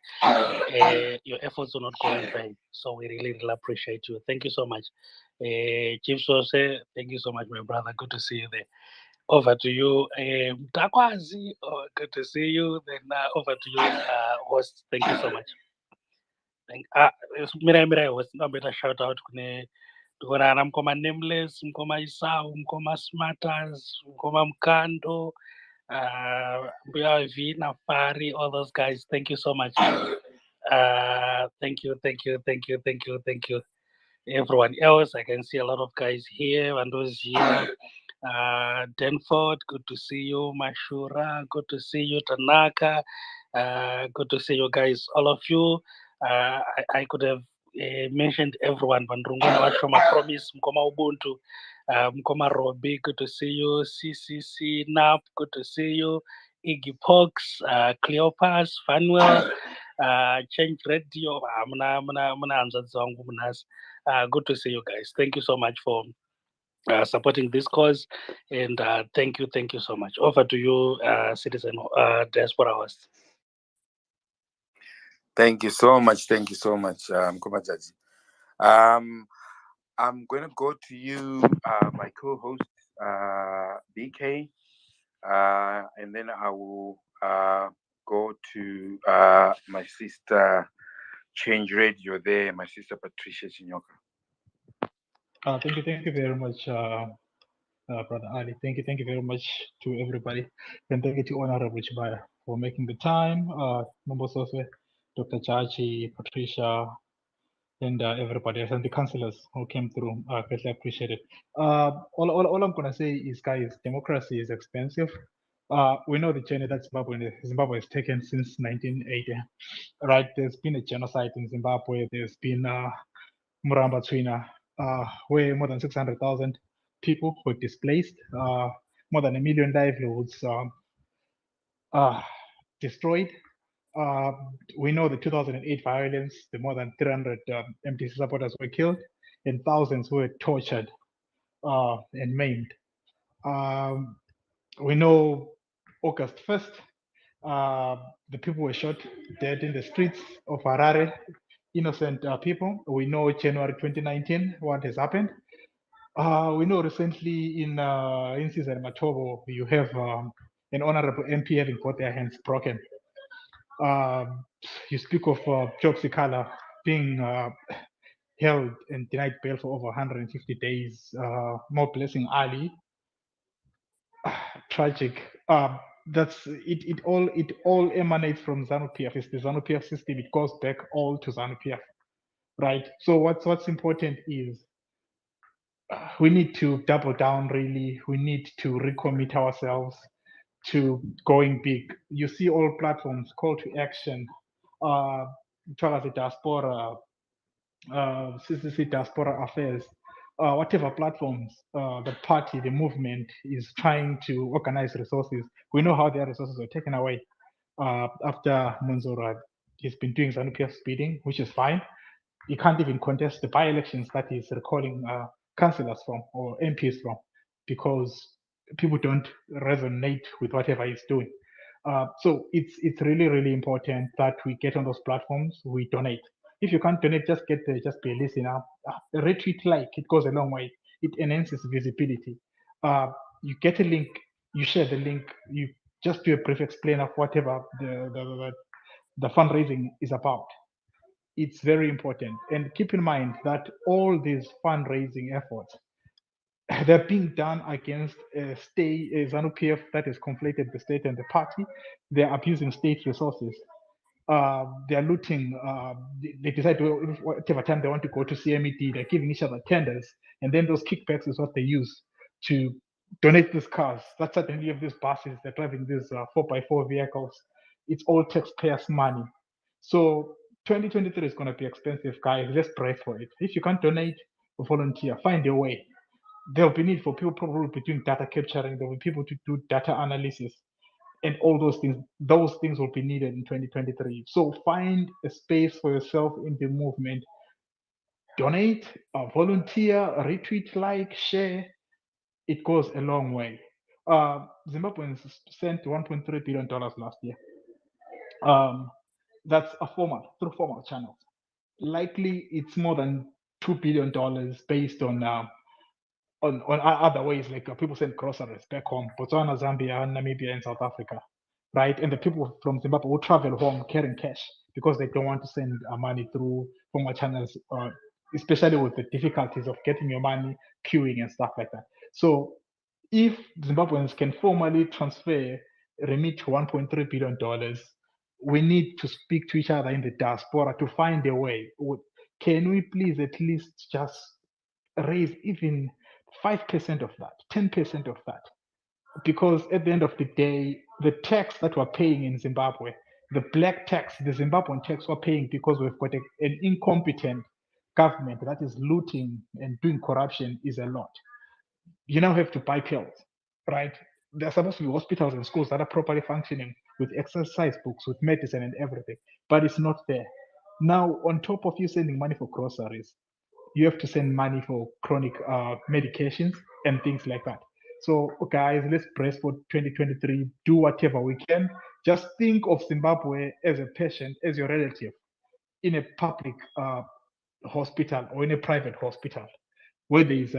your efforts will not go in vain. So we really appreciate you. Thank you so much. Chief Sose, thank you so much, my brother. Good to see you there. Over to you, Mtakwazi. Good to see you. Then over to you, host. Thank you so much. Mira host. No better shout out Tukonana Mkoma Nameless, Mkoma Isau, Mkoma Smarters, Mkoma Mkando, Vina Fari, all those guys. Thank you so much. Thank you. Everyone else, I can see a lot of guys here, and those here. Denford, good to see you. Mashura, good to see you. Tanaka, good to see you guys. All of you. I could have mentioned everyone. Bandrungwana Washoma Promise, Mkoma Ubuntu, Mkoma Robi, good to see you. CCC Nap, good to see you. Iggy Pox, Cleopas, Fanuel, Change Radio. Good to see you guys. Thank you so much for supporting this cause, and thank you so much. Over to you, citizen diaspora host. Thank you so much, Mkoma Jaji. I'm going to go to you, my co-host, BK, and then I will go to my sister, Change Radio there, my sister Patricia Chinyoka. Thank you very much, Brother Ali. Thank you very much to everybody. And thank you to Honorable Chibaya for making the time. Mambo Sose, Dr. Chachi, Patricia, and everybody else, and the councillors who came through. Greatly appreciate it. All I'm going to say is, guys, democracy is expensive. We know the journey that Zimbabwe has taken since 1980. Right? There's been a genocide in Zimbabwe. There's been Muramba Twina, where more than 600,000 people were displaced, more than 1 million livelihoods destroyed. We know the 2008 violence, the more than 300 MTC supporters were killed, and thousands were tortured and maimed. We know August 1st, the people were shot dead in the streets of Harare, innocent people. We know January 2019, what has happened. We know recently in season Matobo, you have an honorable MP having got their hands broken. You speak of Job Sikala being held and denied bail for over 150 days. More Blessing Ali, tragic. That's it. It all emanates from ZANU-PF. It's the ZANU-PF system. It goes back all to ZANU-PF, right? So what's important is we need to double down. Really, we need to recommit ourselves to going big. You see all platforms, call to action, the diaspora, CCC diaspora affairs, whatever platforms the party, the movement is trying to organize resources. We know how their resources were taken away after Munzora. He's been doing ZANU-PF speeding, which is fine. You can't even contest the by-elections that he's recalling councillors from or MPs from, because people don't resonate with whatever he's doing. So it's really important that we get on those platforms. We donate. If you can't donate, just get there, just be a listener. A retweet, like, it goes a long way. It enhances visibility. You get a link, you share the link, you just do a brief explain of whatever the fundraising is about. It's very important. And keep in mind that all these fundraising efforts, they're being done against a state, a ZANU-PF that has conflated the state and the party. They're abusing state resources. They're looting. They decide whatever time they want to go to CMED. They're giving each other tenders, and then those kickbacks is what they use to donate these cars. That's certainly you have these buses. They're driving these 4x4 vehicles. It's all taxpayers' money. So 2023 is going to be expensive, guys. Let's pray for it. If you can't donate or volunteer, find a way. There'll be need for people probably be doing data capturing. There will be people to do data analysis and all those things. Those things will be needed in 2023. So find a space for yourself in the movement. Donate, volunteer, retweet, like, share. It goes a long way. Zimbabweans sent $1.3 billion last year. That's through formal channels. Likely, it's more than $2 billion based on other ways, like people send groceries back home, Botswana, Zambia, Namibia, and South Africa, right? And the people from Zimbabwe will travel home carrying cash because they don't want to send money through formal channels, especially with the difficulties of getting your money, queuing, and stuff like that. So if Zimbabweans can formally remit $1.3 billion, we need to speak to each other in the diaspora to find a way. Can we please at least just raise even 5% of that, 10% of that? Because at the end of the day, the tax that we're paying in Zimbabwe, the black tax, the Zimbabwean tax we're paying because we've got an incompetent government that is looting and doing corruption is a lot. You now have to buy pills, right? There are supposed to be hospitals and schools that are properly functioning with exercise books, with medicine and everything, but it's not there. Now, on top of you sending money for groceries, you have to send money for chronic medications and things like that. So, guys, let's brace for 2023. Do whatever we can. Just think of Zimbabwe as a patient, as your relative, in a public hospital or in a private hospital, where there is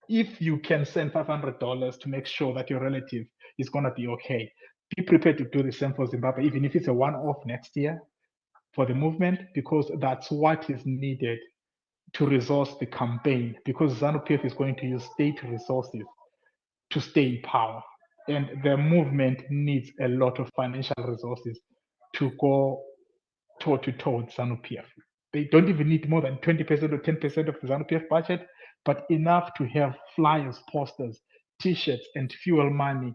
if you can send $500 to make sure that your relative is going to be okay, be prepared to do the same for Zimbabwe, even if it's a one-off next year for the movement, because that's what is needed to resource the campaign, because ZANU-PF is going to use state resources to stay in power. And the movement needs a lot of financial resources to go toe-to-toe with ZANU-PF. They don't even need more than 20% or 10% of the ZANU-PF budget, but enough to have flyers, posters, T-shirts, and fuel money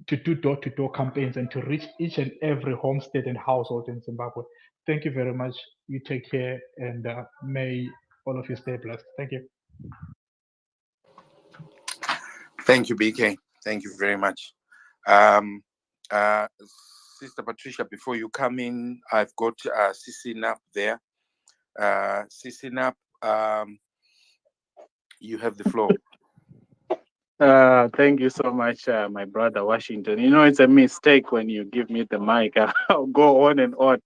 to do door-to-door campaigns and to reach each and every homestead and household in Zimbabwe. Thank you very much. You take care, and may all of you stay blessed. Thank you. Thank you, BK. Thank you very much. Sister Patricia, before you come in, I've got Sisi Nap there. Sisi Nap, you have the floor. Thank you so much, my brother Washington. You know, it's a mistake when you give me the mic. I'll go on and on.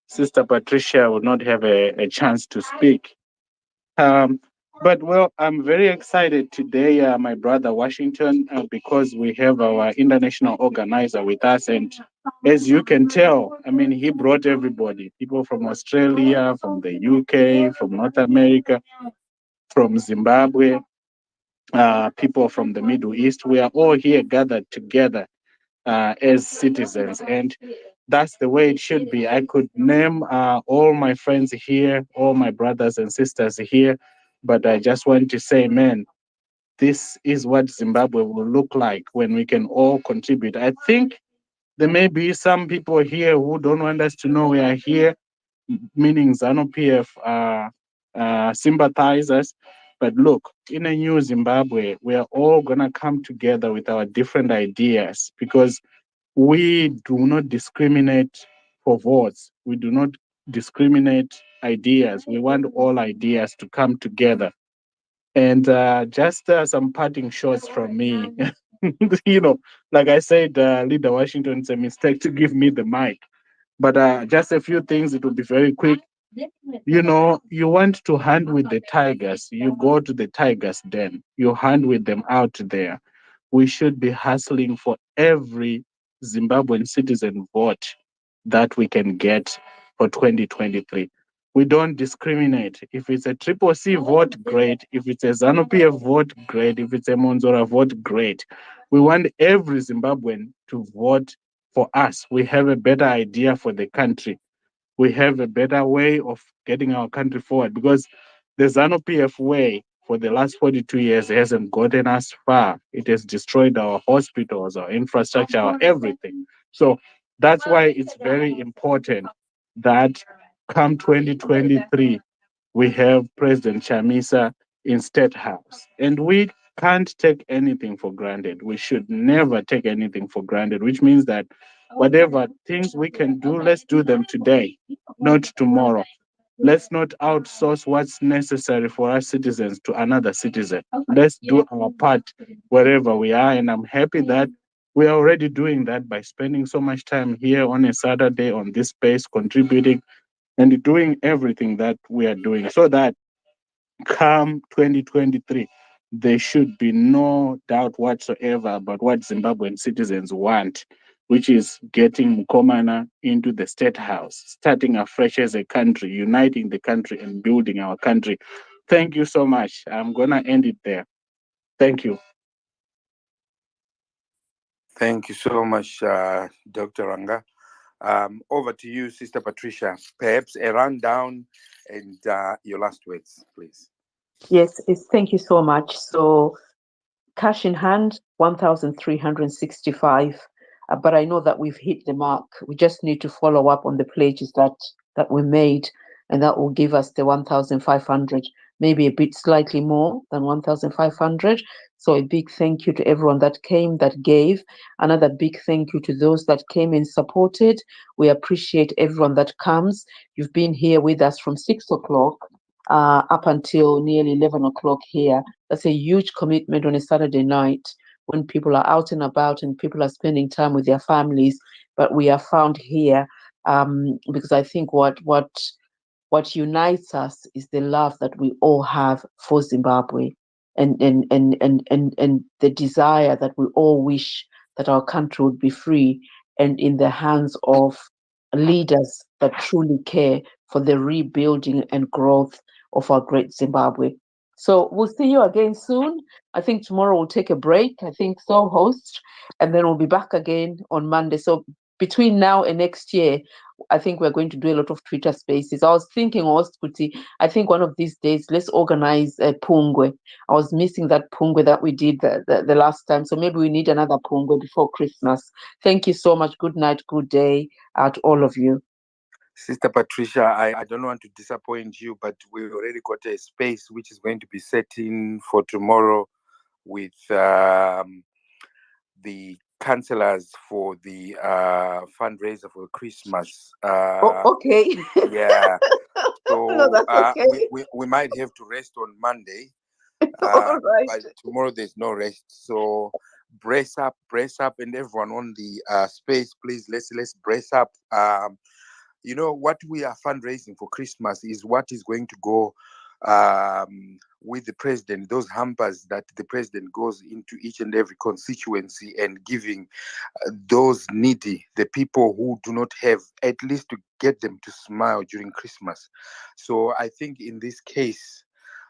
Sister Patricia will not have a chance to speak. But well, I'm very excited today, my brother Washington, because we have our international organizer with us. And as you can tell, I mean, he brought everybody, people from Australia, from the UK, from North America, from Zimbabwe, people from the Middle East. We are all here gathered together as citizens. And that's the way it should be. I could name all my friends here, all my brothers and sisters here, but I just want to say, man, this is what Zimbabwe will look like when we can all contribute. I think there may be some people here who don't want us to know we are here, meaning ZANU-PF sympathizers. But look, in a new Zimbabwe, we are all going to come together with our different ideas, because we do not discriminate for votes. We do not discriminate ideas. We want all ideas to come together. And just some parting shots from me. You know, like I said, Leader Washington, it's a mistake to give me the mic. But just a few things, it will be very quick. You know, you want to hunt with the tigers, you go to the tigers' den, you hunt with them out there. We should be hustling for every Zimbabwean citizen vote that we can get for 2023. We don't discriminate. If it's a Triple C vote, great. If it's a ZANU-PF vote, great. If it's a Monzora vote, great. We want every Zimbabwean to vote for us. We have a better idea for the country. We have a better way of getting our country forward, because the ZANU-PF way for the last 42 years hasn't gotten us far. It has destroyed our hospitals, our infrastructure, our everything. So that's why it's very important that come 2023, we have President Chamisa in State House. And we can't take anything for granted. We should never take anything for granted, which means that whatever things we can do, let's do them today, not tomorrow. Let's not outsource what's necessary for our citizens to another citizen. Let's do our part wherever we are. And I'm happy that we are already doing that by spending so much time here on a Saturday on this space, contributing and doing everything that we are doing, so that come 2023, there should be no doubt whatsoever about what Zimbabwean citizens want, which is getting Mukomana into the State House, starting afresh as a country, uniting the country and building our country. Thank you so much. I'm going to end it there. Thank you. Thank you so much, Dr. Ranga. Over to you, Sister Patricia. Perhaps a rundown and your last words, please. Yes, thank you so much. So cash in hand, 1,365. But I know that we've hit the mark. We just need to follow up on the pledges that we made, and that will give us the 1,500, maybe a bit slightly more than 1,500. So a big thank you to everyone that came, that gave. Another big thank you to those that came and supported. We appreciate everyone that comes. You've been here with us from 6 o'clock up until nearly 11 o'clock here. That's a huge commitment on a Saturday night when people are out and about and people are spending time with their families. But we are found here because I think what unites us is the love that we all have for Zimbabwe, and the desire that we all wish that our country would be free and in the hands of leaders that truly care for the rebuilding and growth of our great Zimbabwe. So we'll see you again soon. I think tomorrow we'll take a break. I think so, host, and then we'll be back again on Monday. So between now and next year, I think we're going to do a lot of Twitter spaces. I was thinking, Kuti, I think one of these days, let's organize a Pungwe. I was missing that Pungwe that we did the last time. So maybe we need another Pungwe before Christmas. Thank you so much. Good night, good day to all of you. Sister Patricia, I don't want to disappoint you, but we already got a space which is going to be set in for tomorrow with the councillors for the fundraiser for Christmas. Okay. Yeah. So No, that's okay. we might have to rest on Monday. All right. But tomorrow there's no rest. So brace up, and everyone on the space, please, let's brace up. You know, what we are fundraising for Christmas is what is going to go with the president, those hampers that the president goes into each and every constituency and giving those needy, the people who do not have, at least to get them to smile during Christmas. So I think in this case,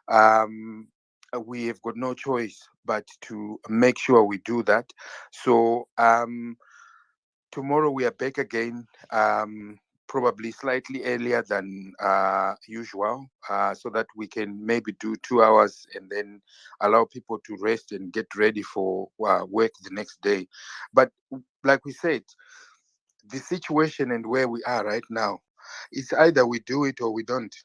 we have got no choice but to make sure we do that. So tomorrow we are back again, probably slightly earlier than usual, so that we can maybe do 2 hours and then allow people to rest and get ready for work the next day. But like we said, the situation and where we are right now, it's either we do it or we don't.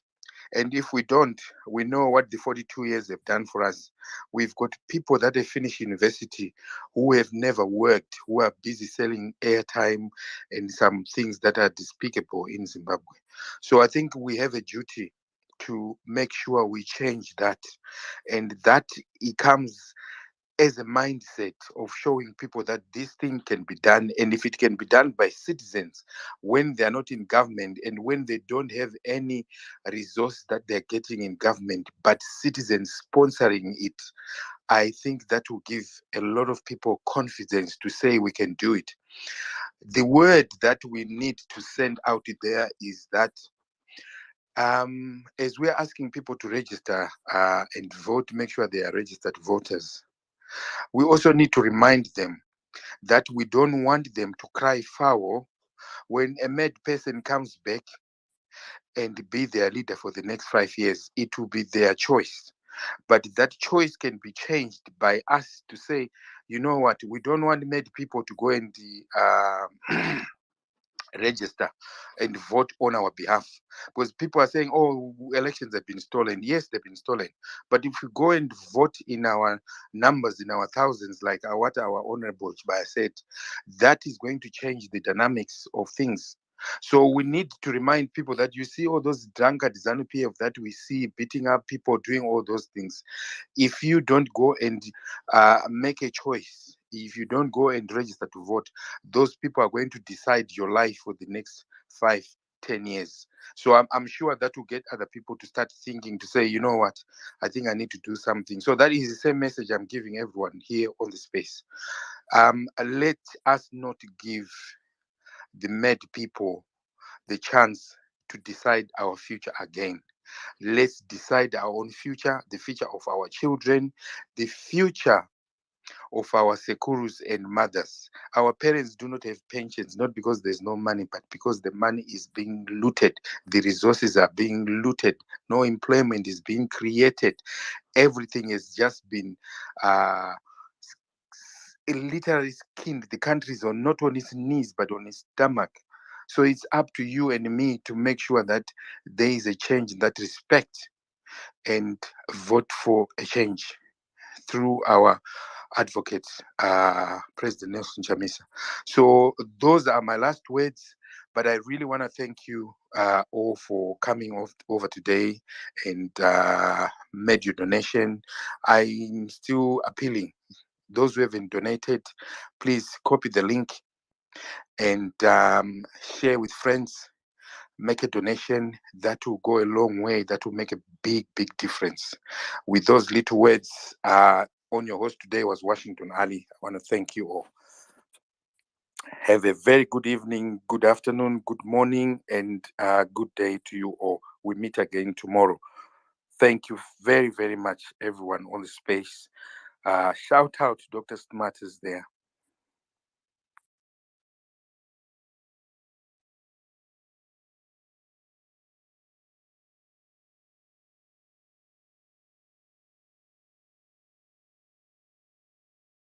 And if we don't, we know what the 42 years have done for us. We've got people that have finished university who have never worked, who are busy selling airtime and some things that are despicable in Zimbabwe. So I think we have a duty to make sure we change that. And that it comes as a mindset of showing people that this thing can be done, and if it can be done by citizens when they're not in government and when they don't have any resource that they're getting in government, but citizens sponsoring it, I think that will give a lot of people confidence to say we can do it. The word that we need to send out there is that As we're asking people to register and vote, make sure they are registered voters, we also need to remind them that we don't want them to cry foul when a mad person comes back and be their leader for the next 5 years. It will be their choice. But that choice can be changed by us to say, you know what, we don't want mad people to go and register and vote on our behalf, because people are saying, oh, elections have been stolen. Yes, they've been stolen, but if we go and vote in our numbers, in our thousands, like what our honorable Chibaya said, that is going to change the dynamics of things. So we need to remind people that you see all those drunkard ZANU-PF that we see beating up people, doing all those things. If you don't go and make a choice, if you don't go and register to vote, those people are going to decide your life for the next 5-10 years. So I'm sure that will get other people to start thinking, to say, you know what, I think I need to do something. So that is the same message I'm giving everyone here on the space. Let us not give the mad people the chance to decide our future again. Let's decide our own future, the future of our children, the future of our sekurus and mothers. Our parents do not have pensions, not because there's no money, but because the money is being looted. The resources are being looted. No employment is being created. Everything has just been literally skinned. The country is not on its knees, but on its stomach. So it's up to you and me to make sure that there is a change in that respect, and vote for a change through our advocate, President Nelson Chamisa. So those are my last words, but I really want to thank you all for coming over today and made your donation. I'm still appealing. Those who haven't donated, please copy the link and share with friends. Make a donation. That will go a long way. That will make a big, big difference. With those little words, on your host today was Washington Ali. I want to thank you all. Have a very good evening, good afternoon, good morning, and good day to you all. We meet again tomorrow. Thank you very, very much, everyone on the space. Shout out to Dr. Smarters there.